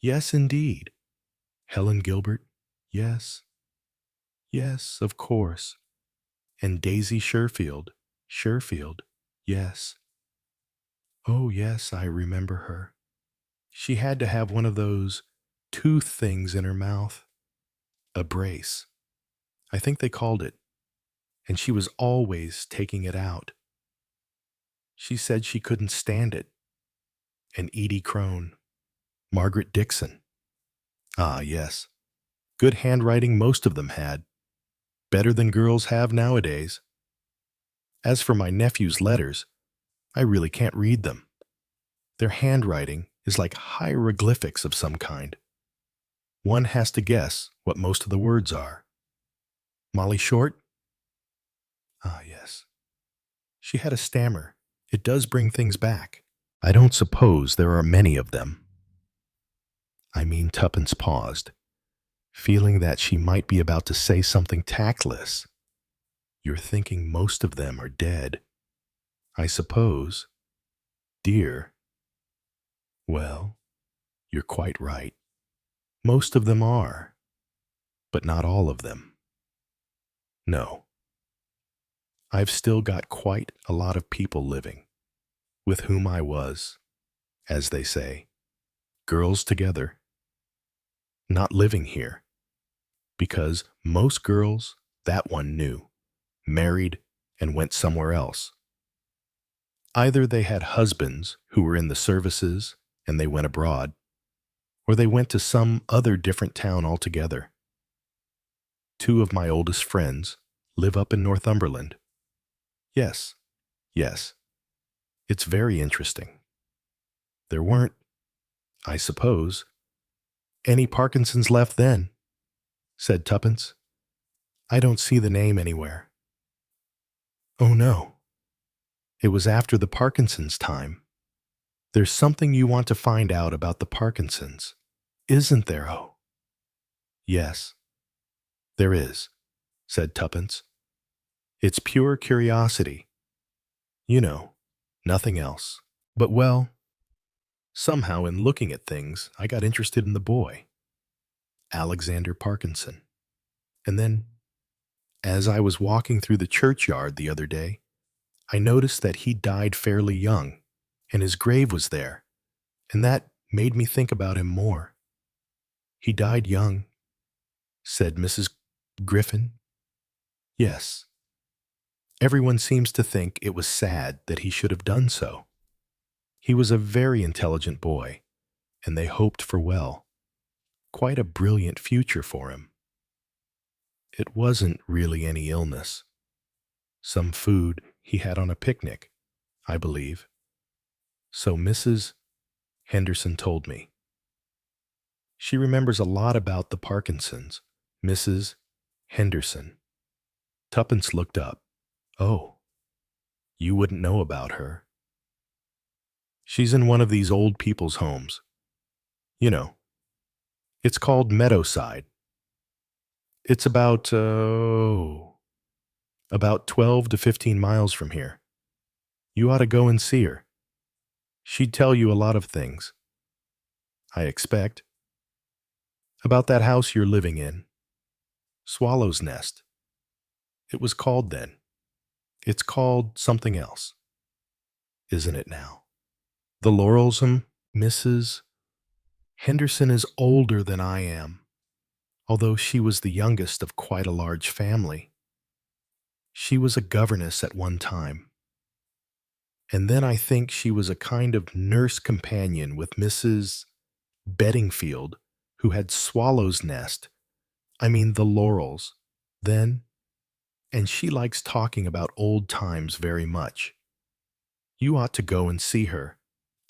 yes indeed. Helen Gilbert, yes. Yes, of course. And Daisy Sherfield, yes. Oh, yes, I remember her. She had to have one of those tooth things in her mouth. A brace. I think they called it. And she was always taking it out. She said she couldn't stand it. And Edie Crone. Margaret Dixon. Ah, yes. Good handwriting most of them had. Better than girls have nowadays. As for my nephew's letters, I really can't read them. Their handwriting is like hieroglyphics of some kind. One has to guess what most of the words are. Molly Short? Ah, yes. She had a stammer. It does bring things back. I don't suppose there are many of them. I mean, Tuppence paused, feeling that she might be about to say something tactless. You're thinking most of them are dead, I suppose. Dear. Well, you're quite right. Most of them are, but not all of them. No. I've still got quite a lot of people living, with whom I was, as they say, girls together, not living here, because most girls, that one knew, married and went somewhere else. Either they had husbands who were in the services and they went abroad, or they went to some other different town altogether. Two of my oldest friends live up in Northumberland. Yes, yes. It's very interesting. There weren't, I suppose, any Parkinsons left then, said Tuppence. I don't see the name anywhere. Oh no. It was after the Parkinsons' time. There's something you want to find out about the Parkinsons, isn't there, oh? Yes, there is, said Tuppence. It's pure curiosity. You know, nothing else. But well, somehow in looking at things, I got interested in the boy, Alexander Parkinson. And then, as I was walking through the churchyard the other day, I noticed that he died fairly young, and his grave was there, and that made me think about him more. He died young, said Mrs. Griffin. Yes, everyone seems to think it was sad that he should have done so. He was a very intelligent boy, and they hoped for well, quite a brilliant future for him. It wasn't really any illness. Some food he had on a picnic, I believe. So Mrs. Henderson told me. She remembers a lot about the Parkinsons, Mrs. Henderson. Tuppence looked up. Oh, you wouldn't know about her. She's in one of these old people's homes. You know, it's called Meadowside. It's about 12 to 15 miles from here. You ought to go and see her. She'd tell you a lot of things, I expect. About that house you're living in. Swallow's Nest. It was called then. It's called something else. Isn't it now? The Laurelsham, Mrs. Henderson is older than I am, although she was the youngest of quite a large family. She was a governess at one time. And then I think she was a kind of nurse companion with Mrs. Bedingfield, who had Swallow's Nest. I mean the Laurels. Then, and she likes talking about old times very much. You ought to go and see her.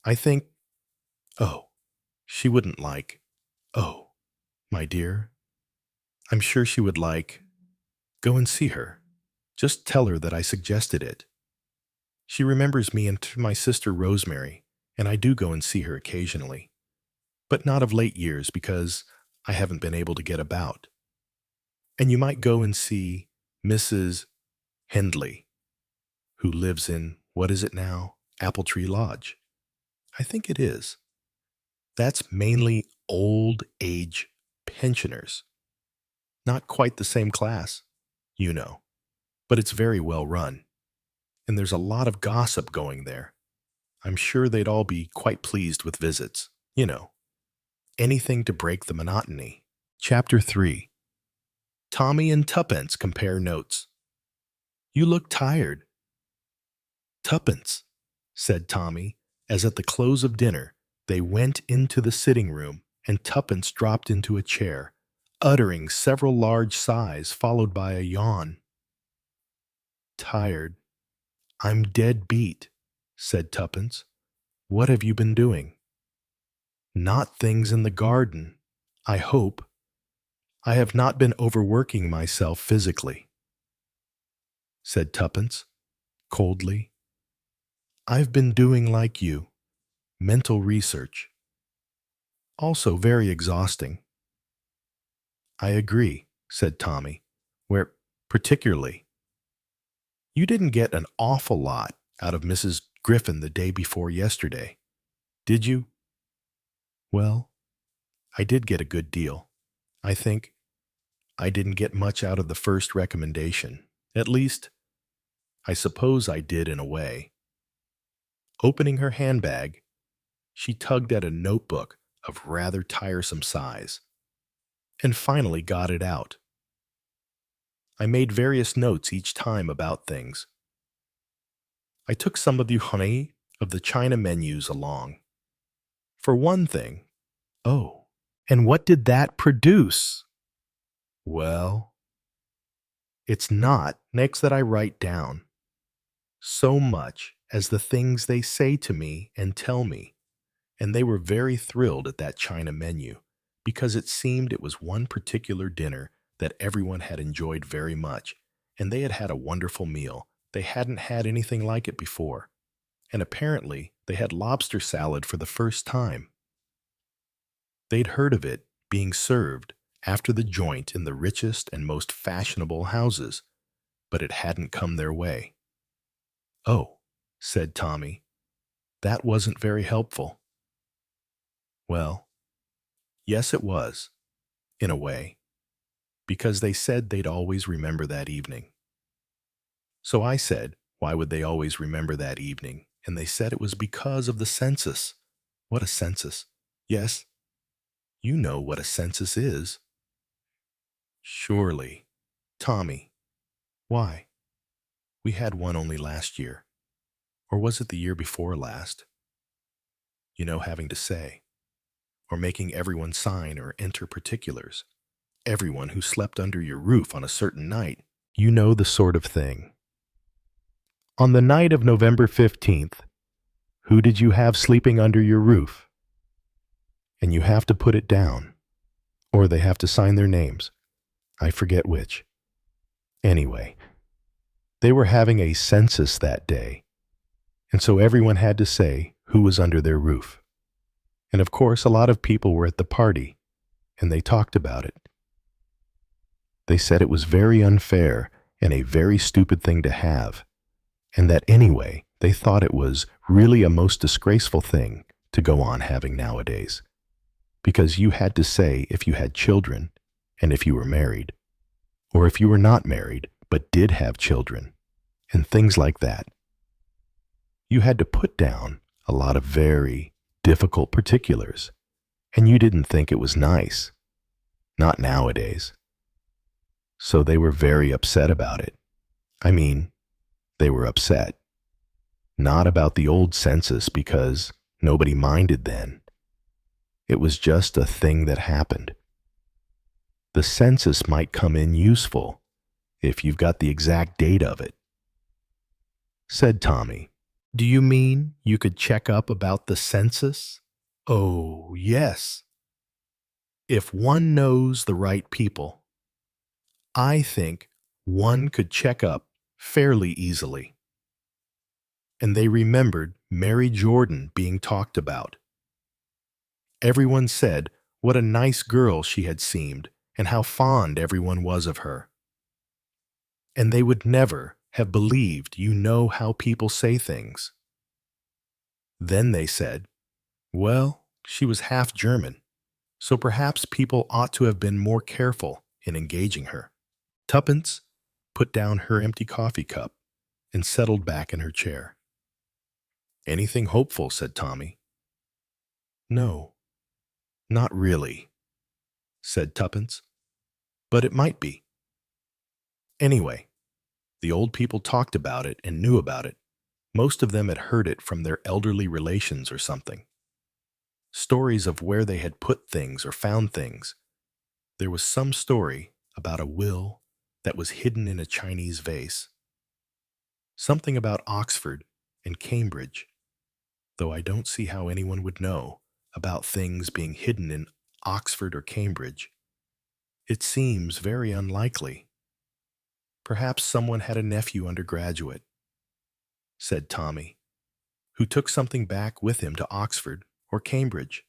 I think, oh, she wouldn't like, oh, my dear, I'm sure she would like, go and see her. Just tell her that I suggested it. She remembers me and my sister Rosemary, and I do go and see her occasionally, but not of late years because I haven't been able to get about. And you might go and see Mrs. Hendley, who lives in, what is it now, Apple Tree Lodge. I think it is. That's mainly old age pensioners. Not quite the same class, you know, but it's very well run. And there's a lot of gossip going there. I'm sure they'd all be quite pleased with visits. You know, anything to break the monotony. Chapter 3. Tommy and Tuppence compare notes. You look tired. Tuppence, said Tommy, as at the close of dinner they went into the sitting room and Tuppence dropped into a chair, uttering several large sighs followed by a yawn. Tired. I'm dead beat, said Tuppence. What have you been doing? Not things in the garden, I hope. I have not been overworking myself physically, said Tuppence, coldly. I've been doing like you, mental research. Also very exhausting. I agree, said Tommy, where particularly. You didn't get an awful lot out of Mrs. Griffin the day before yesterday, did you? Well, I did get a good deal. I think I didn't get much out of the first recommendation. At least, I suppose I did in a way. Opening her handbag, she tugged at a notebook of rather tiresome size, and finally got it out. I made various notes each time about things. I took some of the honey of the China menus along. For one thing, oh, and what did that produce? Well, it's not next that I write down so much as the things they say to me and tell me, and they were very thrilled at that China menu because it seemed it was one particular dinner that everyone had enjoyed very much, and they had had a wonderful meal. They hadn't had anything like it before, and apparently they had lobster salad for the first time. They'd heard of it being served after the joint in the richest and most fashionable houses, but it hadn't come their way. "Oh," said Tommy, "that wasn't very helpful." Well, yes it was, in a way, because they said they'd always remember that evening. So I said, why would they always remember that evening? And they said it was because of the census. What a census. Yes, you know what a census is. Surely. Tommy, why? We had one only last year. Or was it the year before last? You know, having to say. Or making everyone sign or enter particulars. Everyone who slept under your roof on a certain night. You know the sort of thing. On the night of November 15th, who did you have sleeping under your roof? And you have to put it down. Or they have to sign their names. I forget which. Anyway, they were having a census that day, and so everyone had to say who was under their roof. And of course, a lot of people were at the party, and they talked about it. They said it was very unfair and a very stupid thing to have, and that anyway, they thought it was really a most disgraceful thing to go on having nowadays, because you had to say if you had children and if you were married, or if you were not married but did have children, and things like that. You had to put down a lot of very difficult particulars, and you didn't think it was nice. Not nowadays. So they were very upset about it. I mean, they were upset. Not about the old census because nobody minded then. It was just a thing that happened. The census might come in useful if you've got the exact date of it. Said Tommy, "Do you mean you could check up about the census?" "Oh, yes. If one knows the right people, I think one could check up fairly easily." And they remembered Mary Jordan being talked about. Everyone said what a nice girl she had seemed and how fond everyone was of her. And they would never have believed you know how people say things. Then they said, well, she was half German, so perhaps people ought to have been more careful in engaging her. Tuppence put down her empty coffee cup and settled back in her chair. "Anything hopeful?" said Tommy. "No, not really," said Tuppence, "but it might be. Anyway, the old people talked about it and knew about it. Most of them had heard it from their elderly relations or something. Stories of where they had put things or found things. There was some story about a will that was hidden in a Chinese vase. Something about Oxford and Cambridge, though I don't see how anyone would know about things being hidden in Oxford or Cambridge. It seems very unlikely. Perhaps someone had a nephew undergraduate," said Tommy, "who took something back with him to Oxford or Cambridge.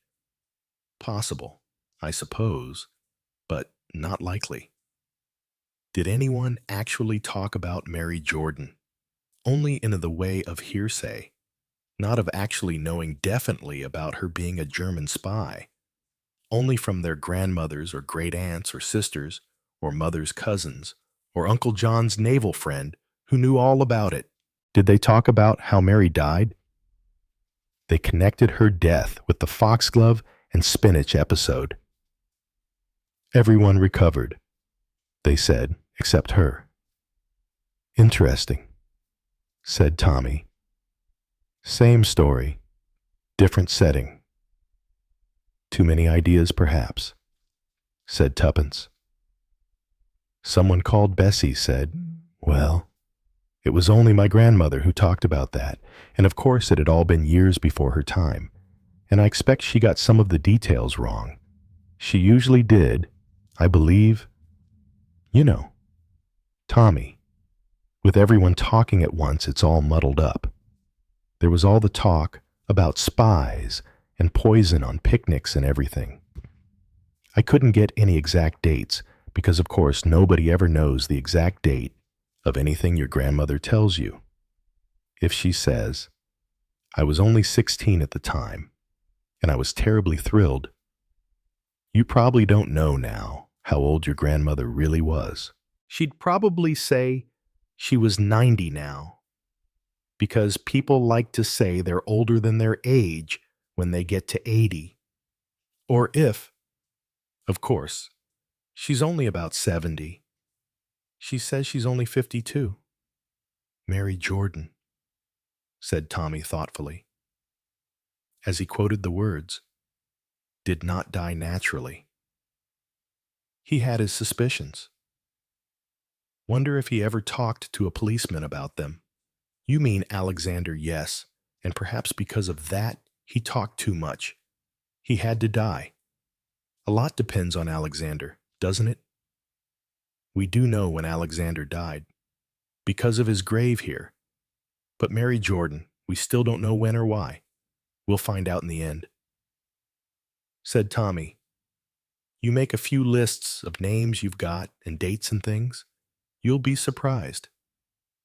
Possible, I suppose, but not likely." Did anyone actually talk about Mary Jordan? Only in the way of hearsay, not of actually knowing definitely about her being a German spy. Only from their grandmothers or great aunts or sisters or mother's cousins or Uncle John's naval friend who knew all about it. Did they talk about how Mary died? They connected her death with the foxglove and spinach episode. Everyone recovered, they said, except her. "Interesting," said Tommy. "Same story, different setting." "Too many ideas, perhaps," said Tuppence. Someone called Bessie said, well, it was only my grandmother who talked about that, and of course it had all been years before her time, and I expect she got some of the details wrong. She usually did, I believe. You know, Tommy, with everyone talking at once, it's all muddled up. There was all the talk about spies and poison on picnics and everything. I couldn't get any exact dates, because of course nobody ever knows the exact date of anything your grandmother tells you. If she says, "I was only 16 at the time, and I was terribly thrilled," you probably don't know now how old your grandmother really was. She'd probably say she was 90 now, because people like to say they're older than their age when they get to 80. Or if, of course, she's only about 70. She says she's only 52. Mary Jordan, said Tommy thoughtfully, as he quoted the words, did not die naturally. He had his suspicions. Wonder if he ever talked to a policeman about them. You mean Alexander, yes, and perhaps because of that, he talked too much. He had to die. A lot depends on Alexander, doesn't it? We do know when Alexander died, because of his grave here. But Mary Jordan, we still don't know when or why. We'll find out in the end. Said Tommy, you make a few lists of names you've got and dates and things. You'll be surprised.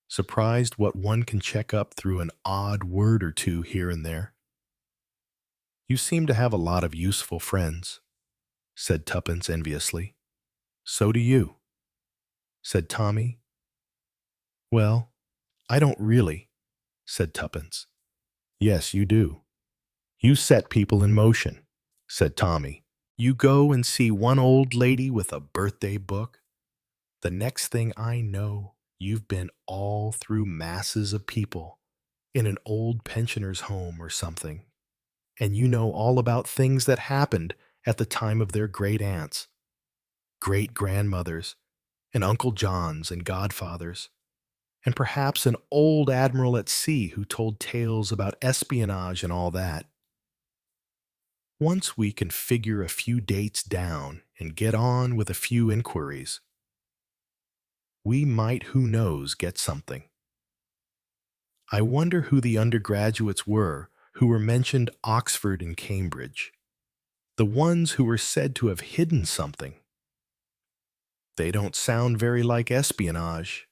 Surprised what one can check up through an odd word or two here and there. You seem to have a lot of useful friends, said Tuppence enviously. So do you, said Tommy. Well, I don't really, said Tuppence. Yes, you do. You set people in motion, said Tommy. You go and see one old lady with a birthday book. The next thing I know, you've been all through masses of people in an old pensioner's home or something, and you know all about things that happened at the time of their great aunts, great grandmothers, and Uncle Johns and godfathers, and perhaps an old admiral at sea who told tales about espionage and all that. Once we can figure a few dates down and get on with a few inquiries, we might, who knows, get something. I wonder who the undergraduates were who were mentioned Oxford and Cambridge, the ones who were said to have hidden something. They don't sound very like espionage,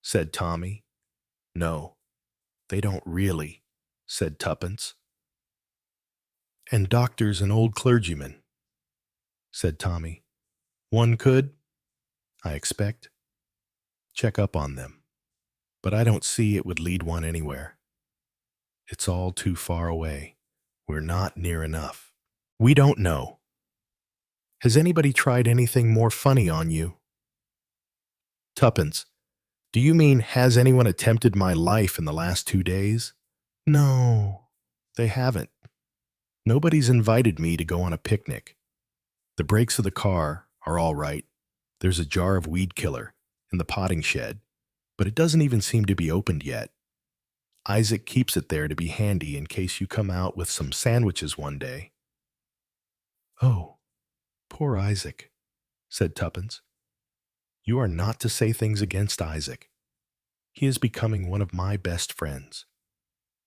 said Tommy. No, they don't really, said Tuppence. And doctors and old clergymen, said Tommy. One could, I expect, check up on them, but I don't see it would lead one anywhere. It's all too far away. We're not near enough. We don't know. Has anybody tried anything more funny on you? Tuppence, do you mean has anyone attempted my life in the last 2 days? No, they haven't. Nobody's invited me to go on a picnic. The brakes of the car are all right. There's a jar of weed killer in the potting shed, but it doesn't even seem to be opened yet. Isaac keeps it there to be handy in case you come out with some sandwiches one day. Oh, poor Isaac, said Tuppence. You are not to say things against Isaac. He is becoming one of my best friends.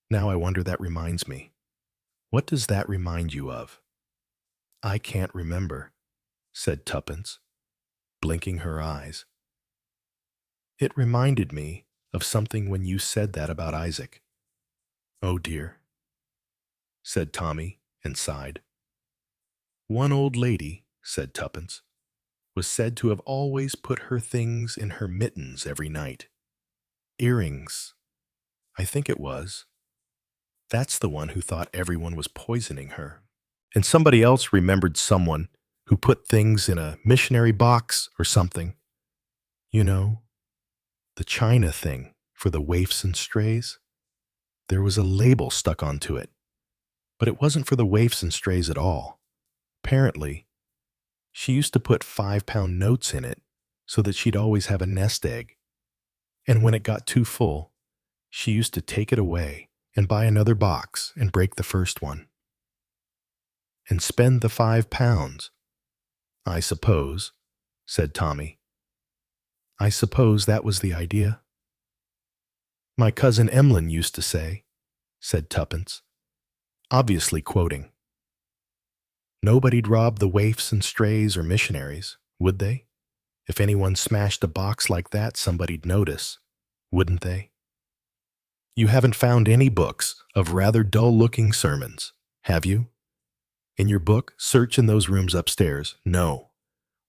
Now I wonder, that reminds me. What does that remind you of? I can't remember, said Tuppence, blinking her eyes. It reminded me of something when you said that about Isaac. Oh dear, said Tommy and sighed. One old lady, said Tuppence, was said to have always put her things in her mittens every night. Earrings, I think it was. That's the one who thought everyone was poisoning her. And somebody else remembered someone who put things in a missionary box or something. You know, the China thing for the waifs and strays. There was a label stuck onto it, but it wasn't for the waifs and strays at all. Apparently, she used to put 5-pound notes in it so that she'd always have a nest egg. And when it got too full, she used to take it away and buy another box and break the first one. And spend the 5 pounds. I suppose, said Tommy. I suppose that was the idea. My cousin Emlyn used to say, said Tuppence, obviously quoting. Nobody'd rob the waifs and strays or missionaries, would they? If anyone smashed a box like that, somebody'd notice, wouldn't they? You haven't found any books of rather dull-looking sermons, have you? In your book, search in those rooms upstairs. No.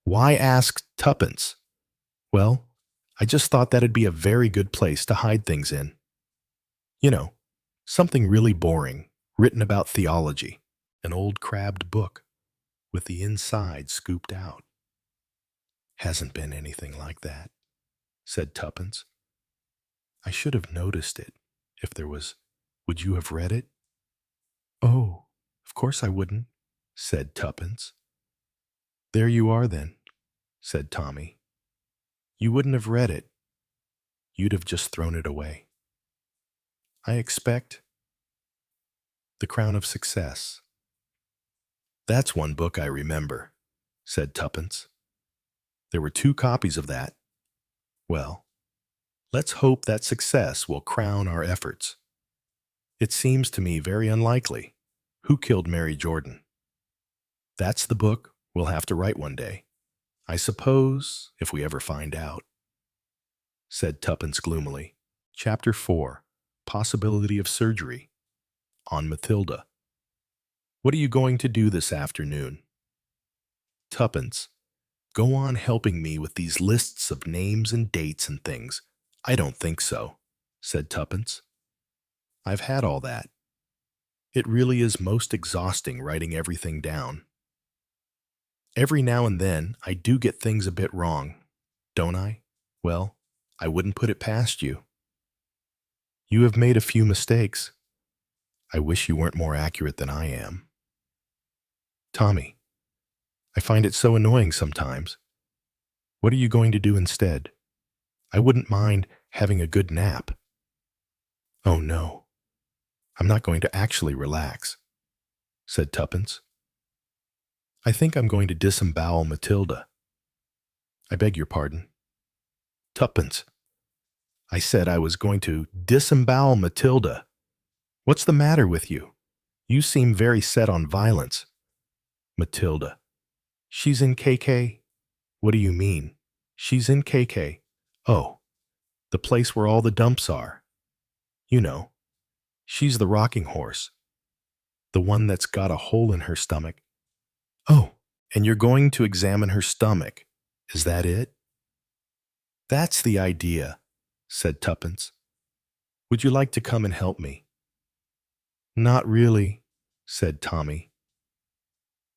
Why ask tuppence? Well, I just thought that'd be a very good place to hide things in. You know, something really boring, written about theology. An old crabbed book, with the inside scooped out. Hasn't been anything like that, said Tuppence. I should have noticed it, if there was. Would you have read it? Oh, of course I wouldn't, said Tuppence. There you are then, said Tommy. You wouldn't have read it. You'd have just thrown it away. I expect The Crown of Success. That's one book I remember, said Tuppence. There were 2 copies of that. Well, let's hope that success will crown our efforts. It seems to me very unlikely. Who killed Mary Jordan? That's the book we'll have to write one day. I suppose, if we ever find out, said Tuppence gloomily. Chapter 4. Possibility of Surgery. On Matilda. What are you going to do this afternoon? Tuppence, go on helping me with these lists of names and dates and things. I don't think so, said Tuppence. I've had all that. It really is most exhausting writing everything down. Every now and then, I do get things a bit wrong, don't I? Well, I wouldn't put it past you. You have made a few mistakes. I wish you weren't more accurate than I am. Tommy, I find it so annoying sometimes. What are you going to do instead? I wouldn't mind having a good nap. Oh, no. I'm not going to actually relax, said Tuppence. I think I'm going to disembowel Matilda. I beg your pardon. Tuppence, I said I was going to disembowel Matilda. What's the matter with you? You seem very set on violence. Matilda. She's in KK? What do you mean? She's in KK. Oh, the place where all the dumps are. You know, she's the rocking horse. The one that's got a hole in her stomach. Oh, and you're going to examine her stomach. Is that it? That's the idea, said Tuppence. Would you like to come and help me? Not really, said Tommy.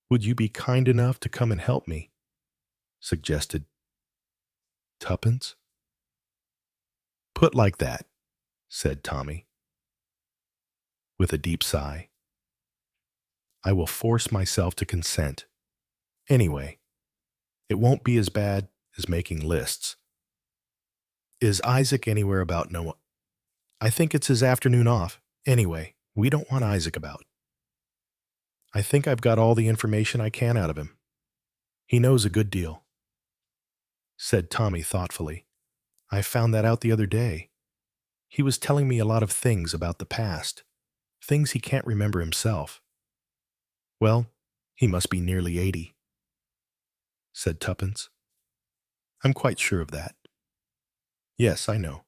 Would you be kind enough to come and help me? Suggested Tuppence. Put like that, said Tommy, with a deep sigh. I will force myself to consent. Anyway, it won't be as bad as making lists. Is Isaac anywhere about Noah? I think it's his afternoon off. Anyway, we don't want Isaac about. I think I've got all the information I can out of him. He knows a good deal, said Tommy thoughtfully. I found that out the other day. He was telling me a lot of things about the past, things he can't remember himself. Well, he must be nearly 80, said Tuppence. I'm quite sure of that. Yes, I know.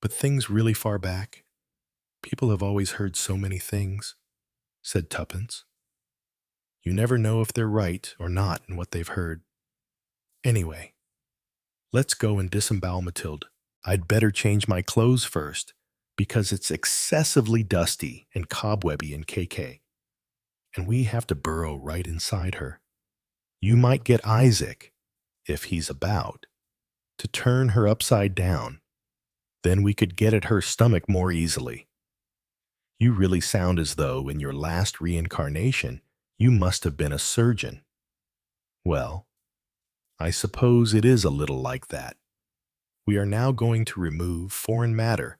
But things really far back. People have always heard so many things, said Tuppence. You never know if they're right or not in what they've heard. Anyway, let's go and disembowel Matilda. I'd better change my clothes first, because it's excessively dusty and cobwebby in KK, and we have to burrow right inside her. You might get Isaac, if he's about, to turn her upside down. Then we could get at her stomach more easily. You really sound as though, in your last reincarnation, you must have been a surgeon. Well, I suppose it is a little like that. We are now going to remove foreign matter,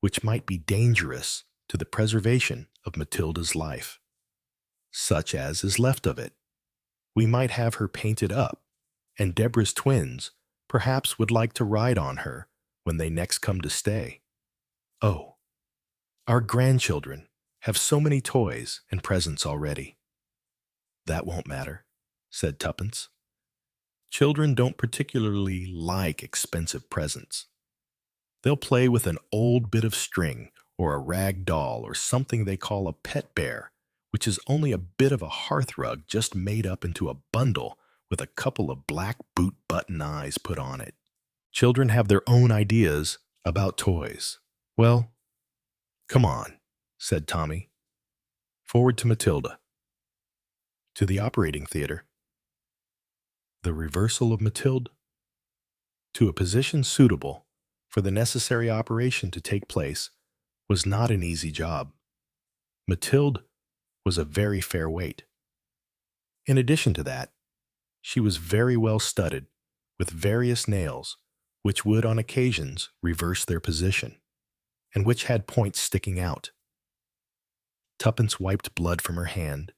which might be dangerous to the preservation of Matilda's life, such as is left of it. We might have her painted up, and Deborah's twins perhaps would like to ride on her when they next come to stay. Oh, our grandchildren have so many toys and presents already. That won't matter, said Tuppence. Children don't particularly like expensive presents. They'll play with an old bit of string or a rag doll or something they call a pet bear, which is only a bit of a hearth rug just made up into a bundle with a couple of black boot button eyes put on it. Children have their own ideas about toys. Well, come on, said Tommy. Forward to Matilda. To the operating theater. The reversal of Matilda to a position suitable for the necessary operation to take place was not an easy job. Matilda was a very fair weight. In addition to that, she was very well studded with various nails which would on occasions reverse their position, and which had points sticking out. Tuppence wiped blood from her hand,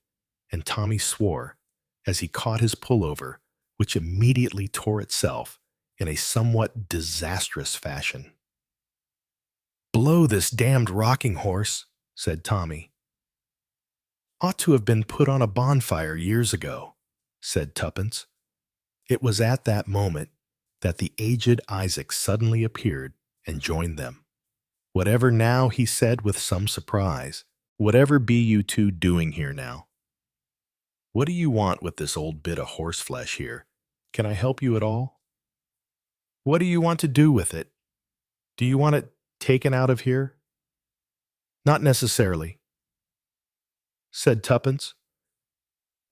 and Tommy swore as he caught his pullover, which immediately tore itself in a somewhat disastrous fashion. "Blow this damned rocking horse," said Tommy. "Ought to have been put on a bonfire years ago," said Tuppence. It was at that moment that the aged Isaac suddenly appeared and joined them. "Whatever now," he said with some surprise, "whatever be you two doing here now? What do you want with this old bit of horseflesh here? Can I help you at all? What do you want to do with it? Do you want it taken out of here?" "Not necessarily," said Tuppence.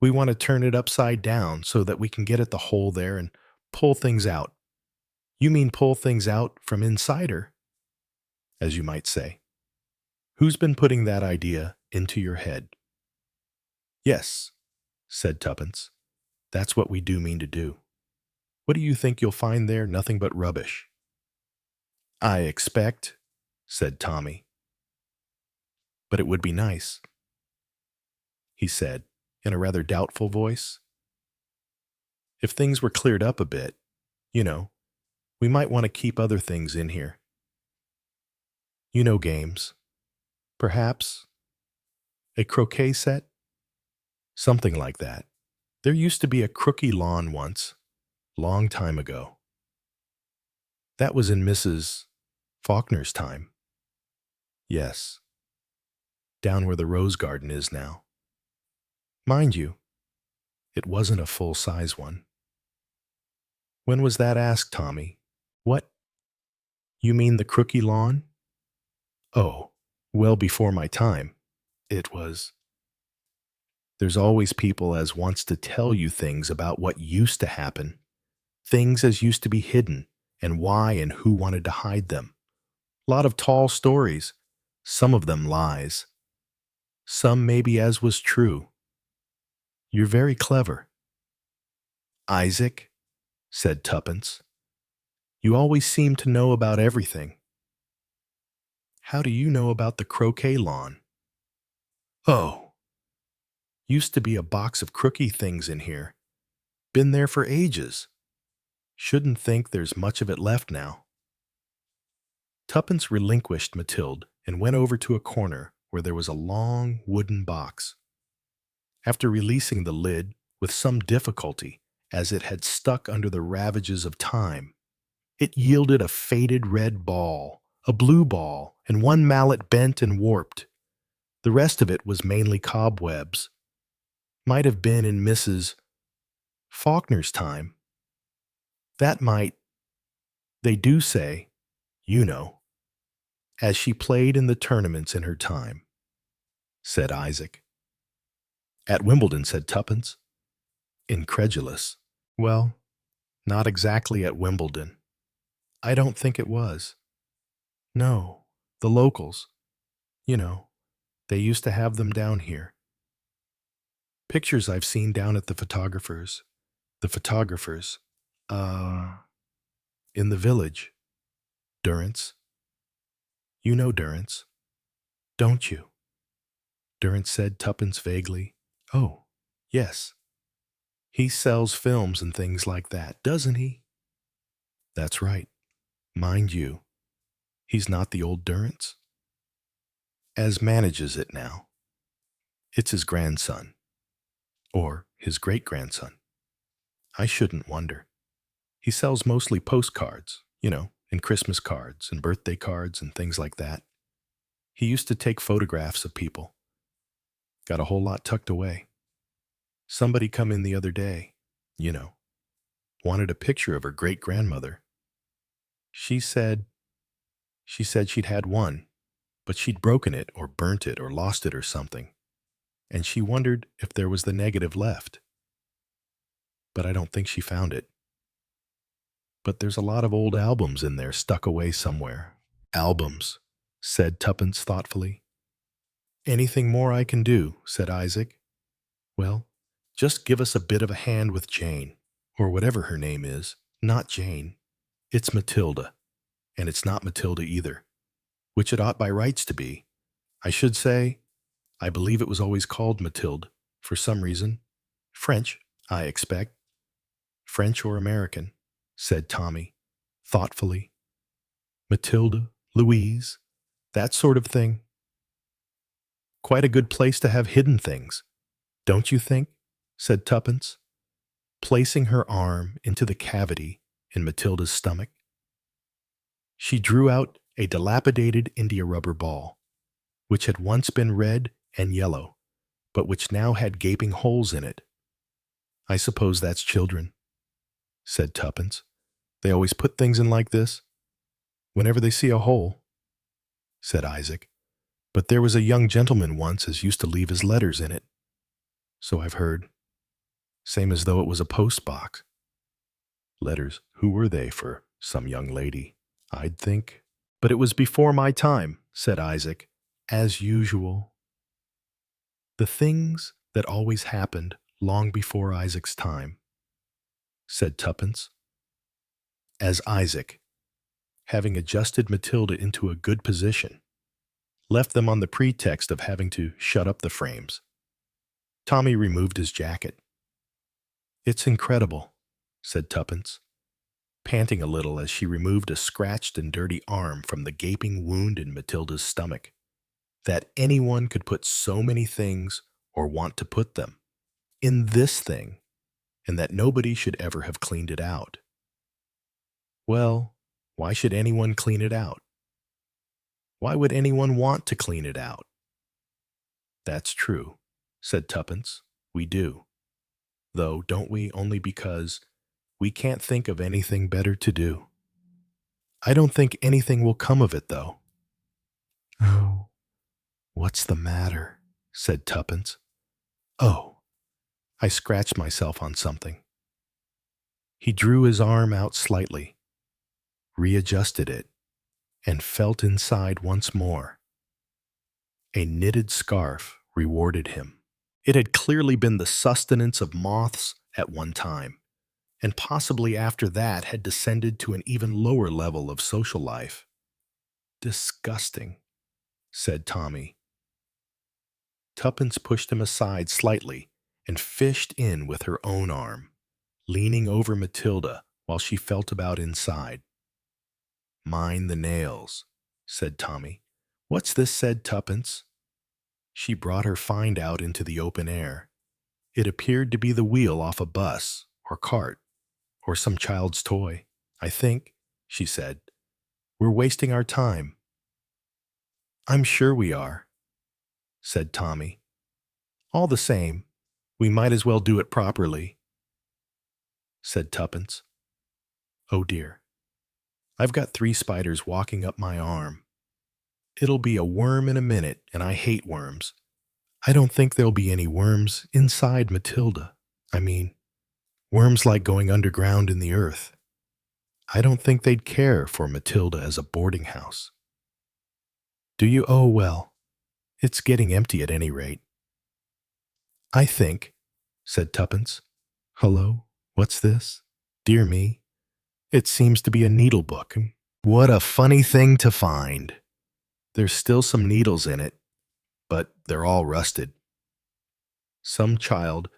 "We want to turn it upside down so that we can get at the hole there and pull things out." "You mean pull things out from inside her, as you might say. Who's been putting that idea into your head?" "Yes," said Tuppence. "That's what we do mean to do. What do you think you'll find there? Nothing but rubbish." "I expect," said Tommy. "But it would be nice," he said in a rather doubtful voice. "If things were cleared up a bit, we might want to keep other things in here. Games. Perhaps a croquet set? Something like that. There used to be a crooky lawn once, long time ago. That was in Mrs. Faulkner's time. Yes. Down where the rose garden is now. Mind you, it wasn't a full-size one." "When was that?" asked Tommy. "What? You mean the crooky lawn?" "Oh, well before my time. It was. There's always people as wants to tell you things about what used to happen, things as used to be hidden, and why and who wanted to hide them. Lot of tall stories, some of them lies. Some maybe as was true. You're very clever." "Isaac," said Tuppence, "you always seem to know about everything." "How do you know about the croquet lawn?" "Oh, used to be a box of crooky things in here. Been there for ages. Shouldn't think there's much of it left now." Tuppence relinquished Matilda and went over to a corner where there was a long wooden box. After releasing the lid with some difficulty, as it had stuck under the ravages of time, it yielded a faded red ball, a blue ball, and one mallet bent and warped. The rest of it was mainly cobwebs. Might have been in Mrs. Faulkner's time. That might, they do say, as she played in the tournaments in her time, said Isaac. "At Wimbledon," said Tuppence, incredulous. "Well, not exactly at Wimbledon. I don't think it was. No, the locals. They used to have them down here. Pictures I've seen down at the photographers. The photographers, in the village. Durrance. You know Durrance, don't you?" Durrance said, Tuppence vaguely. "Oh, yes. He sells films and things like that, doesn't he?" "That's right. Mind you, he's not the old Durrance as manages it now. It's his grandson. Or his great-grandson. I shouldn't wonder." He sells mostly postcards, and Christmas cards and birthday cards and things like that. He used to take photographs of people. Got a whole lot tucked away. Somebody come in the other day, you know, wanted a picture of her great-grandmother. She said she'd had one, but she'd broken it or burnt it or lost it or something, and she wondered if there was the negative left. But I don't think she found it. But there's a lot of old albums in there stuck away somewhere. Albums, said Tuppence thoughtfully. Anything more I can do, said Isaac. Well, just give us a bit of a hand with Jane, or whatever her name is. Not Jane. It's Matilda, and it's not Matilda either, which it ought by rights to be. I should say, I believe it was always called Matilde, for some reason. French, I expect. French or American, said Tommy, thoughtfully. Matilda, Louise, that sort of thing. Quite a good place to have hidden things, don't you think? Said Tuppence, placing her arm into the cavity in Matilda's stomach. She drew out a dilapidated India rubber ball, which had once been red and yellow, but which now had gaping holes in it. I suppose that's children, said Tuppence. They always put things in like this, whenever they see a hole, said Isaac. But there was a young gentleman once as used to leave his letters in it. So I've heard. Same as though it was a post box. Letters, who were they for some young lady, I'd think? But it was before my time, said Isaac, as usual. The things that always happened long before Isaac's time, said Tuppence. As Isaac, having adjusted Matilda into a good position, left them on the pretext of having to shut up the frames. Tommy removed his jacket. It's incredible, said Tuppence, panting a little as she removed a scratched and dirty arm from the gaping wound in Matilda's stomach, that anyone could put so many things or want to put them in this thing, and that nobody should ever have cleaned it out. Well, why should anyone clean it out? Why would anyone want to clean it out? That's true, said Tuppence. We do. Though, don't we, only because we can't think of anything better to do. I don't think anything will come of it, though. Oh, what's the matter? Said Tuppence. Oh, I scratched myself on something. He drew his arm out slightly, readjusted it, and felt inside once more. A knitted scarf rewarded him. It had clearly been the sustenance of moths at one time, and possibly after that had descended to an even lower level of social life. Disgusting, said Tommy. Tuppence pushed him aside slightly and fished in with her own arm, leaning over Matilda while she felt about inside. Mind the nails, said Tommy. What's this? Said Tuppence. She brought her find out into the open air. It appeared to be the wheel off a bus or cart or some child's toy. I think, she said, we're wasting our time. I'm sure we are, said Tommy. All the same, we might as well do it properly, said Tuppence. Oh dear, I've got 3 spiders walking up my arm. It'll be a worm in a minute, and I hate worms. I don't think there'll be any worms inside Matilda. I mean, worms like going underground in the earth. I don't think they'd care for Matilda as a boarding house. Do you? Oh, well, it's getting empty at any rate. I think, said Tuppence. Hello, what's this? Dear me, it seems to be a needle book. What a funny thing to find. There's still some needles in it, but they're all rusted. Some child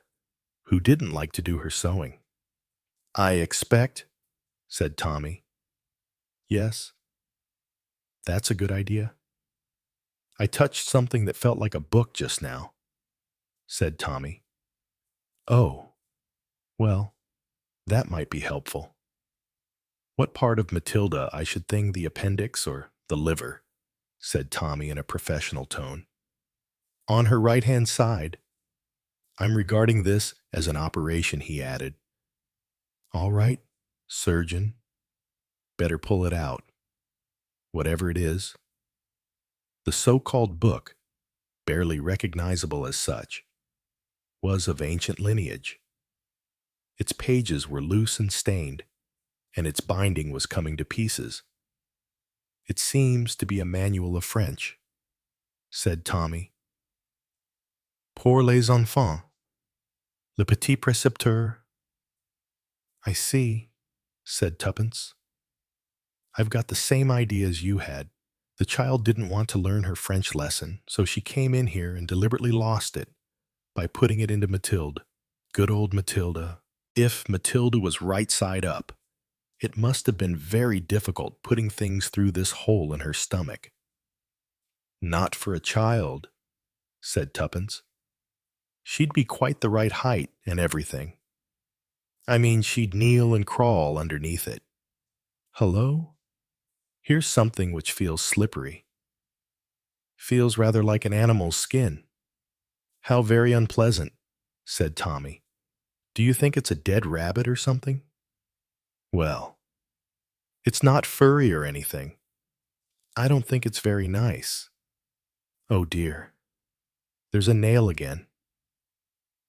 who didn't like to do her sewing. I expect, said Tommy. Yes, that's a good idea. I touched something that felt like a book just now, said Tommy. Oh, well, that might be helpful. What part of Matilda I should think the appendix or the liver? Said Tommy in a professional tone. On her right-hand side. I'm regarding this as an operation, he added. All right, surgeon. Better pull it out. Whatever it is. The so-called book, barely recognizable as such, was of ancient lineage. Its pages were loose and stained, and its binding was coming to pieces. It seems to be a manual of French, said Tommy. Pour les enfants. Le petit précepteur. I see, said Tuppence. I've got the same idea as you had. The child didn't want to learn her French lesson, so she came in here and deliberately lost it by putting it into Mathilde. Good old Matilda. If Matilda was right side up, it must have been very difficult putting things through this hole in her stomach. Not for a child, said Tuppence. She'd be quite the right height and everything. I mean, she'd kneel and crawl underneath it. Hello? Here's something which feels slippery. Feels rather like an animal's skin. How very unpleasant, said Tommy. Do you think it's a dead rabbit or something? Well, it's not furry or anything. I don't think it's very nice. Oh dear. There's a nail again.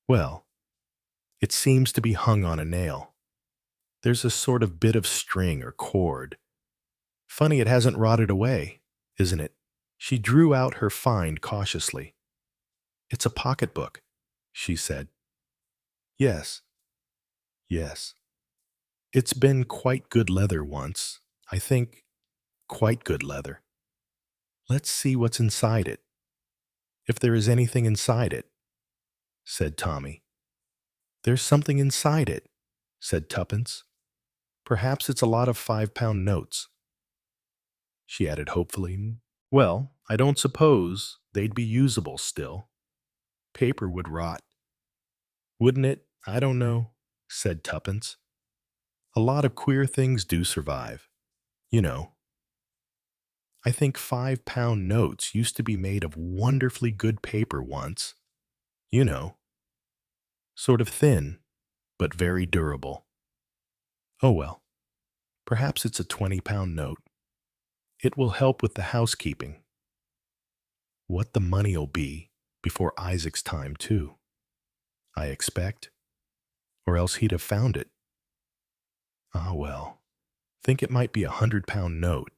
Well, it seems to be hung on a nail. There's a sort of bit of string or cord. Funny it hasn't rotted away, isn't it? She drew out her find cautiously. It's a pocketbook, she said. Yes. Yes. It's been quite good leather once. I think quite good leather. Let's see what's inside it. If there is anything inside it, said Tommy. There's something inside it, said Tuppence. Perhaps it's a lot of 5-pound notes. She added hopefully, well, I don't suppose they'd be usable still. Paper would rot. Wouldn't it? I don't know, said Tuppence. A lot of queer things do survive. You know. I think 5-pound notes used to be made of wonderfully good paper once. You know. Sort of thin, but very durable. Oh well, perhaps it's a 20-pound note. It will help with the housekeeping. What the money'll be before Isaac's time, too, I expect. Or else he'd have found it. Ah, well, think it might be a 100-pound note.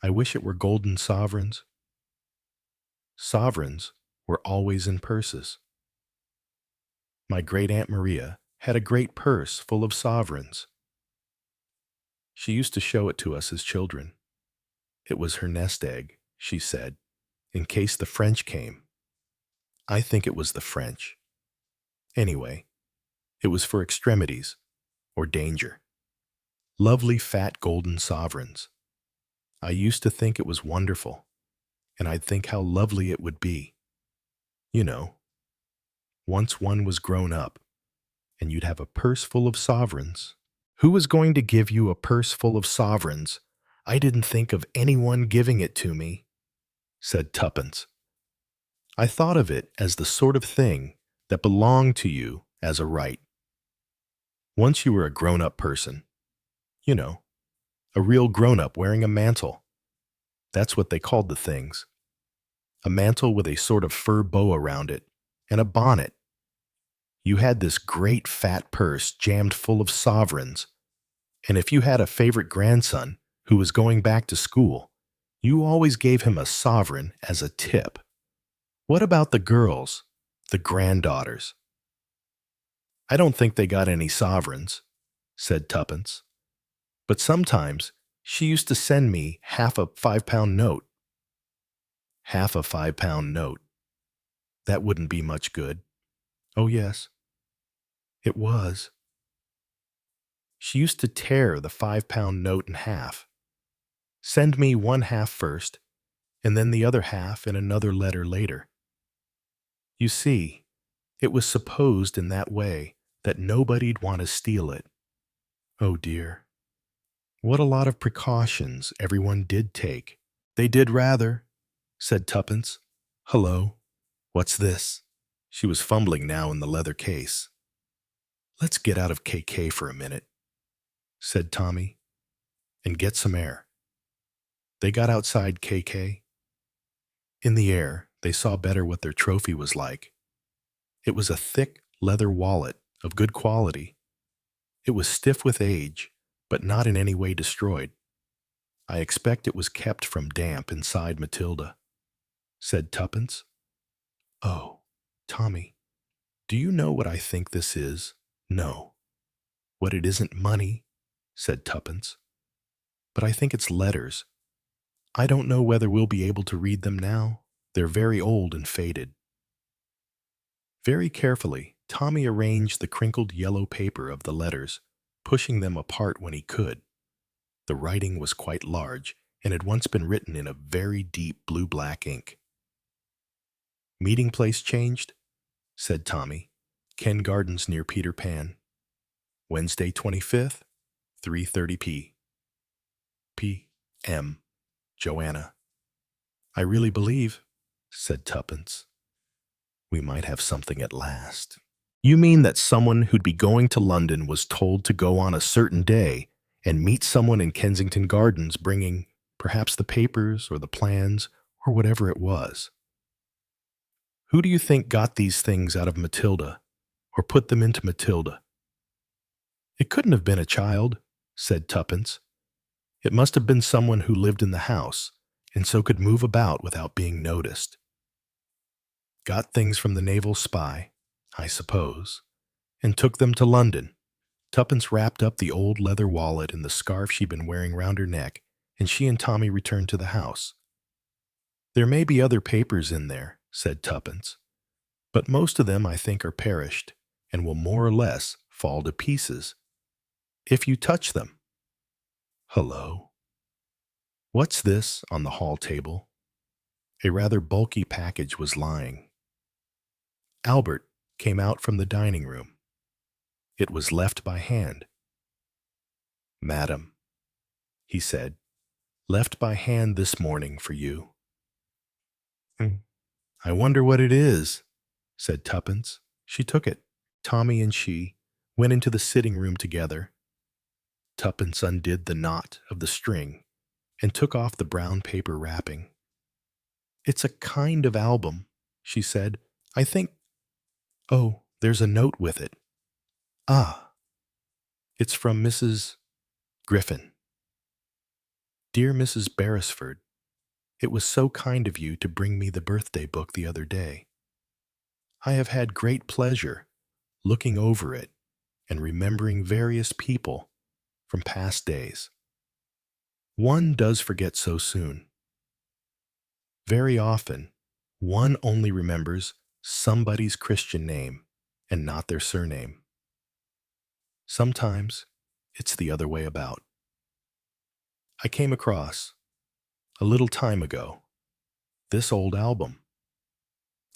I wish it were golden sovereigns. Sovereigns were always in purses. My great-aunt Maria had a great purse full of sovereigns. She used to show it to us as children. It was her nest egg, she said, in case the French came. I think it was the French. Anyway, it was for extremities, or danger. Lovely fat golden sovereigns. I used to think it was wonderful, and I'd think how lovely it would be. You know, once one was grown up, and you'd have a purse full of sovereigns. Who was going to give you a purse full of sovereigns? I didn't think of anyone giving it to me, said Tuppence. I thought of it as the sort of thing that belonged to you as a right. Once you were a grown-up person, you know, a real grown-up wearing a mantle. That's what they called the things. A mantle with a sort of fur bow around it, and a bonnet. You had this great fat purse jammed full of sovereigns, and if you had a favorite grandson who was going back to school, you always gave him a sovereign as a tip. What about the girls, the granddaughters? I don't think they got any sovereigns, said Tuppence. But sometimes she used to send me half a 5-pound note. Half a 5-pound note. That wouldn't be much good. Oh, yes. It was. She used to tear the 5-pound note in half. Send me one half first, and then the other half in another letter later. You see, it was supposed in that way that nobody'd want to steal it. Oh dear. What a lot of precautions everyone did take. They did rather, said Tuppence. Hello, what's this? She was fumbling now in the leather case. Let's get out of KK for a minute, said Tommy, and get some air. They got outside KK. In the air, they saw better what their trophy was like. It was a thick leather wallet of good quality. It was stiff with age, but not in any way destroyed. I expect it was kept from damp inside Matilda, said Tuppence. Oh, Tommy, do you know what I think this is? No. What it isn't money, said Tuppence. But I think it's letters. I don't know whether we'll be able to read them now. They're very old and faded. Very carefully, Tommy arranged the crinkled yellow paper of the letters, pushing them apart when he could. The writing was quite large and had once been written in a very deep blue-black ink. Meeting place changed, said Tommy. Ken Gardens near Peter Pan. Wednesday 25th, 3:30 p.m. Joanna. I really believe, said Tuppence, we might have something at last. You mean that someone who'd be going to London was told to go on a certain day and meet someone in Kensington Gardens bringing perhaps the papers or the plans or whatever it was? Who do you think got these things out of Matilda or put them into Matilda? It couldn't have been a child, said Tuppence. It must have been someone who lived in the house and so could move about without being noticed. Got things from the naval spy, I suppose, and took them to London. Tuppence wrapped up the old leather wallet in the scarf she'd been wearing round her neck, and she and Tommy returned to the house. There may be other papers in there, said Tuppence, but most of them I think are perished and will more or less fall to pieces if you touch them. Hello. What's this on the hall table? A rather bulky package was lying. Albert came out from the dining room. It was left by hand. Madam, he said, left by hand this morning for you. I wonder what it is, said Tuppence. She took it. Tommy and she went into the sitting room together. Tuppence undid the knot of the string and took off the brown paper wrapping. It's a kind of album, she said. I think... Oh, there's a note with it. Ah, it's from Mrs. Griffin. Dear Mrs. Beresford, it was so kind of you to bring me the birthday book the other day. I have had great pleasure looking over it and remembering various people from past days. One does forget so soon. Very often, one only remembers somebody's Christian name and not their surname. Sometimes it's the other way about. I came across, a little time ago, this old album.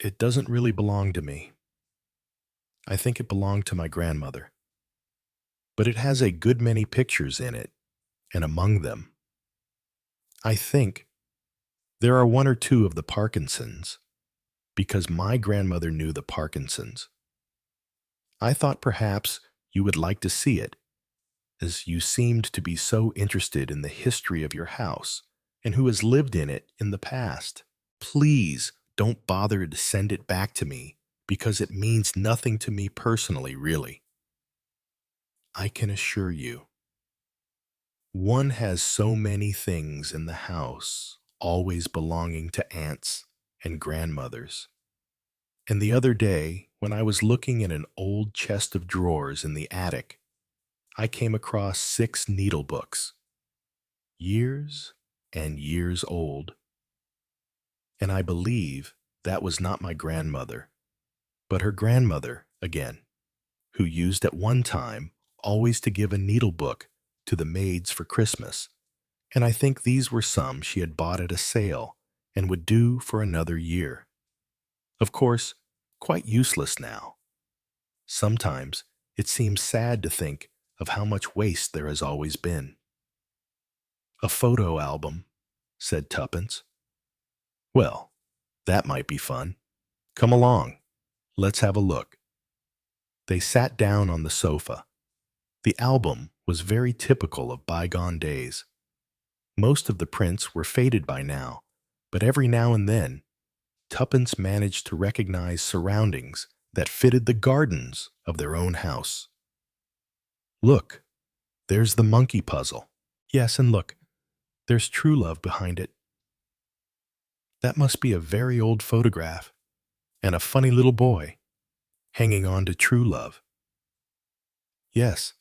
It doesn't really belong to me. I think it belonged to my grandmother. But it has a good many pictures in it, and among them, I think, there are one or two of the Parkinsons, because my grandmother knew the Parkinsons. I thought perhaps you would like to see it, as you seemed to be so interested in the history of your house and who has lived in it in the past. Please don't bother to send it back to me, because it means nothing to me personally, really. I can assure you. One has so many things in the house, always belonging to aunts and grandmothers. And the other day, when I was looking in an old chest of drawers in the attic, I came across 6 needle books, years and years old. And I believe that was not my grandmother, but her grandmother again, who used at one time always to give a needle book to the maids for Christmas, and I think these were some she had bought at a sale and would do for another year. Of course, quite useless now. Sometimes it seems sad to think of how much waste there has always been. A photo album, said Tuppence. Well, that might be fun. Come along. Let's have a look. They sat down on the sofa. The album was very typical of bygone days. Most of the prints were faded by now, but every now and then, Tuppence managed to recognize surroundings that fitted the gardens of their own house. Look, there's the monkey puzzle. Yes, and look, there's true love behind it. That must be a very old photograph, and a funny little boy hanging on to true love. Yes,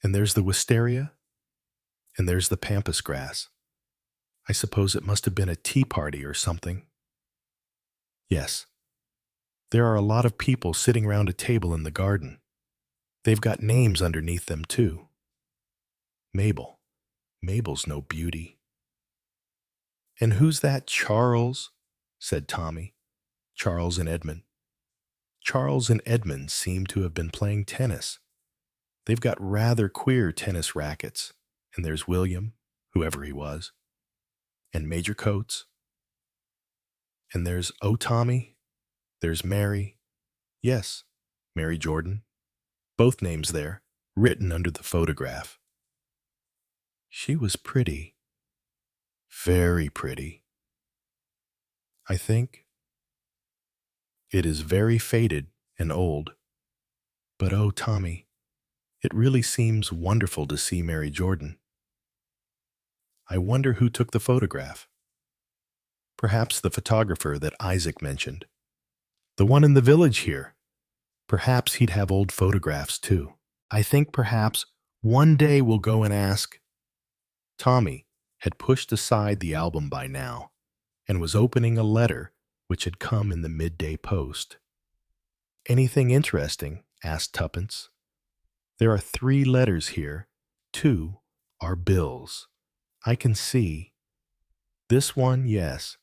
and there's the wisteria, and there's the pampas grass. I suppose it must have been a tea party or something. Yes, there are a lot of people sitting round a table in the garden. They've got names underneath them, too. Mabel. Mabel's no beauty. And who's that Charles? Said Tommy. Charles and Edmund. Charles and Edmund seem to have been playing tennis. They've got rather queer tennis rackets. And there's William, whoever he was, and Major Coates. And there's Tommy. There's Mary. Yes, Mary Jordan. Both names there, written under the photograph. She was pretty. Very pretty. I think it is very faded and old. But oh, Tommy, it really seems wonderful to see Mary Jordan. I wonder who took the photograph. Perhaps the photographer that Isaac mentioned. The one in the village here. Perhaps he'd have old photographs too. I think perhaps one day we'll go and ask. Tommy had pushed aside the album by now and was opening a letter which had come in the midday post. Anything interesting? Asked Tuppence. There are 3 letters here. 2 are bills. I can see. This one, yes.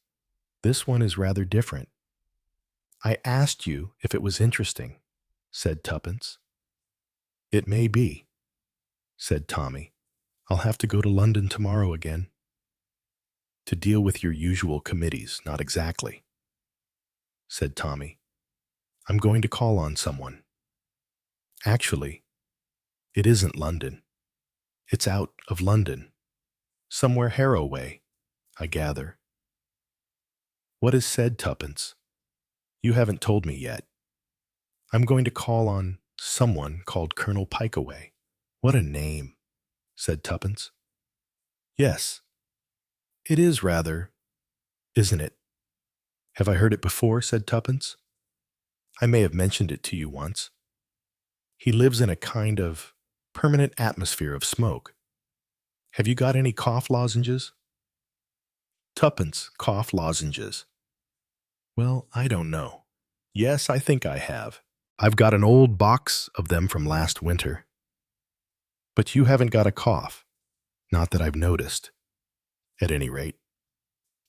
This one is rather different. I asked you if it was interesting, said Tuppence. It may be, said Tommy. I'll have to go to London tomorrow again. To deal with your usual committees, not exactly, said Tommy. I'm going to call on someone. Actually, it isn't London. It's out of London. Somewhere Harrow way, I gather. What is said, Tuppence? You haven't told me yet. I'm going to call on someone called Colonel Pikeaway. What a name, said Tuppence. Yes, it is rather, isn't it? Have I heard it before, said Tuppence. I may have mentioned it to you once. He lives in a kind of permanent atmosphere of smoke. Have you got any cough lozenges? Tuppence, cough lozenges. Well, I don't know. Yes, I think I have. I've got an old box of them from last winter. But you haven't got a cough. Not that I've noticed. At any rate.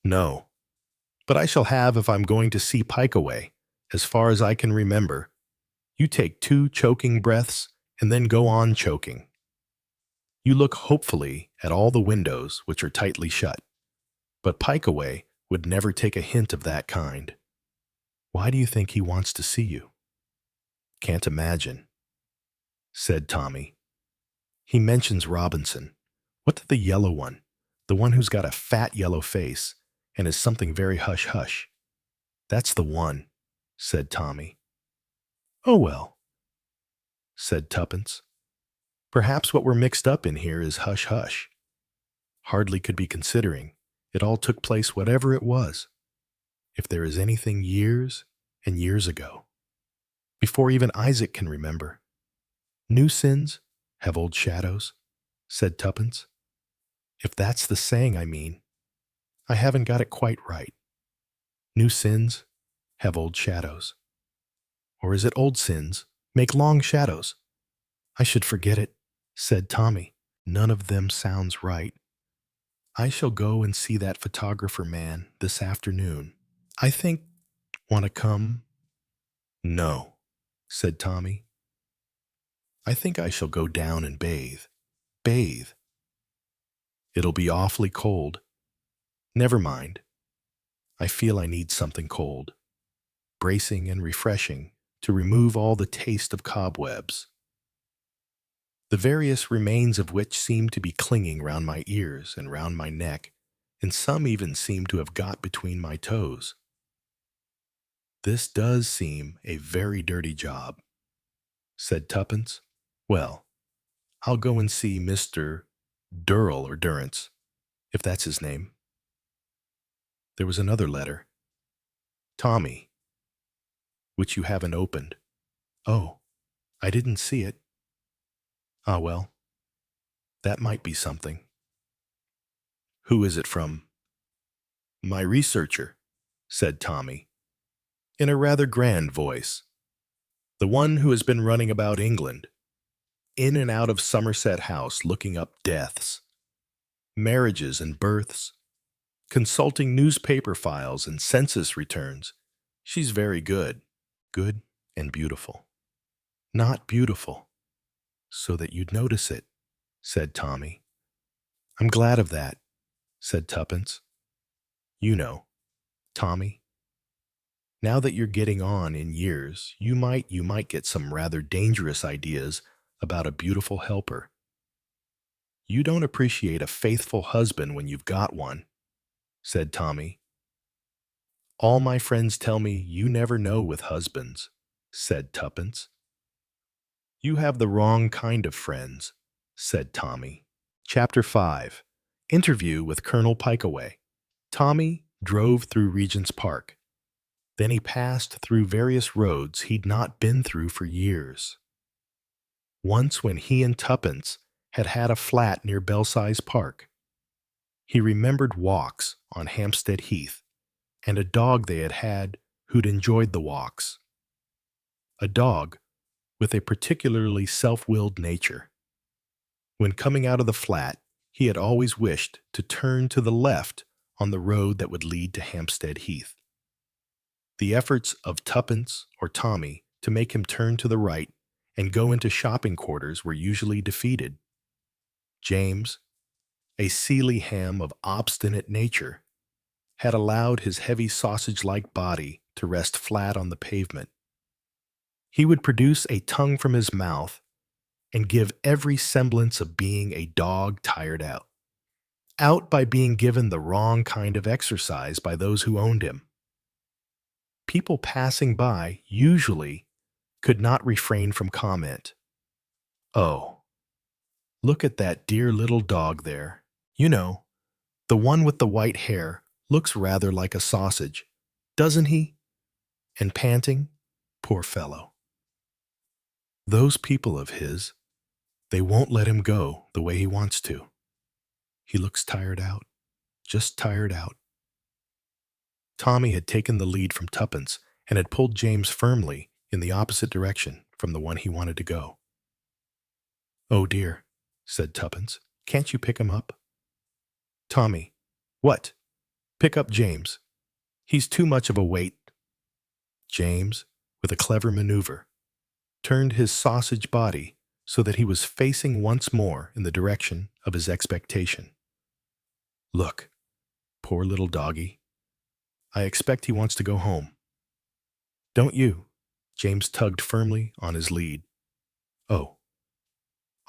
No. But I shall have if I'm going to see Pikeaway, as far as I can remember. You take 2 choking breaths and then go on choking. You look hopefully at all the windows which are tightly shut. But Pikeaway would never take a hint of that kind. Why do you think he wants to see you? Can't imagine, said Tommy. He mentions Robinson. What's the yellow one? The one who's got a fat yellow face and is something very hush-hush. That's the one, said Tommy. Oh, well, said Tuppence. Perhaps what we're mixed up in here is hush-hush. Hardly could be considering. It all took place whatever it was. If there is anything years and years ago, before even Isaac can remember. New sins have old shadows, said Tuppence. If that's the saying, I mean. I haven't got it quite right. New sins have old shadows. Or is it old sins make long shadows? I should forget it, said Tommy. None of them sounds right. I shall go and see that photographer man this afternoon. I think, want to come? No, said Tommy. I think I shall go down and bathe. Bathe. It'll be awfully cold. Never mind. I feel I need something cold, bracing and refreshing, to remove all the taste of cobwebs, the various remains of which seem to be clinging round my ears and round my neck, and some even seem to have got between my toes. This does seem a very dirty job, said Tuppence. Well, I'll go and see Mr. Durrell or Durrance, if that's his name. There was another letter. Tommy, which you haven't opened. Oh, I didn't see it. Ah, well, that might be something. Who is it from? My researcher, said Tommy, in a rather grand voice. The one who has been running about England, in and out of Somerset House looking up deaths, marriages and births, consulting newspaper files and census returns. She's very good. Good and beautiful. Not beautiful, so that you'd notice it, said Tommy. I'm glad of that, said Tuppence. You know, Tommy, now that you're getting on in years, you might get some rather dangerous ideas about a beautiful helper. You don't appreciate a faithful husband when you've got one, said Tommy. All my friends tell me you never know with husbands, said Tuppence. You have the wrong kind of friends, said Tommy. Chapter 5. Interview with Colonel Pikeaway. Tommy drove through Regent's Park. Then he passed through various roads he'd not been through for years. Once when he and Tuppence had had a flat near Belsize Park, he remembered walks on Hampstead Heath and a dog they had had who'd enjoyed the walks. A dog with a particularly self-willed nature. When coming out of the flat, he had always wished to turn to the left on the road that would lead to Hampstead Heath. The efforts of Tuppence or Tommy to make him turn to the right and go into shopping quarters were usually defeated. James, a Sealy ham of obstinate nature, had allowed his heavy sausage-like body to rest flat on the pavement. He would produce a tongue from his mouth and give every semblance of being a dog tired out. Out by being given the wrong kind of exercise by those who owned him. People passing by usually could not refrain from comment. Oh, look at that dear little dog there. You know, the one with the white hair looks rather like a sausage, doesn't he? And panting, poor fellow. Those people of his, they won't let him go the way he wants to. He looks tired out, just tired out. Tommy had taken the lead from Tuppence and had pulled James firmly in the opposite direction from the one he wanted to go. Oh dear, said Tuppence, can't you pick him up? Tommy, what? Pick up James. He's too much of a weight. James, with a clever maneuver, turned his sausage body so that he was facing once more in the direction of his expectation. Look, poor little doggy. I expect he wants to go home. Don't you? James tugged firmly on his lead. Oh.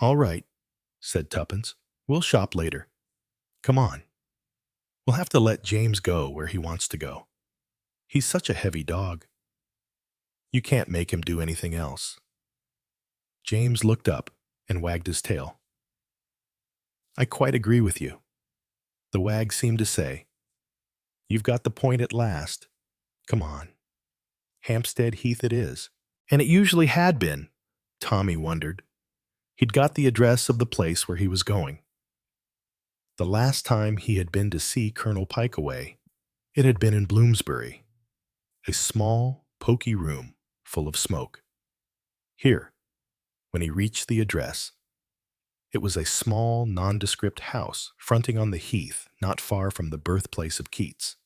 All right, said Tuppence. We'll shop later. Come on. We'll have to let James go where he wants to go. He's such a heavy dog. You can't make him do anything else. James looked up and wagged his tail. I quite agree with you. The wag seemed to say, You've got the point at last. Come on. Hampstead Heath it is. And it usually had been, Tommy wondered. He'd got the address of the place where he was going. The last time he had been to see Colonel Pikeaway, it had been in Bloomsbury, a small, poky room full of smoke. Here, when he reached the address, it was a small, nondescript house fronting on the heath not far from the birthplace of Keats.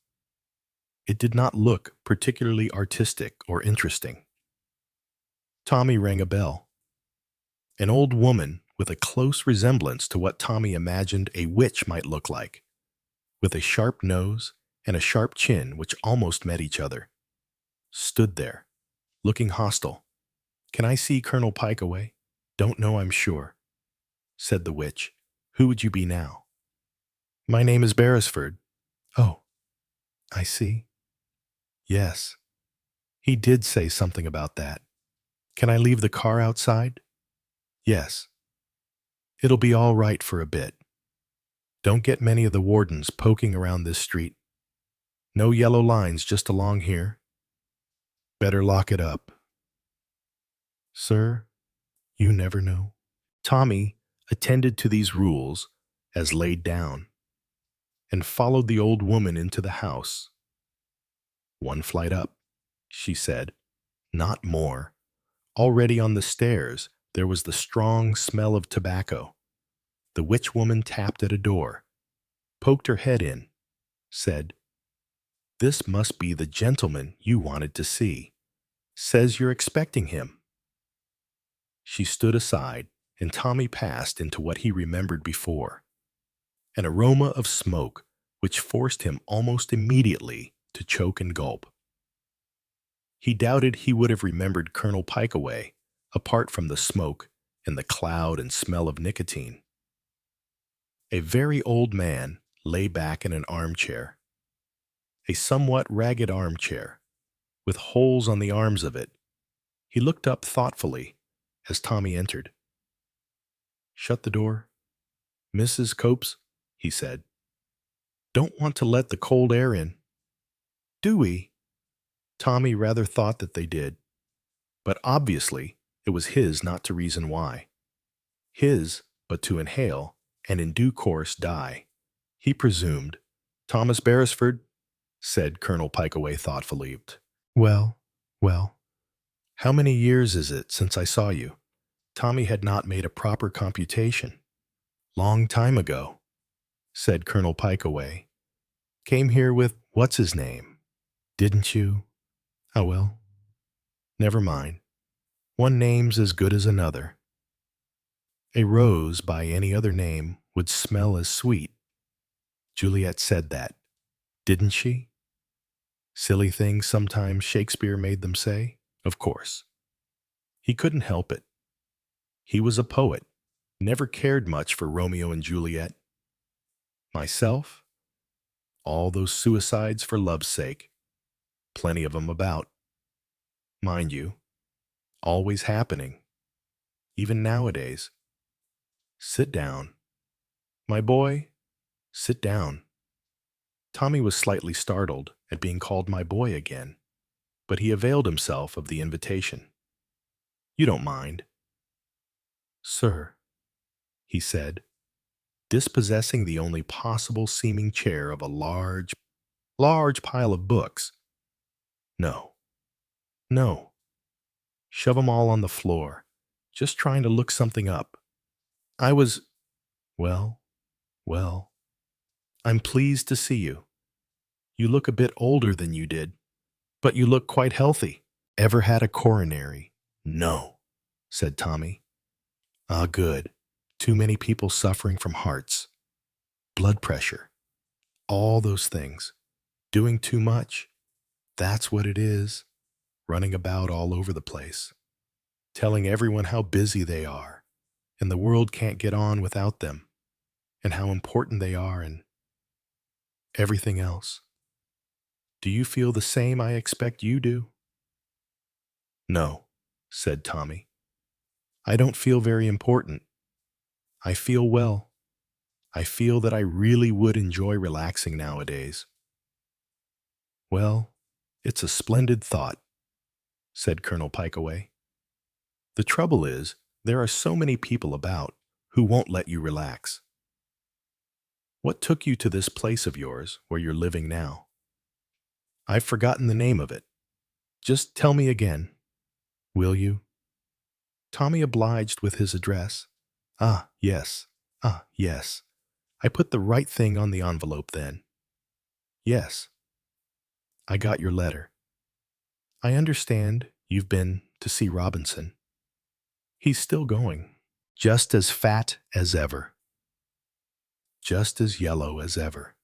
It did not look particularly artistic or interesting. Tommy rang a bell. An old woman with a close resemblance to what Tommy imagined a witch might look like, with a sharp nose and a sharp chin which almost met each other, stood there, looking hostile. "Can I see Colonel Pikeaway?" "Don't know, I'm sure," said the witch. "Who would you be now?" "My name is Beresford." "Oh, I see. Yes, he did say something about that. Can I leave the car outside?" "Yes. It'll be all right for a bit. Don't get many of the wardens poking around this street. No yellow lines just along here. Better lock it up." "Sir, you never know." Tommy attended to these rules as laid down and followed the old woman into the house. "One flight up," she said. "Not more." Already on the stairs, there was the strong smell of tobacco. The witch woman tapped at a door, poked her head in, said, "This must be the gentleman you wanted to see. Says you're expecting him." She stood aside, and Tommy passed into what he remembered before, an aroma of smoke which forced him almost immediately to choke and gulp. He doubted he would have remembered Colonel Pikeaway apart from the smoke and the cloud and smell of nicotine. A very old man lay back in an armchair, a somewhat ragged armchair, with holes on the arms of it. He looked up thoughtfully as Tommy entered. "Shut the door, Mrs. Copes," he said. "Don't want to let the cold air in." "Do we?" Tommy rather thought that they did, but obviously it was his not to reason why. His but to inhale and in due course die. He presumed. "Thomas Beresford," said Colonel Pikeaway thoughtfully. "Well, well, how many years is it since I saw you?" Tommy had not made a proper computation. "Long time ago," said Colonel Pikeaway. "Came here with what's-his-name. Didn't you? Oh, well, never mind. One name's as good as another. A rose by any other name would smell as sweet. Juliet said that, didn't she? Silly things sometimes Shakespeare made them say, of course. He couldn't help it. He was a poet, never cared much for Romeo and Juliet. Myself? All those suicides for love's sake. Plenty of 'em about. Mind you, always happening. Even nowadays. Sit down. My boy, sit down." Tommy was slightly startled at being called my boy again, but he availed himself of the invitation. "You don't mind?" "Sir," he said, dispossessing the only possible seeming chair of a large pile of books. "No, no. Shove 'em all on the floor. Just trying to look something up. I was, well, well, I'm pleased to see you. You look a bit older than you did, but you look quite healthy. Ever had a coronary?" "No," said Tommy. "Ah, good. Too many people suffering from hearts, blood pressure, all those things. Doing too much. That's what it is. Running about all over the place. Telling everyone how busy they are, and the world can't get on without them, and how important they are, and everything else. Do you feel the same, I expect you do?" "No," said Tommy. "I don't feel very important. I feel well. I feel that I really would enjoy relaxing nowadays." "Well, it's a splendid thought," said Colonel Pikeaway. "The trouble is, there are so many people about who won't let you relax. What took you to this place of yours where you're living now?" "I've forgotten the name of it. Just tell me again, will you?" Tommy obliged with his address. "Ah, yes. Ah, yes. I put the right thing on the envelope then. Yes. I got your letter. I understand you've been to see Robinson. He's still going." just as fat as ever, just as yellow as ever,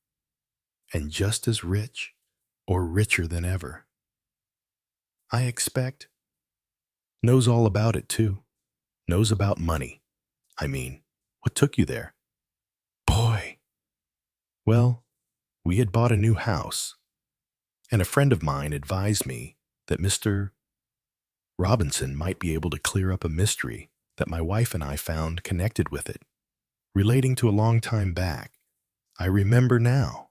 and just as rich or richer than ever. I expect. Knows all about it, too. Knows about money. I mean, what took you there? Boy. Well, we had bought a new house, and a friend of mine advised me that Mr. Robinson might be able to clear up a mystery that my wife and I found connected with it, relating to a long time back. I remember now.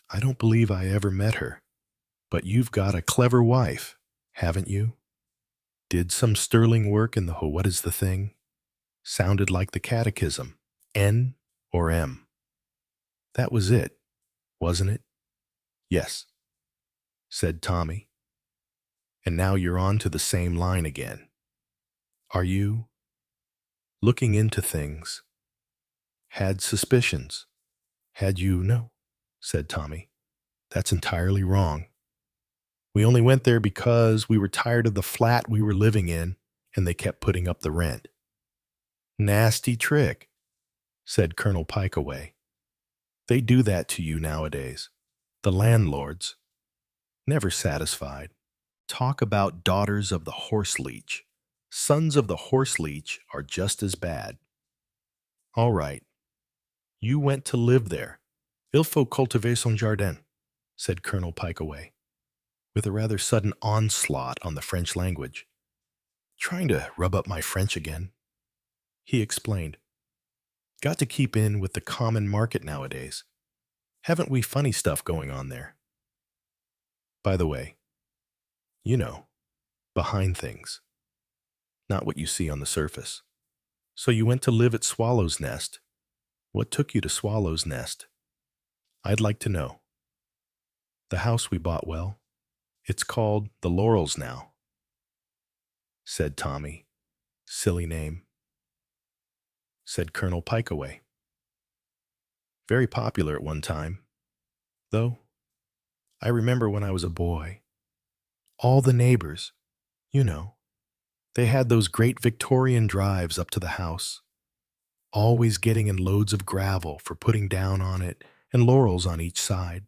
I don't believe I ever met her, but you've got a clever wife, haven't you? Did some sterling work in the what is the thing? Sounded like the catechism. N or M? That was it, wasn't it? Yes, said Tommy. And now you're on to the same line again. Are you? Looking into things. Had suspicions. Had you? No, said Tommy. That's entirely wrong. We only went there because we were tired of the flat we were living in, and they kept putting up the rent. Nasty trick, said Colonel Pikeaway. They do that to you nowadays. The landlords. Never satisfied. Talk about daughters of the horse leech. Sons of the horse leech are just as bad. All right. You went to live there. Il faut cultiver son jardin, said Colonel Pikeaway, with a rather sudden onslaught on the French language. Trying to rub up my French again. He explained. Got to keep in with the common market nowadays. Haven't we funny stuff going on there? By the way, you know, behind things. Not what you see on the surface. So you went to live at Swallow's Nest. What took you to Swallow's Nest? I'd like to know. The house we bought, well, it's called the Laurels now, said Tommy. Silly name, said Colonel Pikeaway. Very popular at one time, though. I remember when I was a boy, all the neighbors, you know, they had those great Victorian drives up to the house, always getting in loads of gravel for putting down on it and laurels on each side.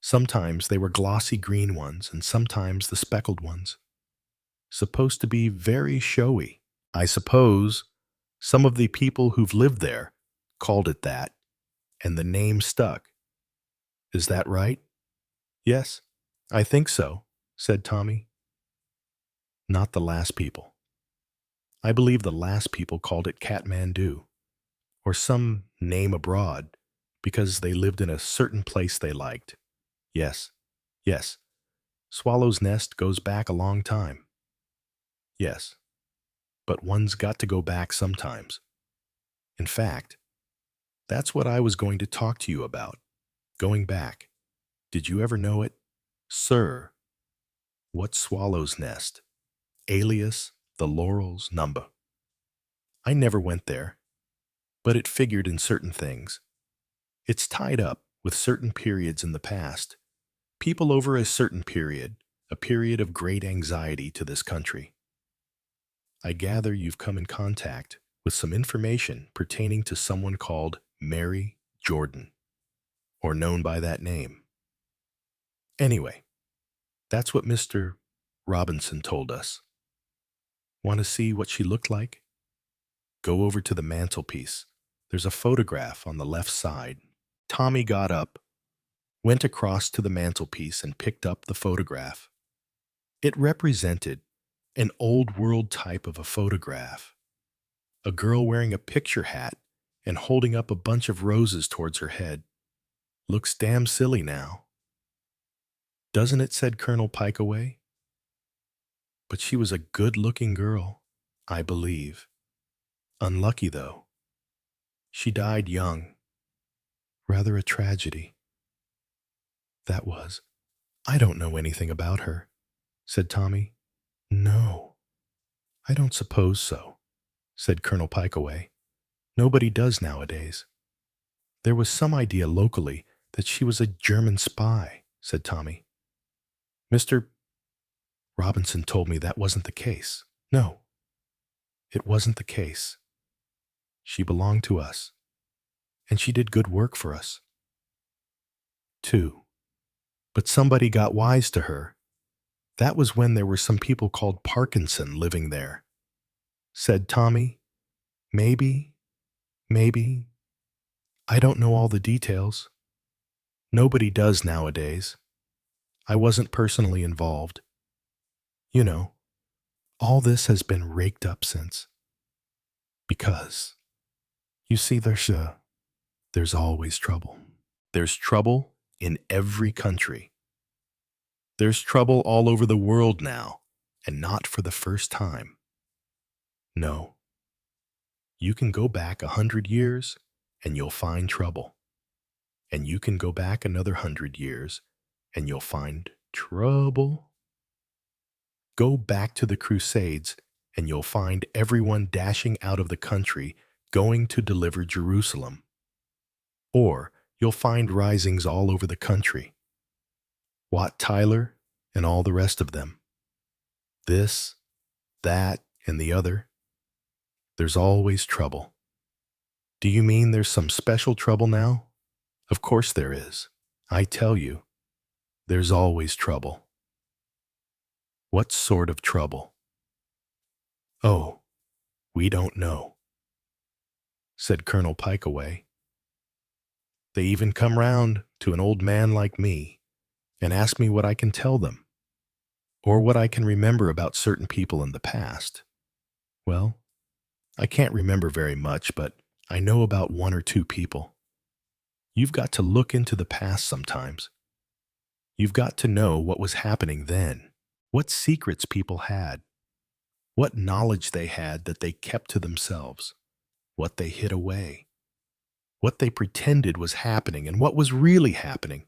Sometimes they were glossy green ones and sometimes the speckled ones. Supposed to be very showy. I suppose some of the people who've lived there called it that, and the name stuck. Is that right? Yes, I think so, said Tommy. Not the last people. I believe the last people called it Kathmandu, or some name abroad, because they lived in a certain place they liked. Yes, yes. Swallow's Nest goes back a long time. Yes, but one's got to go back sometimes. In fact, that's what I was going to talk to you about. Going back. Did you ever know it? Sir, what Swallow's Nest? Alias the Laurels number. I never went there, but it figured in certain things. It's tied up with certain periods in the past. People over a certain period, a period of great anxiety to this country. I gather you've come in contact with some information pertaining to someone called Mary Jordan, or known by that name. Anyway, that's what Mr. Robinson told us. Want to see what she looked like? Go over to the mantelpiece. There's a photograph on the left side. Tommy got up, went across to the mantelpiece and picked up the photograph. It represented an old-world type of a photograph. A girl wearing a picture hat and holding up a bunch of roses towards her head. Looks damn silly now. Doesn't it, said Colonel Pikeaway? But she was a good-looking girl, I believe. Unlucky, though. She died young. Rather a tragedy. That was. I don't know anything about her, said Tommy. No, I don't suppose so, said Colonel Pikeaway. Nobody does nowadays. There was some idea locally that she was a German spy, said Tommy. Mr. Robinson told me that wasn't the case. No. It wasn't the case. She belonged to us, and she did good work for us, too. But somebody got wise to her. That was when there were some people called Parkinson living there. Said Tommy, maybe, I don't know all the details. Nobody does nowadays. I wasn't personally involved. You know, all this has been raked up since. Because, you see, there's always trouble. There's trouble in every country. There's trouble all over the world now, and not for the first time. No, you can go back 100 years, and you'll find trouble. And you can go back another 100 years, and you'll find trouble. Go back to the Crusades, and you'll find everyone dashing out of the country going to deliver Jerusalem. Or you'll find risings all over the country. Wat Tyler and all the rest of them. This, that, and the other. There's always trouble. Do you mean there's some special trouble now? Of course there is. I tell you, there's always trouble. What sort of trouble? Oh, we don't know, said Colonel Pikeaway. They even come round to an old man like me and ask me what I can tell them, or what I can remember about certain people in the past. Well, I can't remember very much, but I know about one or two people. You've got to look into the past sometimes. You've got to know what was happening then, what secrets people had, what knowledge they had that they kept to themselves, what they hid away, what they pretended was happening and what was really happening.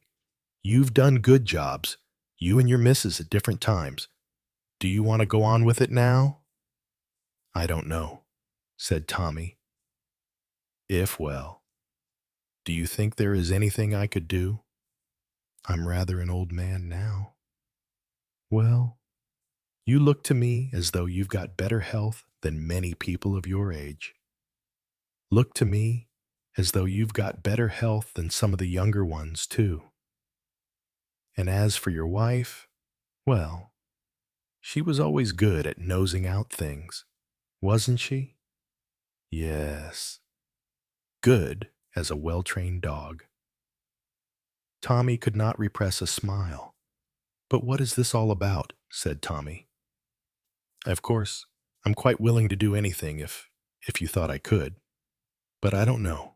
You've done good jobs, you and your missus at different times. Do you want to go on with it now? I don't know, said Tommy. Well, do you think there is anything I could do? I'm rather an old man now. Well, you look to me as though you've got better health than many people of your age. Look to me as though you've got better health than some of the younger ones, too. And as for your wife, well, she was always good at nosing out things, wasn't she? Yes, good as a well-trained dog. Tommy could not repress a smile. But what is this all about? Said Tommy. Of course, I'm quite willing to do anything if you thought I could. But I don't know.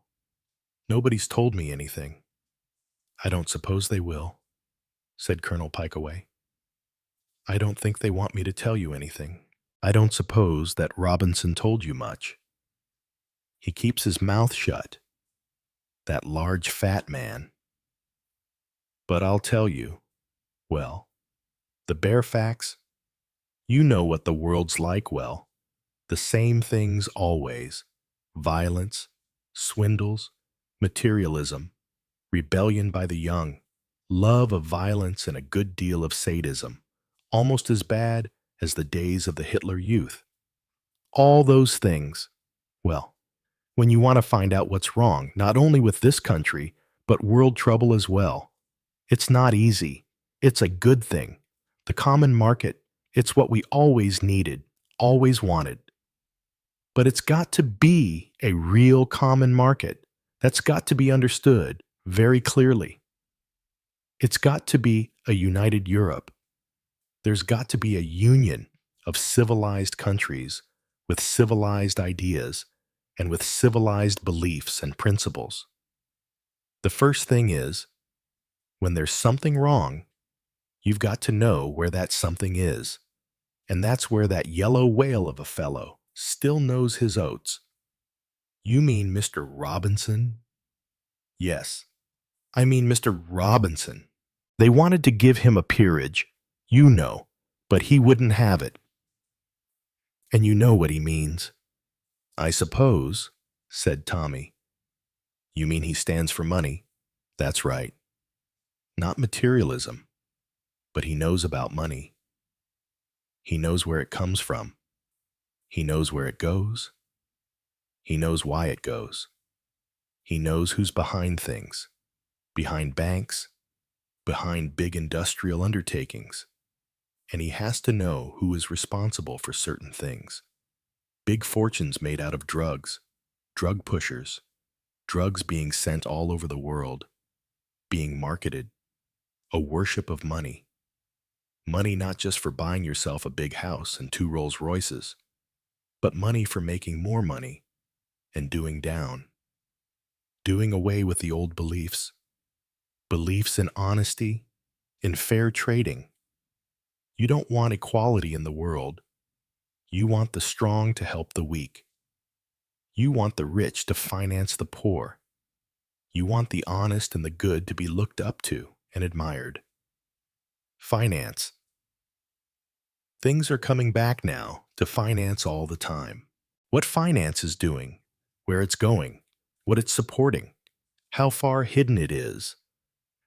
Nobody's told me anything. I don't suppose they will, said Colonel Pikeaway. I don't think they want me to tell you anything. I don't suppose that Robinson told you much. He keeps his mouth shut, that large fat man. But I'll tell you, well, the bare facts, you know what the world's like, well, the same things always, violence, swindles, materialism, rebellion by the young, love of violence and a good deal of sadism, almost as bad as the days of the Hitler Youth. All those things. Well, when you want to find out what's wrong, not only with this country, but world trouble as well, it's not easy. It's a good thing. The common market, it's what we always needed, always wanted. But it's got to be a real common market. That's got to be understood very clearly. It's got to be a united Europe. There's got to be a union of civilized countries with civilized ideas and with civilized beliefs and principles. The first thing is, when there's something wrong, you've got to know where that something is. And that's where that yellow whale of a fellow still knows his oats. You mean Mr. Robinson? Yes, I mean Mr. Robinson. They wanted to give him a peerage, you know, but he wouldn't have it. And you know what he means. I suppose, said Tommy. You mean he stands for money? That's right. Not materialism, but he knows about money. He knows where it comes from. He knows where it goes. He knows why it goes. He knows who's behind things, behind banks, behind big industrial undertakings. And he has to know who is responsible for certain things. Big fortunes made out of drugs, drug pushers, drugs being sent all over the world, being marketed, a worship of money. Money not just for buying yourself a big house and 2 Rolls Royces, but money for making more money and doing down, doing away with the old beliefs, beliefs in honesty, in fair trading. You don't want equality in the world. You want the strong to help the weak. You want the rich to finance the poor. You want the honest and the good to be looked up to and admired. Finance. Things are coming back now to finance all the time. What finance is doing, where it's going, what it's supporting, how far hidden it is.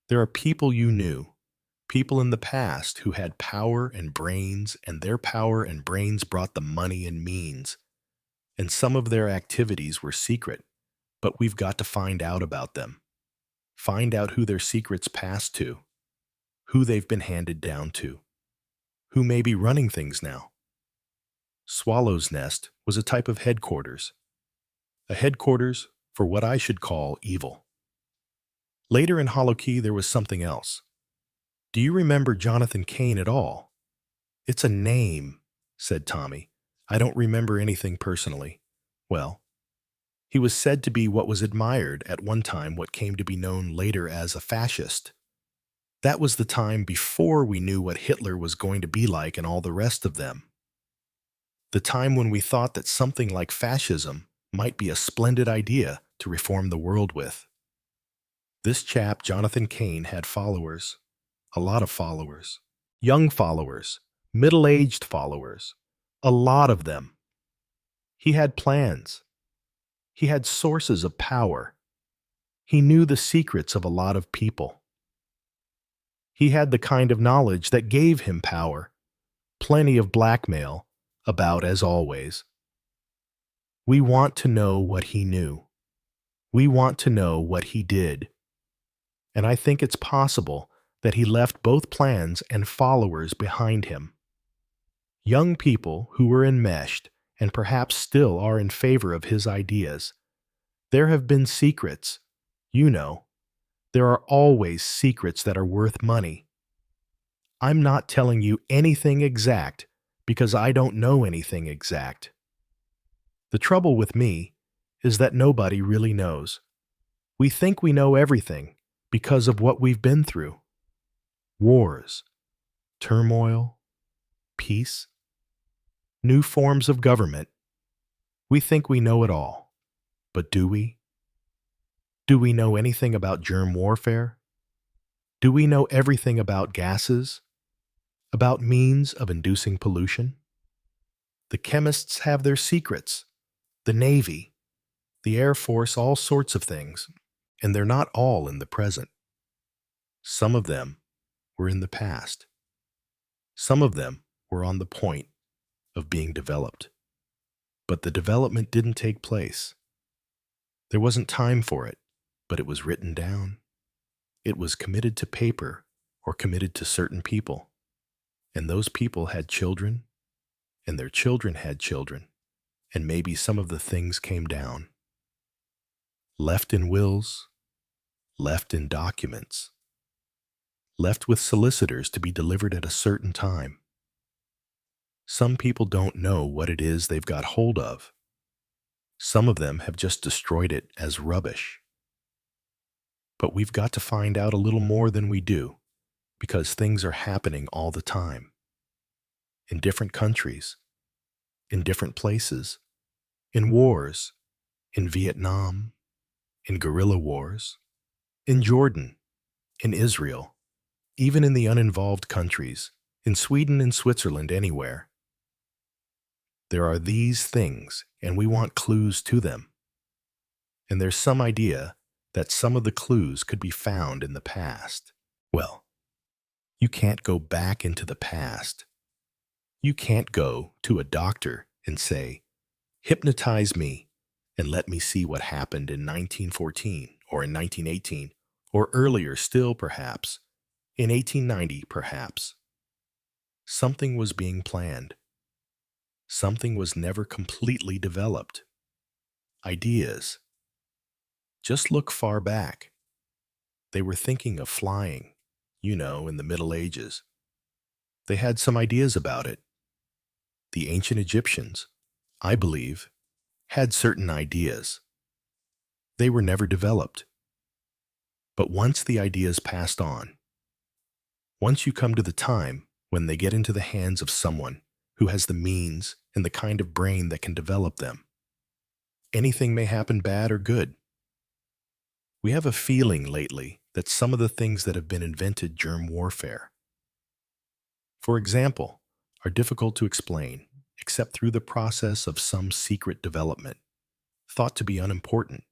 There are people you knew, people in the past who had power and brains, and their power and brains brought the money and means. And some of their activities were secret, but we've got to find out about them. Find out who their secrets passed to, who they've been handed down to, who may be running things now. Swallow's Nest was a type of headquarters. A headquarters for what I should call evil. Later in Hollow Key, there was something else. Do you remember Jonathan Cain at all? It's a name, said Tommy. I don't remember anything personally. Well, he was said to be what was admired at one time, what came to be known later as a fascist. That was the time before we knew what Hitler was going to be like and all the rest of them. The time when we thought that something like fascism might be a splendid idea to reform the world with. This chap, Jonathan Cain, had followers, a lot of followers, young followers, middle-aged followers, a lot of them. He had plans. He had sources of power. He knew the secrets of a lot of people. He had the kind of knowledge that gave him power, plenty of blackmail, about as always. We want to know what he knew. We want to know what he did. And I think it's possible that he left both plans and followers behind him. Young people who were enmeshed and perhaps still are in favor of his ideas. There have been secrets. You know, there are always secrets that are worth money. I'm not telling you anything exact because I don't know anything exact. The trouble with me is that nobody really knows. We think we know everything because of what we've been through. Wars, turmoil, peace, new forms of government. We think we know it all. But do we? Do we know anything about germ warfare? Do we know everything about gases? About means of inducing pollution? The chemists have their secrets. The Navy, the Air Force, all sorts of things. And they're not all in the present. Some of them were in the past. Some of them were on the point of being developed. But the development didn't take place. There wasn't time for it, but it was written down. It was committed to paper or committed to certain people. And those people had children, and their children had children, and maybe some of the things came down. Left in wills, left in documents, left with solicitors to be delivered at a certain time. Some people don't know what it is they've got hold of. Some of them have just destroyed it as rubbish. But we've got to find out a little more than we do, because things are happening all the time. In different countries, in different places, in wars, in Vietnam, in guerrilla wars, in Jordan, in Israel, even in the uninvolved countries, in Sweden and Switzerland, anywhere. There are these things, and we want clues to them. And there's some idea that some of the clues could be found in the past. Well, you can't go back into the past. You can't go to a doctor and say, hypnotize me and let me see what happened in 1914 or in 1918 or earlier still perhaps, in 1890 perhaps. Something was being planned. Something was never completely developed. Ideas. Just look far back. They were thinking of flying, in the Middle Ages. They had some ideas about it. The ancient Egyptians, I believe, had certain ideas. They were never developed. But once the ideas passed on, once you come to the time when they get into the hands of someone who has the means and the kind of brain that can develop them, anything may happen bad or good. We have a feeling lately that some of the things that have been invented during warfare, for example, are difficult to explain except through the process of some secret development, thought to be unimportant,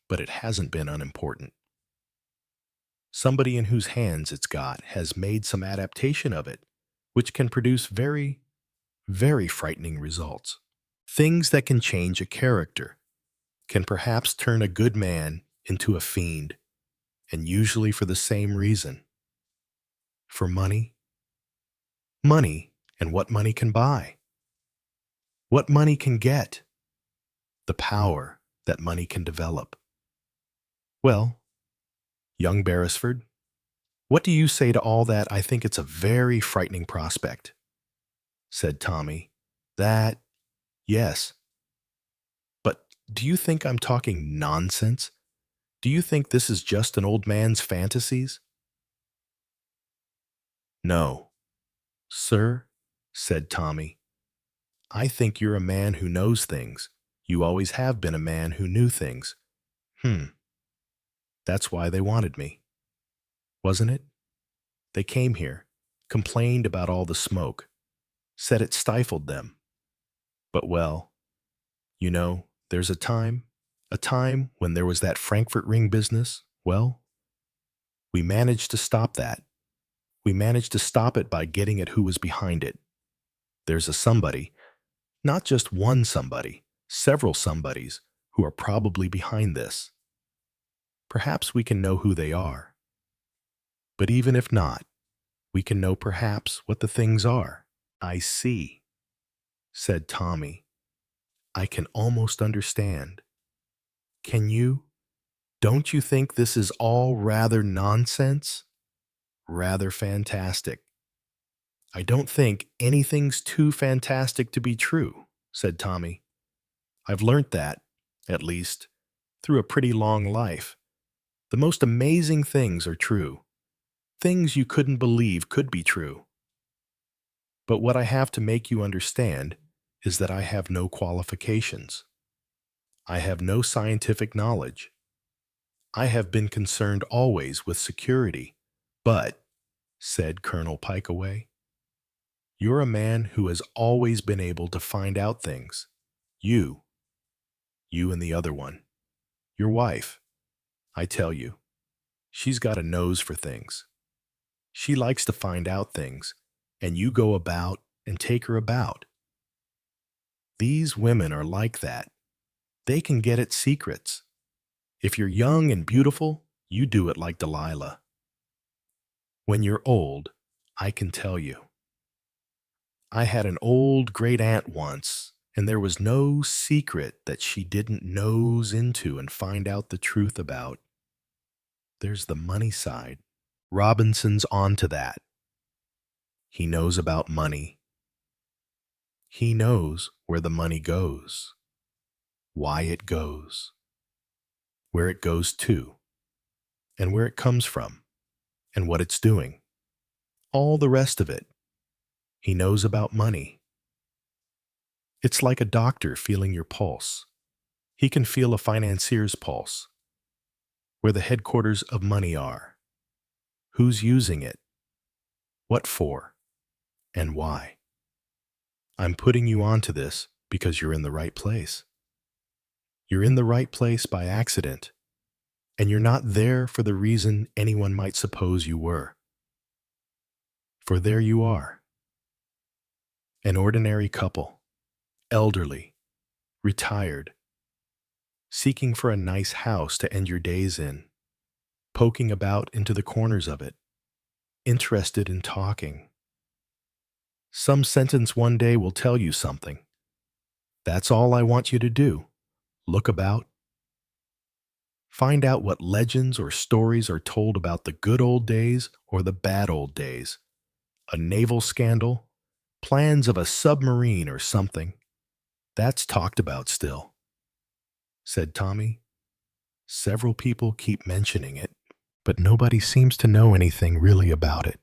but it hasn't been unimportant. Somebody in whose hands it's got has made some adaptation of it, which can produce very, very frightening results. Things that can change a character, can perhaps turn a good man into a fiend, and usually for the same reason. For money. Money, and what money can buy. What money can get. The power that money can develop. Well, young Beresford, what do you say to all that? I think it's a very frightening prospect, said Tommy. That, yes. But do you think I'm talking nonsense? Do you think this is just an old man's fantasies? No, sir, said Tommy. I think you're a man who knows things. You always have been a man who knew things. That's why they wanted me, wasn't it? They came here, complained about all the smoke, said it stifled them. But well, there's a time when there was that Frankfurt ring business. Well, we managed to stop that. We managed to stop it by getting at who was behind it. There's a somebody, not just one somebody, several somebodies who are probably behind this. Perhaps we can know who they are. But even if not, we can know perhaps what the things are. I see, said Tommy. I can almost understand. Can you? Don't you think this is all rather nonsense? Rather fantastic. I don't think anything's too fantastic to be true, said Tommy. I've learnt that, at least, through a pretty long life. The most amazing things are true. Things you couldn't believe could be true. But what I have to make you understand is that I have no qualifications. I have no scientific knowledge. I have been concerned always with security. But, said Colonel Pikeaway, you're a man who has always been able to find out things. You and the other one, your wife, I tell you, she's got a nose for things. She likes to find out things, and you go about and take her about. These women are like that. They can get at secrets. If you're young and beautiful, you do it like Delilah. When you're old, I can tell you. I had an old great-aunt once, and there was no secret that she didn't nose into and find out the truth about. There's the money side. Robinson's on to that. He knows about money. He knows where the money goes, why it goes, where it goes to, and where it comes from, and what it's doing. All the rest of it. He knows about money. It's like a doctor feeling your pulse. He can feel a financier's pulse, where the headquarters of money are, who's using it, what for, and why. I'm putting you onto this because you're in the right place. You're in the right place by accident, and you're not there for the reason anyone might suppose you were. For there you are, an ordinary couple, elderly, retired, seeking for a nice house to end your days in, poking about into the corners of it, interested in talking. Some sentence one day will tell you something. That's all I want you to do. Look about. Find out what legends or stories are told about the good old days or the bad old days. A naval scandal, plans of a submarine or something. That's talked about still, said Tommy. Several people keep mentioning it, but nobody seems to know anything really about it.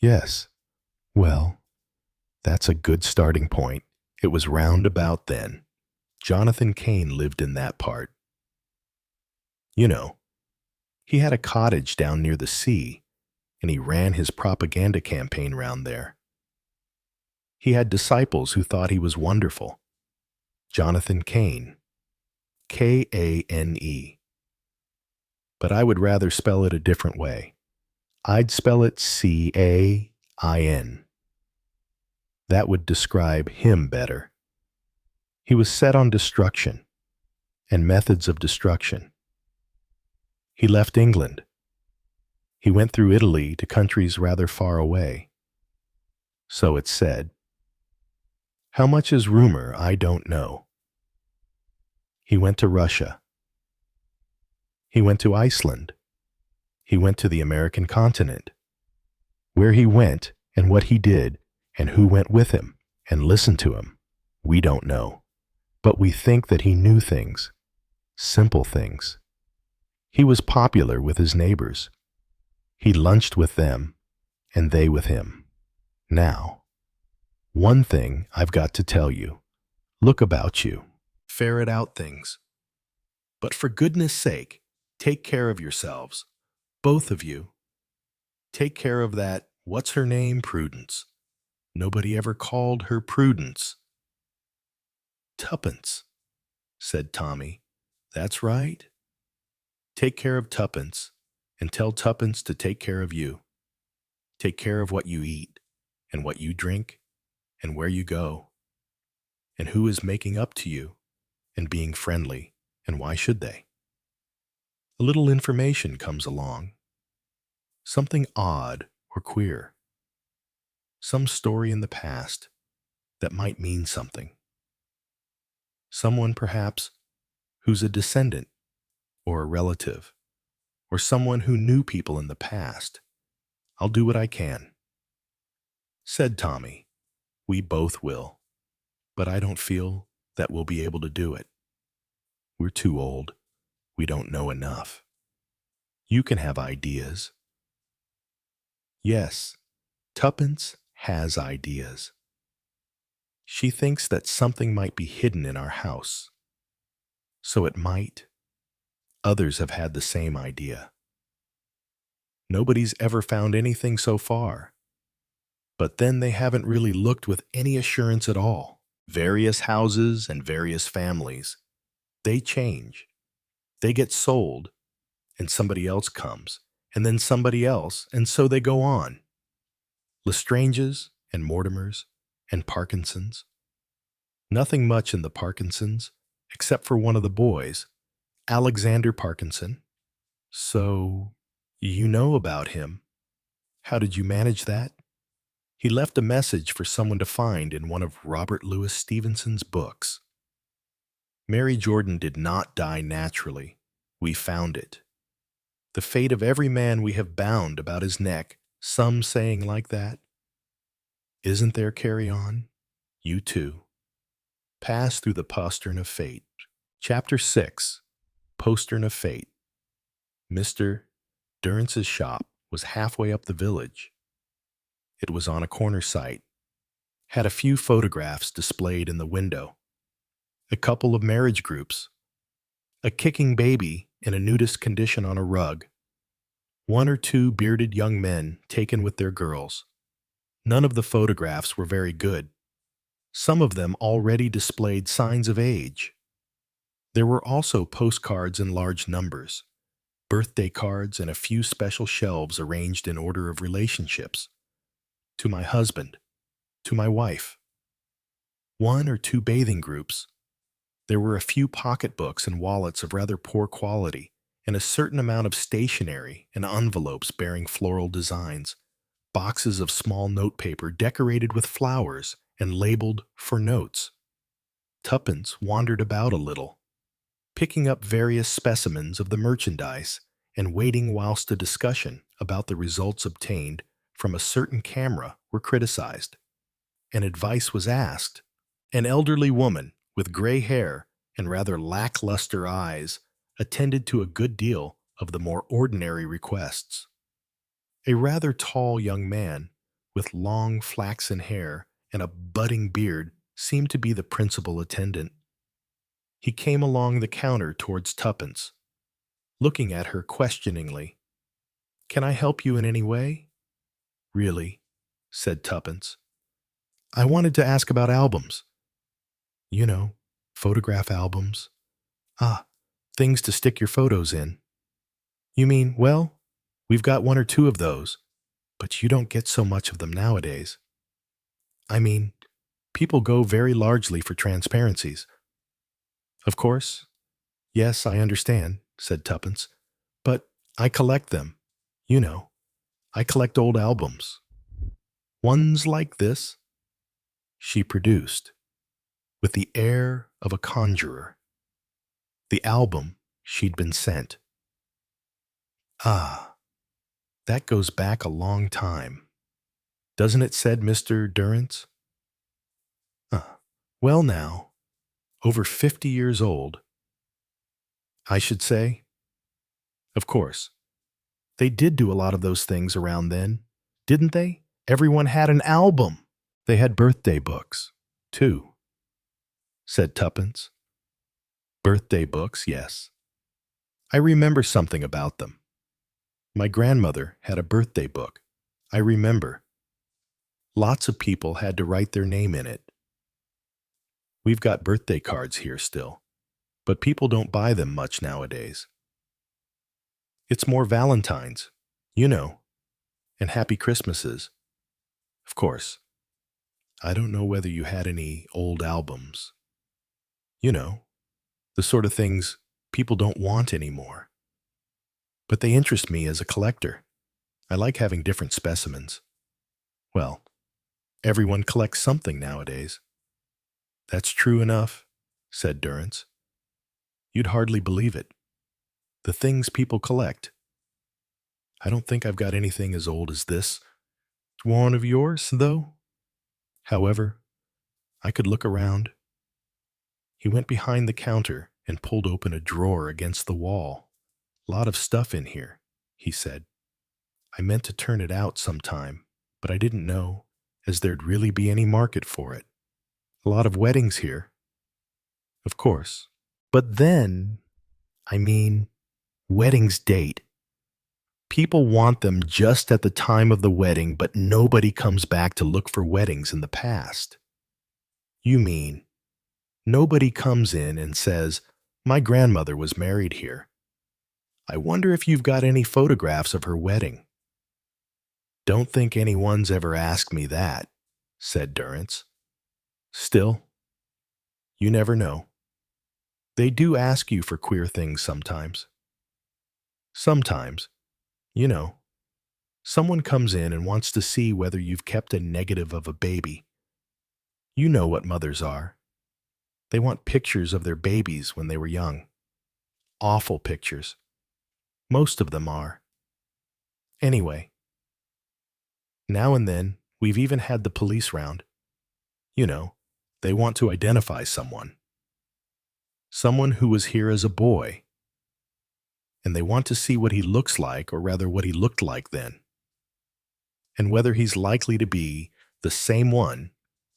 Yes, well, that's a good starting point. It was round about then. Jonathan Cain lived in that part. You know, he had a cottage down near the sea, and he ran his propaganda campaign round there. He had disciples who thought he was wonderful. Jonathan Cain. Kane. But I would rather spell it a different way. I'd spell it Cain. That would describe him better. He was set on destruction and methods of destruction. He left England. He went through Italy to countries rather far away. So it's said. How much is rumor, I don't know. He went to Russia. He went to Iceland. He went to the American continent. Where he went and what he did and who went with him and listened to him, we don't know. But we think that he knew things, simple things. He was popular with his neighbors. He lunched with them and they with him. Now, one thing I've got to tell you. Look about you. Ferret out things. But for goodness sake, take care of yourselves. Both of you. Take care of that, what's her name, Prudence. Nobody ever called her Prudence. Tuppence, said Tommy. That's right. Take care of Tuppence, and tell Tuppence to take care of you. Take care of what you eat, and what you drink, and where you go, and who is making up to you, and being friendly, and why should they? A little information comes along. Something odd or queer. Some story in the past that might mean something. Someone, perhaps, who's a descendant or a relative, or someone who knew people in the past. I'll do what I can. Said Tommy, we both will, but I don't feel that we'll be able to do it. We're too old. We don't know enough. You can have ideas. Yes, Tuppence has ideas. She thinks that something might be hidden in our house. So it might. Others have had the same idea. Nobody's ever found anything so far. But then they haven't really looked with any assurance at all. Various houses and various families. They change. They get sold, and somebody else comes, and then somebody else, and so they go on. Lestranges and Mortimers and Parkinsons. Nothing much in the Parkinsons, except for one of the boys, Alexander Parkinson. So, you know about him. How did you manage that? He left a message for someone to find in one of Robert Louis Stevenson's books. Mary Jordan did not die naturally. We found it. The fate of every man we have bound about his neck, some saying like that. Isn't there, carry on? You too. Pass through the postern of fate. Chapter 6. Postern of Fate. Mr. Durance's shop was halfway up the village. It was on a corner site. Had a few photographs displayed in the window. A couple of marriage groups. A kicking baby in a nudist condition on a rug. One or two bearded young men taken with their girls. None of the photographs were very good. Some of them already displayed signs of age. There were also postcards in large numbers, birthday cards, and a few special shelves arranged in order of relationships. To my husband, to my wife. 1 or 2 bathing groups. There were a few pocketbooks and wallets of rather poor quality, and a certain amount of stationery and envelopes bearing floral designs, boxes of small notepaper decorated with flowers and labeled for notes. Tuppence wandered about a little, picking up various specimens of the merchandise and waiting whilst a discussion about the results obtained from a certain camera were criticized, and advice was asked. An elderly woman with gray hair and rather lackluster eyes attended to a good deal of the more ordinary requests. A rather tall young man with long flaxen hair and a budding beard seemed to be the principal attendant. He came along the counter towards Tuppence, looking at her questioningly. "Can I help you in any way?" "Really," said Tuppence. "I wanted to ask about albums. You know, photograph albums. Ah, things to stick your photos in." "You mean, well, we've got 1 or 2 of those, but you don't get so much of them nowadays. I mean, people go very largely for transparencies." "Of course. Yes, I understand," said Tuppence. "But I collect them. You know, I collect old albums. Ones like this." She produced, with the air of a conjurer, the album she'd been sent. "Ah, that goes back a long time. Doesn't it?" said Mr. Durrance. Well now, over 50 years old, I should say. Of course, they did do a lot of those things around then, didn't they? Everyone had an album. They had birthday books, too, said Tuppence. Birthday books, yes. I remember something about them. My grandmother had a birthday book. I remember. Lots of people had to write their name in it. We've got birthday cards here still, but people don't buy them much nowadays. It's more Valentines, you know, and Happy Christmases. Of course. I don't know whether you had any old albums. You know, the sort of things people don't want anymore. But they interest me as a collector. I like having different specimens. Well, everyone collects something nowadays. That's true enough, said Durrance. You'd hardly believe it. The things people collect. I don't think I've got anything as old as this. One of yours, though? However, I could look around. He went behind the counter and pulled open a drawer against the wall. "Lot of stuff in here," he said. "I meant to turn it out sometime, but I didn't know, as there'd really be any market for it. A lot of weddings here." "Of course. But then, I mean, weddings date. People want them just at the time of the wedding, but nobody comes back to look for weddings in the past." "You mean, nobody comes in and says, 'My grandmother was married here. I wonder if you've got any photographs of her wedding?'" "Don't think anyone's ever asked me that," said Durrance. "Still, you never know. They do ask you for queer things sometimes." "Sometimes, you know, someone comes in and wants to see whether you've kept a negative of a baby. You know what mothers are. They want pictures of their babies when they were young. Awful pictures. Most of them are. Anyway, now and then, we've even had the police round. You know, they want to identify someone. Someone who was here as a boy. And they want to see what he looks like, or rather what he looked like then. And whether he's likely to be the same one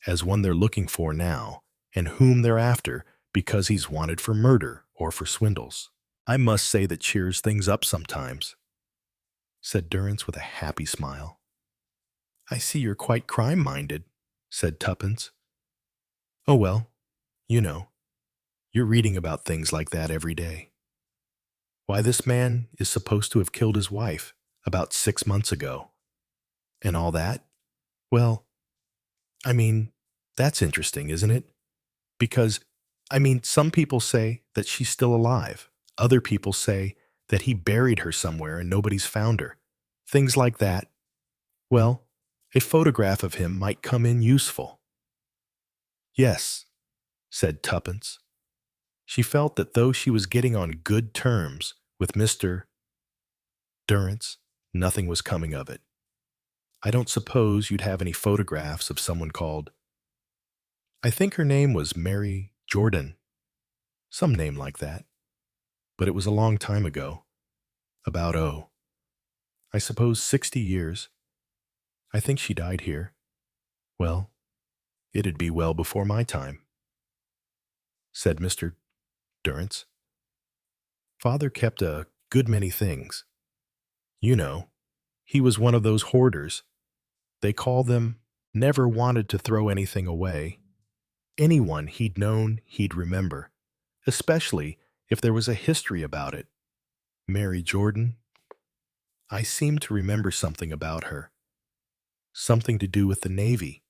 as one they're looking for now, and whom they're after because he's wanted for murder or for swindles. I must say that cheers things up sometimes," said Durrance with a happy smile. "I see you're quite crime-minded," said Tuppence. "Oh well, you know, you're reading about things like that every day. Why, this man is supposed to have killed his wife about 6 months ago. And all that? Well, I mean, That's interesting, isn't it? Because, some people say that she's still alive. Other people say that he buried her somewhere and nobody's found her. Things like that. Well, a photograph of him might come in useful. Yes, said Tuppence. She felt that though she was getting on good terms with Mr. Durrance, nothing was coming of it. I don't suppose you'd have any photographs of someone called... I think her name was Mary Jordan, some name like that. But it was a long time ago. About, I suppose 60 years. I think she died here. Well, it'd be well before my time, said Mr. Durrance. Father kept a good many things. You know, he was one of those hoarders. They call them never wanted to throw anything away. Anyone he'd known, he'd remember, especially if there was a history about it. Mary Jordan, I seem to remember something about her. Something to do with the Navy,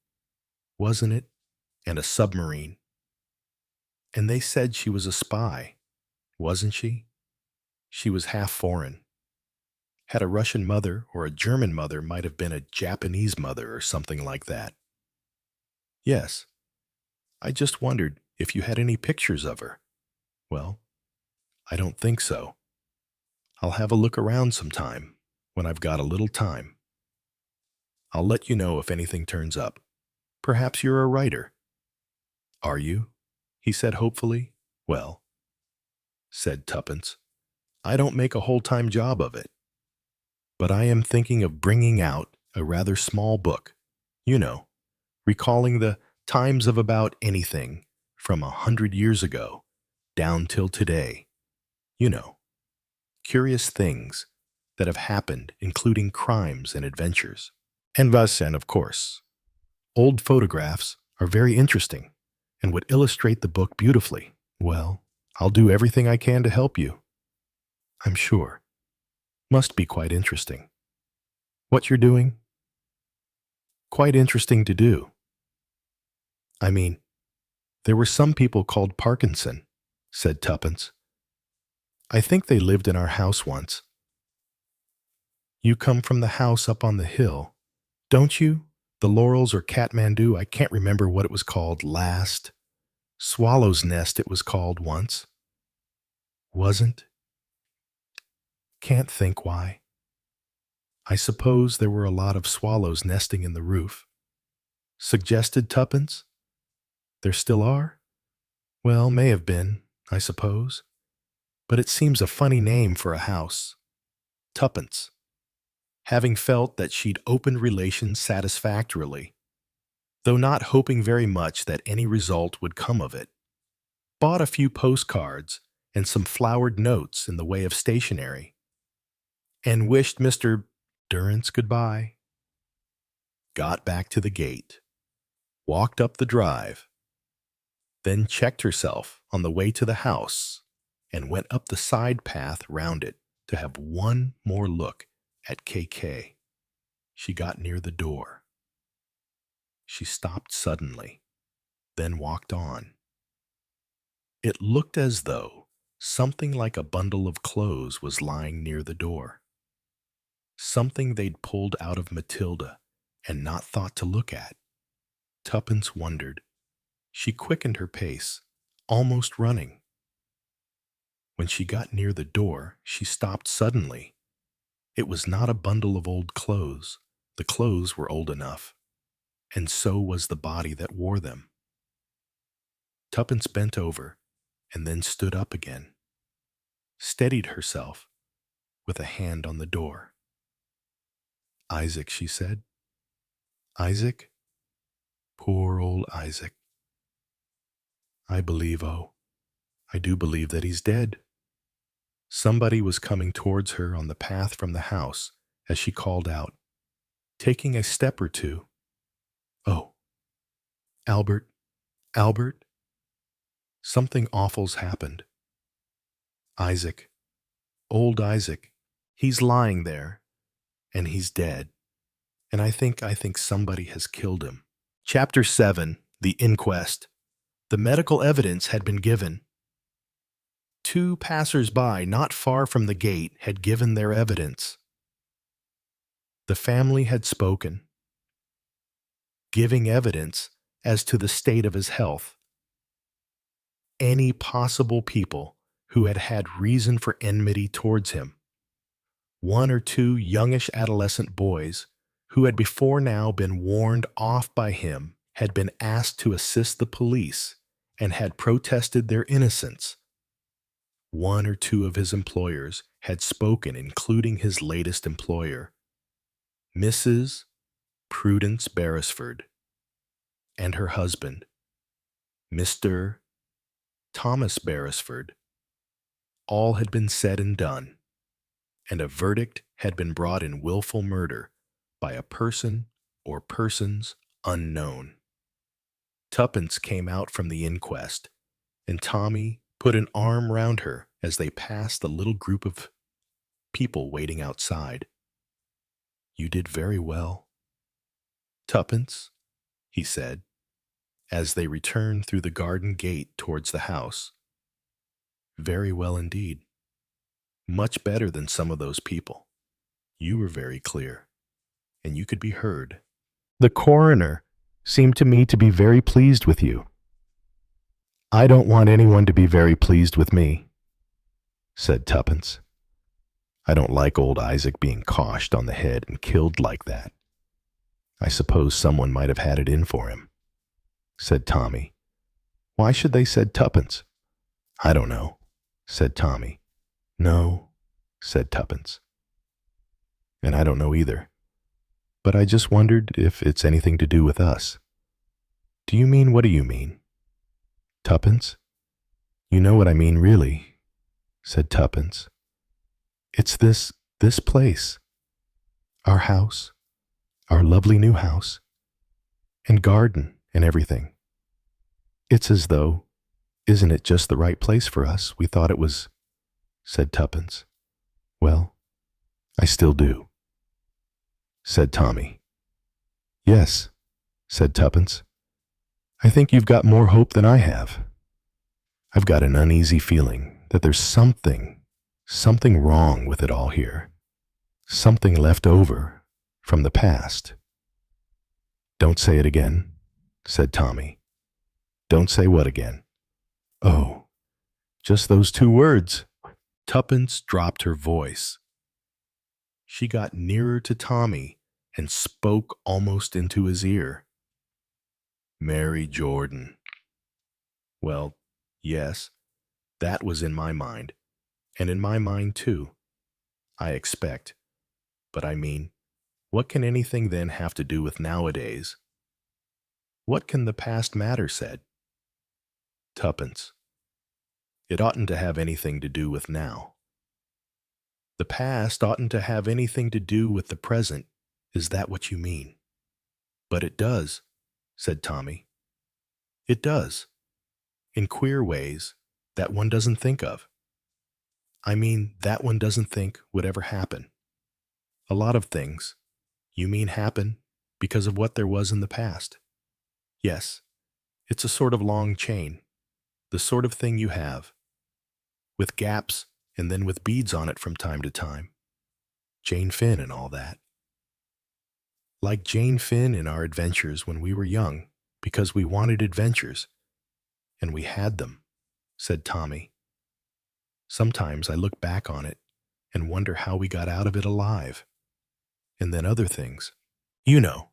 wasn't it? And a submarine. And they said she was a spy, wasn't she? She was half foreign. Had a Russian mother or a German mother, might have been a Japanese mother or something like that. Yes, I just wondered if you had any pictures of her. Well, I don't think so. I'll have a look around sometime when I've got a little time. I'll let you know if anything turns up. Perhaps you're a writer. Are you? He said hopefully. Well, said Tuppence, I don't make a whole-time job of it. But I am thinking of bringing out a rather small book, you know, recalling the times of about anything from 100 years ago down till today. You know, curious things that have happened, including crimes and adventures. And of course, old photographs are very interesting and would illustrate the book beautifully. Well, I'll do everything I can to help you. I'm sure. Must be quite interesting. What you're doing? Quite interesting to do. There were some people called Parkinson, said Tuppence. I think they lived in our house once. You come from the house up on the hill, don't you? The Laurels or Kathmandu, I can't remember what it was called last. Swallow's Nest it was called once. Wasn't? Can't think why. I suppose there were a lot of swallows nesting in the roof. Suggested Tuppence? There still are? Well, may have been, I suppose. But it seems a funny name for a house. Tuppence. Having felt that she'd opened relations satisfactorily, though not hoping very much that any result would come of it, bought a few postcards and some flowered notes in the way of stationery, and wished Mr. Durrance goodbye, got back to the gate, walked up the drive, then checked herself on the way to the house and went up the side path round it to have one more look at KK. She got near the door. She stopped suddenly, then walked on. It looked as though something like a bundle of clothes was lying near the door. Something they'd pulled out of Matilda and not thought to look at. Tuppence wondered. She quickened her pace, almost running. When she got near the door, she stopped suddenly. It was not a bundle of old clothes. The clothes were old enough, and so was the body that wore them. Tuppence bent over and then stood up again, steadied herself with a hand on the door. Isaac, she said. Isaac? Poor old Isaac. I do believe that he's dead. Somebody was coming towards her on the path from the house as she called out, taking a step or two. Oh, Albert, Albert. Something awful's happened. Isaac, old Isaac, he's lying there, and he's dead. And I think somebody has killed him. Chapter 7. The inquest. The medical evidence had been given. 2 passers-by not far from the gate had given their evidence. The family had spoken, giving evidence as to the state of his health. Any possible people who had had reason for enmity towards him. 1 or 2 youngish adolescent boys who had before now been warned off by him had been asked to assist the police and had protested their innocence. 1 or 2 of his employers had spoken, including his latest employer, Mrs. Prudence Beresford, and her husband, Mr. Thomas Beresford. All had been said and done, and a verdict had been brought in willful murder by a person or persons unknown. Tuppence came out from the inquest, and Tommy put an arm round her as they passed the little group of people waiting outside. "You did very well, Tuppence," he said, as they returned through the garden gate towards the house. "Very well indeed. Much better than some of those people. You were very clear, and you could be heard. The coroner seemed to me to be very pleased with you." "I don't want anyone to be very pleased with me," said Tuppence. "I don't like old Isaac being coshed on the head and killed like that. I suppose someone might have had it in for him," said Tommy. "Why should they?" said Tuppence. "I don't know," said Tommy. "No," said Tuppence. "And I don't know either. But I just wondered if it's anything to do with us." "Do you mean, what do you mean?" "Tuppence, you know what I mean really," said Tuppence. "It's this place. Our house, our lovely new house, and garden and everything. It's as though, isn't it just the right place for us? We thought it was," said Tuppence. "Well, I still do," said Tommy. "Yes," said Tuppence. "I think you've got more hope than I have. I've got an uneasy feeling that there's something wrong with it all here. Something left over from the past." "Don't say it again," said Tommy. "Don't say what again?" "Oh, just those 2 words." Tuppence dropped her voice. She got nearer to Tommy and spoke almost into his ear. "Mary Jordan." "Well, yes, that was in my mind, and in my mind too, I expect. But I mean, what can anything then have to do with nowadays? What can the past matter?" said Tuppence. "It oughtn't to have anything to do with now. The past oughtn't to have anything to do with the present. Is that what you mean?" "But it does," said Tommy. "It does, in queer ways that one doesn't think of. I mean, that one doesn't think would ever happen. A lot of things, you mean, happen because of what there was in the past. Yes, it's a sort of long chain, the sort of thing you have, with gaps and then with beads on it from time to time. Jane Finn and all that. Like Jane Finn in our adventures when we were young, because we wanted adventures, and we had them," said Tommy. "Sometimes I look back on it and wonder how we got out of it alive. And then other things. You know,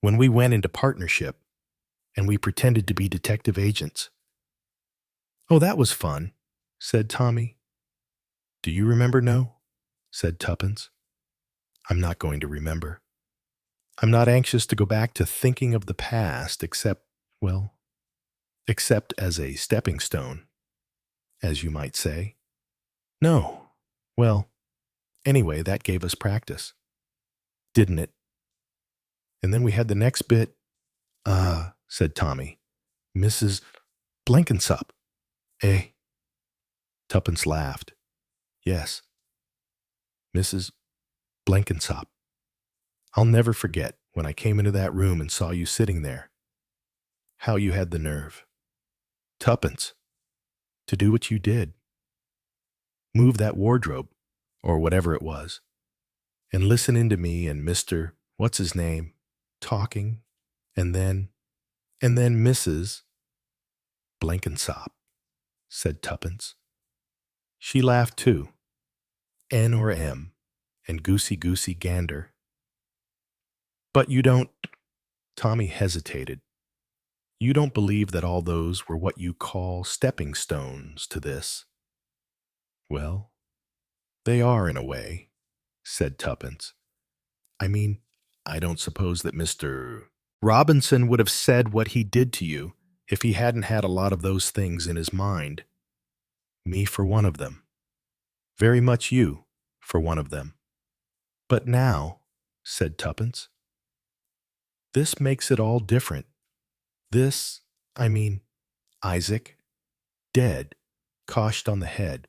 when we went into partnership and we pretended to be detective agents." "Oh, that was fun," said Tommy. "Do you remember?" "No," said Tuppence. "I'm not going to remember. I'm not anxious to go back to thinking of the past except as a stepping stone, as you might say. No. Well, anyway, that gave us practice, didn't it? And then we had the next bit." Said Tommy. "Mrs. Blenkinsop, eh?" Tuppence laughed. "Yes, Mrs. Blenkinsop. I'll never forget when I came into that room and saw you sitting there. How you had the nerve. Tuppence. To do what you did. Move that wardrobe, or whatever it was, and listen into me and Mr. What's his name, talking, and then Mrs. Blenkinsop, said Tuppence. She laughed too. N or M, and goosey gander. But you don't, Tommy hesitated. You don't believe that all those were what you call stepping stones to this? Well, they are in a way, said Tuppence. I mean, I don't suppose that Mr. Robinson would have said what he did to you if he hadn't had a lot of those things in his mind. Me for one of them. Very much you for one of them. But now, said Tuppence, this makes it all different. This, Isaac, dead, coshed on the head,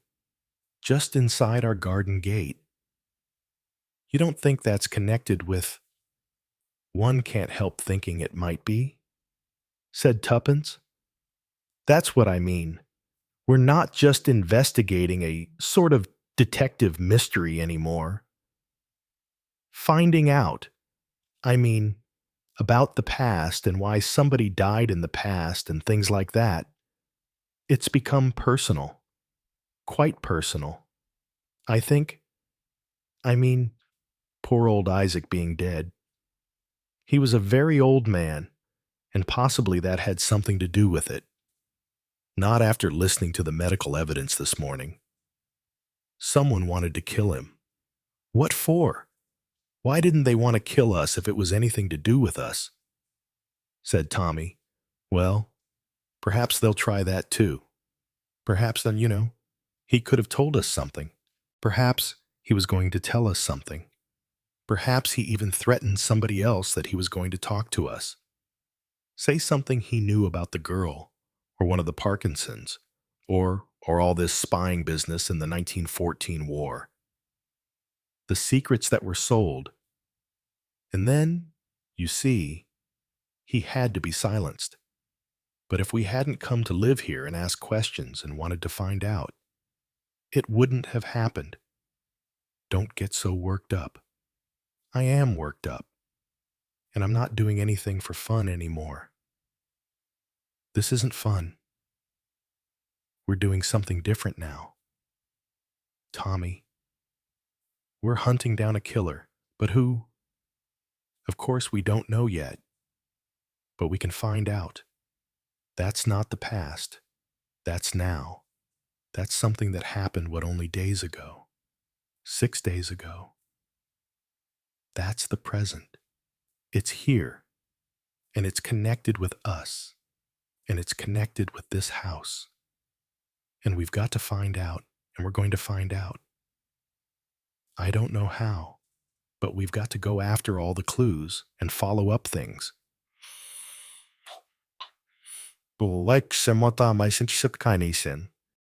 just inside our garden gate. You don't think that's connected with... One can't help thinking it might be, said Tuppence. That's what I mean. We're not just investigating a sort of detective mystery anymore. Finding out, about the past and why somebody died in the past and things like that. It's become personal. Quite personal. I think. Poor old Isaac being dead. He was a very old man, and possibly that had something to do with it. Not after listening to the medical evidence this morning. Someone wanted to kill him. What for? Why didn't they want to kill us if it was anything to do with us? Said Tommy. Well, perhaps they'll try that too. Perhaps then, he could have told us something. Perhaps he was going to tell us something. Perhaps he even threatened somebody else that he was going to talk to us. Say something he knew about the girl, or one of the Parkinsons, or all this spying business in the 1914 war. The secrets that were sold. And then, you see, he had to be silenced. But if we hadn't come to live here and ask questions and wanted to find out, it wouldn't have happened. Don't get so worked up. I am worked up, and I'm not doing anything for fun anymore. This isn't fun. We're doing something different now. Tommy, we're hunting down a killer, but who? Of course we don't know yet, but we can find out. That's not the past. That's now. That's something that happened, only days ago? 6 days ago. That's the present. It's here, and it's connected with us, and it's connected with this house. And we've got to find out, and we're going to find out. I don't know how, but we've got to go after all the clues and follow up things.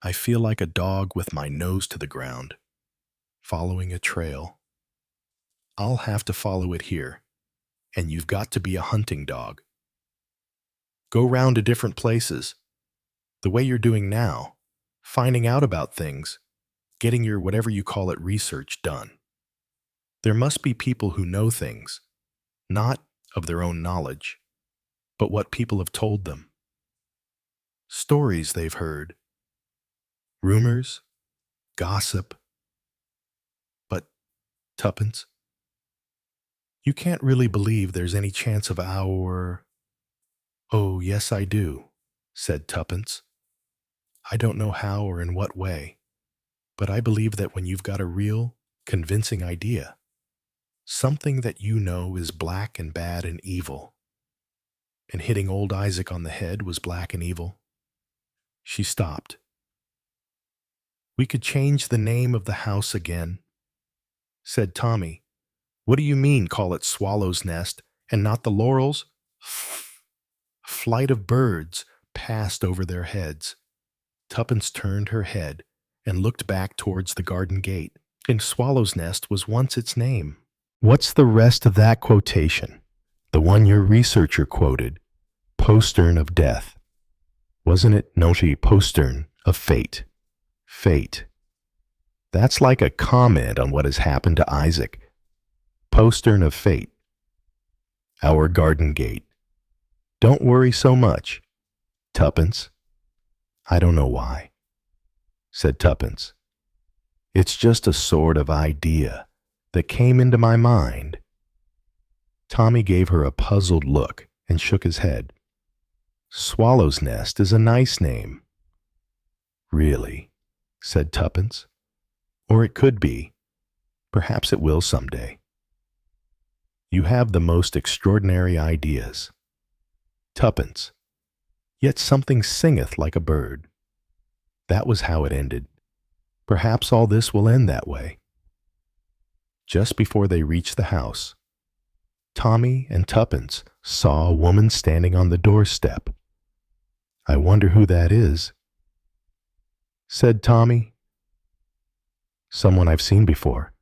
I feel like a dog with my nose to the ground, following a trail. I'll have to follow it here, and you've got to be a hunting dog. Go round to different places, the way you're doing now, finding out about things, getting your whatever you call it research done. There must be people who know things, not of their own knowledge, but what people have told them. Stories they've heard, rumors, gossip. But, Tuppence, you can't really believe there's any chance of our... Oh, yes, I do, said Tuppence. I don't know how or in what way, but I believe that when you've got a real, convincing idea, something that you know is black and bad and evil, and hitting old Isaac on the head was black and evil. She stopped. We could change the name of the house again, said Tommy. What do you mean, call it Swallow's Nest and not the Laurels? Flight of birds passed over their heads. Tuppence turned her head and looked back towards the garden gate. And Swallow's Nest was once its name. What's the rest of that quotation? The one your researcher quoted. postern of death. Wasn't it Noshi postern of fate? Fate. That's like a comment on what has happened to Isaac. Postern of fate. Our garden gate. Don't worry so much. Tuppence. I don't know why, said Tuppence. It's just a sort of idea that came into my mind. Tommy gave her a puzzled look and shook his head. Swallow's Nest is a nice name. Really, said Tuppence. Or it could be. Perhaps it will someday. You have the most extraordinary ideas. Tuppence. Yet something singeth like a bird. That was how it ended. Perhaps all this will end that way. Just before they reached the house, Tommy and Tuppence saw a woman standing on the doorstep. I wonder who that is, said Tommy. Someone I've seen before,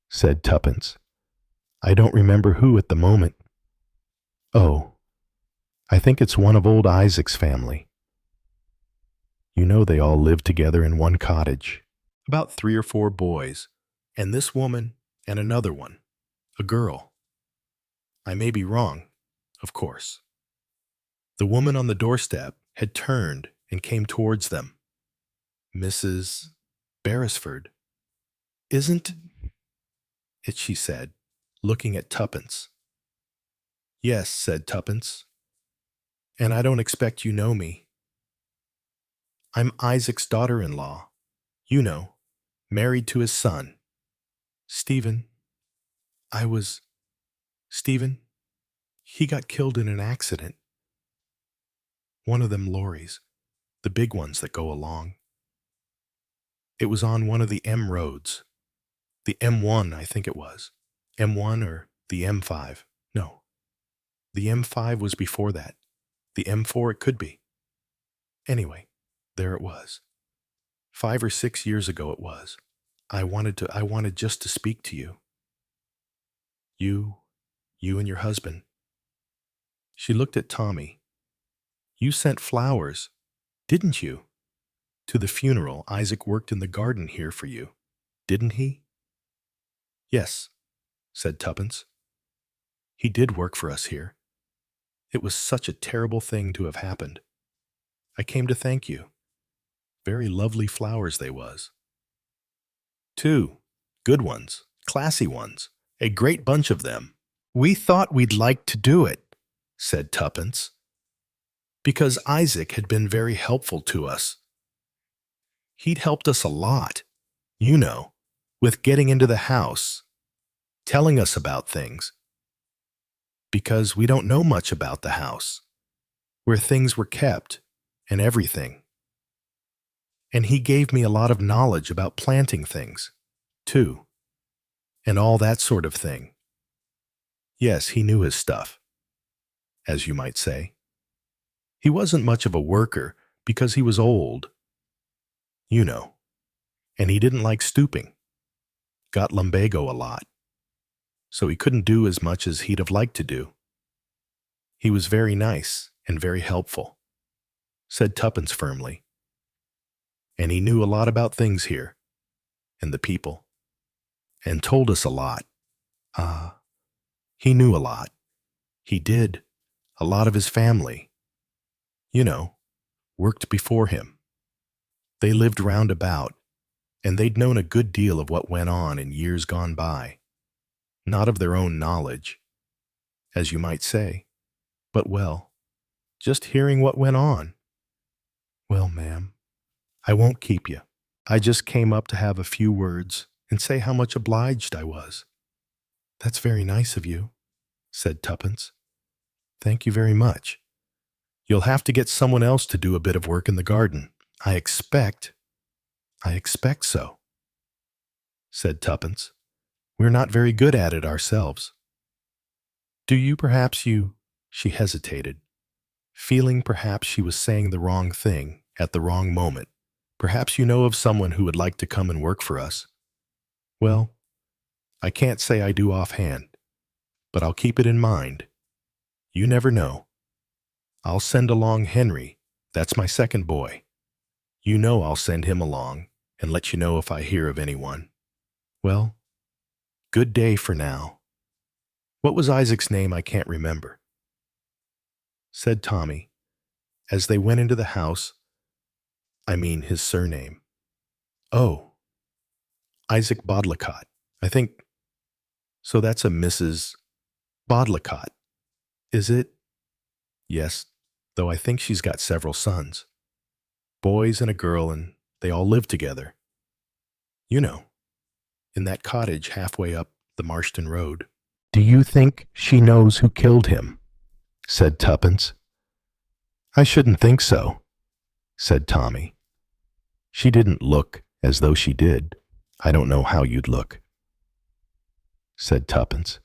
said Tuppence. I don't remember who at the moment. Oh, I think it's one of old Isaac's family. You know they all lived together in one cottage. About 3 or 4 boys, and this woman and another one, a girl. I may be wrong, of course. The woman on the doorstep had turned and came towards them. Mrs. Beresford. Isn't it, she said, looking at Tuppence. Yes, said Tuppence. And I don't expect you know me. I'm Isaac's daughter-in-law. You know, married to his son. Stephen. Stephen, he got killed in an accident. One of them lorries, the big ones that go along. It was on one of the M roads. The M1, I think it was. M1 or the M5. No. The M5 was before that. The M4 it could be. Anyway, there it was. 5 or 6 years ago it was. I wanted just to speak to you. You and your husband. She looked at Tommy. You sent flowers, didn't you? To the funeral Isaac worked in the garden here for you, didn't he? Yes, said Tuppence. He did work for us here. It was such a terrible thing to have happened. I came to thank you. Very lovely flowers they was. 2 good ones, classy ones, a great bunch of them. We thought we'd like to do it, said Tuppence, because Isaac had been very helpful to us. He'd helped us a lot, you know, with getting into the house, telling us about things. Because we don't know much about the house, where things were kept, and everything. And he gave me a lot of knowledge about planting things, too, and all that sort of thing. Yes, he knew his stuff, as you might say. He wasn't much of a worker because he was old, you know, and he didn't like stooping. Got lumbago a lot, so he couldn't do as much as he'd have liked to do. He was very nice and very helpful, said Tuppence firmly. And he knew a lot about things here, and the people, and told us a lot. He knew a lot. He did. A lot of his family, you know, worked before him. They lived round about, and they'd known a good deal of what went on in years gone by. Not of their own knowledge, as you might say, but, well, just hearing what went on. Well, ma'am, I won't keep you. I just came up to have a few words and say how much obliged I was. That's very nice of you, said Tuppence. Thank you very much. You'll have to get someone else to do a bit of work in the garden. I expect so, said Tuppence. We're not very good at it ourselves. Do you perhaps you? She hesitated, feeling perhaps she was saying the wrong thing at the wrong moment. Perhaps you know of someone who would like to come and work for us. Well, I can't say I do offhand, but I'll keep it in mind. You never know. I'll send along Henry. That's my second boy. You know I'll send him along and let you know if I hear of anyone. Well, good day for now. What was Isaac's name? I can't remember," said Tommy, as they went into the house. I mean his surname. "Oh, Isaac Bodlicott. I think so. That's a Mrs. Bodlicott, is it?" "Yes, though I think she's got several sons. Boys and a girl, and they all live together. You know, in that cottage halfway up the Marston Road." "Do you think she knows who killed him?" said Tuppence. "I shouldn't think so," said Tommy. "She didn't look as though she did. I don't know how you'd look," said Tuppence.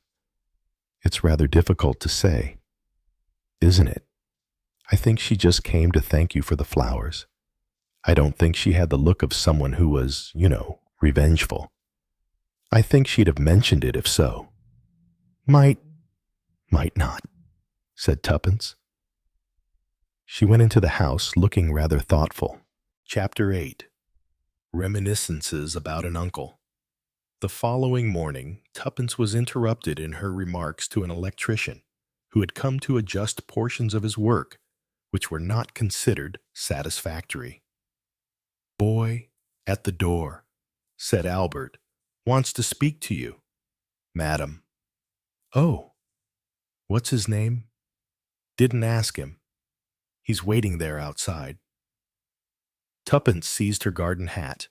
"It's rather difficult to say, isn't it? I think she just came to thank you for the flowers. I don't think she had the look of someone who was, revengeful. I think she'd have mentioned it if so." Might not," said Tuppence. She went into the house looking rather thoughtful. Chapter 8. Reminiscences about an Uncle. The following morning, Tuppence was interrupted in her remarks to an electrician who had come to adjust portions of his work which were not considered satisfactory. "Boy at the door," said Albert, "wants to speak to you, madam." "Oh, what's his name?" "Didn't ask him. He's waiting there outside." Tuppence seized her garden hat,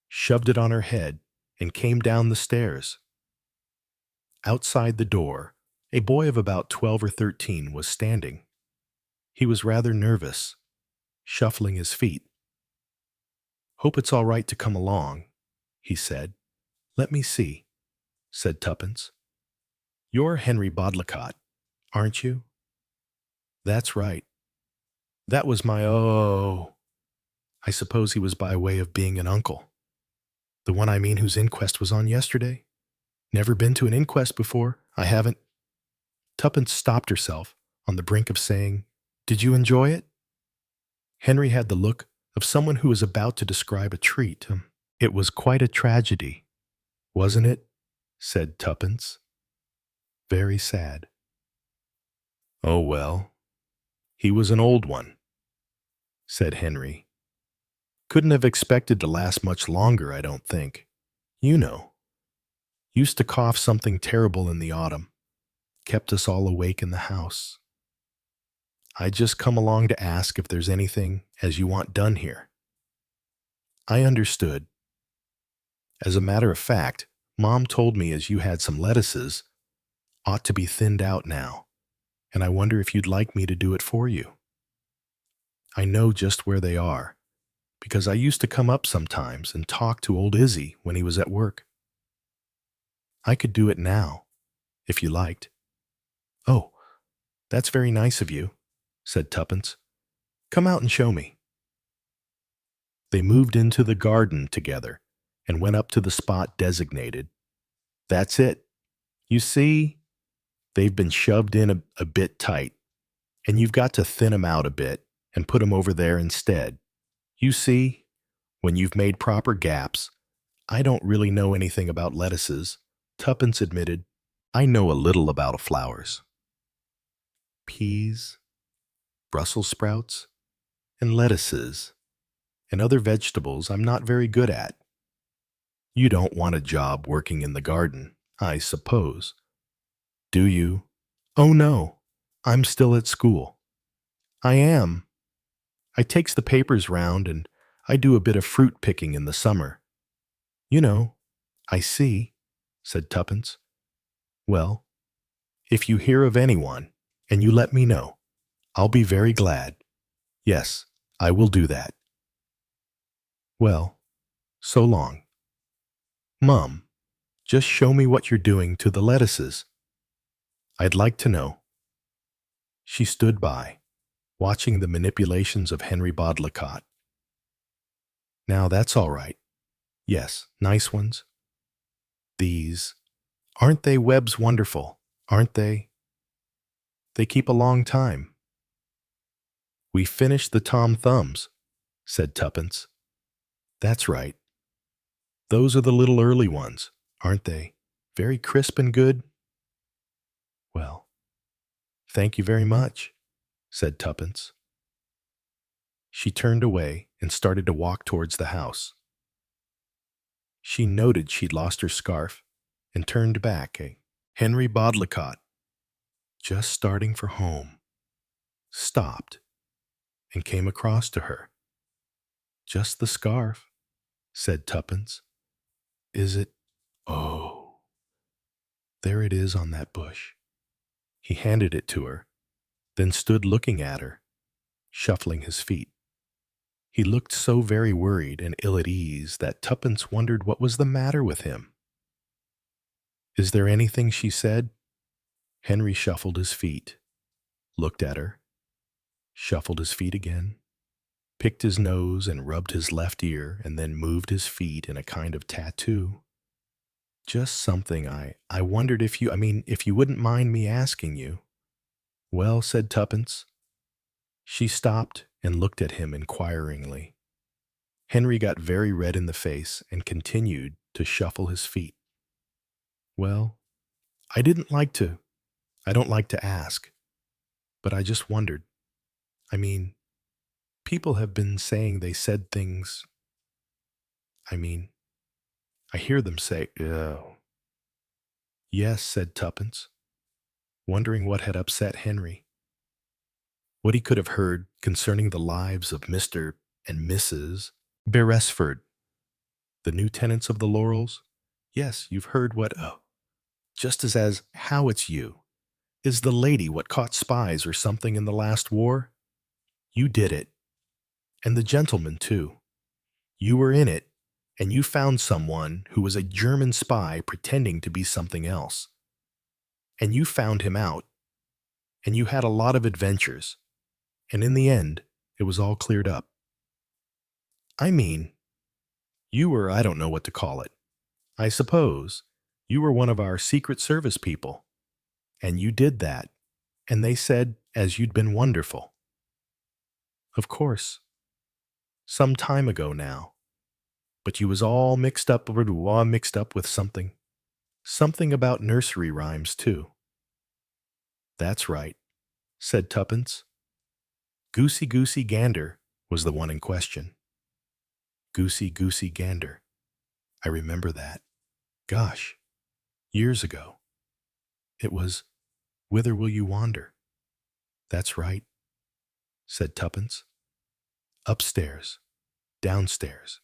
shoved it on her head, and came down the stairs. Outside the door, a boy of about 12 or 13 was standing. He was rather nervous, shuffling his feet. "Hope it's all right to come along," he said. "Let me see," said Tuppence. "You're Henry Bodlicott, aren't you?" "That's right. That was my I suppose he was by way of being an uncle. The one I mean whose inquest was on yesterday? Never been to an inquest before. I haven't." Tuppence stopped herself on the brink of saying, "Did you enjoy it?" Henry had the look of someone who is about to describe a treat. "It was quite a tragedy, wasn't it?" said Tuppence. "Very sad." "Oh, well, he was an old one," said Henry. "Couldn't have expected to last much longer, I don't think. You know. Used to cough something terrible in the autumn. Kept us all awake in the house. I just come along to ask if there's anything as you want done here." I understood. "As a matter of fact, Mom told me as you had some lettuces ought to be thinned out now, and I wonder if you'd like me to do it for you. I know just where they are, because I used to come up sometimes and talk to old Izzy when he was at work. I could do it now, if you liked." "Oh, that's very nice of you," said Tuppence. "Come out and show me." They moved into the garden together and went up to the spot designated. "That's it. You see, they've been shoved in a bit tight, and you've got to thin 'em out a bit and put 'em over there instead. You see, when you've made proper gaps." "I don't really know anything about lettuces," Tuppence admitted. "I know a little about flowers. Peas, Brussels sprouts, and lettuces, and other vegetables I'm not very good at." "You don't want a job working in the garden, I suppose, do you?" "Oh, no. I'm still at school." "I am. I takes the papers round, and I do a bit of fruit picking in the summer. You know." "I see," said Tuppence. "Well, if you hear of anyone, and you let me know, I'll be very glad. Yes, I will do that. Well, so long. Mum, just show me what you're doing to the lettuces. I'd like to know." She stood by, watching the manipulations of Henry Bodlicott. "Now that's all right. Yes, nice ones. These. Aren't they webs wonderful? Aren't they? They keep a long time. We finished the Tom Thumbs, said Tuppence. That's right. Those are the little early ones, aren't they? Very crisp and good? Well, thank you very much, said Tuppence. She turned away and started to walk towards the house. She noted she'd lost her scarf and turned back. Henry Bodlicott, just starting for home, stopped and came across to her. Just the scarf, said Tuppence. Is it? Oh, there it is on that bush. He handed it to her, then stood looking at her, shuffling his feet. He looked so very worried and ill at ease that Tuppence wondered what was the matter with him. Is there anything? She said. Henry shuffled his feet, looked at her, shuffled his feet again, picked his nose and rubbed his left ear, and then moved his feet in a kind of tattoo. Just something I wondered if you wouldn't mind me asking you. Well, said Tuppence. She stopped and looked at him inquiringly. Henry got very red in the face and continued to shuffle his feet. Well, I don't like to ask, but I just wondered. People have been saying they said things. I hear them say, oh. Yes, said Tuppence, wondering what had upset Henry. What he could have heard concerning the lives of Mr. and Mrs. Beresford, the new tenants of the Laurels. Yes, you've heard what, just as how it's you. Is the lady what caught spies or something in the last war? You did it. And the gentleman, too. You were in it, and you found someone who was a German spy pretending to be something else. And you found him out, and you had a lot of adventures, and in the end, it was all cleared up. You were, I don't know what to call it. I suppose you were one of our Secret Service people, and you did that, and they said as you'd been wonderful. Of course, some time ago now. But you was all mixed up with something about nursery rhymes, too. That's right, said Tuppence. Goosey Goosey Gander was the one in question. Goosey Goosey Gander. I remember that. Gosh, years ago. It was Whither Will You Wander? That's right, said Tuppence. Upstairs, downstairs,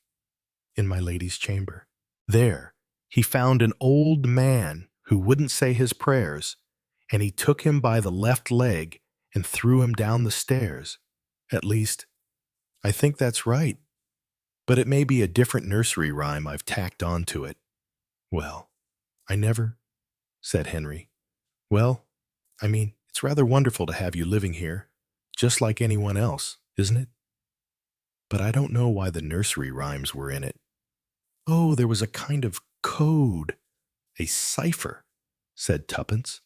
in my lady's chamber. There, he found an old man who wouldn't say his prayers, and he took him by the left leg and threw him down the stairs. At least, I think that's right, but it may be a different nursery rhyme I've tacked on to it. Well, I never, said Henry. Well, it's rather wonderful to have you living here, just like anyone else, isn't it? But I don't know why the nursery rhymes were in it. Oh, there was a kind of code, a cipher, said Tuppence.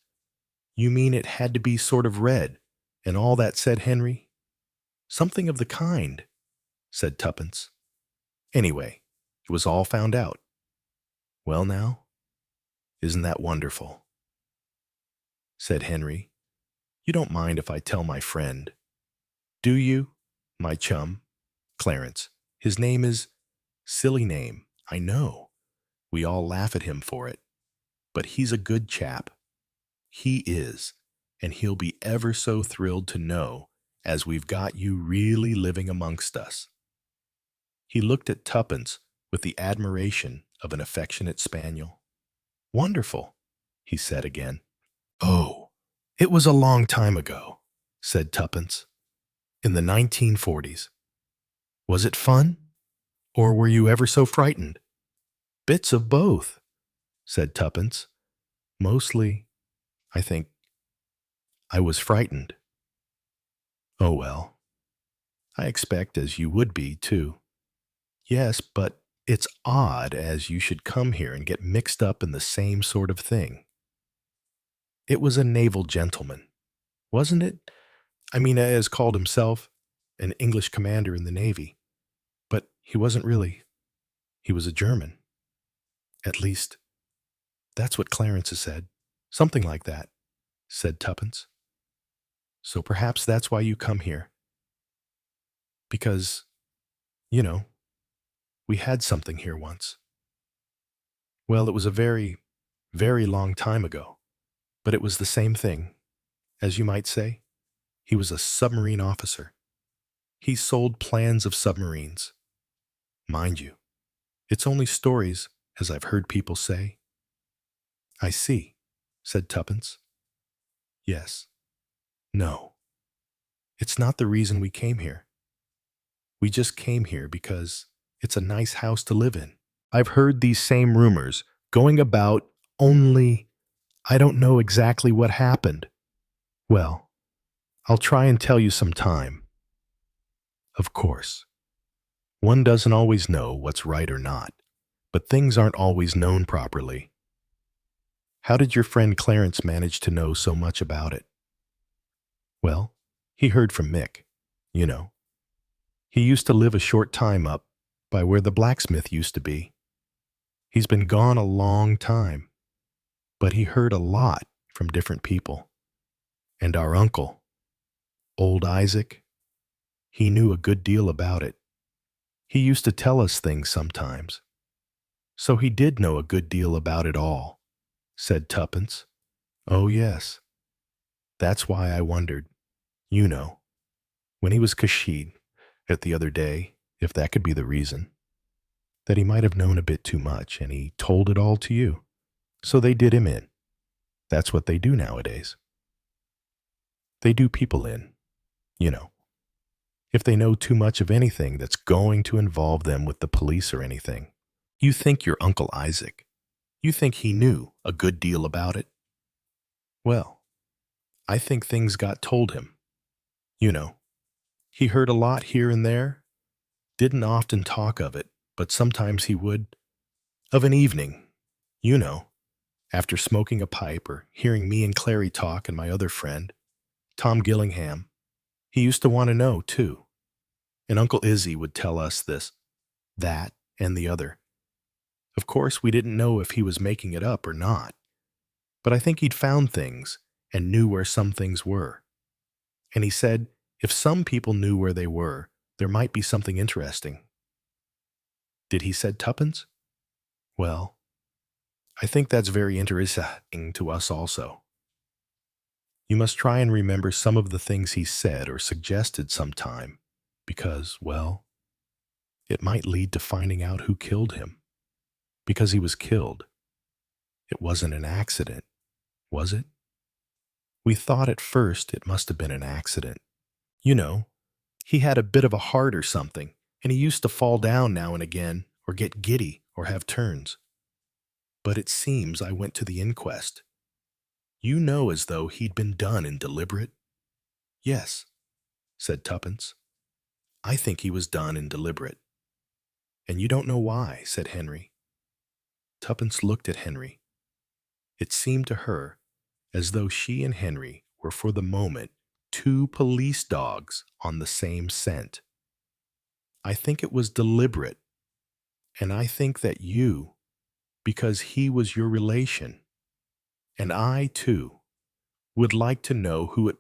You mean it had to be sort of read, and all that, said Henry. Something of the kind, said Tuppence. Anyway, it was all found out. Well now, isn't that wonderful? Said Henry. You don't mind if I tell my friend, do you, my chum, Clarence? His name is, silly name, I know. We all laugh at him for it. But he's a good chap. He is, and he'll be ever so thrilled to know as we've got you really living amongst us. He looked at Tuppence with the admiration of an affectionate spaniel. Wonderful, he said again. Oh, it was a long time ago, said Tuppence, in the 1940s. Was it fun? Or were you ever so frightened? Bits of both, said Tuppence. Mostly, I think, I was frightened. Oh well, I expect as you would be, too. Yes, but it's odd as you should come here and get mixed up in the same sort of thing. It was a naval gentleman, wasn't it? As called himself. an English commander in the Navy. But he wasn't really. He was a German. At least, that's what Clarence has said. Something like that, said Tuppence. So perhaps that's why you come here. Because, you know, we had something here once. Well, it was a very, very long time ago, but it was the same thing, as you might say. He was a submarine officer. He sold plans of submarines. Mind you, it's only stories, as I've heard people say. I see, said Tuppence. Yes. No. It's not the reason we came here. We just came here because it's a nice house to live in. I've heard these same rumors going about, only I don't know exactly what happened. Well, I'll try and tell you some time. Of course, one doesn't always know what's right or not, but things aren't always known properly. How did your friend Clarence manage to know so much about it? Well, he heard from Mick, you know. He used to live a short time up by where the blacksmith used to be. He's been gone a long time, but he heard a lot from different people. And our uncle, old Isaac, he knew a good deal about it. He used to tell us things sometimes. So he did know a good deal about it all, said Tuppence. Oh, yes. That's why I wondered, you know, when he was Kashid at the other day, if that could be the reason, that he might have known a bit too much and he told it all to you. So they did him in. That's what they do nowadays. They do people in, you know. If they know too much of anything that's going to involve them with the police or anything. You think your Uncle Isaac, you think he knew a good deal about it? Well, I think things got told him. You know, he heard a lot here and there, didn't often talk of it, but sometimes he would. Of an evening, you know, after smoking a pipe or hearing me and Clary talk and my other friend, Tom Gillingham, he used to want to know, too. And Uncle Izzy would tell us this, that, and the other. Of course, we didn't know if he was making it up or not, but I think he'd found things and knew where some things were. And he said if some people knew where they were, there might be something interesting. Did he said Tuppence? Well, I think that's very interesting to us also. You must try and remember some of the things he said or suggested sometime, because, well, it might lead to finding out who killed him. Because he was killed. It wasn't an accident, was it? We thought at first it must have been an accident. You know, he had a bit of a heart or something, and he used to fall down now and again, or get giddy, or have turns. But it seems I went to the inquest. You know as though he'd been done in deliberate? Yes, said Tuppence. I think he was done in deliberate. And you don't know why, said Henry. Tuppence looked at Henry. It seemed to her as though she and Henry were for the moment two police dogs on the same scent. I think it was deliberate, and I think that you, because he was your relation, and I, too, would like to know who it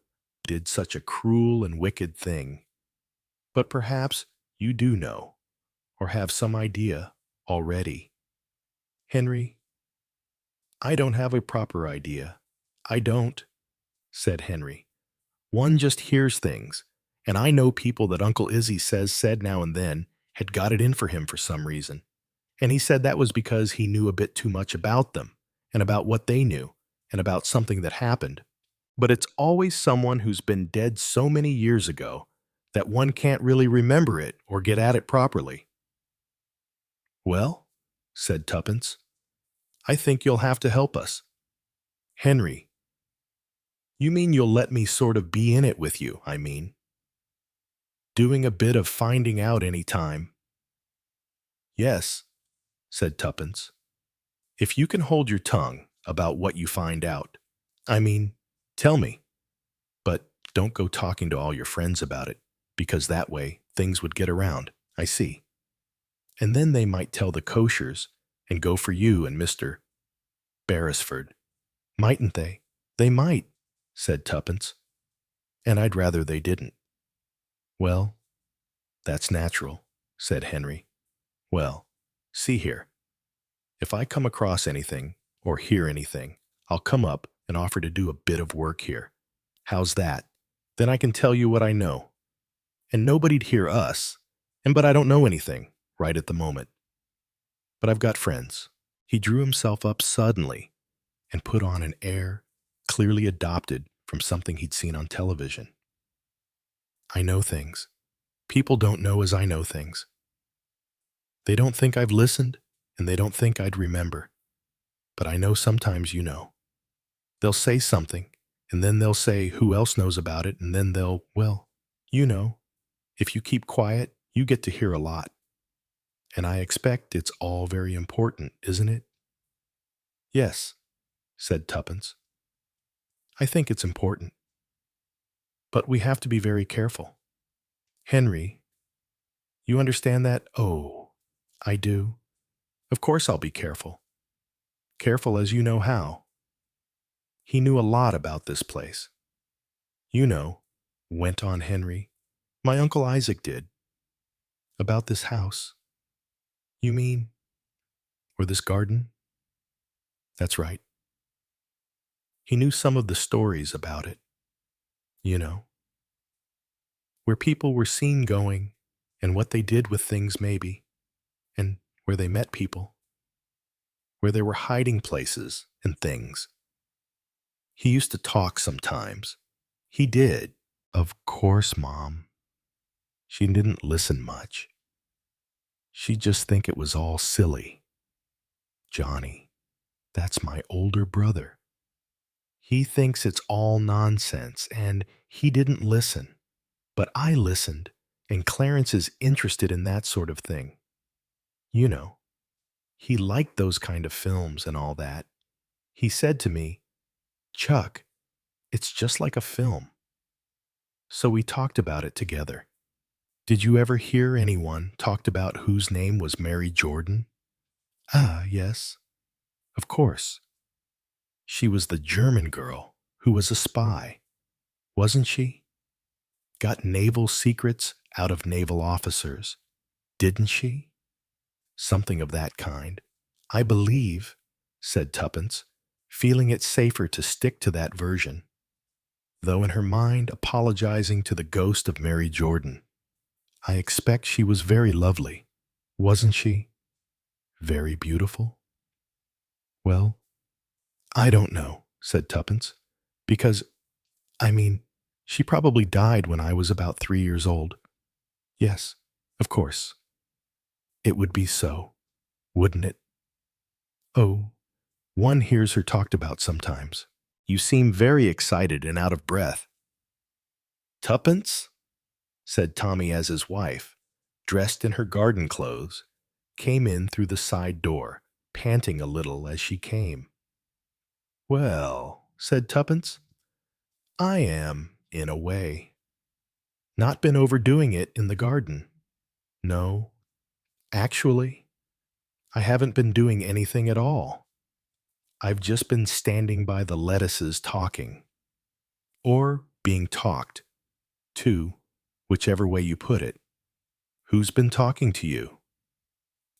did such a cruel and wicked thing. But perhaps you do know, or have some idea already. Henry, I don't have a proper idea. I don't, said Henry. One just hears things, and I know people that Uncle Izzy said now and then had got it in for him for some reason. And he said that was because he knew a bit too much about them, and about what they knew, and about something that happened. But it's always someone who's been dead so many years ago that one can't really remember it or get at it properly. Well, said Tuppence, I think you'll have to help us. Henry, you mean you'll let me sort of be in it with you, I mean. Doing a bit of finding out any time. Yes, said Tuppence. If you can hold your tongue about what you find out. I mean, tell me. But don't go talking to all your friends about it. because that way things would get around. I see. And then they might tell the koshers and go for you and Mr. Beresford. Mightn't they? They might, said Tuppence. And I'd rather they didn't. Well, that's natural, said Henry. Well, see here. If I come across anything or hear anything, I'll come up and offer to do a bit of work here. How's that? Then I can tell you what I know. And nobody'd hear us, but I don't know anything right at the moment. But I've got friends. He drew himself up suddenly and put on an air clearly adopted from something he'd seen on television. I know things. People don't know as I know things. They don't think I've listened, and they don't think I'd remember. But I know sometimes you know. They'll say something, and then they'll say who else knows about it, and then they'll, well, you know, if you keep quiet, you get to hear a lot. And I expect it's all very important, isn't it? Yes, said Tuppence. I think it's important. But we have to be very careful. Henry, you understand that? Oh, I do. Of course I'll be careful. Careful as you know how. He knew a lot about this place. You know, went on Henry, my Uncle Isaac did. About this house. You mean? Or this garden? That's right. He knew some of the stories about it. You know. Where people were seen going, and what they did with things maybe, and where they met people. Where there were hiding places and things. He used to talk sometimes. He did. Of course, Mom. She didn't listen much. She'd just think it was all silly. Johnny, that's my older brother. He thinks it's all nonsense, and he didn't listen. But I listened, and Clarence is interested in that sort of thing. You know, he liked those kind of films and all that. He said to me, Chuck, it's just like a film. So we talked about it together. Did you ever hear anyone talked about whose name was Mary Jordan? Ah, yes. Of course. She was the German girl who was a spy, wasn't she? Got naval secrets out of naval officers, didn't she? Something of that kind. I believe, said Tuppence, feeling it safer to stick to that version, though in her mind apologizing to the ghost of Mary Jordan. I expect she was very lovely, wasn't she? Very beautiful? Well, I don't know, said Tuppence, because, she probably died when I was about 3 years old. Yes, of course. It would be so, wouldn't it? Oh, one hears her talked about sometimes. You seem very excited and out of breath. Tuppence? Said Tommy as his wife, dressed in her garden clothes, came in through the side door, panting a little as she came. Well, said Tuppence, I am, in a way. Not been overdoing it in the garden. No, actually, I haven't been doing anything at all. I've just been standing by the lettuces talking. Or being talked to, whichever way you put it. Who's been talking to you?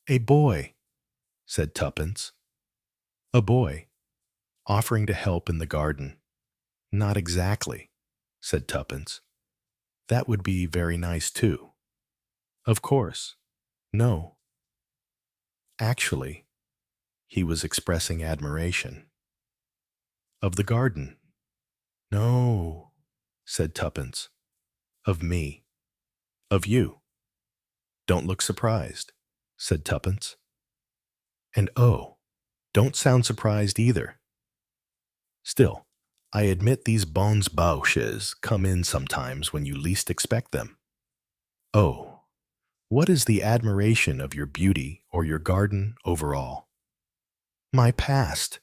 A boy, said Tuppence. A boy, offering to help in the garden. Not exactly, said Tuppence. That would be very nice too. Of course. No. Actually, he was expressing admiration. Of the garden. No, said Tuppence. Of me. Of you. Don't look surprised, said Tuppence. And oh, don't sound surprised either. Still, I admit these bonnes bouches come in sometimes when you least expect them. Oh, what is the admiration of your beauty or your garden overall? My past,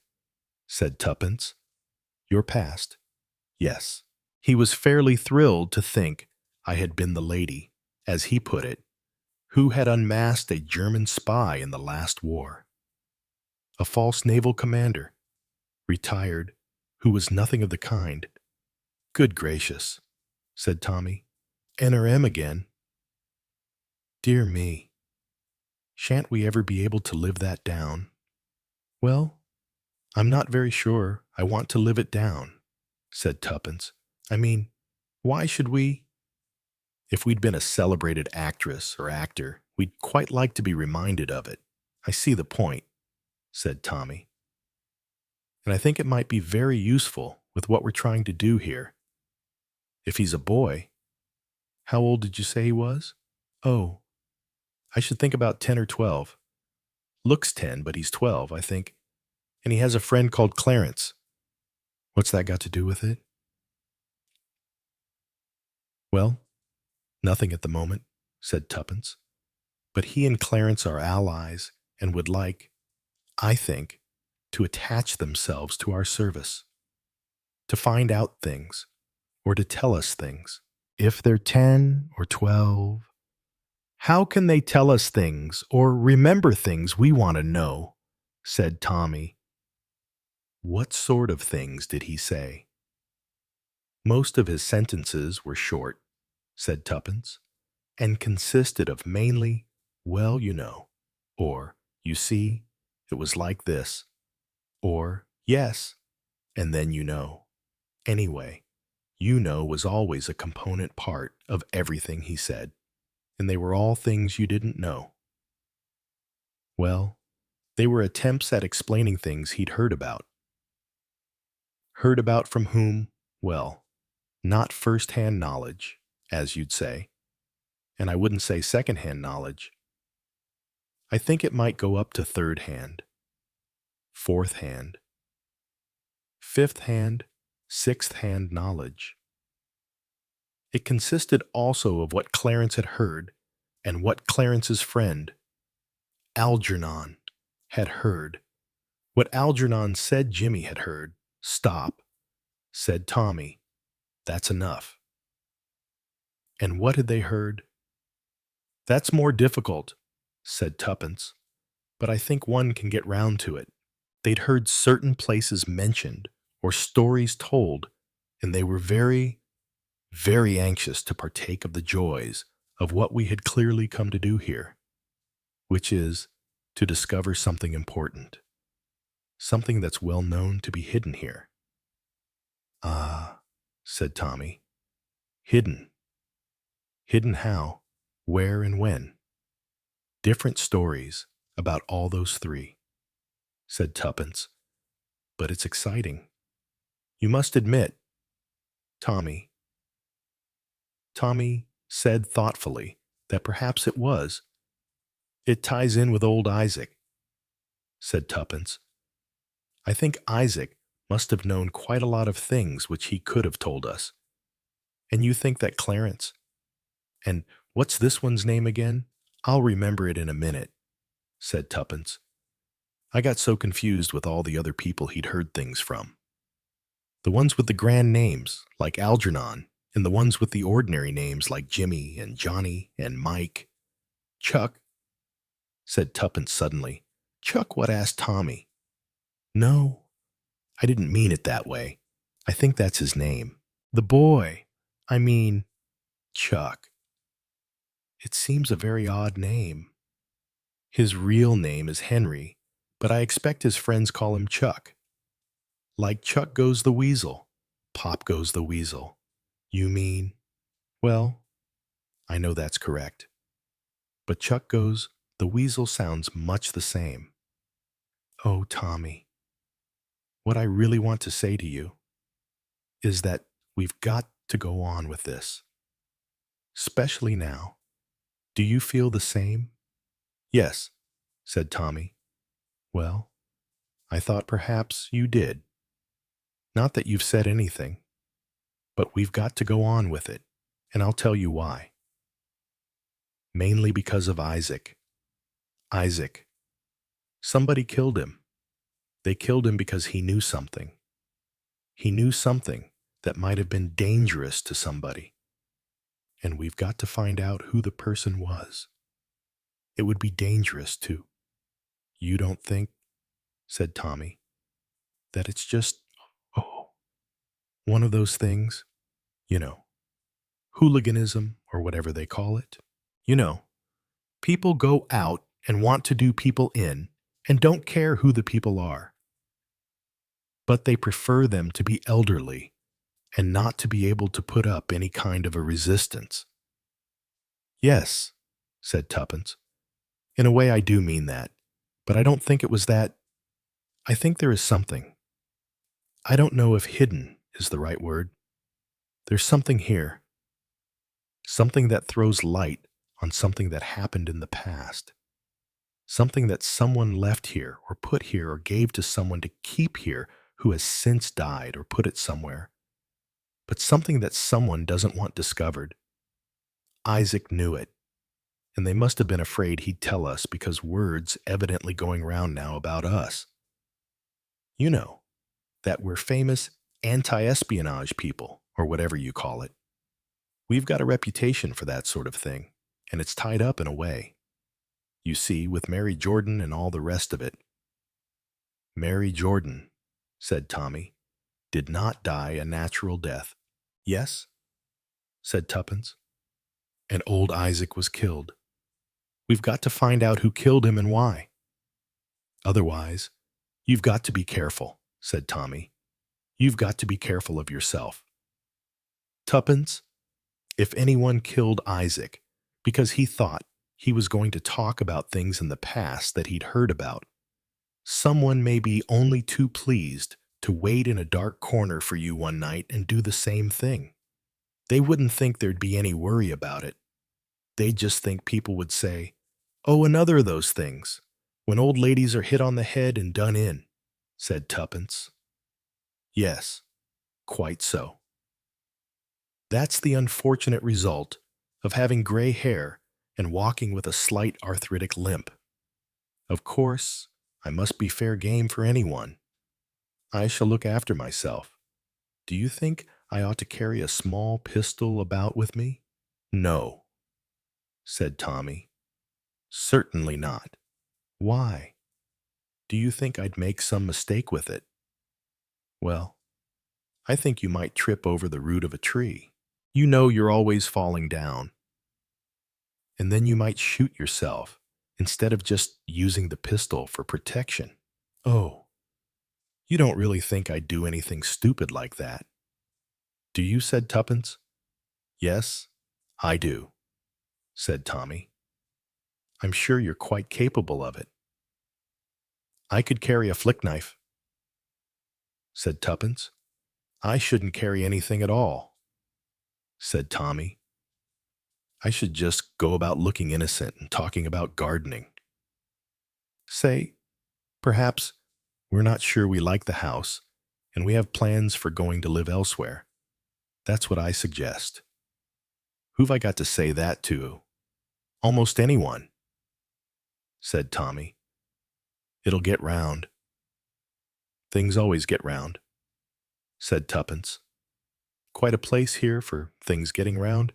said Tuppence. Your past? Yes. He was fairly thrilled to think I had been the lady, as he put it, who had unmasked a German spy in the last war. A false naval commander, retired, who was nothing of the kind. Good gracious, said Tommy. NRM again. Dear me, shan't we ever be able to live that down? Well, I'm not very sure I want to live it down, said Tuppence. I mean, why should we? If we'd been a celebrated actress or actor, we'd quite like to be reminded of it. I see the point, said Tommy. And I think it might be very useful with what we're trying to do here. If he's a boy, how old did you say he was? Oh, I should think about 10 or 12. Looks 10, but he's 12, I think. And he has a friend called Clarence. What's that got to do with it? Well, nothing at the moment, said Tuppence. But he and Clarence are allies and would like, I think, to attach themselves to our service, to find out things, or to tell us things. If they're 10 or 12, how can they tell us things or remember things we want to know? Said Tommy. What sort of things did he say? Most of his sentences were short, said Tuppence, and consisted of mainly, well, you know, or, you see, it was like this, or, yes, and then you know. Anyway, you know was always a component part of everything he said, and they were all things you didn't know. Well, they were attempts at explaining things he'd heard about. Heard about from whom? Well, not first-hand knowledge, as you'd say, and I wouldn't say second-hand knowledge. I think it might go up to third-hand, fourth-hand, fifth-hand, sixth-hand knowledge. It consisted also of what Clarence had heard and what Clarence's friend, Algernon, had heard. What Algernon said Jimmy had heard. Stop, said Tommy. That's enough. And what had they heard? That's more difficult, said Tuppence, but I think one can get round to it. They'd heard certain places mentioned or stories told, and they were very, very anxious to partake of the joys of what we had clearly come to do here, which is to discover something important, something that's well known to be hidden here. Ah, said Tommy. Hidden. Hidden how, where, and when? Different stories about all those three, said Tuppence. But it's exciting. You must admit, Tommy said thoughtfully that perhaps it was. It ties in with old Isaac, said Tuppence. I think Isaac must have known quite a lot of things which he could have told us. And you think that Clarence, and what's this one's name again? I'll remember it in a minute, said Tuppence. I got so confused with all the other people he'd heard things from. The ones with the grand names, like Algernon, and the ones with the ordinary names like Jimmy and Johnny and Mike. Chuck, said Tuppence suddenly. Chuck what? Asked Tommy. No, I didn't mean it that way. I think that's his name. The boy. I mean, Chuck. It seems a very odd name. His real name is Henry, but I expect his friends call him Chuck. Like Chuck goes the weasel, Pop goes the weasel. You mean? Well, I know that's correct. But Chuck goes the weasel sounds much the same. Oh, Tommy, what I really want to say to you is that we've got to go on with this. Especially now. Do you feel the same? Yes, said Tommy. Well, I thought perhaps you did. Not that you've said anything, but we've got to go on with it, and I'll tell you why. Mainly because of Isaac. Isaac. Somebody killed him. They killed him because he knew something. He knew something that might have been dangerous to somebody. and we've got to find out who the person was. It would be dangerous to. You don't think, said Tommy, that it's just, oh, one of those things, you know, hooliganism or whatever they call it? You know, people go out and want to do people in and don't care who the people are, but they prefer them to be elderly and not to be able to put up any kind of a resistance. Yes, said Tuppence. In a way, I do mean that, but I don't think it was that. I think there is something. I don't know if hidden is the right word. There's something here, something that throws light on something that happened in the past, something that someone left here or put here or gave to someone to keep here who has since died or put it somewhere, but something that someone doesn't want discovered. Isaac knew it, and they must have been afraid he'd tell us because word's evidently going round now about us. You know, that we're famous anti-espionage people, or whatever you call it. We've got a reputation for that sort of thing, and it's tied up in a way. You see, with Mary Jordan and all the rest of it. Mary Jordan, said Tommy, did not die a natural death. Yes, said Tuppence, and old Isaac was killed. We've got to find out who killed him and why. Otherwise, you've got to be careful, said Tommy. You've got to be careful of yourself. Tuppence, if anyone killed Isaac because he thought he was going to talk about things in the past that he'd heard about, someone may be only too pleased to wait in a dark corner for you one night and do the same thing. They wouldn't think there'd be any worry about it. They'd just think people would say, "Oh, another of those things, when old ladies are hit on the head and done in," said Tuppence. Yes, quite so. That's the unfortunate result of having gray hair and walking with a slight arthritic limp. Of course, I must be fair game for anyone. I shall look after myself. Do you think I ought to carry a small pistol about with me? No, said Tommy. Certainly not. Why? Do you think I'd make some mistake with it? Well, I think you might trip over the root of a tree. You know you're always falling down. And then you might shoot yourself instead of just using the pistol for protection. Oh, you don't really think I'd do anything stupid like that. Do you? Said Tuppence. Yes, I do, said Tommy. I'm sure you're quite capable of it. I could carry a flick knife, said Tuppence. I shouldn't carry anything at all, said Tommy. I should just go about looking innocent and talking about gardening. Say, perhaps we're not sure we like the house and we have plans for going to live elsewhere. That's what I suggest. Who've I got to say that to? Almost anyone, said Tommy. It'll get round. Things always get round, said Tuppence. Quite a place here for things getting round.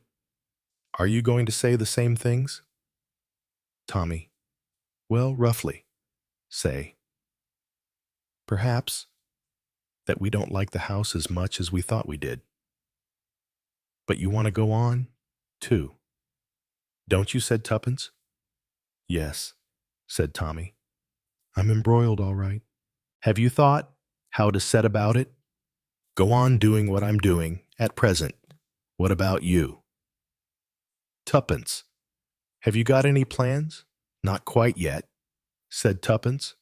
Are you going to say the same things? Tommy. Well, roughly. Say. Perhaps that we don't like the house as much as we thought we did. But you want to go on, too. Don't you? Said Tuppence. Yes, said Tommy. I'm embroiled all right. Have you thought how to set about it? Go on doing what I'm doing at present. What about you? Tuppence. Have you got any plans? Not quite yet, said Tuppence.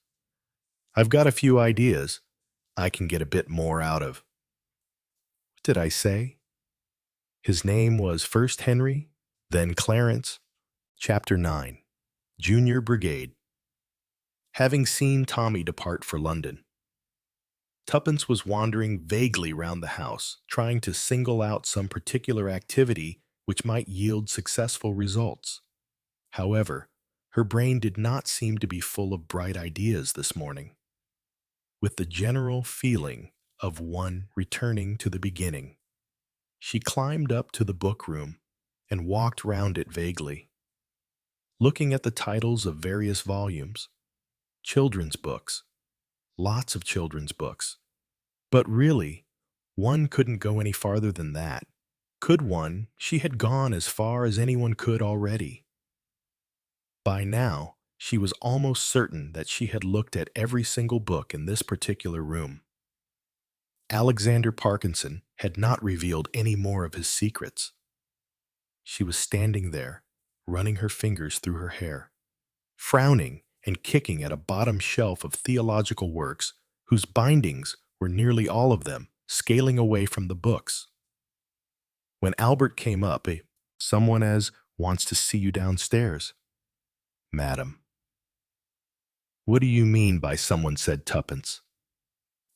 I've got a few ideas I can get a bit more out of. What did I say? His name was first Henry, then Clarence. Chapter 9. Junior Brigade. Having seen Tommy depart for London, Tuppence was wandering vaguely round the house, trying to single out some particular activity which might yield successful results. However, her brain did not seem to be full of bright ideas this morning. With the general feeling of one returning to the beginning, she climbed up to the book room and walked round it vaguely, looking at the titles of various volumes. Children's books. Lots of children's books. But really, one couldn't go any farther than that. Could one? She had gone as far as anyone could already. By now, she was almost certain that she had looked at every single book in this particular room. Alexander Parkinson had not revealed any more of his secrets. She was standing there, running her fingers through her hair, frowning and kicking at a bottom shelf of theological works whose bindings were nearly all of them scaling away from the books. When Albert came up, someone as wants to see you downstairs. Madam. What do you mean by someone said tuppence?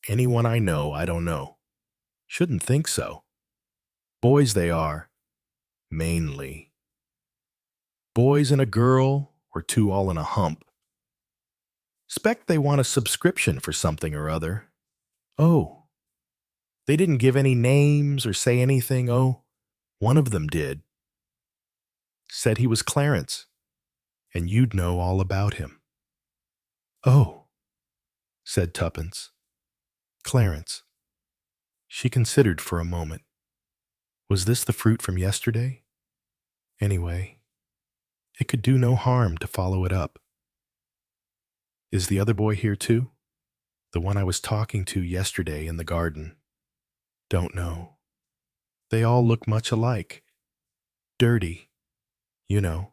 Anyone I know, I don't know. Shouldn't think so. Boys they are. Mainly. Boys and a girl, or two all in a hump. 'Spect they want a subscription for something or other. Oh. They didn't give any names or say anything. Oh, one of them did. Said he was Clarence, and you'd know all about him. Oh, said Tuppence. Clarence. She considered for a moment. Was this the fruit from yesterday? Anyway, it could do no harm to follow it up. Is the other boy here too? The one I was talking to yesterday in the garden. Don't know. They all look much alike. Dirty, you know,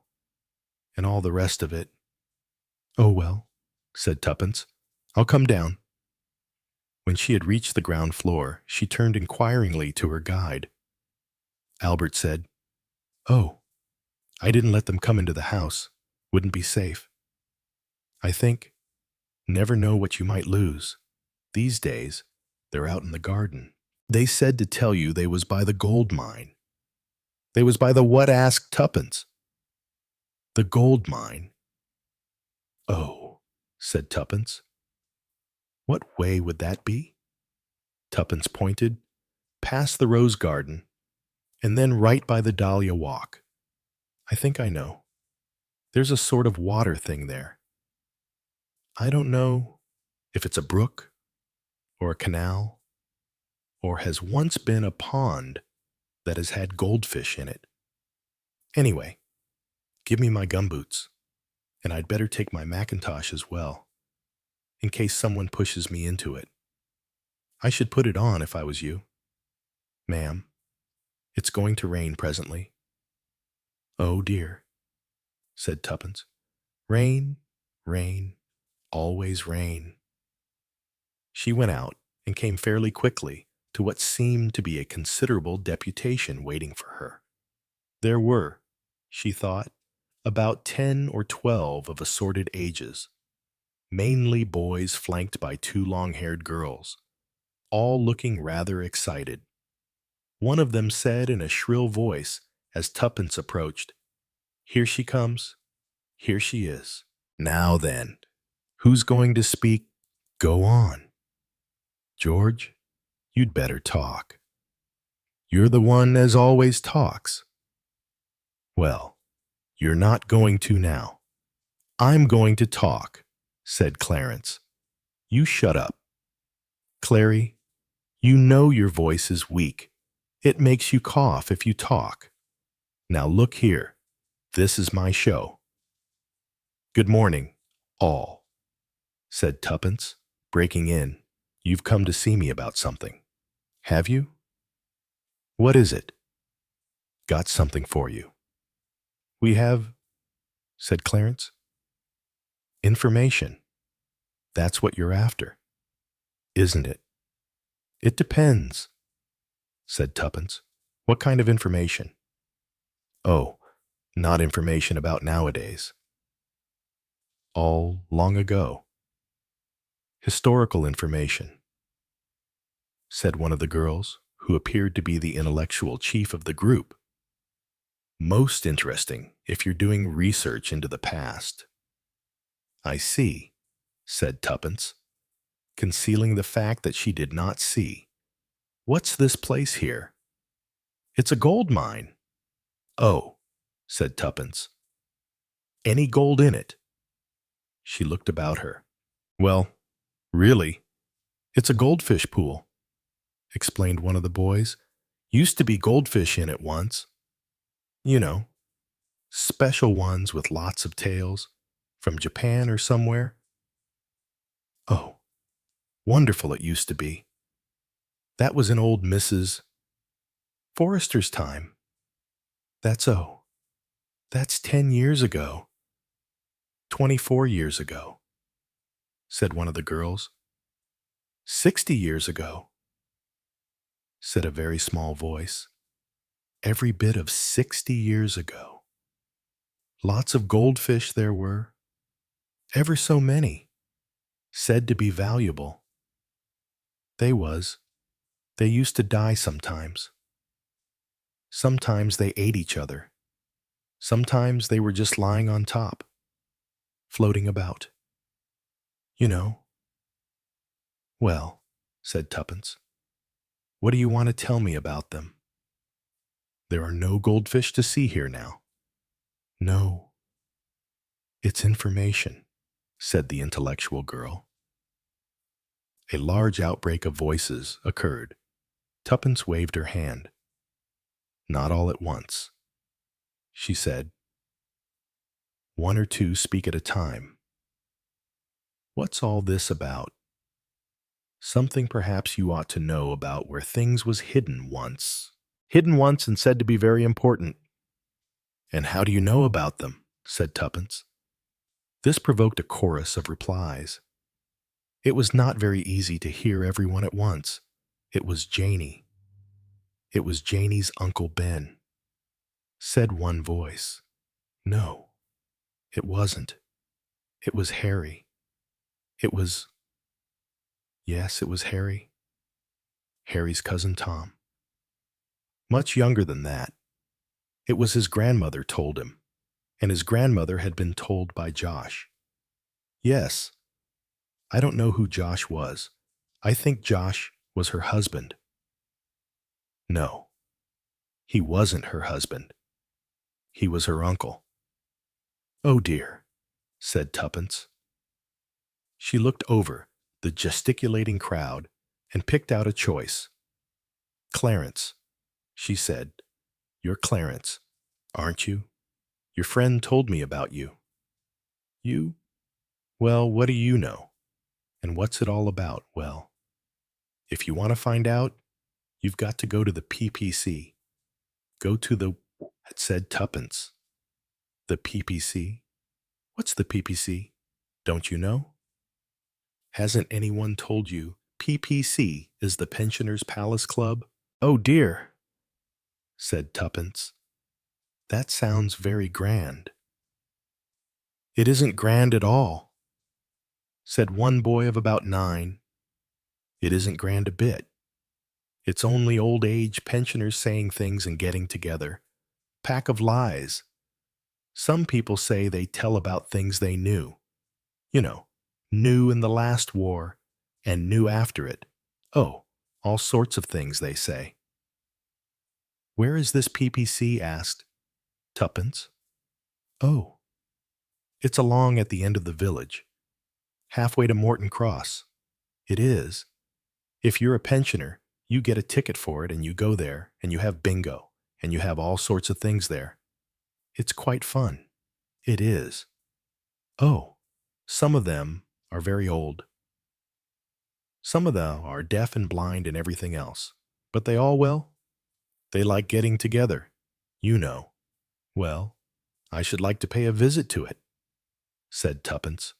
and all the rest of it. Oh well, said Tuppence. I'll come down. When she had reached the ground floor, she turned inquiringly to her guide. Albert said, Oh, I didn't let them come into the house. Wouldn't be safe. I think, never know what you might lose. These days, they're out in the garden. They said to tell you they was by the gold mine. They was by the what asked Tuppence. The gold mine. Oh, said Tuppence. What way would that be? Tuppence pointed, past the rose garden, and then right by the dahlia walk. I think I know. There's a sort of water thing there. I don't know if it's a brook or a canal or has once been a pond that has had goldfish in it. Anyway, give me my gumboots, and I'd better take my mackintosh as well, in case someone pushes me into it. I should put it on if I was you. Ma'am, it's going to rain presently. Oh dear, said Tuppence. Rain, rain, always rain. She went out and came fairly quickly to what seemed to be a considerable deputation waiting for her. There were, she thought, about 10 or 12 of assorted ages, mainly boys flanked by 2 long-haired girls, all looking rather excited. One of them said in a shrill voice as Tuppence approached, Here she comes. Here she is. Now then, who's going to speak? Go on. George, you'd better talk. You're the one as always talks. Well, you're not going to now. I'm going to talk, said Clarence. You shut up. Clary, you know your voice is weak. It makes you cough if you talk. Now look here. This is my show. Good morning, all, said Tuppence, breaking in. You've come to see me about something. Have you? What is it? Got something for you. We have, said Clarence. Information. That's what you're after, isn't it? It depends, said Tuppence. What kind of information? Oh, not information about nowadays. All long ago. Historical information, said one of the girls, who appeared to be the intellectual chief of the group. Most interesting if you're doing research into the past. I see, said Tuppence, concealing the fact that she did not see. What's this place here? It's a gold mine. Oh, said Tuppence. Any gold in it? She looked about her. Well, really, it's a goldfish pool, explained one of the boys. Used to be goldfish in it once. You know, special ones with lots of tails, from Japan or somewhere. Oh, wonderful it used to be. That was in old Mrs. Forrester's time. That's 10 years ago. 24 years ago, said one of the girls. 60 years ago, said a very small voice. Every bit of 60 years ago. Lots of goldfish there were. Ever so many. Said to be valuable. They used to die sometimes. Sometimes they ate each other. Sometimes they were just lying on top, floating about. You know. Well, said Tuppence, what do you want to tell me about them? There are no goldfish to see here now. No. It's information, said the intellectual girl. A large outbreak of voices occurred. Tuppence waved her hand. Not all at once. She said, one or two speak at a time. What's all this about? Something perhaps you ought to know about where things was hidden once. Hidden once and said to be very important. And how do you know about them? Said Tuppence. This provoked a chorus of replies. It was not very easy to hear everyone at once. It was Janey. It was Janey's Uncle Ben. Said one voice. No, it wasn't. It was Harry. Yes, it was Harry. Harry's cousin Tom. Much younger than that. It was his grandmother told him, and his grandmother had been told by Josh. Yes. I don't know who Josh was. I think Josh was her husband. No, he wasn't her husband. He was her uncle. Oh dear, said Tuppence. She looked over the gesticulating crowd and picked out a choice. Clarence, she said. You're Clarence, aren't you? Your friend told me about you. You? Well, what do you know? And what's it all about? Well, if you want to find out, you've got to go to the PPC. Go to the, said Tuppence. The PPC? What's the PPC? Don't you know? Hasn't anyone told you PPC is the Pensioners' Palace Club? Oh dear, said Tuppence. That sounds very grand. It isn't grand at all, said one boy of about 9. It isn't grand a bit. It's only old age pensioners saying things and getting together. Pack of lies. Some people say they tell about things they knew. You know, knew in the last war and knew after it. Oh, all sorts of things they say. Where is this PPC? Asked Tuppence. Oh, it's along at the end of the village, halfway to Morton Cross. It is. If you're a pensioner, you get a ticket for it and you go there and you have bingo and you have all sorts of things there. It's quite fun. It is. Oh, some of them are very old. Some of them are deaf and blind and everything else. But they all, well, they like getting together. You know. Well, I should like to pay a visit to it, said Tuppence.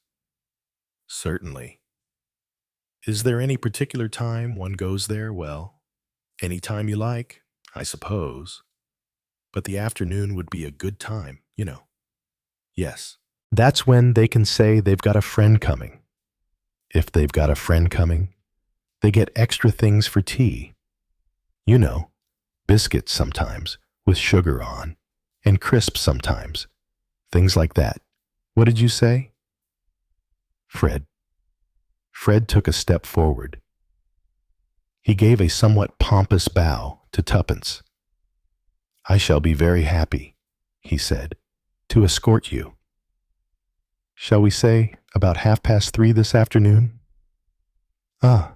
Certainly. Is there any particular time one goes there? Well, any time you like, I suppose. But the afternoon would be a good time, you know. Yes. That's when they can say they've got a friend coming. If they've got a friend coming, they get extra things for tea. You know, biscuits sometimes, with sugar on, and crisps sometimes. Things like that. What did you say? Fred. Fred took a step forward. He gave a somewhat pompous bow to Tuppence. I shall be very happy, he said, to escort you. Shall we say about 3:30 this afternoon? Ah,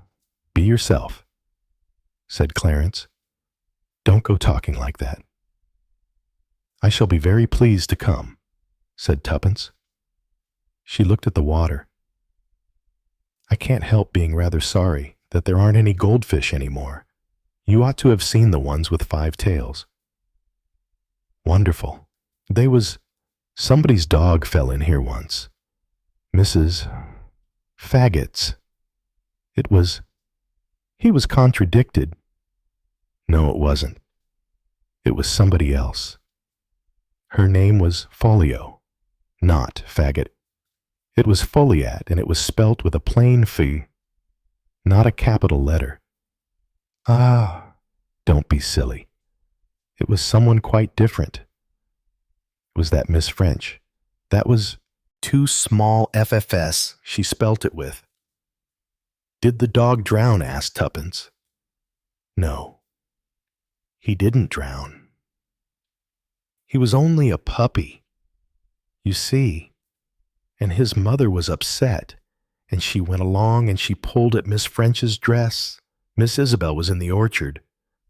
be yourself, said Clarence. Don't go talking like that. I shall be very pleased to come, said Tuppence. She looked at the water. I can't help being rather sorry that there aren't any goldfish anymore. You ought to have seen the ones with 5 tails. Wonderful. Somebody's dog fell in here once. Mrs. Faggots. He was contradicted. No, it wasn't. It was somebody else. Her name was Folio, not Faggot. It was Foliat, and it was spelt with a plain F, not a capital letter. Ah, don't be silly. It was someone quite different. It was that Miss French. That was 2 small FFS she spelt it with. Did the dog drown? Asked Tuppence. No, he didn't drown. He was only a puppy. You see, and his mother was upset, and she went along and she pulled at Miss French's dress. Miss Isabel was in the orchard,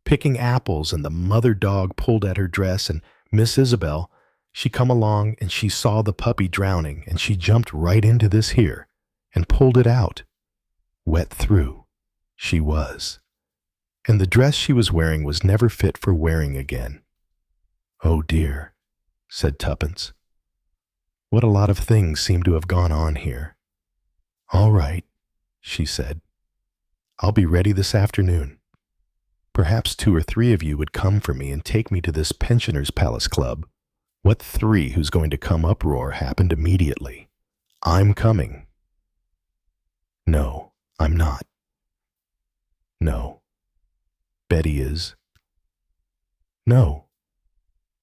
picking apples, and the mother dog pulled at her dress, and Miss Isabel, she come along and she saw the puppy drowning, and she jumped right into this here and pulled it out. Wet through, she was. And the dress she was wearing was never fit for wearing again. Oh dear, said Tuppence. What a lot of things seem to have gone on here. All right, she said. I'll be ready this afternoon. Perhaps 2 or 3 of you would come for me and take me to this Pensioners' Palace Club. What 3 who's going to come uproar happened immediately. I'm coming. No, I'm not. No. Betty is. No.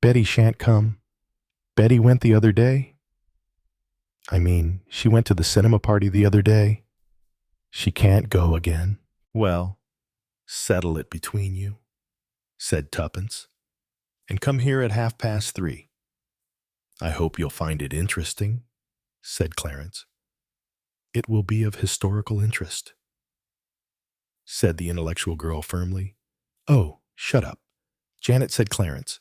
Betty shan't come. Betty went the other day. I mean, she went to the cinema party the other day. She can't go again. Well, settle it between you, said Tuppence, and come here at 3:30. I hope you'll find it interesting, said Clarence. It will be of historical interest, said the intellectual girl firmly. Oh, shut up, Janet, said Clarence.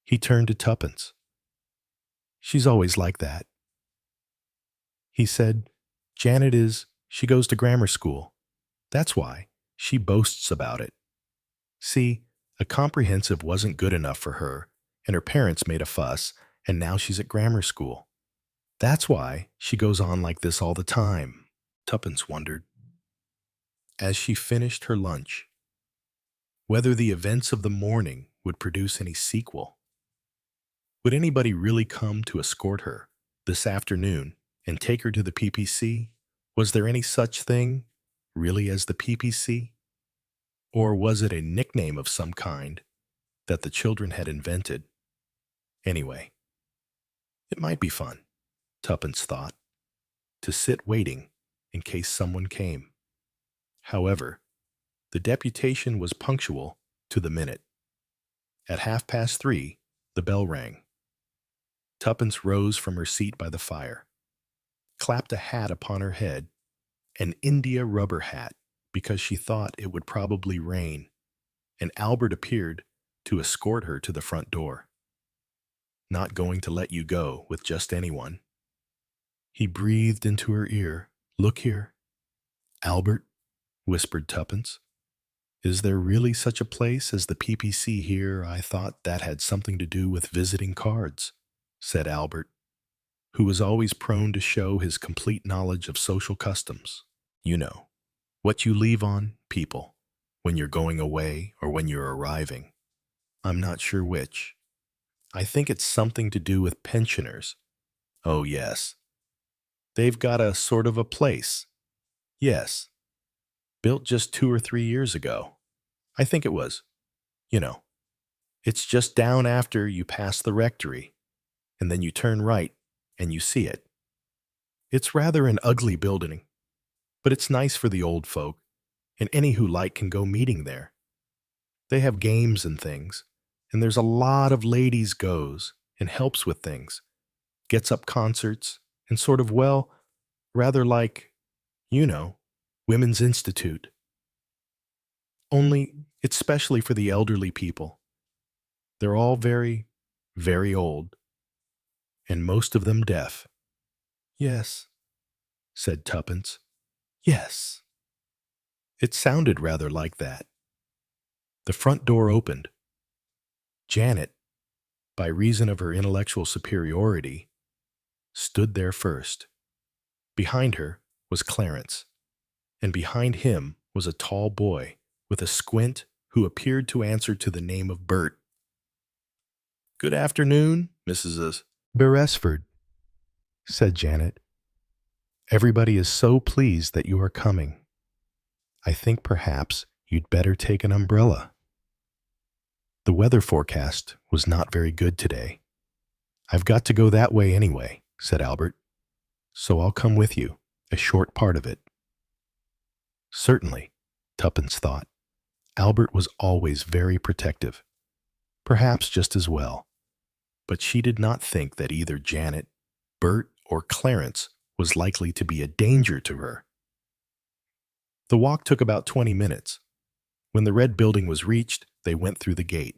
He turned to Tuppence. She's always like that. He said, she goes to grammar school. That's why she boasts about it. See, a comprehensive wasn't good enough for her, and her parents made a fuss, and now she's at grammar school. That's why she goes on like this all the time, Tuppence wondered, as she finished her lunch, whether the events of the morning would produce any sequel. Would anybody really come to escort her this afternoon and take her to the PPC? Was there any such thing, really, as the PPC? Or was it a nickname of some kind that the children had invented? Anyway, it might be fun, Tuppence thought, to sit waiting in case someone came. However, the deputation was punctual to the minute. At 3:30, the bell rang. Tuppence rose from her seat by the fire, clapped a hat upon her head, an India rubber hat, because she thought it would probably rain, and Albert appeared to escort her to the front door. Not going to let you go with just anyone. He breathed into her ear. Look here. Albert, whispered Tuppence, is there really such a place as the PPC here? I thought that had something to do with visiting cards, said Albert, who was always prone to show his complete knowledge of social customs. You know, what you leave on people when you're going away or when you're arriving. I'm not sure which. I think it's something to do with pensioners. Oh, yes. They've got a sort of a place. Yes. Built just 2 or 3 years ago. I think it was. You know, it's just down after you pass the rectory, and then you turn right and you see it. It's rather an ugly building, but it's nice for the old folk, and any who like can go meeting there. They have games and things, And there's a lot of ladies goes and helps with things, gets up concerts, and sort of, well, rather like, you know, Women's Institute. Only it's specially for the elderly people. They're all very, very old, and most of them deaf. Yes, said Tuppence. Yes. It sounded rather like that. The front door opened. Janet, by reason of her intellectual superiority, stood there first. Behind her was Clarence, and behind him was a tall boy with a squint who appeared to answer to the name of Bert. Good afternoon, Mrs. Beresford, said Janet. Everybody is so pleased that you are coming. I think perhaps you'd better take an umbrella. The weather forecast was not very good today. I've got to go that way anyway, said Albert, so I'll come with you, a short part of it. Certainly, Tuppence thought. Albert was always very protective, perhaps just as well, but she did not think that either Janet, Bert, or Clarence was likely to be a danger to her. The walk took about 20 minutes. When the red building was reached, they went through the gate,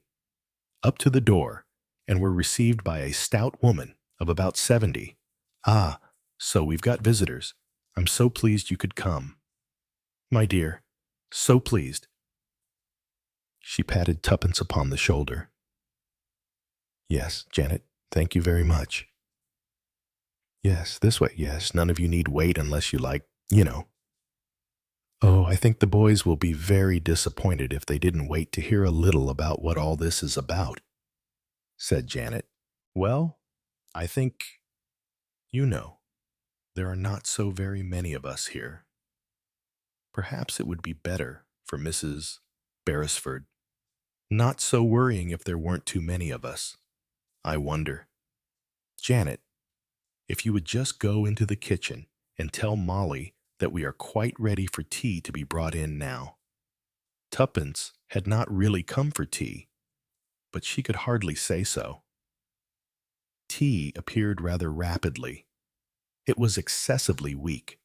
up to the door, and were received by a stout woman of about 70. Ah, so we've got visitors. I'm so pleased you could come. My dear, so pleased. She patted Tuppence upon the shoulder. Yes, Janet, thank you very much. Yes, this way, yes, none of you need wait unless you like, you know. Oh, I think the boys will be very disappointed if they didn't wait to hear a little about what all this is about, said Janet. Well, I think, you know, there are not so very many of us here. Perhaps it would be better for Mrs. Beresford not so worrying if there weren't too many of us. I wonder. Janet, if you would just go into the kitchen and tell Molly that we are quite ready for tea to be brought in now. Tuppence had not really come for tea, but she could hardly say so. Tea appeared rather rapidly. It was excessively weak.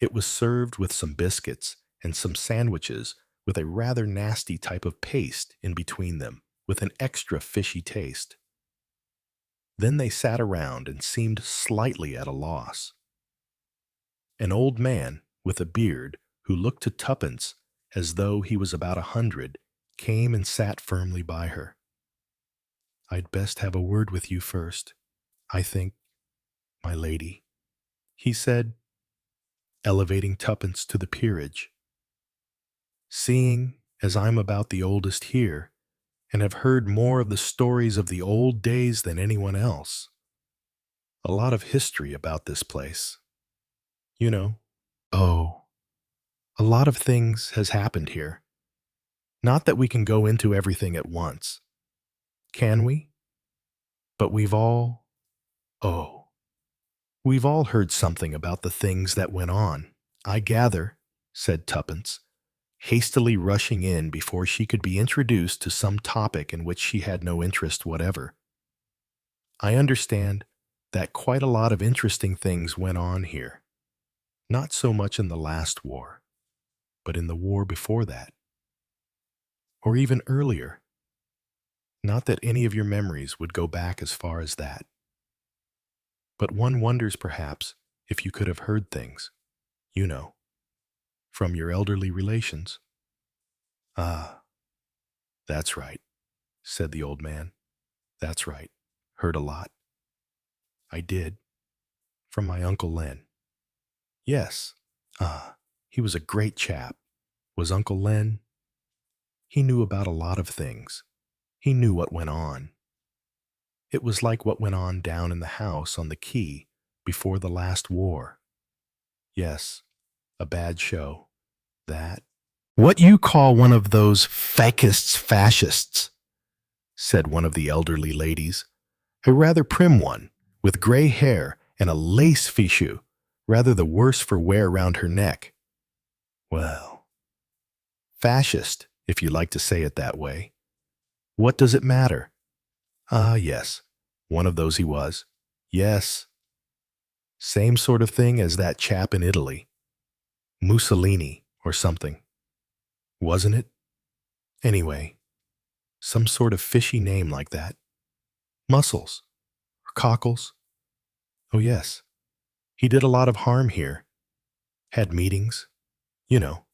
It was served with some biscuits and some sandwiches with a rather nasty type of paste in between them, with an extra fishy taste. Then they sat around and seemed slightly at a loss. An old man with a beard who looked to Tuppence as though he was about 100 came and sat firmly by her. I'd best have a word with you first, I think, my lady, he said, elevating Tuppence to the peerage. Seeing as I'm about the oldest here, and have heard more of the stories of the old days than anyone else. A lot of history about this place. You know, oh, a lot of things has happened here. Not that we can go into everything at once. Can we? But we've all heard something about the things that went on, I gather, said Tuppence, hastily rushing in before she could be introduced to some topic in which she had no interest whatever. I understand that quite a lot of interesting things went on here. Not so much in the last war, but in the war before that. Or even earlier. Not that any of your memories would go back as far as that. But one wonders perhaps if you could have heard things, you know, from your elderly relations. Ah, that's right, said the old man. That's right, heard a lot. I did, from my Uncle Len. Yes, he was a great chap, was Uncle Len. He knew about a lot of things. He knew what went on. It was like what went on down in the house on the quay before the last war. Yes, a bad show, that. What you call one of those fascists, said one of the elderly ladies, a rather prim one, with gray hair and a lace fichu, rather the worse for wear round her neck. Well, fascist, if you like to say it that way. What does it matter? Ah, yes. One of those he was. Yes. Same sort of thing as that chap in Italy. Mussolini or something. Wasn't it? Anyway, some sort of fishy name like that. Mussels. Or cockles. Oh, yes. He did a lot of harm here. Had meetings. You know,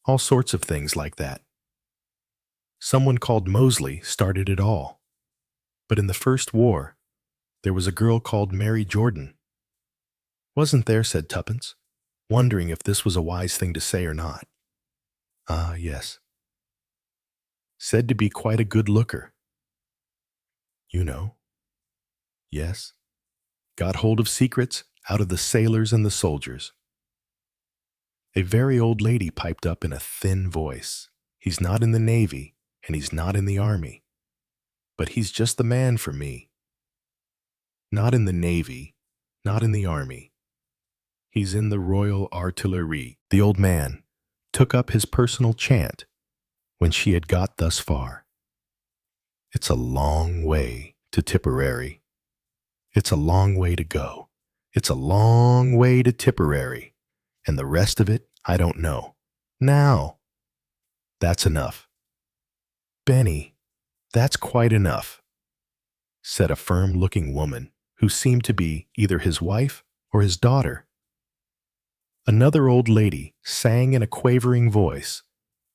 all sorts of things like that. Someone called Mosley started it all. But in the First War, there was a girl called Mary Jordan. Wasn't there, said Tuppence, wondering if this was a wise thing to say or not. Ah, yes. Said to be quite a good looker. You know. Yes. Got hold of secrets out of the sailors and the soldiers. A very old lady piped up in a thin voice. He's not in the Navy, and he's not in the Army. But he's just the man for me. Not in the Navy, not in the Army. He's in the Royal Artillery. The old man took up his personal chant when she had got thus far. It's a long way to Tipperary. It's a long way to go. It's a long way to Tipperary. And the rest of it, I don't know. Now, that's enough. Benny, that's quite enough, said a firm-looking woman who seemed to be either his wife or his daughter. Another old lady sang in a quavering voice,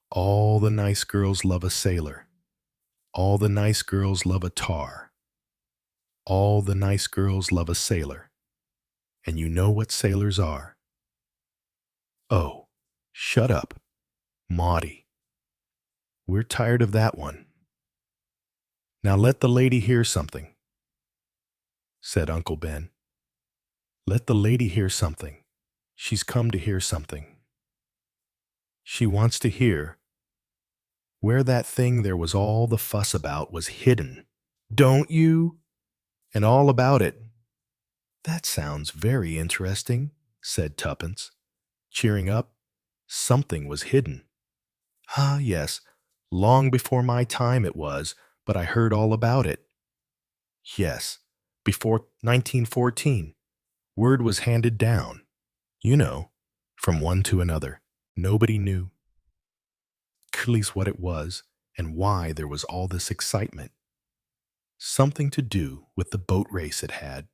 "All the nice girls love a sailor. All the nice girls love a tar. All the nice girls love a sailor. And you know what sailors are." Oh, shut up, Maudie. We're tired of that one. Now let the lady hear something, said Uncle Ben. Let the lady hear something. She's come to hear something. She wants to hear where that thing there was all the fuss about was hidden. Don't you? And all about it. That sounds very interesting, said Tuppence, cheering up. Something was hidden. Ah, yes, long before my time it was, but I heard all about it. Yes, before 1914. Word was handed down, you know, from one to another. Nobody knew clearly what it was and why there was all this excitement. Something to do with the boat race it had.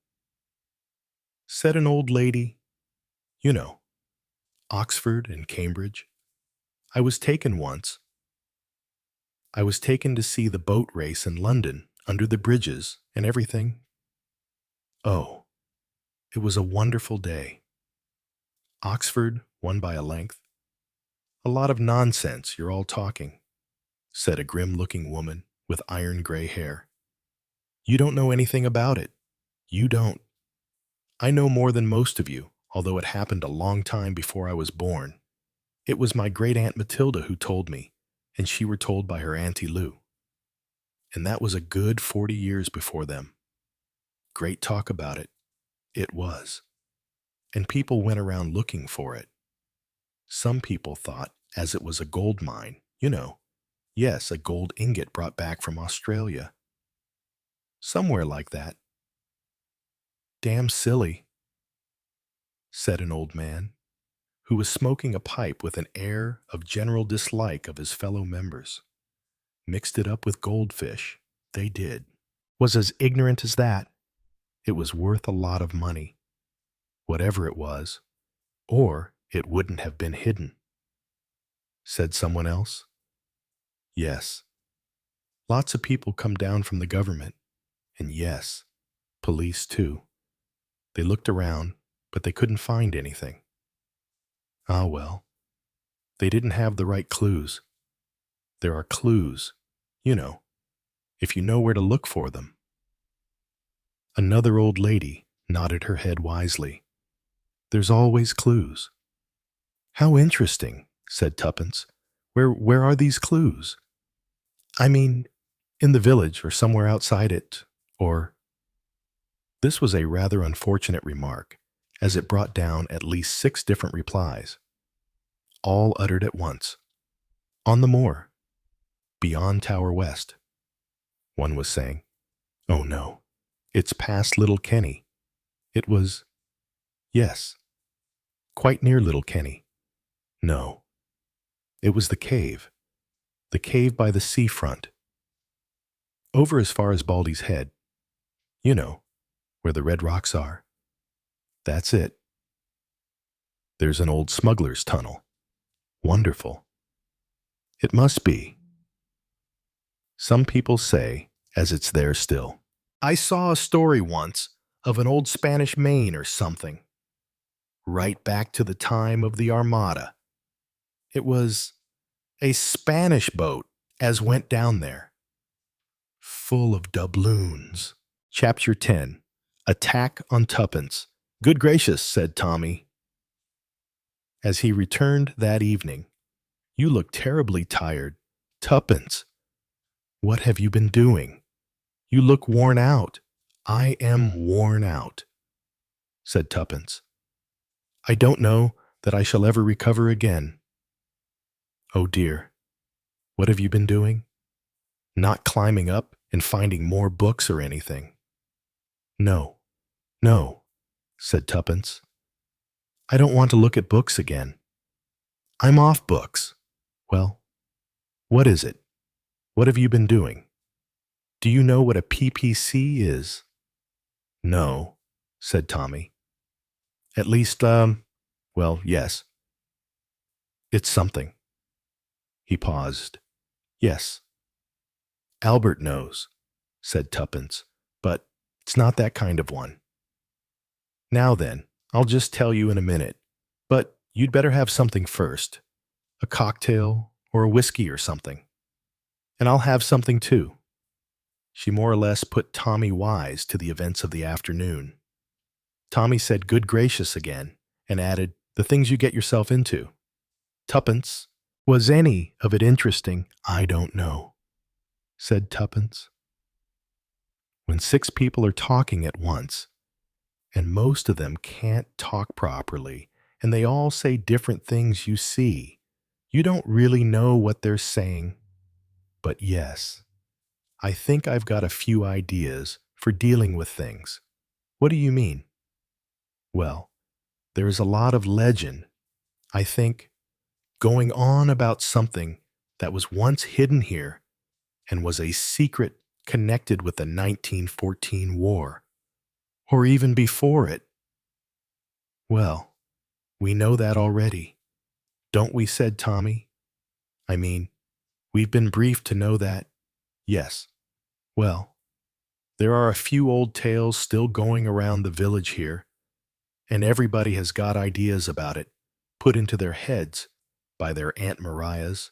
Said an old lady, you know, Oxford and Cambridge. I was taken once. I was taken to see the boat race in London, under the bridges and everything. Oh, it was a wonderful day. Oxford won by a length. A lot of nonsense you're all talking, said a grim-looking woman with iron gray hair. You don't know anything about it. You don't. I know more than most of you, although it happened a long time before I was born. It was my great-aunt Matilda who told me, and she were told by her Auntie Lou. And that was a good 40 years before them. Great talk about it. It was. And people went around looking for it. Some people thought, as it was a gold mine, you know, yes, a gold ingot brought back from Australia. Somewhere like that. Damn silly, said an old man, who was smoking a pipe with an air of general dislike of his fellow members. Mixed it up with goldfish, they did. Was as ignorant as that. It was worth a lot of money, whatever it was, or it wouldn't have been hidden. Said someone else. Yes. Lots of people come down from the government, and yes, police too. They looked around, but they couldn't find anything. Ah, well, they didn't have the right clues. There are clues, you know, if you know where to look for them. Another old lady nodded her head wisely. There's always clues. How interesting, said Tuppence. Where are these clues? I mean, in the village or somewhere outside it, or... This was a rather unfortunate remark, as it brought down at least 6 different replies, all uttered at once. On the moor, beyond Tower West. One was saying, "Oh no, it's past Little Kenny." It was, yes, quite near Little Kenny. No, it was the cave by the seafront, over as far as Baldy's Head. You know, where the red rocks are. That's it. There's an old smuggler's tunnel. Wonderful. It must be. Some people say, as it's there still. I saw a story once of an old Spanish Main or something, right back to the time of the Armada. It was a Spanish boat as went down there, full of doubloons. Chapter 10. Attack on Tuppence. Good gracious, said Tommy, as he returned that evening. You look terribly tired. Tuppence, what have you been doing? You look worn out. I am worn out, said Tuppence. I don't know that I shall ever recover again. Oh dear, what have you been doing? Not climbing up and finding more books or anything? No, no, said Tuppence. I don't want to look at books again. I'm off books. Well, what is it? What have you been doing? Do you know what a PPC is? No, said Tommy. At least, well, yes. It's something. He paused. Yes. Albert knows, said Tuppence, but it's not that kind of one. Now then, I'll just tell you in a minute, but you'd better have something first. A cocktail or a whiskey or something. And I'll have something too. She more or less put Tommy wise to the events of the afternoon. Tommy said good gracious again and added, the things you get yourself into. Tuppence, was any of it interesting? I don't know, said Tuppence. When 6 people are talking at once, and most of them can't talk properly, and they all say different things you see, you don't really know what they're saying. But yes, I think I've got a few ideas for dealing with things. What do you mean? Well, there is a lot of legend, I think, going on about something that was once hidden here and was a secret connected with the 1914 war, or even before it. Well, we know that already, don't we, said Tommy. I mean, we've been briefed to know that. Yes. Well, there are a few old tales still going around the village here, and everybody has got ideas about it put into their heads by their Aunt Mariahs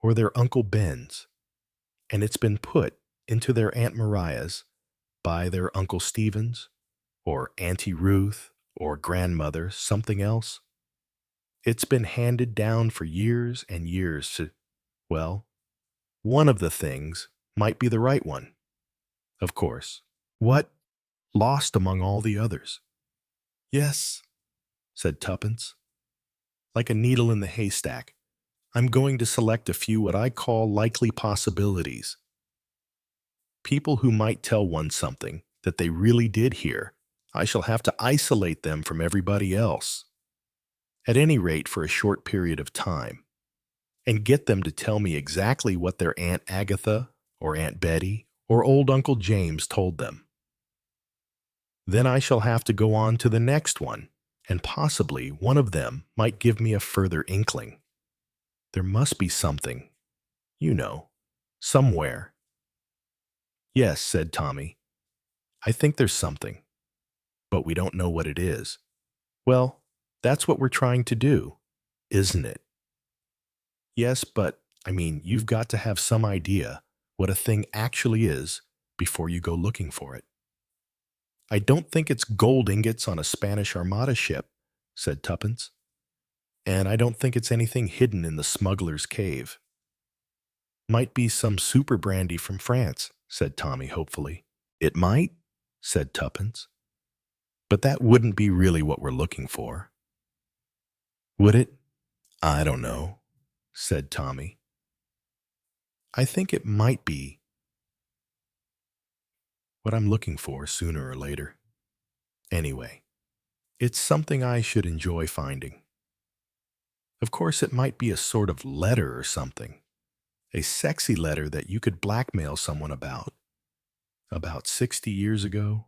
or their Uncle Bens, and it's been put into their Aunt Mariahs by their Uncle Stevens or Auntie Ruth or grandmother something else. It's been handed down for years and years to, well, one of the things might be the right one, of course. What? Lost among all the others. Yes, said Tuppence. Like a needle in the haystack, I'm going to select a few what I call likely possibilities. People who might tell one something that they really did hear. I shall have to isolate them from everybody else, at any rate for a short period of time, and get them to tell me exactly what their Aunt Agatha or Aunt Betty or old Uncle James told them. Then I shall have to go on to the next one, and possibly one of them might give me a further inkling. There must be something, you know, somewhere. Yes, said Tommy. I think there's something, but we don't know what it is. Well, that's what we're trying to do, isn't it? Yes, but, I mean, you've got to have some idea what a thing actually is before you go looking for it. I don't think it's gold ingots on a Spanish Armada ship, said Tuppence. And I don't think it's anything hidden in the smuggler's cave. Might be some super brandy from France, said Tommy hopefully. It might, said Tuppence. But that wouldn't be really what we're looking for. Would it? I don't know, said Tommy. I think it might be. what I'm looking for sooner or later. Anyway, it's something I should enjoy finding. Of course, it might be a sort of letter or something. A sexy letter that you could blackmail someone about 60 years ago,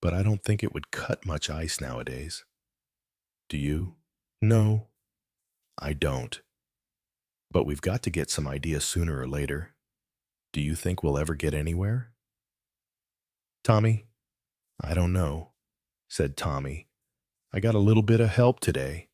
but I don't think it would cut much ice nowadays. Do you? No, I don't. But we've got to get some ideas sooner or later. Do you think we'll ever get anywhere? Tommy? I don't know, said Tommy. I got a little bit of help today.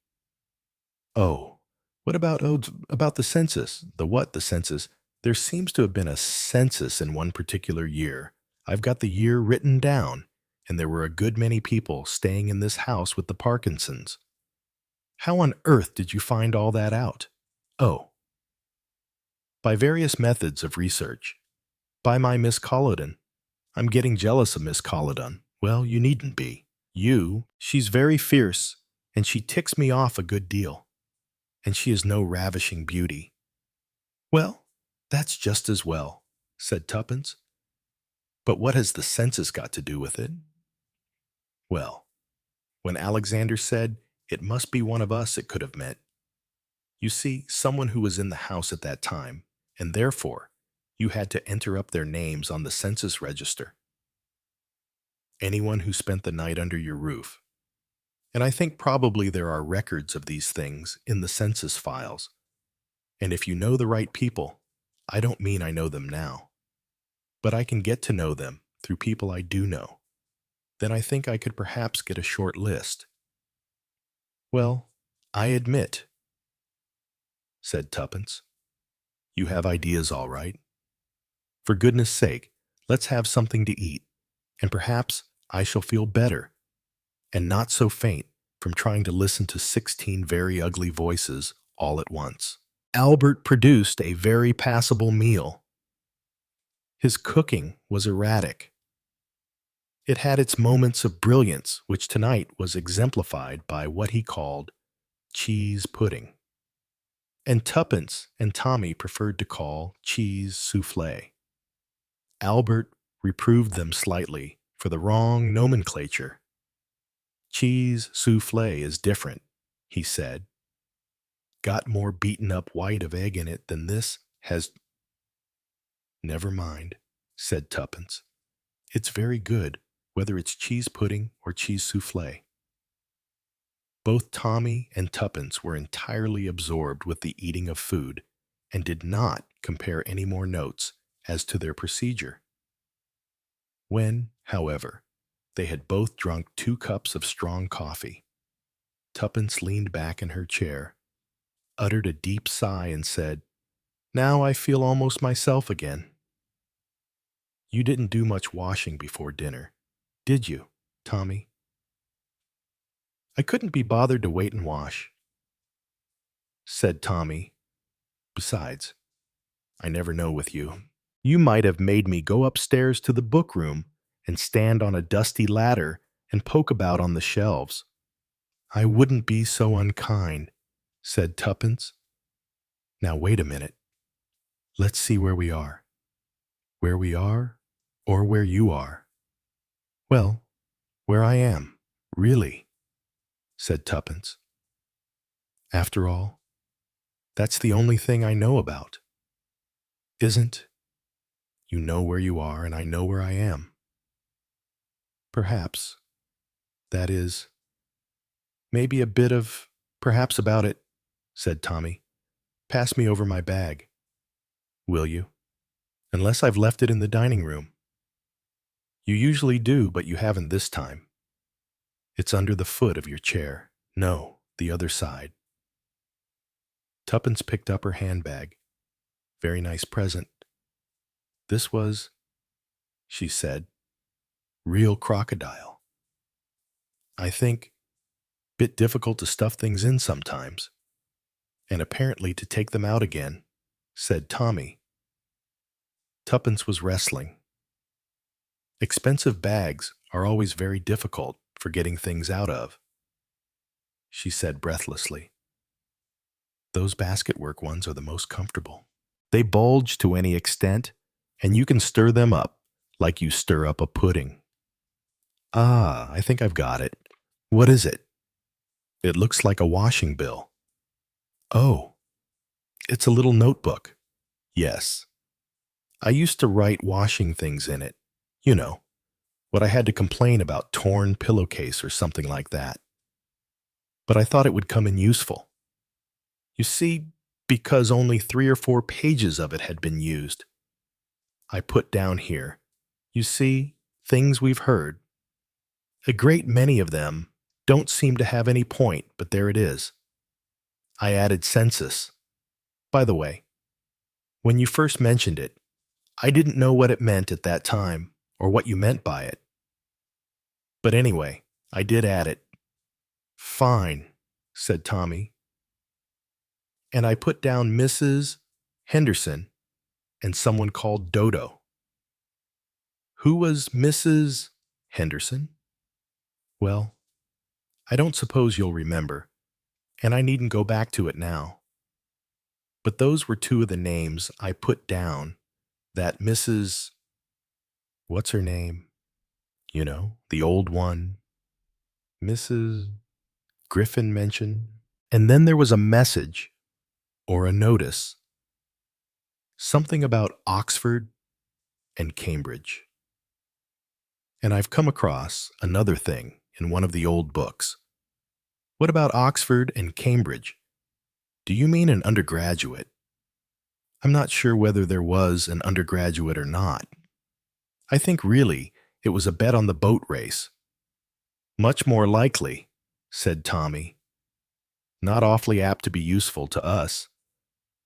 Oh, what about the census? The what, the census? There seems to have been a census in one particular year. I've got the year written down, and there were a good many people staying in this house with the Parkinsons. How on earth did you find all that out? Oh, by various methods of research. By my Miss Collodon. I'm getting jealous of Miss Collodon. Well, you needn't be. She's very fierce, and she ticks me off a good deal. And she is no ravishing beauty. Well, that's just as well, said Tuppence. But what has the census got to do with it? Well, when Alexander said, it must be one of us it could have meant. You see, someone who was in the house at that time, and therefore, you had to enter up their names on the census register. Anyone who spent the night under your roof. And I think probably there are records of these things in the census files. And if you know the right people, I don't mean I know them now, but I can get to know them through people I do know, then I think I could perhaps get a short list. Well, I admit, said Tuppence. You have ideas all right. For goodness sake, let's have something to eat, and perhaps I shall feel better, and not so faint from trying to listen to 16 very ugly voices all at once. Albert produced a very passable meal. His cooking was erratic. It had its moments of brilliance, which tonight was exemplified by what he called cheese pudding, and Tuppence and Tommy preferred to call cheese soufflé. Albert reproved them slightly for the wrong nomenclature. Cheese soufflé is different, he said. Got more beaten up white of egg in it than this has. Never mind, said Tuppence. It's very good, whether it's cheese pudding or cheese soufflé. Both Tommy and Tuppence were entirely absorbed with the eating of food and did not compare any more notes as to their procedure. When, however, they had both drunk 2 cups of strong coffee, Tuppence leaned back in her chair, uttered a deep sigh, and said, "Now I feel almost myself again." You didn't do much washing before dinner, did you, Tommy? I couldn't be bothered to wait and wash, said Tommy. Besides, I never know with you. You might have made me go upstairs to the book room and stand on a dusty ladder and poke about on the shelves. I wouldn't be so unkind, said Tuppence. Now wait a minute. Let's see where we are. Where we are, or where you are? Well, where I am, really, said Tuppence. After all, that's the only thing I know about. Isn't? You know where you are, and I know where I am. Perhaps. That is, maybe a bit of perhaps about it, said Tommy. Pass me over my bag. Will you? Unless I've left it in the dining room. You usually do, but you haven't this time. It's under the foot of your chair. No, the other side. Tuppence picked up her handbag. Very nice present. This was, she said, real crocodile. I think, bit difficult to stuff things in sometimes, and apparently to take them out again, said Tommy. Tuppence was wrestling. Expensive bags are always very difficult for getting things out of, she said breathlessly. Those basket-work ones are the most comfortable. They bulge to any extent, and you can stir them up, like you stir up a pudding. Ah, I think I've got it. What is it? It looks like a washing bill. Oh, it's a little notebook. Yes. I used to write washing things in it. You know, what I had to complain about torn pillowcase or something like that. But I thought it would come in useful. You see, because only 3 or 4 pages of it had been used. I put down here, you see, things we've heard. A great many of them don't seem to have any point, but there it is. I added census. By the way, when you first mentioned it, I didn't know what it meant at that time or what you meant by it. But anyway, I did add it. Fine, said Tommy. And I put down Mrs. Henderson and someone called Dodo. Who was Mrs. Henderson? Well, I don't suppose you'll remember, and I needn't go back to it now. But those were 2 of the names I put down that Mrs. What's her name? You know, the old one. Mrs. Griffin mentioned. And then there was a message or a notice. Something about Oxford and Cambridge. And I've come across another thing in one of the old books. What about Oxford and Cambridge? Do you mean an undergraduate? I'm not sure whether there was an undergraduate or not. I think really it was a bet on the boat race. Much more likely, said Tommy. Not awfully apt to be useful to us.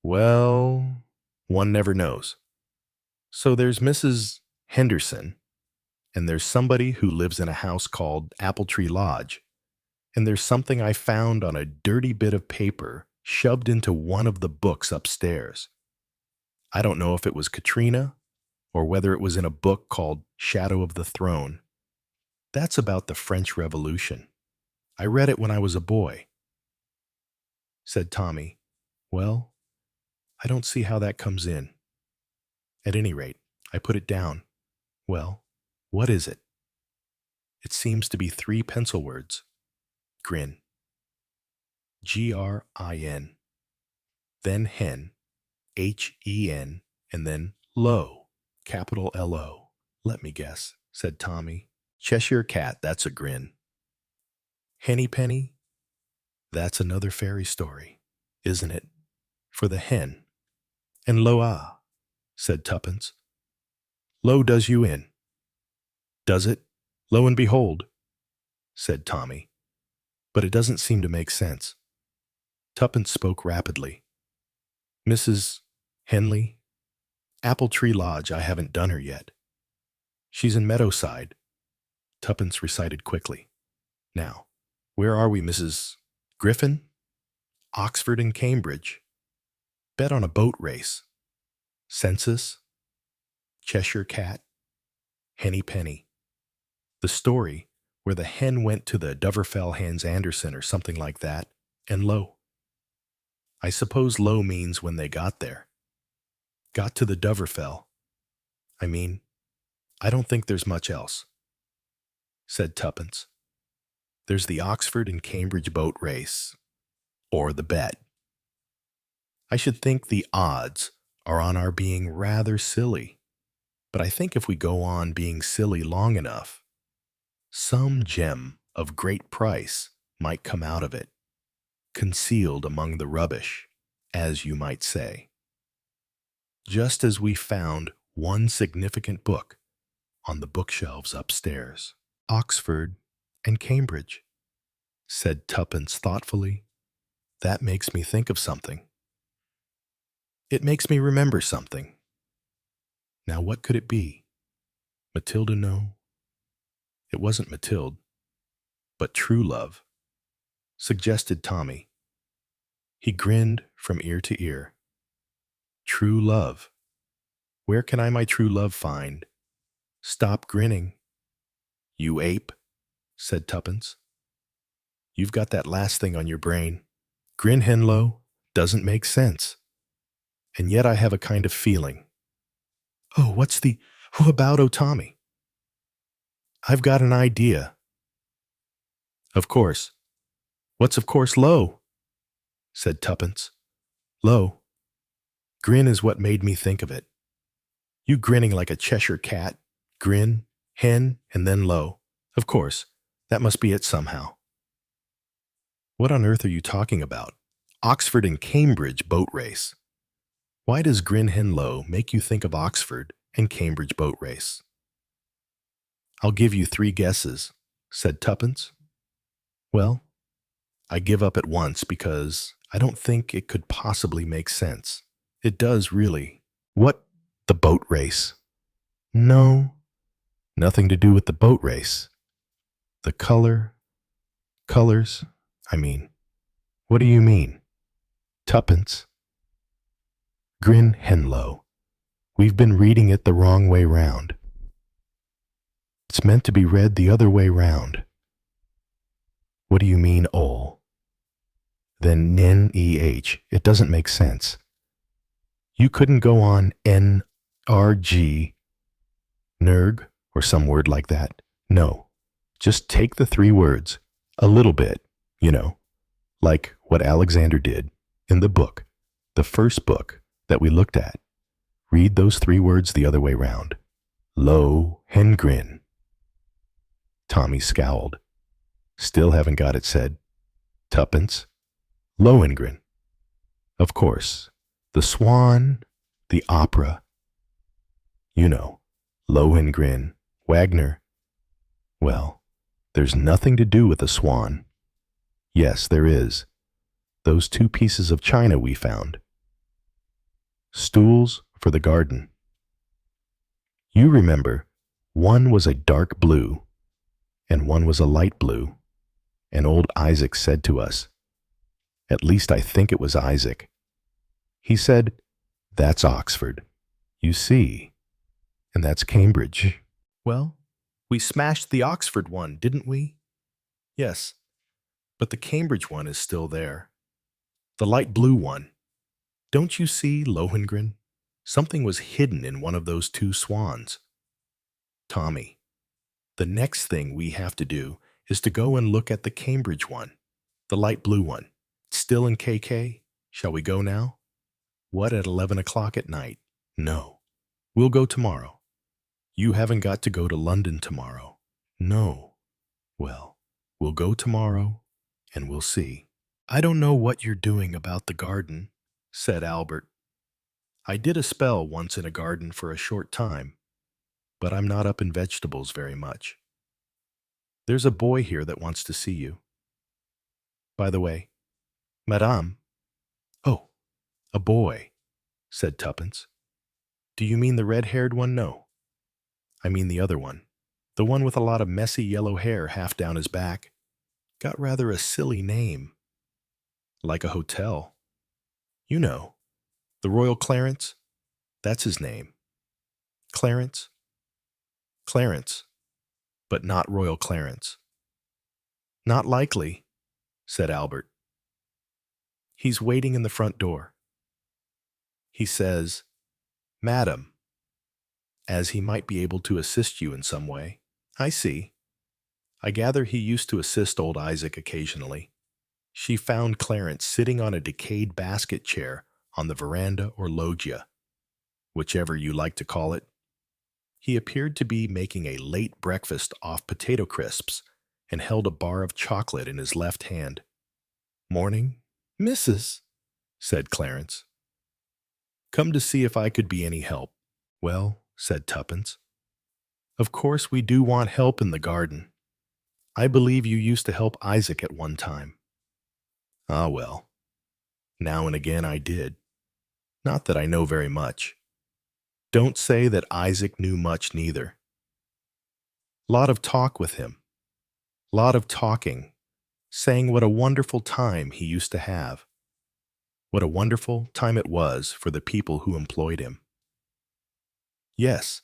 Well, one never knows. So there's Mrs. Henderson, and there's somebody who lives in a house called Apple Tree Lodge, and there's something I found on a dirty bit of paper shoved into one of the books upstairs. I don't know if it was Katrina or whether it was in a book called Shadow of the Throne. That's about the French Revolution. I read it when I was a boy. Said Tommy, well, I don't see how that comes in. At any rate, I put it down. Well, what is it? It seems to be 3 pencil words. Grin. Grin. Then hen. Hen. And then low. Capital Lo. Let me guess, said Tommy. Cheshire cat, that's a grin. Henny penny? That's another fairy story, isn't it? For the hen. And lo-ah, said Tuppence. Lo does you in. Does it? Lo and behold, said Tommy. But it doesn't seem to make sense. Tuppence spoke rapidly. Mrs. Henley, Apple Tree Lodge, I haven't done her yet. She's in Meadowside. Tuppence recited quickly. Now, where are we, Mrs. Griffin? Oxford and Cambridge. Bet on a boat race. Census. Cheshire cat. Henny penny. The story where the hen went to the Doverfell Hans Andersen or something like that, and lo. I suppose lo means when they got there. Got to the Doverfell. I mean, I don't think there's much else, said Tuppence. There's the Oxford and Cambridge boat race, or the bet. I should think the odds are on our being rather silly, but I think if we go on being silly long enough, some gem of great price might come out of it, concealed among the rubbish, as you might say. Just as we found one significant book on the bookshelves upstairs. Oxford and Cambridge, said Tuppence thoughtfully. That makes me think of something. It makes me remember something. Now what could it be? Matilda, no. It wasn't Matilde, but true love, suggested Tommy. He grinned from ear to ear. True love. Where can I my true love find? Stop grinning. You ape, said Tuppence. You've got that last thing on your brain. Grin Henlow doesn't make sense. And yet I have a kind of feeling. Oh, what's the Who about Tommy? I've got an idea. Of course. What's of course low? Said Tuppence. Low. Grin is what made me think of it. You grinning like a Cheshire cat. Grin, hen, and then low. Of course. That must be it somehow. What on earth are you talking about? Oxford and Cambridge boat race. Why does Grin Hen Low make you think of Oxford and Cambridge boat race? I'll give you 3 guesses, said Tuppence. Well, I give up at once because I don't think it could possibly make sense. It does really. What? The boat race? No, nothing to do with the boat race. The colors, what do you mean? Tuppence. Grin Henlow. We've been reading it the wrong way round. It's meant to be read the other way round. What do you mean, ol? Then N-E-H. It doesn't make sense. You couldn't go on N-R-G, nerg, or some word like that. No. Just take the 3 words, a little bit, like what Alexander did in the book, the first book that we looked at. Read those 3 words the other way round. Low hen grin. Tommy scowled. Still haven't got it said. Tuppence. Lohengrin. Of course. The Swan, the opera. Lohengrin, Wagner. Well, there's nothing to do with the Swan. Yes, there is. Those 2 pieces of china we found. Stools for the garden. You remember, one was a dark blue, and one was a light blue, and old Isaac said to us, at least I think it was Isaac, he said, that's Oxford, you see, and that's Cambridge. Well, we smashed the Oxford one, didn't we? Yes, but the Cambridge one is still there. The light blue one. Don't you see, Lohengrin? Something was hidden in one of those 2 swans. Tommy, the next thing we have to do is to go and look at the Cambridge one, the light blue one. Still in KK? Shall we go now? What, at 11 o'clock at night? No. We'll go tomorrow. You haven't got to go to London tomorrow. No. Well, we'll go tomorrow, and we'll see. I don't know what you're doing about the garden, said Albert. I did a spell once in a garden for a short time, but I'm not up in vegetables very much. There's a boy here that wants to see you. By the way, Madame. Oh, a boy, said Tuppence. Do you mean the red-haired one? No. I mean the other one. The one with a lot of messy yellow hair half down his back. Got rather a silly name. Like a hotel. You know, the Royal Clarence? That's his name. Clarence? Clarence, but not Royal Clarence. Not likely, said Albert. He's waiting in the front door. He says, Madam, as he might be able to assist you in some way. I see. I gather he used to assist old Isaac occasionally. She found Clarence sitting on a decayed basket chair on the veranda or loggia, whichever you like to call it. He appeared to be making a late breakfast off potato crisps and held a bar of chocolate in his left hand. Morning, Mrs., said Clarence. Come to see if I could be any help. Well, said Tuppence, of course we do want help in the garden. I believe you used to help Isaac at one time. Ah, well, now and again I did. Not that I know very much. Don't say that Isaac knew much neither. Lot of talk with him. Lot of talking, saying what a wonderful time he used to have. What a wonderful time it was for the people who employed him. Yes,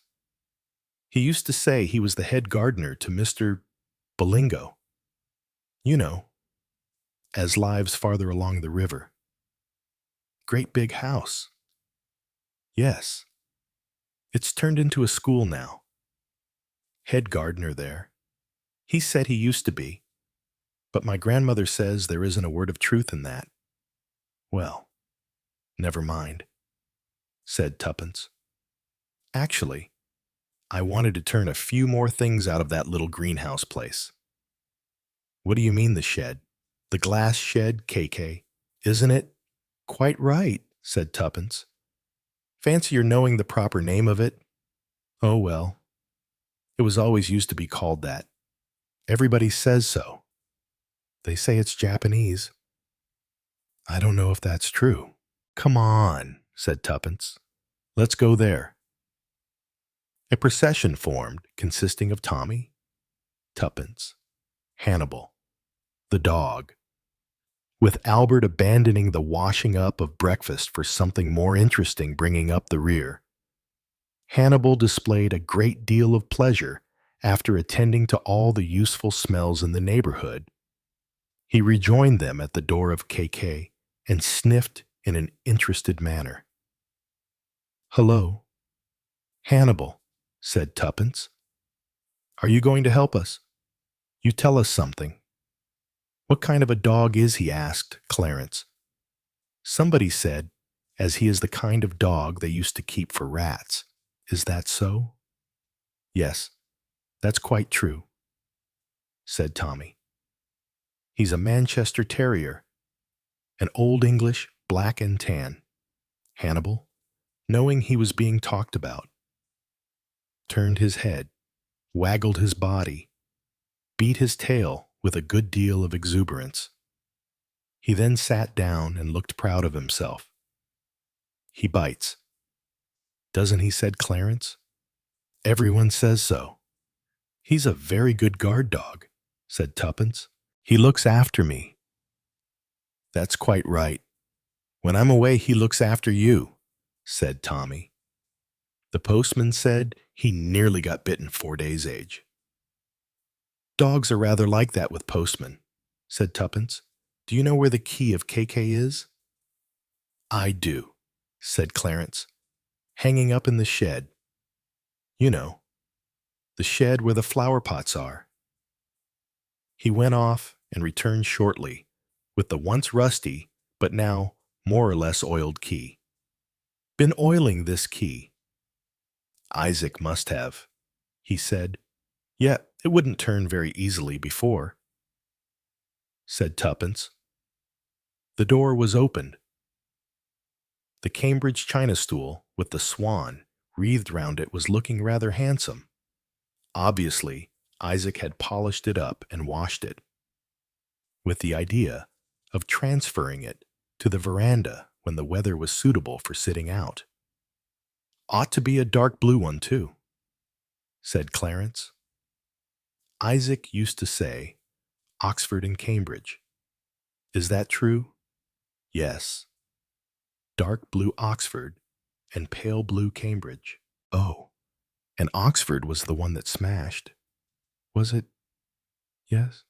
he used to say he was the head gardener to Mr. Bolingo. You know, as lives farther along the river. Great big house. Yes. It's turned into a school now. Head gardener there. He said he used to be, but my grandmother says there isn't a word of truth in that. Well, never mind, said Tuppence. Actually, I wanted to turn a few more things out of that little greenhouse place. What do you mean the shed? The glass shed, KK. Isn't it? Quite right, said Tuppence. Fancy your knowing the proper name of it. Oh well, it was always used to be called that. Everybody says so. They say it's Japanese. I don't know if that's true. Come on, said Tuppence. Let's go there. A procession formed consisting of Tommy, Tuppence, Hannibal, the dog, with Albert abandoning the washing up of breakfast for something more interesting bringing up the rear. Hannibal displayed a great deal of pleasure after attending to all the useful smells in the neighborhood. He rejoined them at the door of KK and sniffed in an interested manner. Hello. Hannibal, said Tuppence. Are you going to help us? You tell us something. What kind of a dog is he? Asked Clarence. Somebody said, as he is the kind of dog they used to keep for rats. Is that so? Yes, that's quite true, said Tommy. He's a Manchester Terrier, an Old English black and tan. Hannibal, knowing he was being talked about, turned his head, waggled his body, beat his tail with a good deal of exuberance. He then sat down and looked proud of himself. He bites. Doesn't he? Said Clarence. Everyone says so. He's a very good guard dog, said Tuppence. He looks after me. That's quite right. When I'm away, he looks after you, said Tommy. The postman said he nearly got bitten 4 days' age. Dogs are rather like that with postmen, said Tuppence. Do you know where the key of KK is? I do, said Clarence. Hanging up in the shed. You know, the shed where the flower pots are. He went off and returned shortly with the once rusty, but now more or less oiled key. Been oiling this key. Isaac must have, he said. Yet it wouldn't turn very easily before, said Tuppence. The door was opened. The Cambridge china stool with the swan wreathed round it was looking rather handsome. Obviously, Isaac had polished it up and washed it, with the idea of transferring it to the veranda when the weather was suitable for sitting out. Ought to be a dark blue one, too, said Clarence. Isaac used to say, Oxford and Cambridge. Is that true? Yes. Dark blue Oxford and pale blue Cambridge. Oh, and Oxford was the one that smashed. Was it? Yes.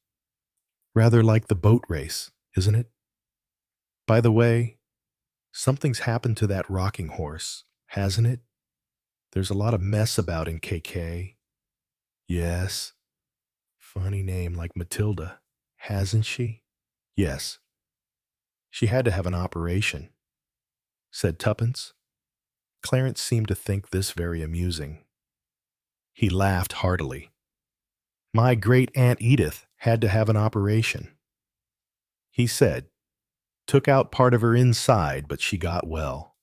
Rather like the boat race, isn't it? By the way, something's happened to that rocking horse, hasn't it? There's a lot of mess about in KK. Yes. Funny name like Matilda, hasn't she? Yes. She had to have an operation, said Tuppence. Clarence seemed to think this very amusing. He laughed heartily. My great-aunt Edith had to have an operation. He said, took out part of her inside, but she got well.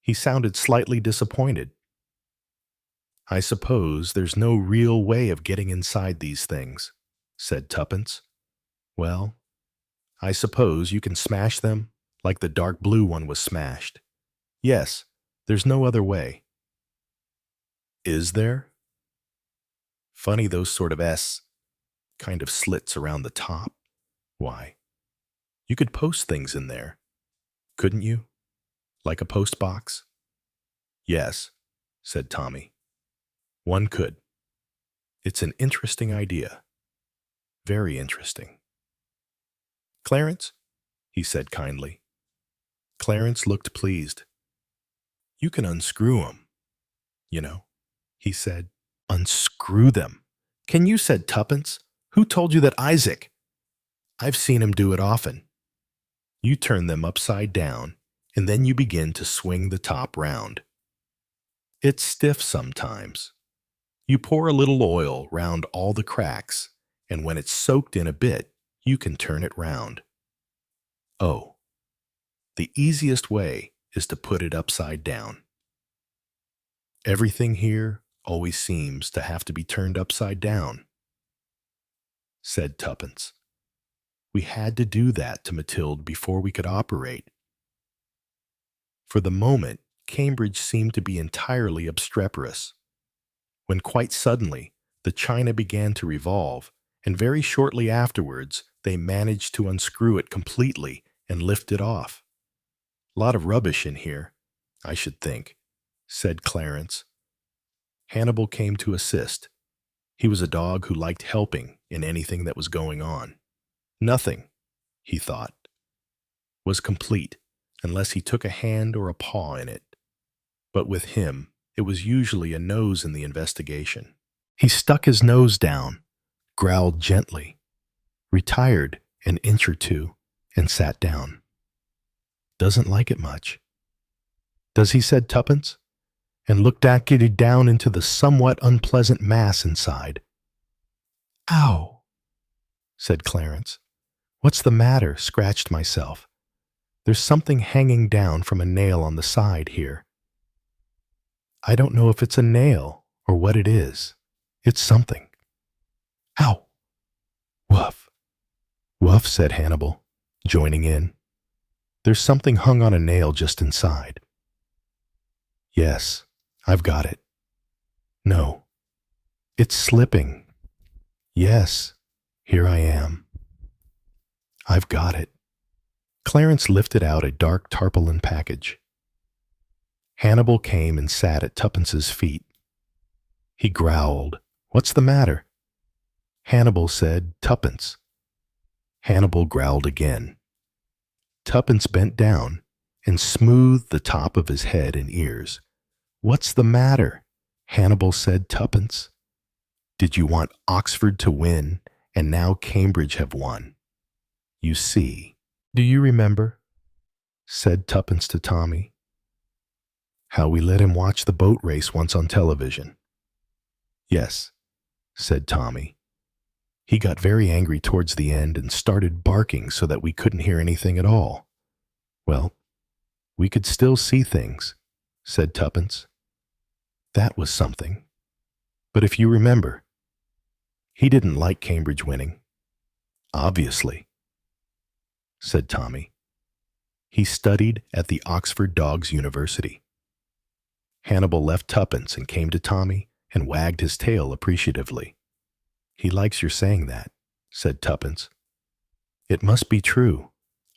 He sounded slightly disappointed. I suppose there's no real way of getting inside these things, said Tuppence. Well, I suppose you can smash them like the dark blue one was smashed. Yes, there's no other way. Is there? Funny those sort of kind of slits around the top. Why, you could post things in there, couldn't you? Like a post box? Yes, said Tommy. One could. It's an interesting idea. Very interesting. Clarence, he said kindly. Clarence looked pleased. You can unscrew 'em, you know, he said. Unscrew them. Can you said tuppence? Who told you that Isaac? I've seen him do it often. You turn them upside down, and then you begin to swing the top round. It's stiff sometimes. You pour a little oil round all the cracks, and when it's soaked in a bit, you can turn it round. Oh, the easiest way is to put it upside down. Everything here always seems to have to be turned upside down, said Tuppence. We had to do that to Mathilde before we could operate. For the moment, Cambridge seemed to be entirely obstreperous, when quite suddenly the china began to revolve, and very shortly afterwards they managed to unscrew it completely and lift it off. Lot of rubbish in here, I should think, said Clarence. Hannibal came to assist. He was a dog who liked helping in anything that was going on. Nothing, he thought, was complete unless he took a hand or a paw in it. But with him, it was usually a nose in the investigation. He stuck his nose down, growled gently, retired an inch or two, and sat down. Doesn't like it much. Does he, said Tuppence, and looked acutely down into the somewhat unpleasant mass inside. Ow, said Clarence. What's the matter? Scratched myself. There's something hanging down from a nail on the side here. I don't know if it's a nail or what it is. It's something. Ow! Woof! Woof, said Hannibal, joining in. There's something hung on a nail just inside. Yes, I've got it. No, it's slipping. Yes, here I am. I've got it. Clarence lifted out a dark tarpaulin package. Hannibal came and sat at Tuppence's feet. He growled, What's the matter? Hannibal said, Tuppence. Hannibal growled again. Tuppence bent down and smoothed the top of his head and ears. What's the matter? Hannibal said, Tuppence. Did you want Oxford to win, and now Cambridge have won? You see. Do you remember? Said Tuppence to Tommy. How we let him watch the boat race once on television. Yes, said Tommy. He got very angry towards the end and started barking so that we couldn't hear anything at all. Well, we could still see things, said Tuppence. That was something. But if you remember, he didn't like Cambridge winning. Obviously, said Tommy. He studied at the Oxford Dogs University. Hannibal left Tuppence and came to Tommy and wagged his tail appreciatively. He likes your saying that, said Tuppence. It must be true.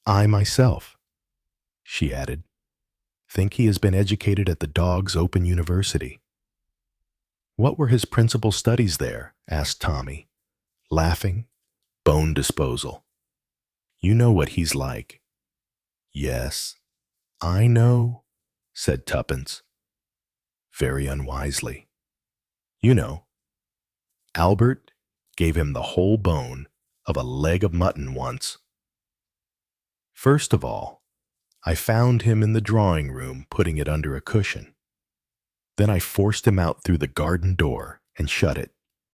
I myself, she added, think he has been educated at the Dogs Open University. What were his principal studies there? Asked Tommy, laughing. Bone disposal. You know what he's like. Yes, I know, said Tuppence, very unwisely. You know, Albert gave him the whole bone of a leg of mutton once. First of all, I found him in the drawing room putting it under a cushion. Then I forced him out through the garden door and shut it,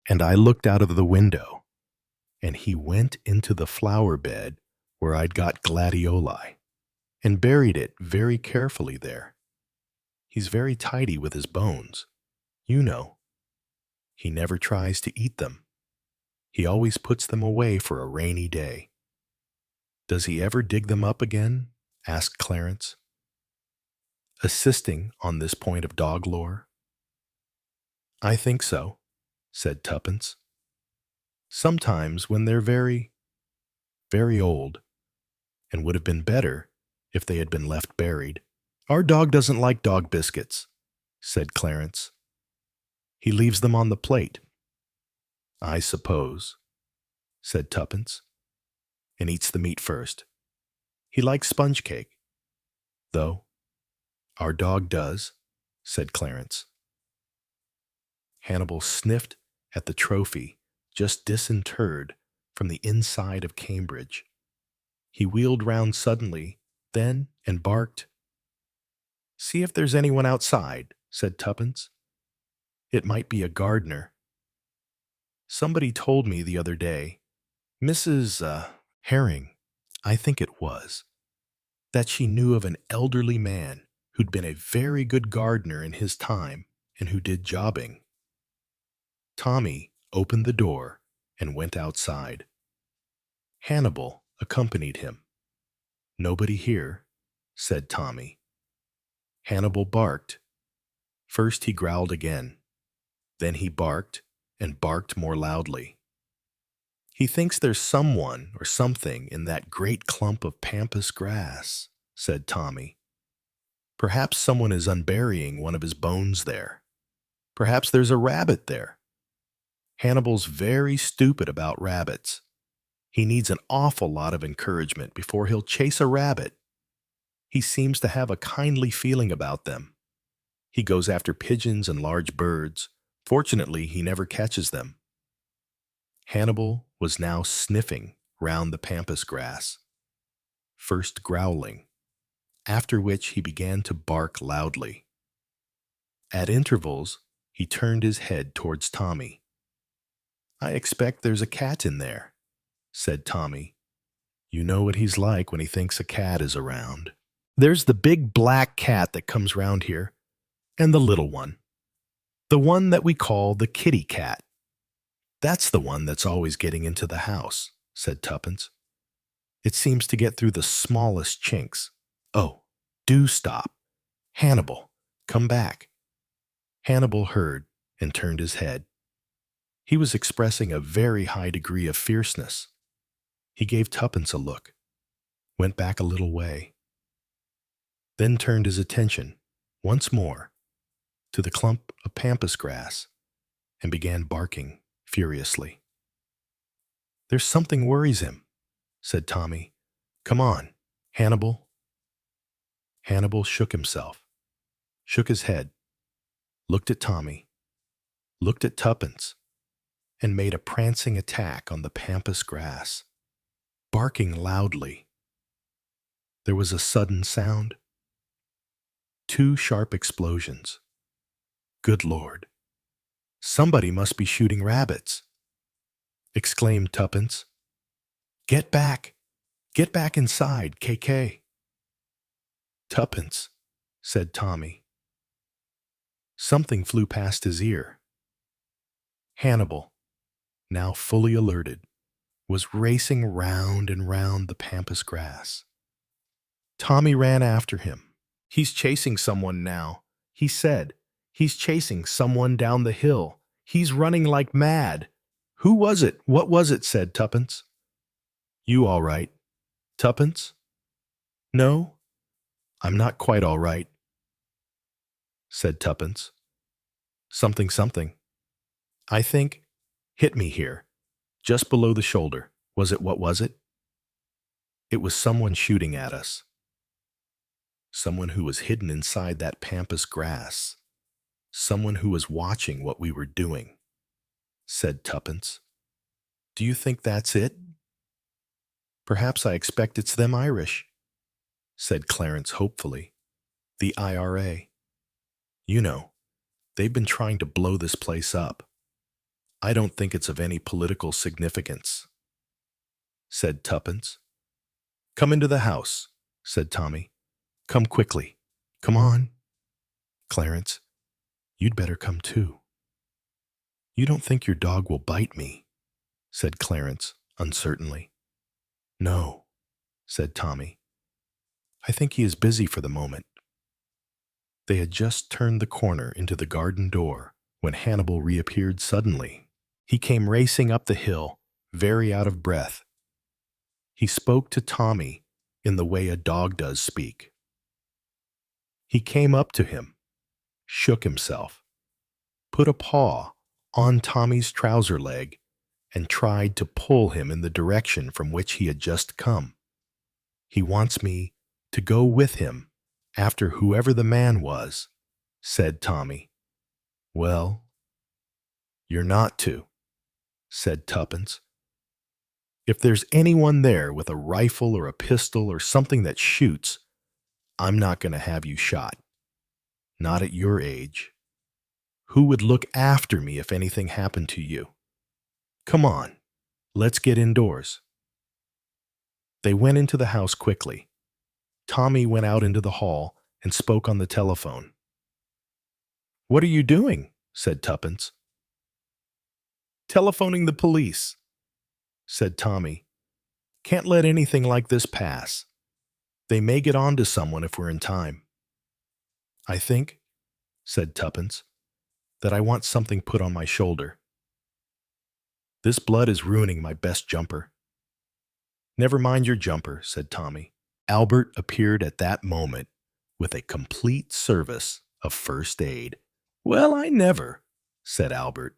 and I looked out of the window, and he went into the flower bed where I'd got gladioli, and buried it very carefully there. He's very tidy with his bones, you know. He never tries to eat them. He always puts them away for a rainy day. Does he ever dig them up again? Asked Clarence, assisting on this point of dog lore. I think so, said Tuppence. Sometimes when they're very, very old, and would have been better if they had been left buried. Our dog doesn't like dog biscuits, said Clarence. He leaves them on the plate. I suppose, said Tuppence, and eats the meat first. He likes sponge cake, though. Our dog does, said Clarence. Hannibal sniffed at the trophy just disinterred from the inside of Cambridge. He wheeled round suddenly, then, and barked. "See if there's anyone outside," said Tuppence. "It might be a gardener. Somebody told me the other day, Mrs. Herring, I think it was, that she knew of an elderly man who'd been a very good gardener in his time and who did jobbing." Tommy opened the door and went outside. Hannibal accompanied him. "Nobody here," said Tommy. Hannibal barked. First he growled again. Then he barked and barked more loudly. "He thinks there's someone or something in that great clump of pampas grass," said Tommy. "Perhaps someone is unburying one of his bones there. Perhaps there's a rabbit there. Hannibal's very stupid about rabbits. He needs an awful lot of encouragement before he'll chase a rabbit. He seems to have a kindly feeling about them. He goes after pigeons and large birds. Fortunately, he never catches them." Hannibal was now sniffing round the pampas grass, first growling, after which he began to bark loudly. At intervals, he turned his head towards Tommy. "I expect there's a cat in there," said Tommy. "You know what he's like when he thinks a cat is around. There's the big black cat that comes round here, and the little one. The one that we call the kitty cat. That's the one that's always getting into the house," said Tuppence. "It seems to get through the smallest chinks. Oh, do stop. Hannibal, come back." Hannibal heard and turned his head. He was expressing a very high degree of fierceness. He gave Tuppence a look, went back a little way, then turned his attention, once more, to the clump of pampas grass and began barking furiously. "There's something worries him," said Tommy. "Come on, Hannibal." Hannibal shook himself, shook his head, looked at Tommy, looked at Tuppence, and made a prancing attack on the pampas grass, barking loudly. There was a sudden sound. 2 sharp explosions. "Good Lord! Somebody must be shooting rabbits!" exclaimed Tuppence. Get back inside, KK." "Tuppence," said Tommy. Something flew past his ear. Hannibal, now fully alerted, was racing round and round the pampas grass. Tommy ran after him. "He's chasing someone now," he said. "He's chasing someone down the hill. He's running like mad." "Who was it? What was it?" said Tuppence. "You all right, Tuppence?" "No, I'm not quite all right," said Tuppence. "Something, something. I think, hit me here, just below the shoulder. What was it?" "It was someone shooting at us. Someone who was hidden inside that pampas grass. Someone who was watching what we were doing," said Tuppence. "Do you think that's it?" "Perhaps I expect it's them Irish," said Clarence hopefully. "The IRA. You know, they've been trying to blow this place up. I don't think it's of any political significance," said Tuppence. "Come into the house," said Tommy. "Come quickly. Come on. Clarence, you'd better come too." "You don't think your dog will bite me?" said Clarence uncertainly. "No," said Tommy. "I think he is busy for the moment." They had just turned the corner into the garden door when Hannibal reappeared suddenly. He came racing up the hill, very out of breath. He spoke to Tommy in the way a dog does speak. He came up to him, shook himself, put a paw on Tommy's trouser leg, and tried to pull him in the direction from which he had just come. "He wants me to go with him after whoever the man was," said Tommy. "Well, You're not to, said Tuppence. If there's anyone there with a rifle or a pistol or something that shoots, I'm not going to have you shot. Not at your age. Who would look after me if anything happened to you? Come on, let's get indoors. They went into the house quickly. Tommy went out into the hall and spoke on the telephone. What are you doing? Said Tuppence. Telephoning the police, said Tommy. Can't let anything like this pass. They may get on to someone if we're in time. I think, said Tuppence, that I want something put on my shoulder. This blood is ruining my best jumper. Never mind your jumper, said Tommy. Albert appeared at that moment with a complete service of first aid. Well, I never, said Albert.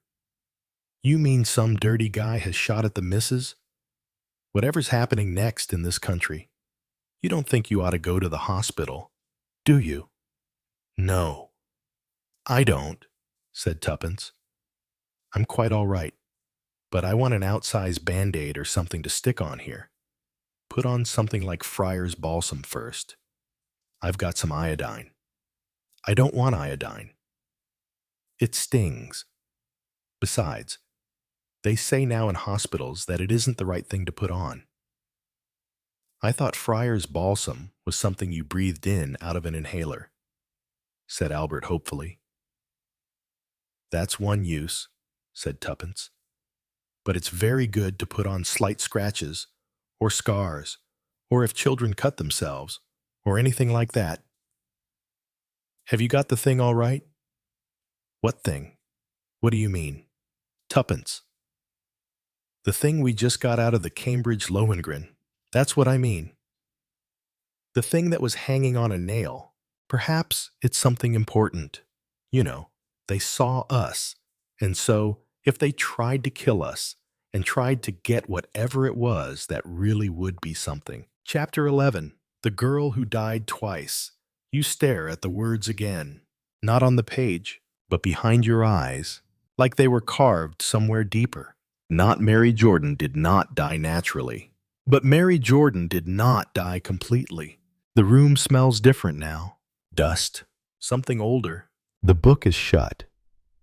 You mean some dirty guy has shot at the missus? Whatever's happening next in this country, you don't think you ought to go to the hospital, do you? No, I don't, said Tuppence. I'm quite all right, but I want an outsized Band-Aid or something to stick on here. Put on something like Friar's Balsam first. I've got some iodine. I don't want iodine. It stings. Besides, they say now in hospitals that it isn't the right thing to put on. I thought Friar's Balsam was something you breathed in out of an inhaler, said Albert hopefully. That's one use, said Tuppence. But it's very good to put on slight scratches, or scars, or if children cut themselves, or anything like that. Have you got the thing all right? What thing? What do you mean? Tuppence. The thing we just got out of the Cambridge Lohengrin. That's what I mean. The thing that was hanging on a nail. Perhaps it's something important. You know, they saw us, and so if they tried to kill us and tried to get whatever it was, that really would be something. Chapter 11. The Girl Who Died Twice. You stare at the words again, not on the page, but behind your eyes, like they were carved somewhere deeper. Not Mary Jordan did not die naturally. But Mary Jordan did not die completely. The room smells different now. Dust. Something older. The book is shut,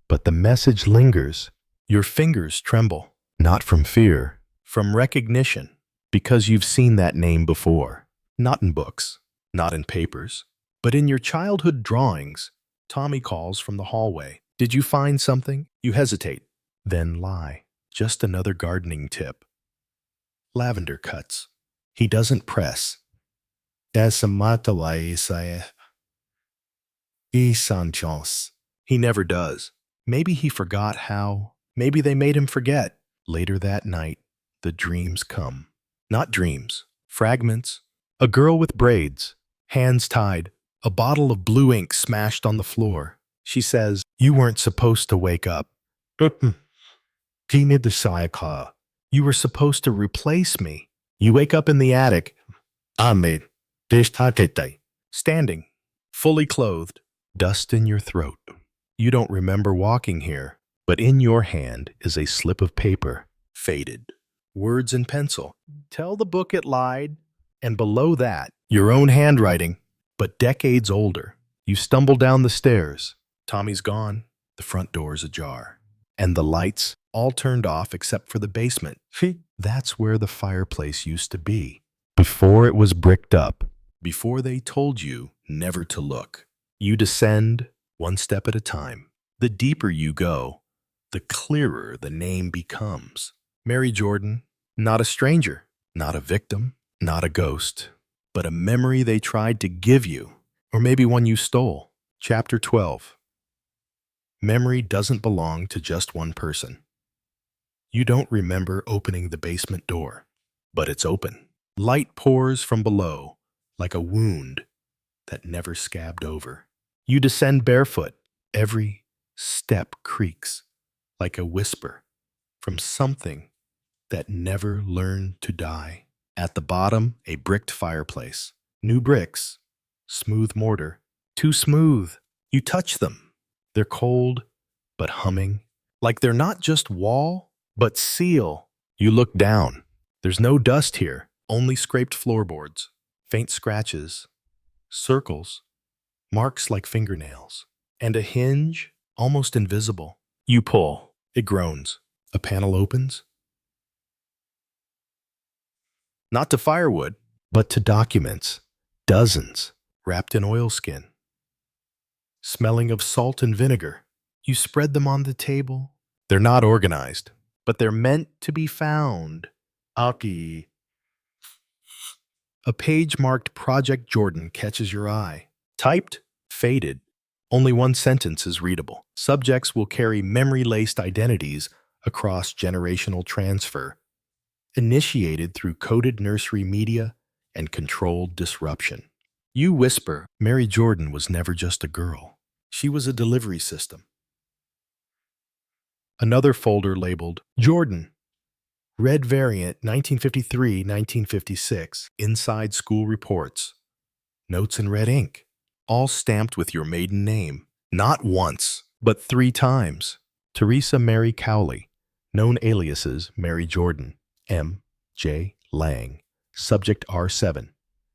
but the message lingers. Your fingers tremble, not from fear, from recognition, because you've seen that name before. Not in books, not in papers, but in your childhood drawings. Tommy calls from the hallway. Did you find something? You hesitate, then lie. Just another gardening tip. Lavender cuts. He doesn't press. He never does. Maybe he forgot how. Maybe they made him forget. Later that night, the dreams come. Not dreams. Fragments. A girl with braids. Hands tied. A bottle of blue ink smashed on the floor. She says, "You weren't supposed to wake up. You were supposed to replace me." You wake up in the attic. Standing, fully clothed, dust in your throat. You don't remember walking here, but in your hand is a slip of paper, faded. Words in pencil. Tell the book it lied. And below that, your own handwriting, but decades older. You stumble down the stairs. Tommy's gone. The front door's ajar. And the lights all turned off except for the basement. That's where the fireplace used to be. Before it was bricked up. Before they told you never to look. You descend one step at a time. The deeper you go, the clearer the name becomes. Mary Jordan, not a stranger, not a victim, not a ghost, but a memory they tried to give you, or maybe one you stole. Chapter 12. Memory doesn't belong to just one person. You don't remember opening the basement door, but it's open. Light pours from below, like a wound that never scabbed over. You descend barefoot. Every step creaks, like a whisper from something that never learned to die. At the bottom, a bricked fireplace. New bricks. Smooth mortar. Too smooth. You touch them. They're cold, but humming, Like they're not just wall, but seal. You look down. There's no dust here, only scraped floorboards, faint scratches, circles, marks like fingernails, and a hinge almost invisible. You pull. It groans. A panel opens. Not to firewood, but to documents. Dozens, wrapped in oilskin. Smelling of salt and vinegar. You spread them on the table. They're not organized, but they're meant to be found. Aki. A page marked Project Jordan catches your eye. Typed, faded. Only one sentence is readable. Subjects will carry memory-laced identities across generational transfer, initiated through coded nursery media and controlled disruption. You whisper, Mary Jordan was never just a girl. She was a delivery system. Another folder labeled Jordan. Red variant 1953-1956. Inside school reports. Notes in red ink. All stamped with your maiden name. Not once, but 3 times. Teresa Mary Cowley. Known aliases Mary Jordan. M. J. Lang. Subject R7.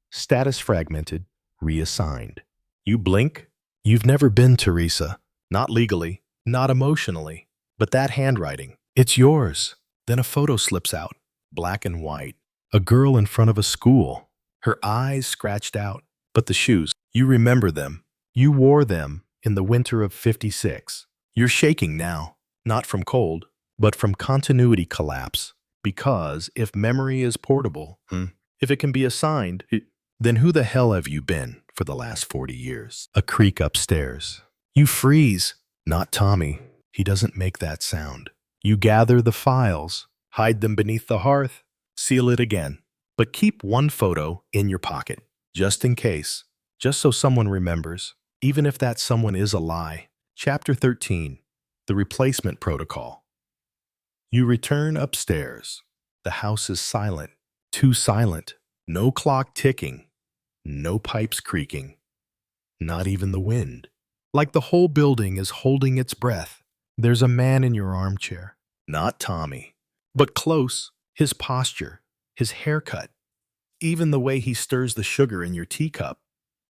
Status fragmented. Reassigned. You blink. You've never been Teresa. Not legally. Not emotionally. But that handwriting. It's yours. Then a photo slips out. Black and white. A girl in front of a school. Her eyes scratched out. But the shoes. You remember them. You wore them in the winter of '56. You're shaking now. Not from cold, but from continuity collapse. Because if memory is portable, if it can be assigned, then who the hell have you been for the last 40 years? A creak upstairs. You freeze. Not Tommy. He doesn't make that sound. You gather the files, hide them beneath the hearth, seal it again. But keep one photo in your pocket, just in case, just so someone remembers, even if that someone is a lie. Chapter 13, The Replacement Protocol. You return upstairs. The house is silent, too silent. No clock ticking, no pipes creaking, not even the wind. Like the whole building is holding its breath. There's a man in your armchair. Not Tommy, but close. His posture, his haircut, even the way he stirs the sugar in your teacup.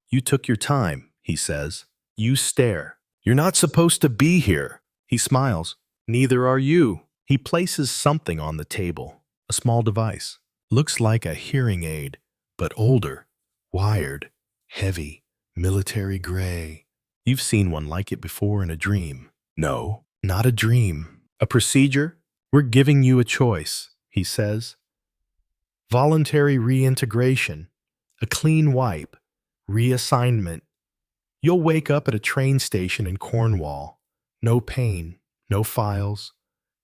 You took your time, he says. You stare. You're not supposed to be here. He smiles. Neither are you. He places something on the table, a small device. Looks like a hearing aid, but older, wired, heavy, military gray. You've seen one like it before in a dream. No, not a dream. A procedure? We're giving you a choice, he says. Voluntary reintegration, a clean wipe, reassignment. You'll wake up at a train station in Cornwall. No pain, no files,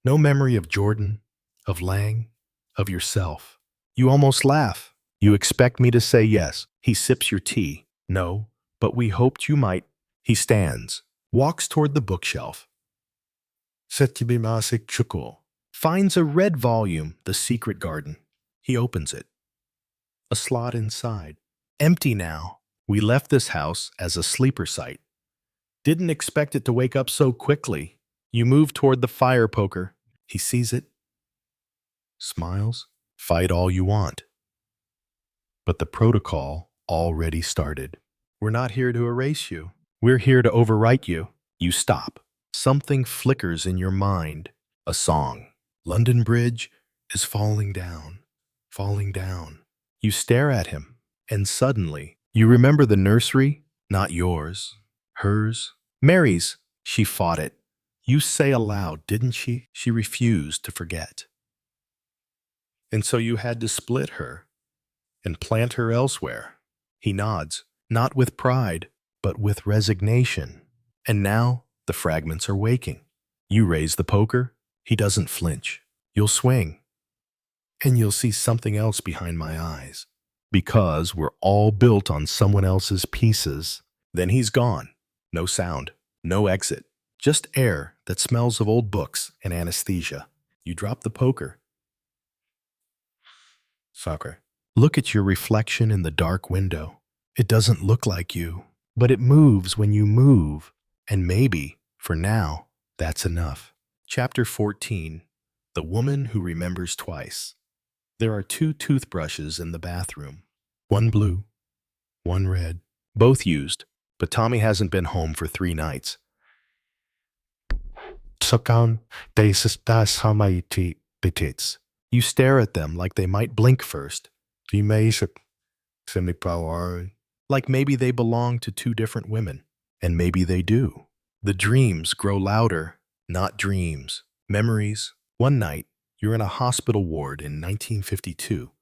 no memory of Jordan, of Lang, of yourself. You almost laugh. You expect me to say yes. He sips your tea. No, but we hoped you might. He stands, walks toward the bookshelf. Setibimasic Chukul. Finds a red volume, The Secret Garden. He opens it. A slot inside. Empty now. We left this house as a sleeper site. Didn't expect it to wake up so quickly. You move toward the fire poker. He sees it. Smiles. Fight all you want. But the protocol already started. We're not here to erase you. We're here to overwrite you. You stop. Something flickers in your mind. A song. London Bridge is falling down, falling down. You stare at him, and suddenly, you remember the nursery, not yours, hers, Mary's. She fought it. You say aloud, didn't she? She refused to forget. And so you had to split her and plant her elsewhere. He nods, not with pride, but with resignation. And now the fragments are waking. You raise the poker. He doesn't flinch. You'll swing. And you'll see something else behind my eyes. Because we're all built on someone else's pieces. Then he's gone. No sound. No exit. Just air that smells of old books and anesthesia. You drop the poker. Soccer. Look at your reflection in the dark window. It doesn't look like you, but it moves when you move. And maybe, for now, that's enough. Chapter 14. The Woman Who Remembers Twice. There are 2 toothbrushes in the bathroom. One blue, one red. Both used, but Tommy hasn't been home for 3 nights. You stare at them like they might blink first. Like maybe they belong to 2 different women. And maybe they do. The dreams grow louder, not dreams. Memories. One night, you're in a hospital ward in 1952,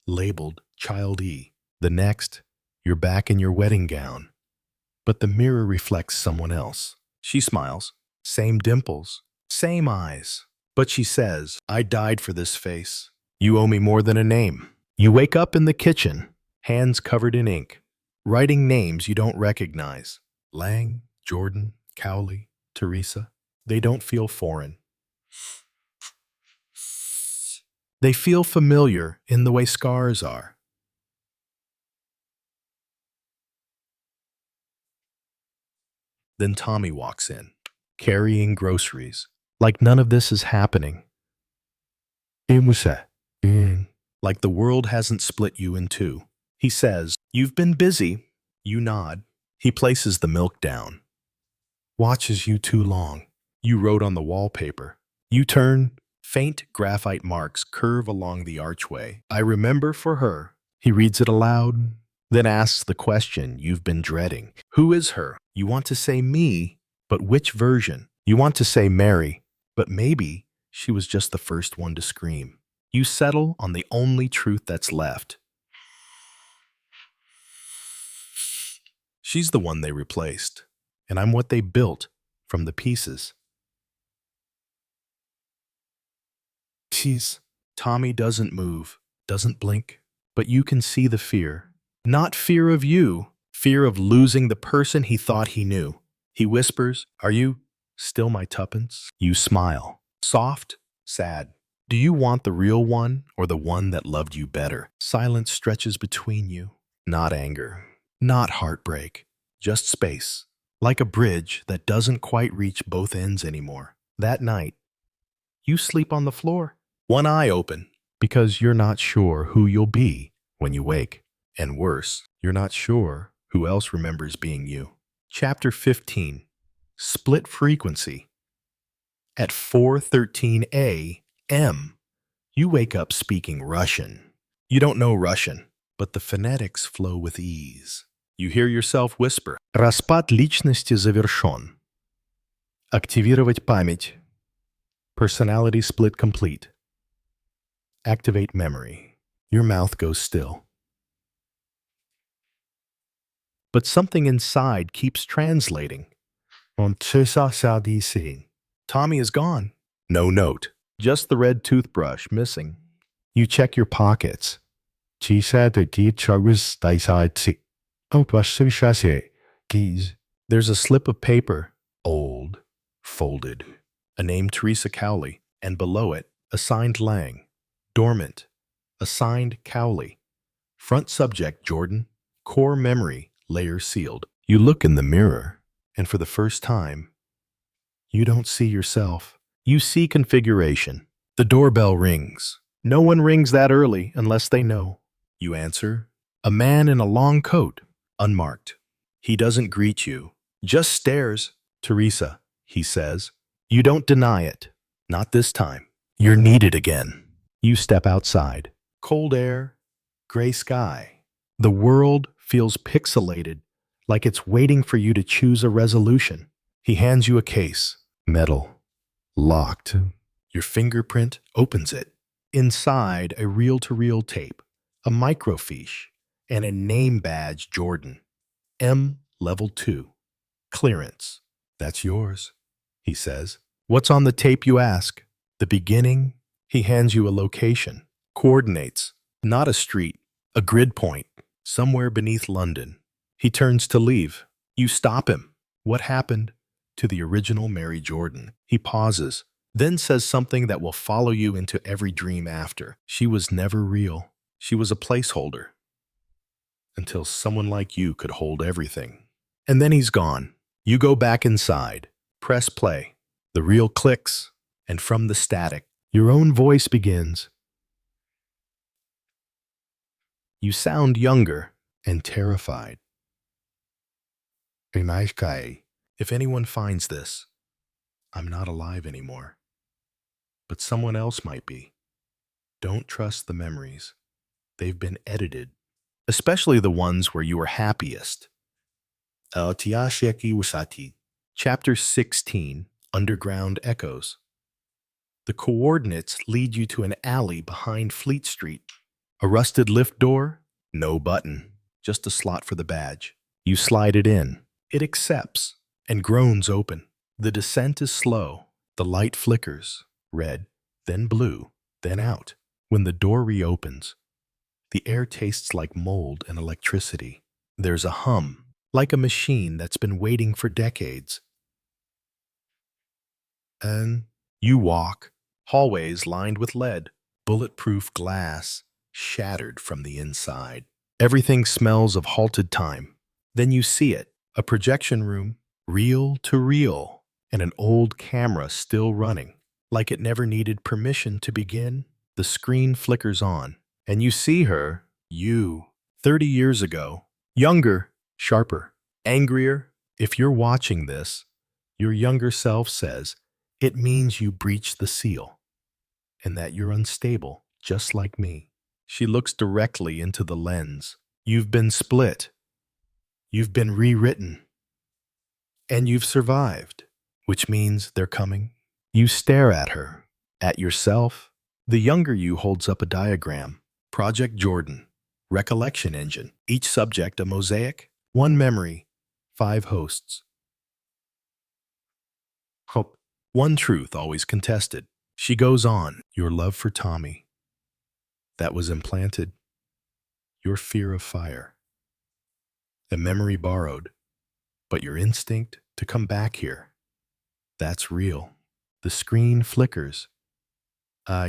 labeled Child E. The next, you're back in your wedding gown. But the mirror reflects someone else. She smiles. Same dimples. Same eyes. But she says, I died for this face. You owe me more than a name. You wake up in the kitchen, hands covered in ink, writing names you don't recognize. Lang, Jordan, Cowley, Teresa. They don't feel foreign. They feel familiar in the way scars are. Then Tommy walks in, carrying groceries, like none of this is happening. Like the world hasn't split you in 2. He says, You've been busy. You nod. He places the milk down. Watches you too long. You wrote on the wallpaper. You turn. Faint graphite marks curve along the archway. I remember for her. He reads it aloud, then asks the question you've been dreading. Who is her? You want to say me, but which version? You want to say Mary, but maybe she was just the first one to scream. You settle on the only truth that's left. She's the one they replaced, and I'm what they built from the pieces. Tommy doesn't move, doesn't blink, but you can see the fear. Not fear of you, fear of losing the person he thought he knew. He whispers, Are you still my tuppence? You smile, soft, sad. Do you want the real one or the one that loved you better? Silence stretches between you. Not anger, not heartbreak, just space. Like a bridge that doesn't quite reach both ends anymore. That night, you sleep on the floor. One eye open, because you're not sure who you'll be when you wake. And worse, you're not sure who else remembers being you. Chapter 15. Split Frequency. At 4:13 a.m., you wake up speaking Russian. You don't know Russian, but the phonetics flow with ease. You hear yourself whisper, Распад личности завершен. Активировать память. Personality split complete. Activate memory. Your mouth goes still. But something inside keeps translating. Tommy is gone. No note. Just the red toothbrush missing. You check your pockets. There's a slip of paper, old, folded. A name Teresa Cowley, and below it, a signed Lang. Dormant, a signed Cowley. Front subject Jordan, core memory, layer sealed. You look in the mirror, and for the first time, you don't see yourself. You see configuration. The doorbell rings. No one rings that early unless they know. You answer. A man in a long coat, unmarked. He doesn't greet you, just stares. Teresa, he says. You don't deny it. Not this time. You're needed again. You step outside. Cold air, gray sky. The world feels pixelated, like it's waiting for you to choose a resolution. He hands you a case. Metal. Locked. Your fingerprint opens it. Inside, a reel-to-reel tape, a microfiche, and a name badge Jordan. M Level 2. Clearance. That's yours, he says. What's on the tape, you ask? The beginning. He hands you a location. Coordinates. Not a street. A grid point. Somewhere beneath London. He turns to leave. You stop him. What happened to the original Mary Jordan? He pauses, then says something that will follow you into every dream after. She was never real. She was a placeholder. Until someone like you could hold everything. And then he's gone. You go back inside. Press play. The reel clicks, and from the static, your own voice begins. You sound younger and terrified. A nice guy. If anyone finds this, I'm not alive anymore. But someone else might be. Don't trust the memories. They've been edited, especially the ones where you were happiest. Tiasheki Wasati. Chapter 16, Underground Echoes. The coordinates lead you to an alley behind Fleet Street. A rusted lift door? No button, just a slot for the badge. You slide it in. It accepts and groans open. The descent is slow. The light flickers, red, then blue, then out. When the door reopens, the air tastes like mold and electricity. There's a hum, like a machine that's been waiting for decades. And you walk, hallways lined with lead, bulletproof glass, shattered from the inside. Everything smells of halted time. Then you see it, a projection room, reel to reel, and an old camera still running. Like it never needed permission to begin. The screen flickers on, and you see her, you, 30 years ago, younger, sharper, angrier. If you're watching this, your younger self says, it means you breached the seal, and that you're unstable, just like me. She looks directly into the lens. You've been split. You've been rewritten. And you've survived, which means they're coming. You stare at her, at yourself. The younger you holds up a diagram. Project Jordan, recollection engine. Each subject a mosaic, one memory, 5 hosts. Hope. One truth always contested. She goes on, your love for Tommy. That was implanted. Your fear of fire. A memory borrowed, but your instinct to come back here. That's real. The screen flickers. Oh,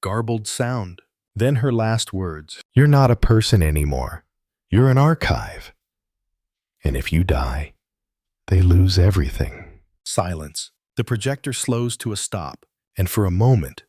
garbled sound. Then her last words. You're not a person anymore. You're an archive. And if you die, they lose everything. Silence. The projector slows to a stop, and for a moment,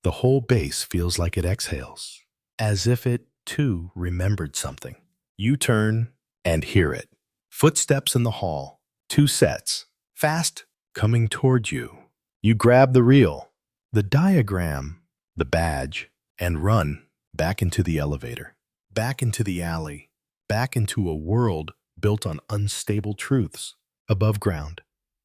the whole base feels like it exhales, as if it, too, remembered something. You turn and hear it. Footsteps in the hall. 2 sets. Fast, coming toward you. You grab the reel, the diagram, the badge, and run back into the elevator, back into the alley, back into a world built on unstable truths. Above ground,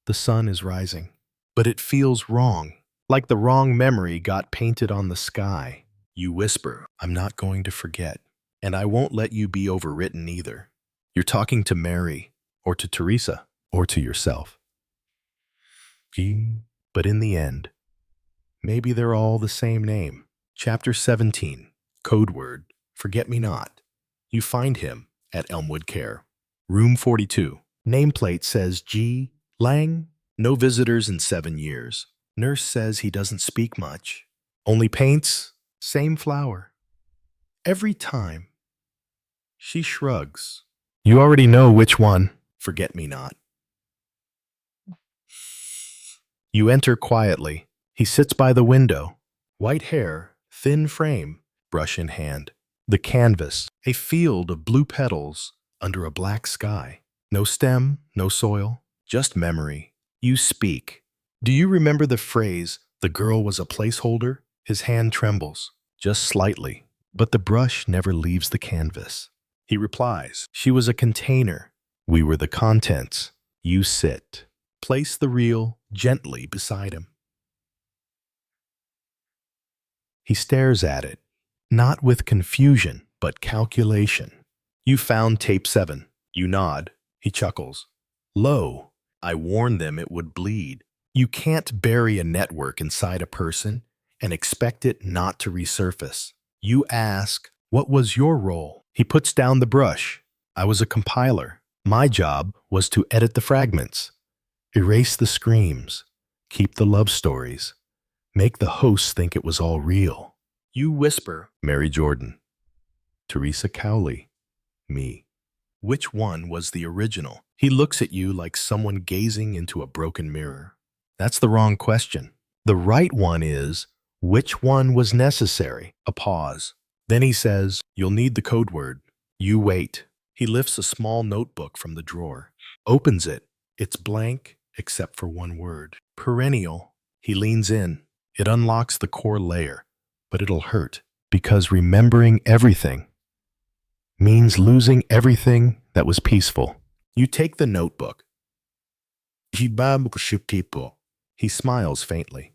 the sun is rising, but it feels wrong, like the wrong memory got painted on the sky. You whisper, I'm not going to forget, and I won't let you be overwritten either. You're talking to Mary, or to Teresa, or to yourself. But in the end, maybe they're all the same name. Chapter 17, Code Word, Forget-Me-Not. You find him at Elmwood Care. Room 42. Nameplate says G. Lang. No visitors in 7 years. Nurse says he doesn't speak much. Only paints. Same flower. Every time. She shrugs. You already know which one. Forget-me-not. You enter quietly. He sits by the window. White hair, thin frame, brush in hand. The canvas, a field of blue petals under a black sky. No stem, no soil, just memory. You speak. Do you remember the phrase, the girl was a placeholder? His hand trembles, just slightly, but the brush never leaves the canvas. He replies, she was a container. We were the contents. You sit. Place the reel gently beside him. He stares at it, not with confusion, but calculation. You found tape 7. You nod. He chuckles. Lo, I warned them it would bleed. You can't bury a network inside a person and expect it not to resurface. You ask, what was your role? He puts down the brush. I was a compiler. My job was to edit the fragments, erase the screams, keep the love stories, make the hosts think it was all real. You whisper, Mary Jordan. Teresa Cowley. Me. Which one was the original? He looks at you like someone gazing into a broken mirror. That's the wrong question. The right one is, which one was necessary? A pause. Then he says, you'll need the code word. You wait. He lifts a small notebook from the drawer, opens it. It's blank except for one word. Perennial. He leans in. It unlocks the core layer, but it'll hurt because remembering everything means losing everything that was peaceful. You take the notebook. He smiles faintly.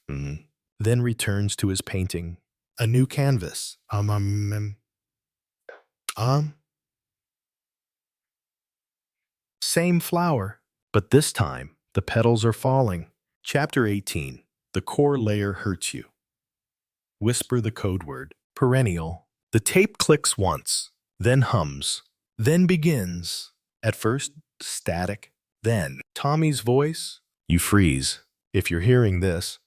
Then returns to his painting. A new canvas. Same flower, but this time the petals are falling. Chapter 18. The core layer hurts you. Whisper the code word. Perennial. The tape clicks once, then hums, then begins. At first, static. Then, Tommy's voice. You freeze. If you're hearing this,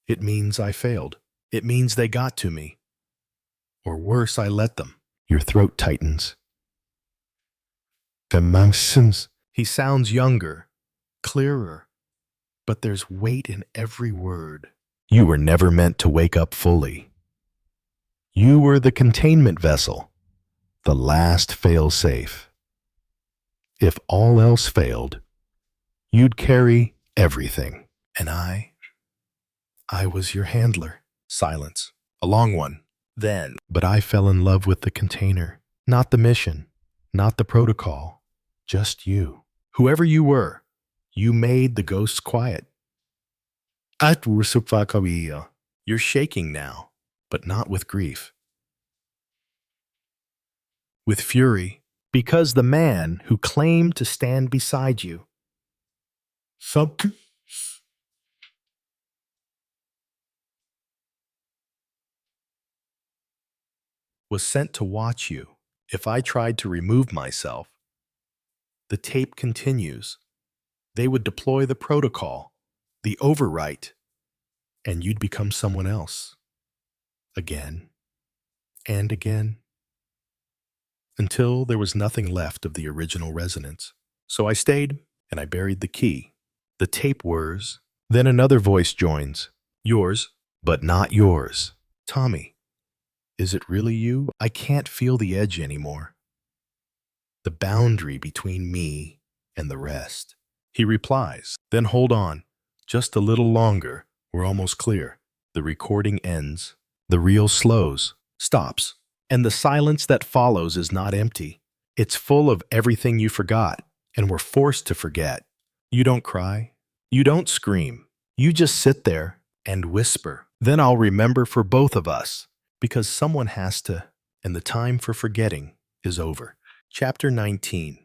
it means I failed. It means they got to me. Or worse, I let them. Your throat tightens. He sounds younger, clearer, but there's weight in every word. You were never meant to wake up fully. You were the containment vessel, the last fail-safe. If all else failed, you'd carry everything. And I was your handler. Silence. A long one. Then. But I fell in love with the container. Not the mission. Not the protocol. Just you. Whoever you were, you made the ghosts quiet. You're shaking now, but not with grief. With fury, because the man who claimed to stand beside you was sent to watch you. If I tried to remove myself, the tape continues. They would deploy the protocol, the overwrite, and you'd become someone else. Again and again. Until there was nothing left of the original resonance. So I stayed, and I buried the key. The tape whirs. Then another voice joins. Yours, but not yours. Tommy, is it really you? I can't feel the edge anymore. The boundary between me and the rest. He replies, then hold on. Just a little longer. We're almost clear. The recording ends. The reel slows, stops. And the silence that follows is not empty. It's full of everything you forgot and were forced to forget. You don't cry. You don't scream. You just sit there and whisper. Then I'll remember for both of us, because someone has to, and the time for forgetting is over. Chapter 19.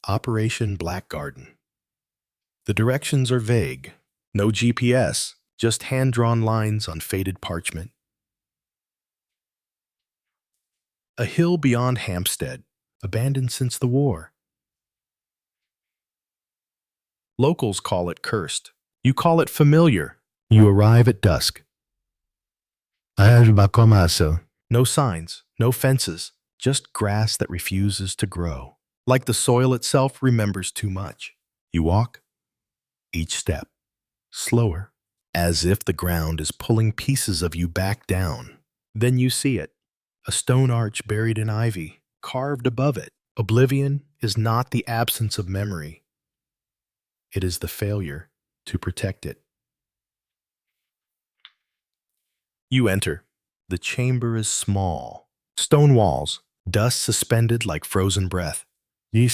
Operation Black Garden. The directions are vague. No GPS, just hand-drawn lines on faded parchment. A hill beyond Hampstead, abandoned since the war. Locals call it cursed. You call it familiar. You arrive at dusk. No signs, no fences, just grass that refuses to grow. Like the soil itself remembers too much. You walk, each step, slower, as if the ground is pulling pieces of you back down. Then you see it. A stone arch buried in ivy, carved above it. Oblivion is not the absence of memory. It is the failure to protect it. You enter. The chamber is small. Stone walls, dust suspended like frozen breath. In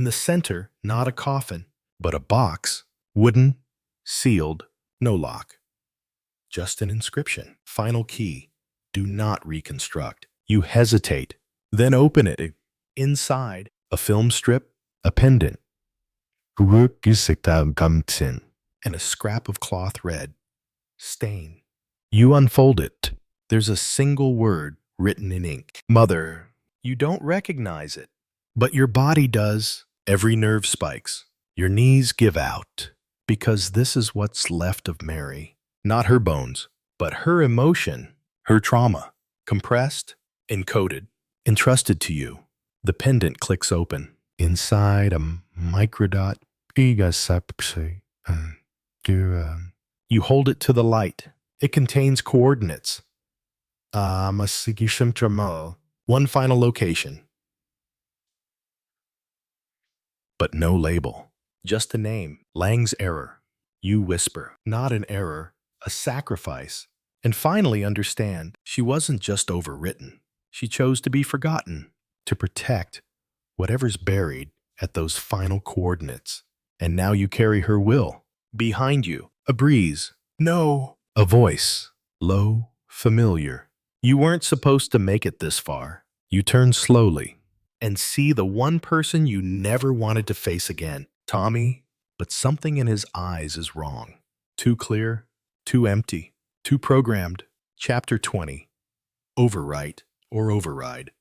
the center, not a coffin, but a box, wooden, sealed, no lock. Just an inscription. Final key. Do not reconstruct. You hesitate, then open it. Inside, a film strip, a pendant, and a scrap of cloth red. Stain. You unfold it. There's a single word written in ink. Mother. You don't recognize it, but your body does. Every nerve spikes. Your knees give out, because this is what's left of Mary. Not her bones, but her emotion, her trauma, compressed, encoded, entrusted to you. The pendant clicks open. Inside a microdot. You hold it to the light. It contains coordinates. One final location. But no label. Just a name. Lang's error. You whisper. Not an error. A sacrifice. And finally understand, she wasn't just overwritten. She chose to be forgotten. To protect whatever's buried at those final coordinates. And now you carry her will. Behind you, a breeze. No. A voice. Low, familiar. You weren't supposed to make it this far. You turn slowly and see the one person you never wanted to face again. Tommy, but something in his eyes is wrong. Too clear, too empty, too programmed. Chapter 20. Overwrite or override.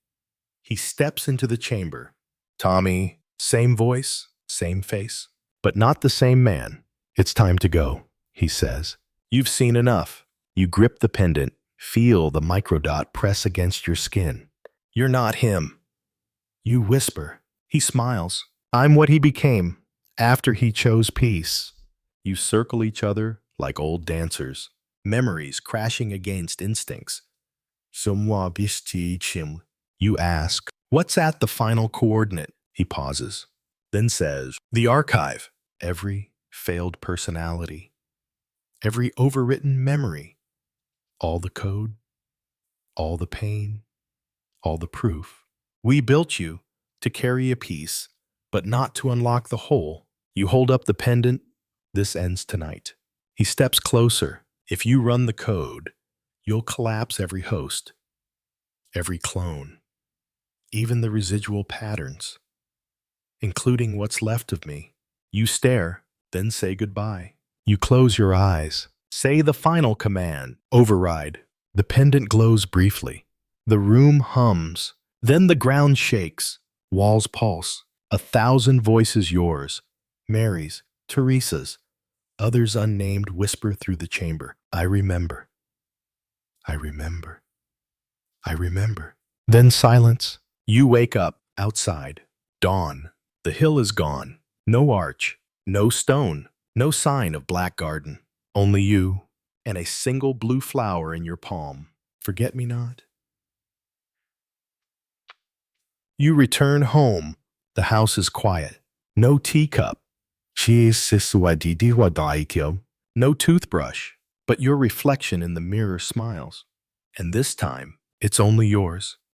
He steps into the chamber. Tommy, same voice, same face, but not the same man. It's time to go, he says. You've seen enough. You grip the pendant, feel the microdot press against your skin. You're not him. You whisper. He smiles. I'm what he became after he chose peace. You circle each other like old dancers, memories crashing against instincts. You ask, what's at the final coordinate? He pauses, then says, the archive. Every failed personality, every overwritten memory, all the code, all the pain, all the proof. We built you to carry a piece, but not to unlock the whole. You hold up the pendant. This ends tonight. He steps closer. If you run the code, you'll collapse every host, every clone, even the residual patterns, including what's left of me. You stare, then say goodbye. You close your eyes. Say the final command. Override. The pendant glows briefly. The room hums. Then the ground shakes. Walls pulse. 1,000 voices yours. Mary's, Teresa's. Others unnamed whisper through the chamber. I remember. I remember. I remember. Then silence. You wake up outside. Dawn. The hill is gone. No arch. No stone. No sign of black garden. Only you and a single blue flower in your palm. Forget-me-not. You return home. The house is quiet. No teacup. No toothbrush. But your reflection in the mirror smiles. And this time, it's only yours.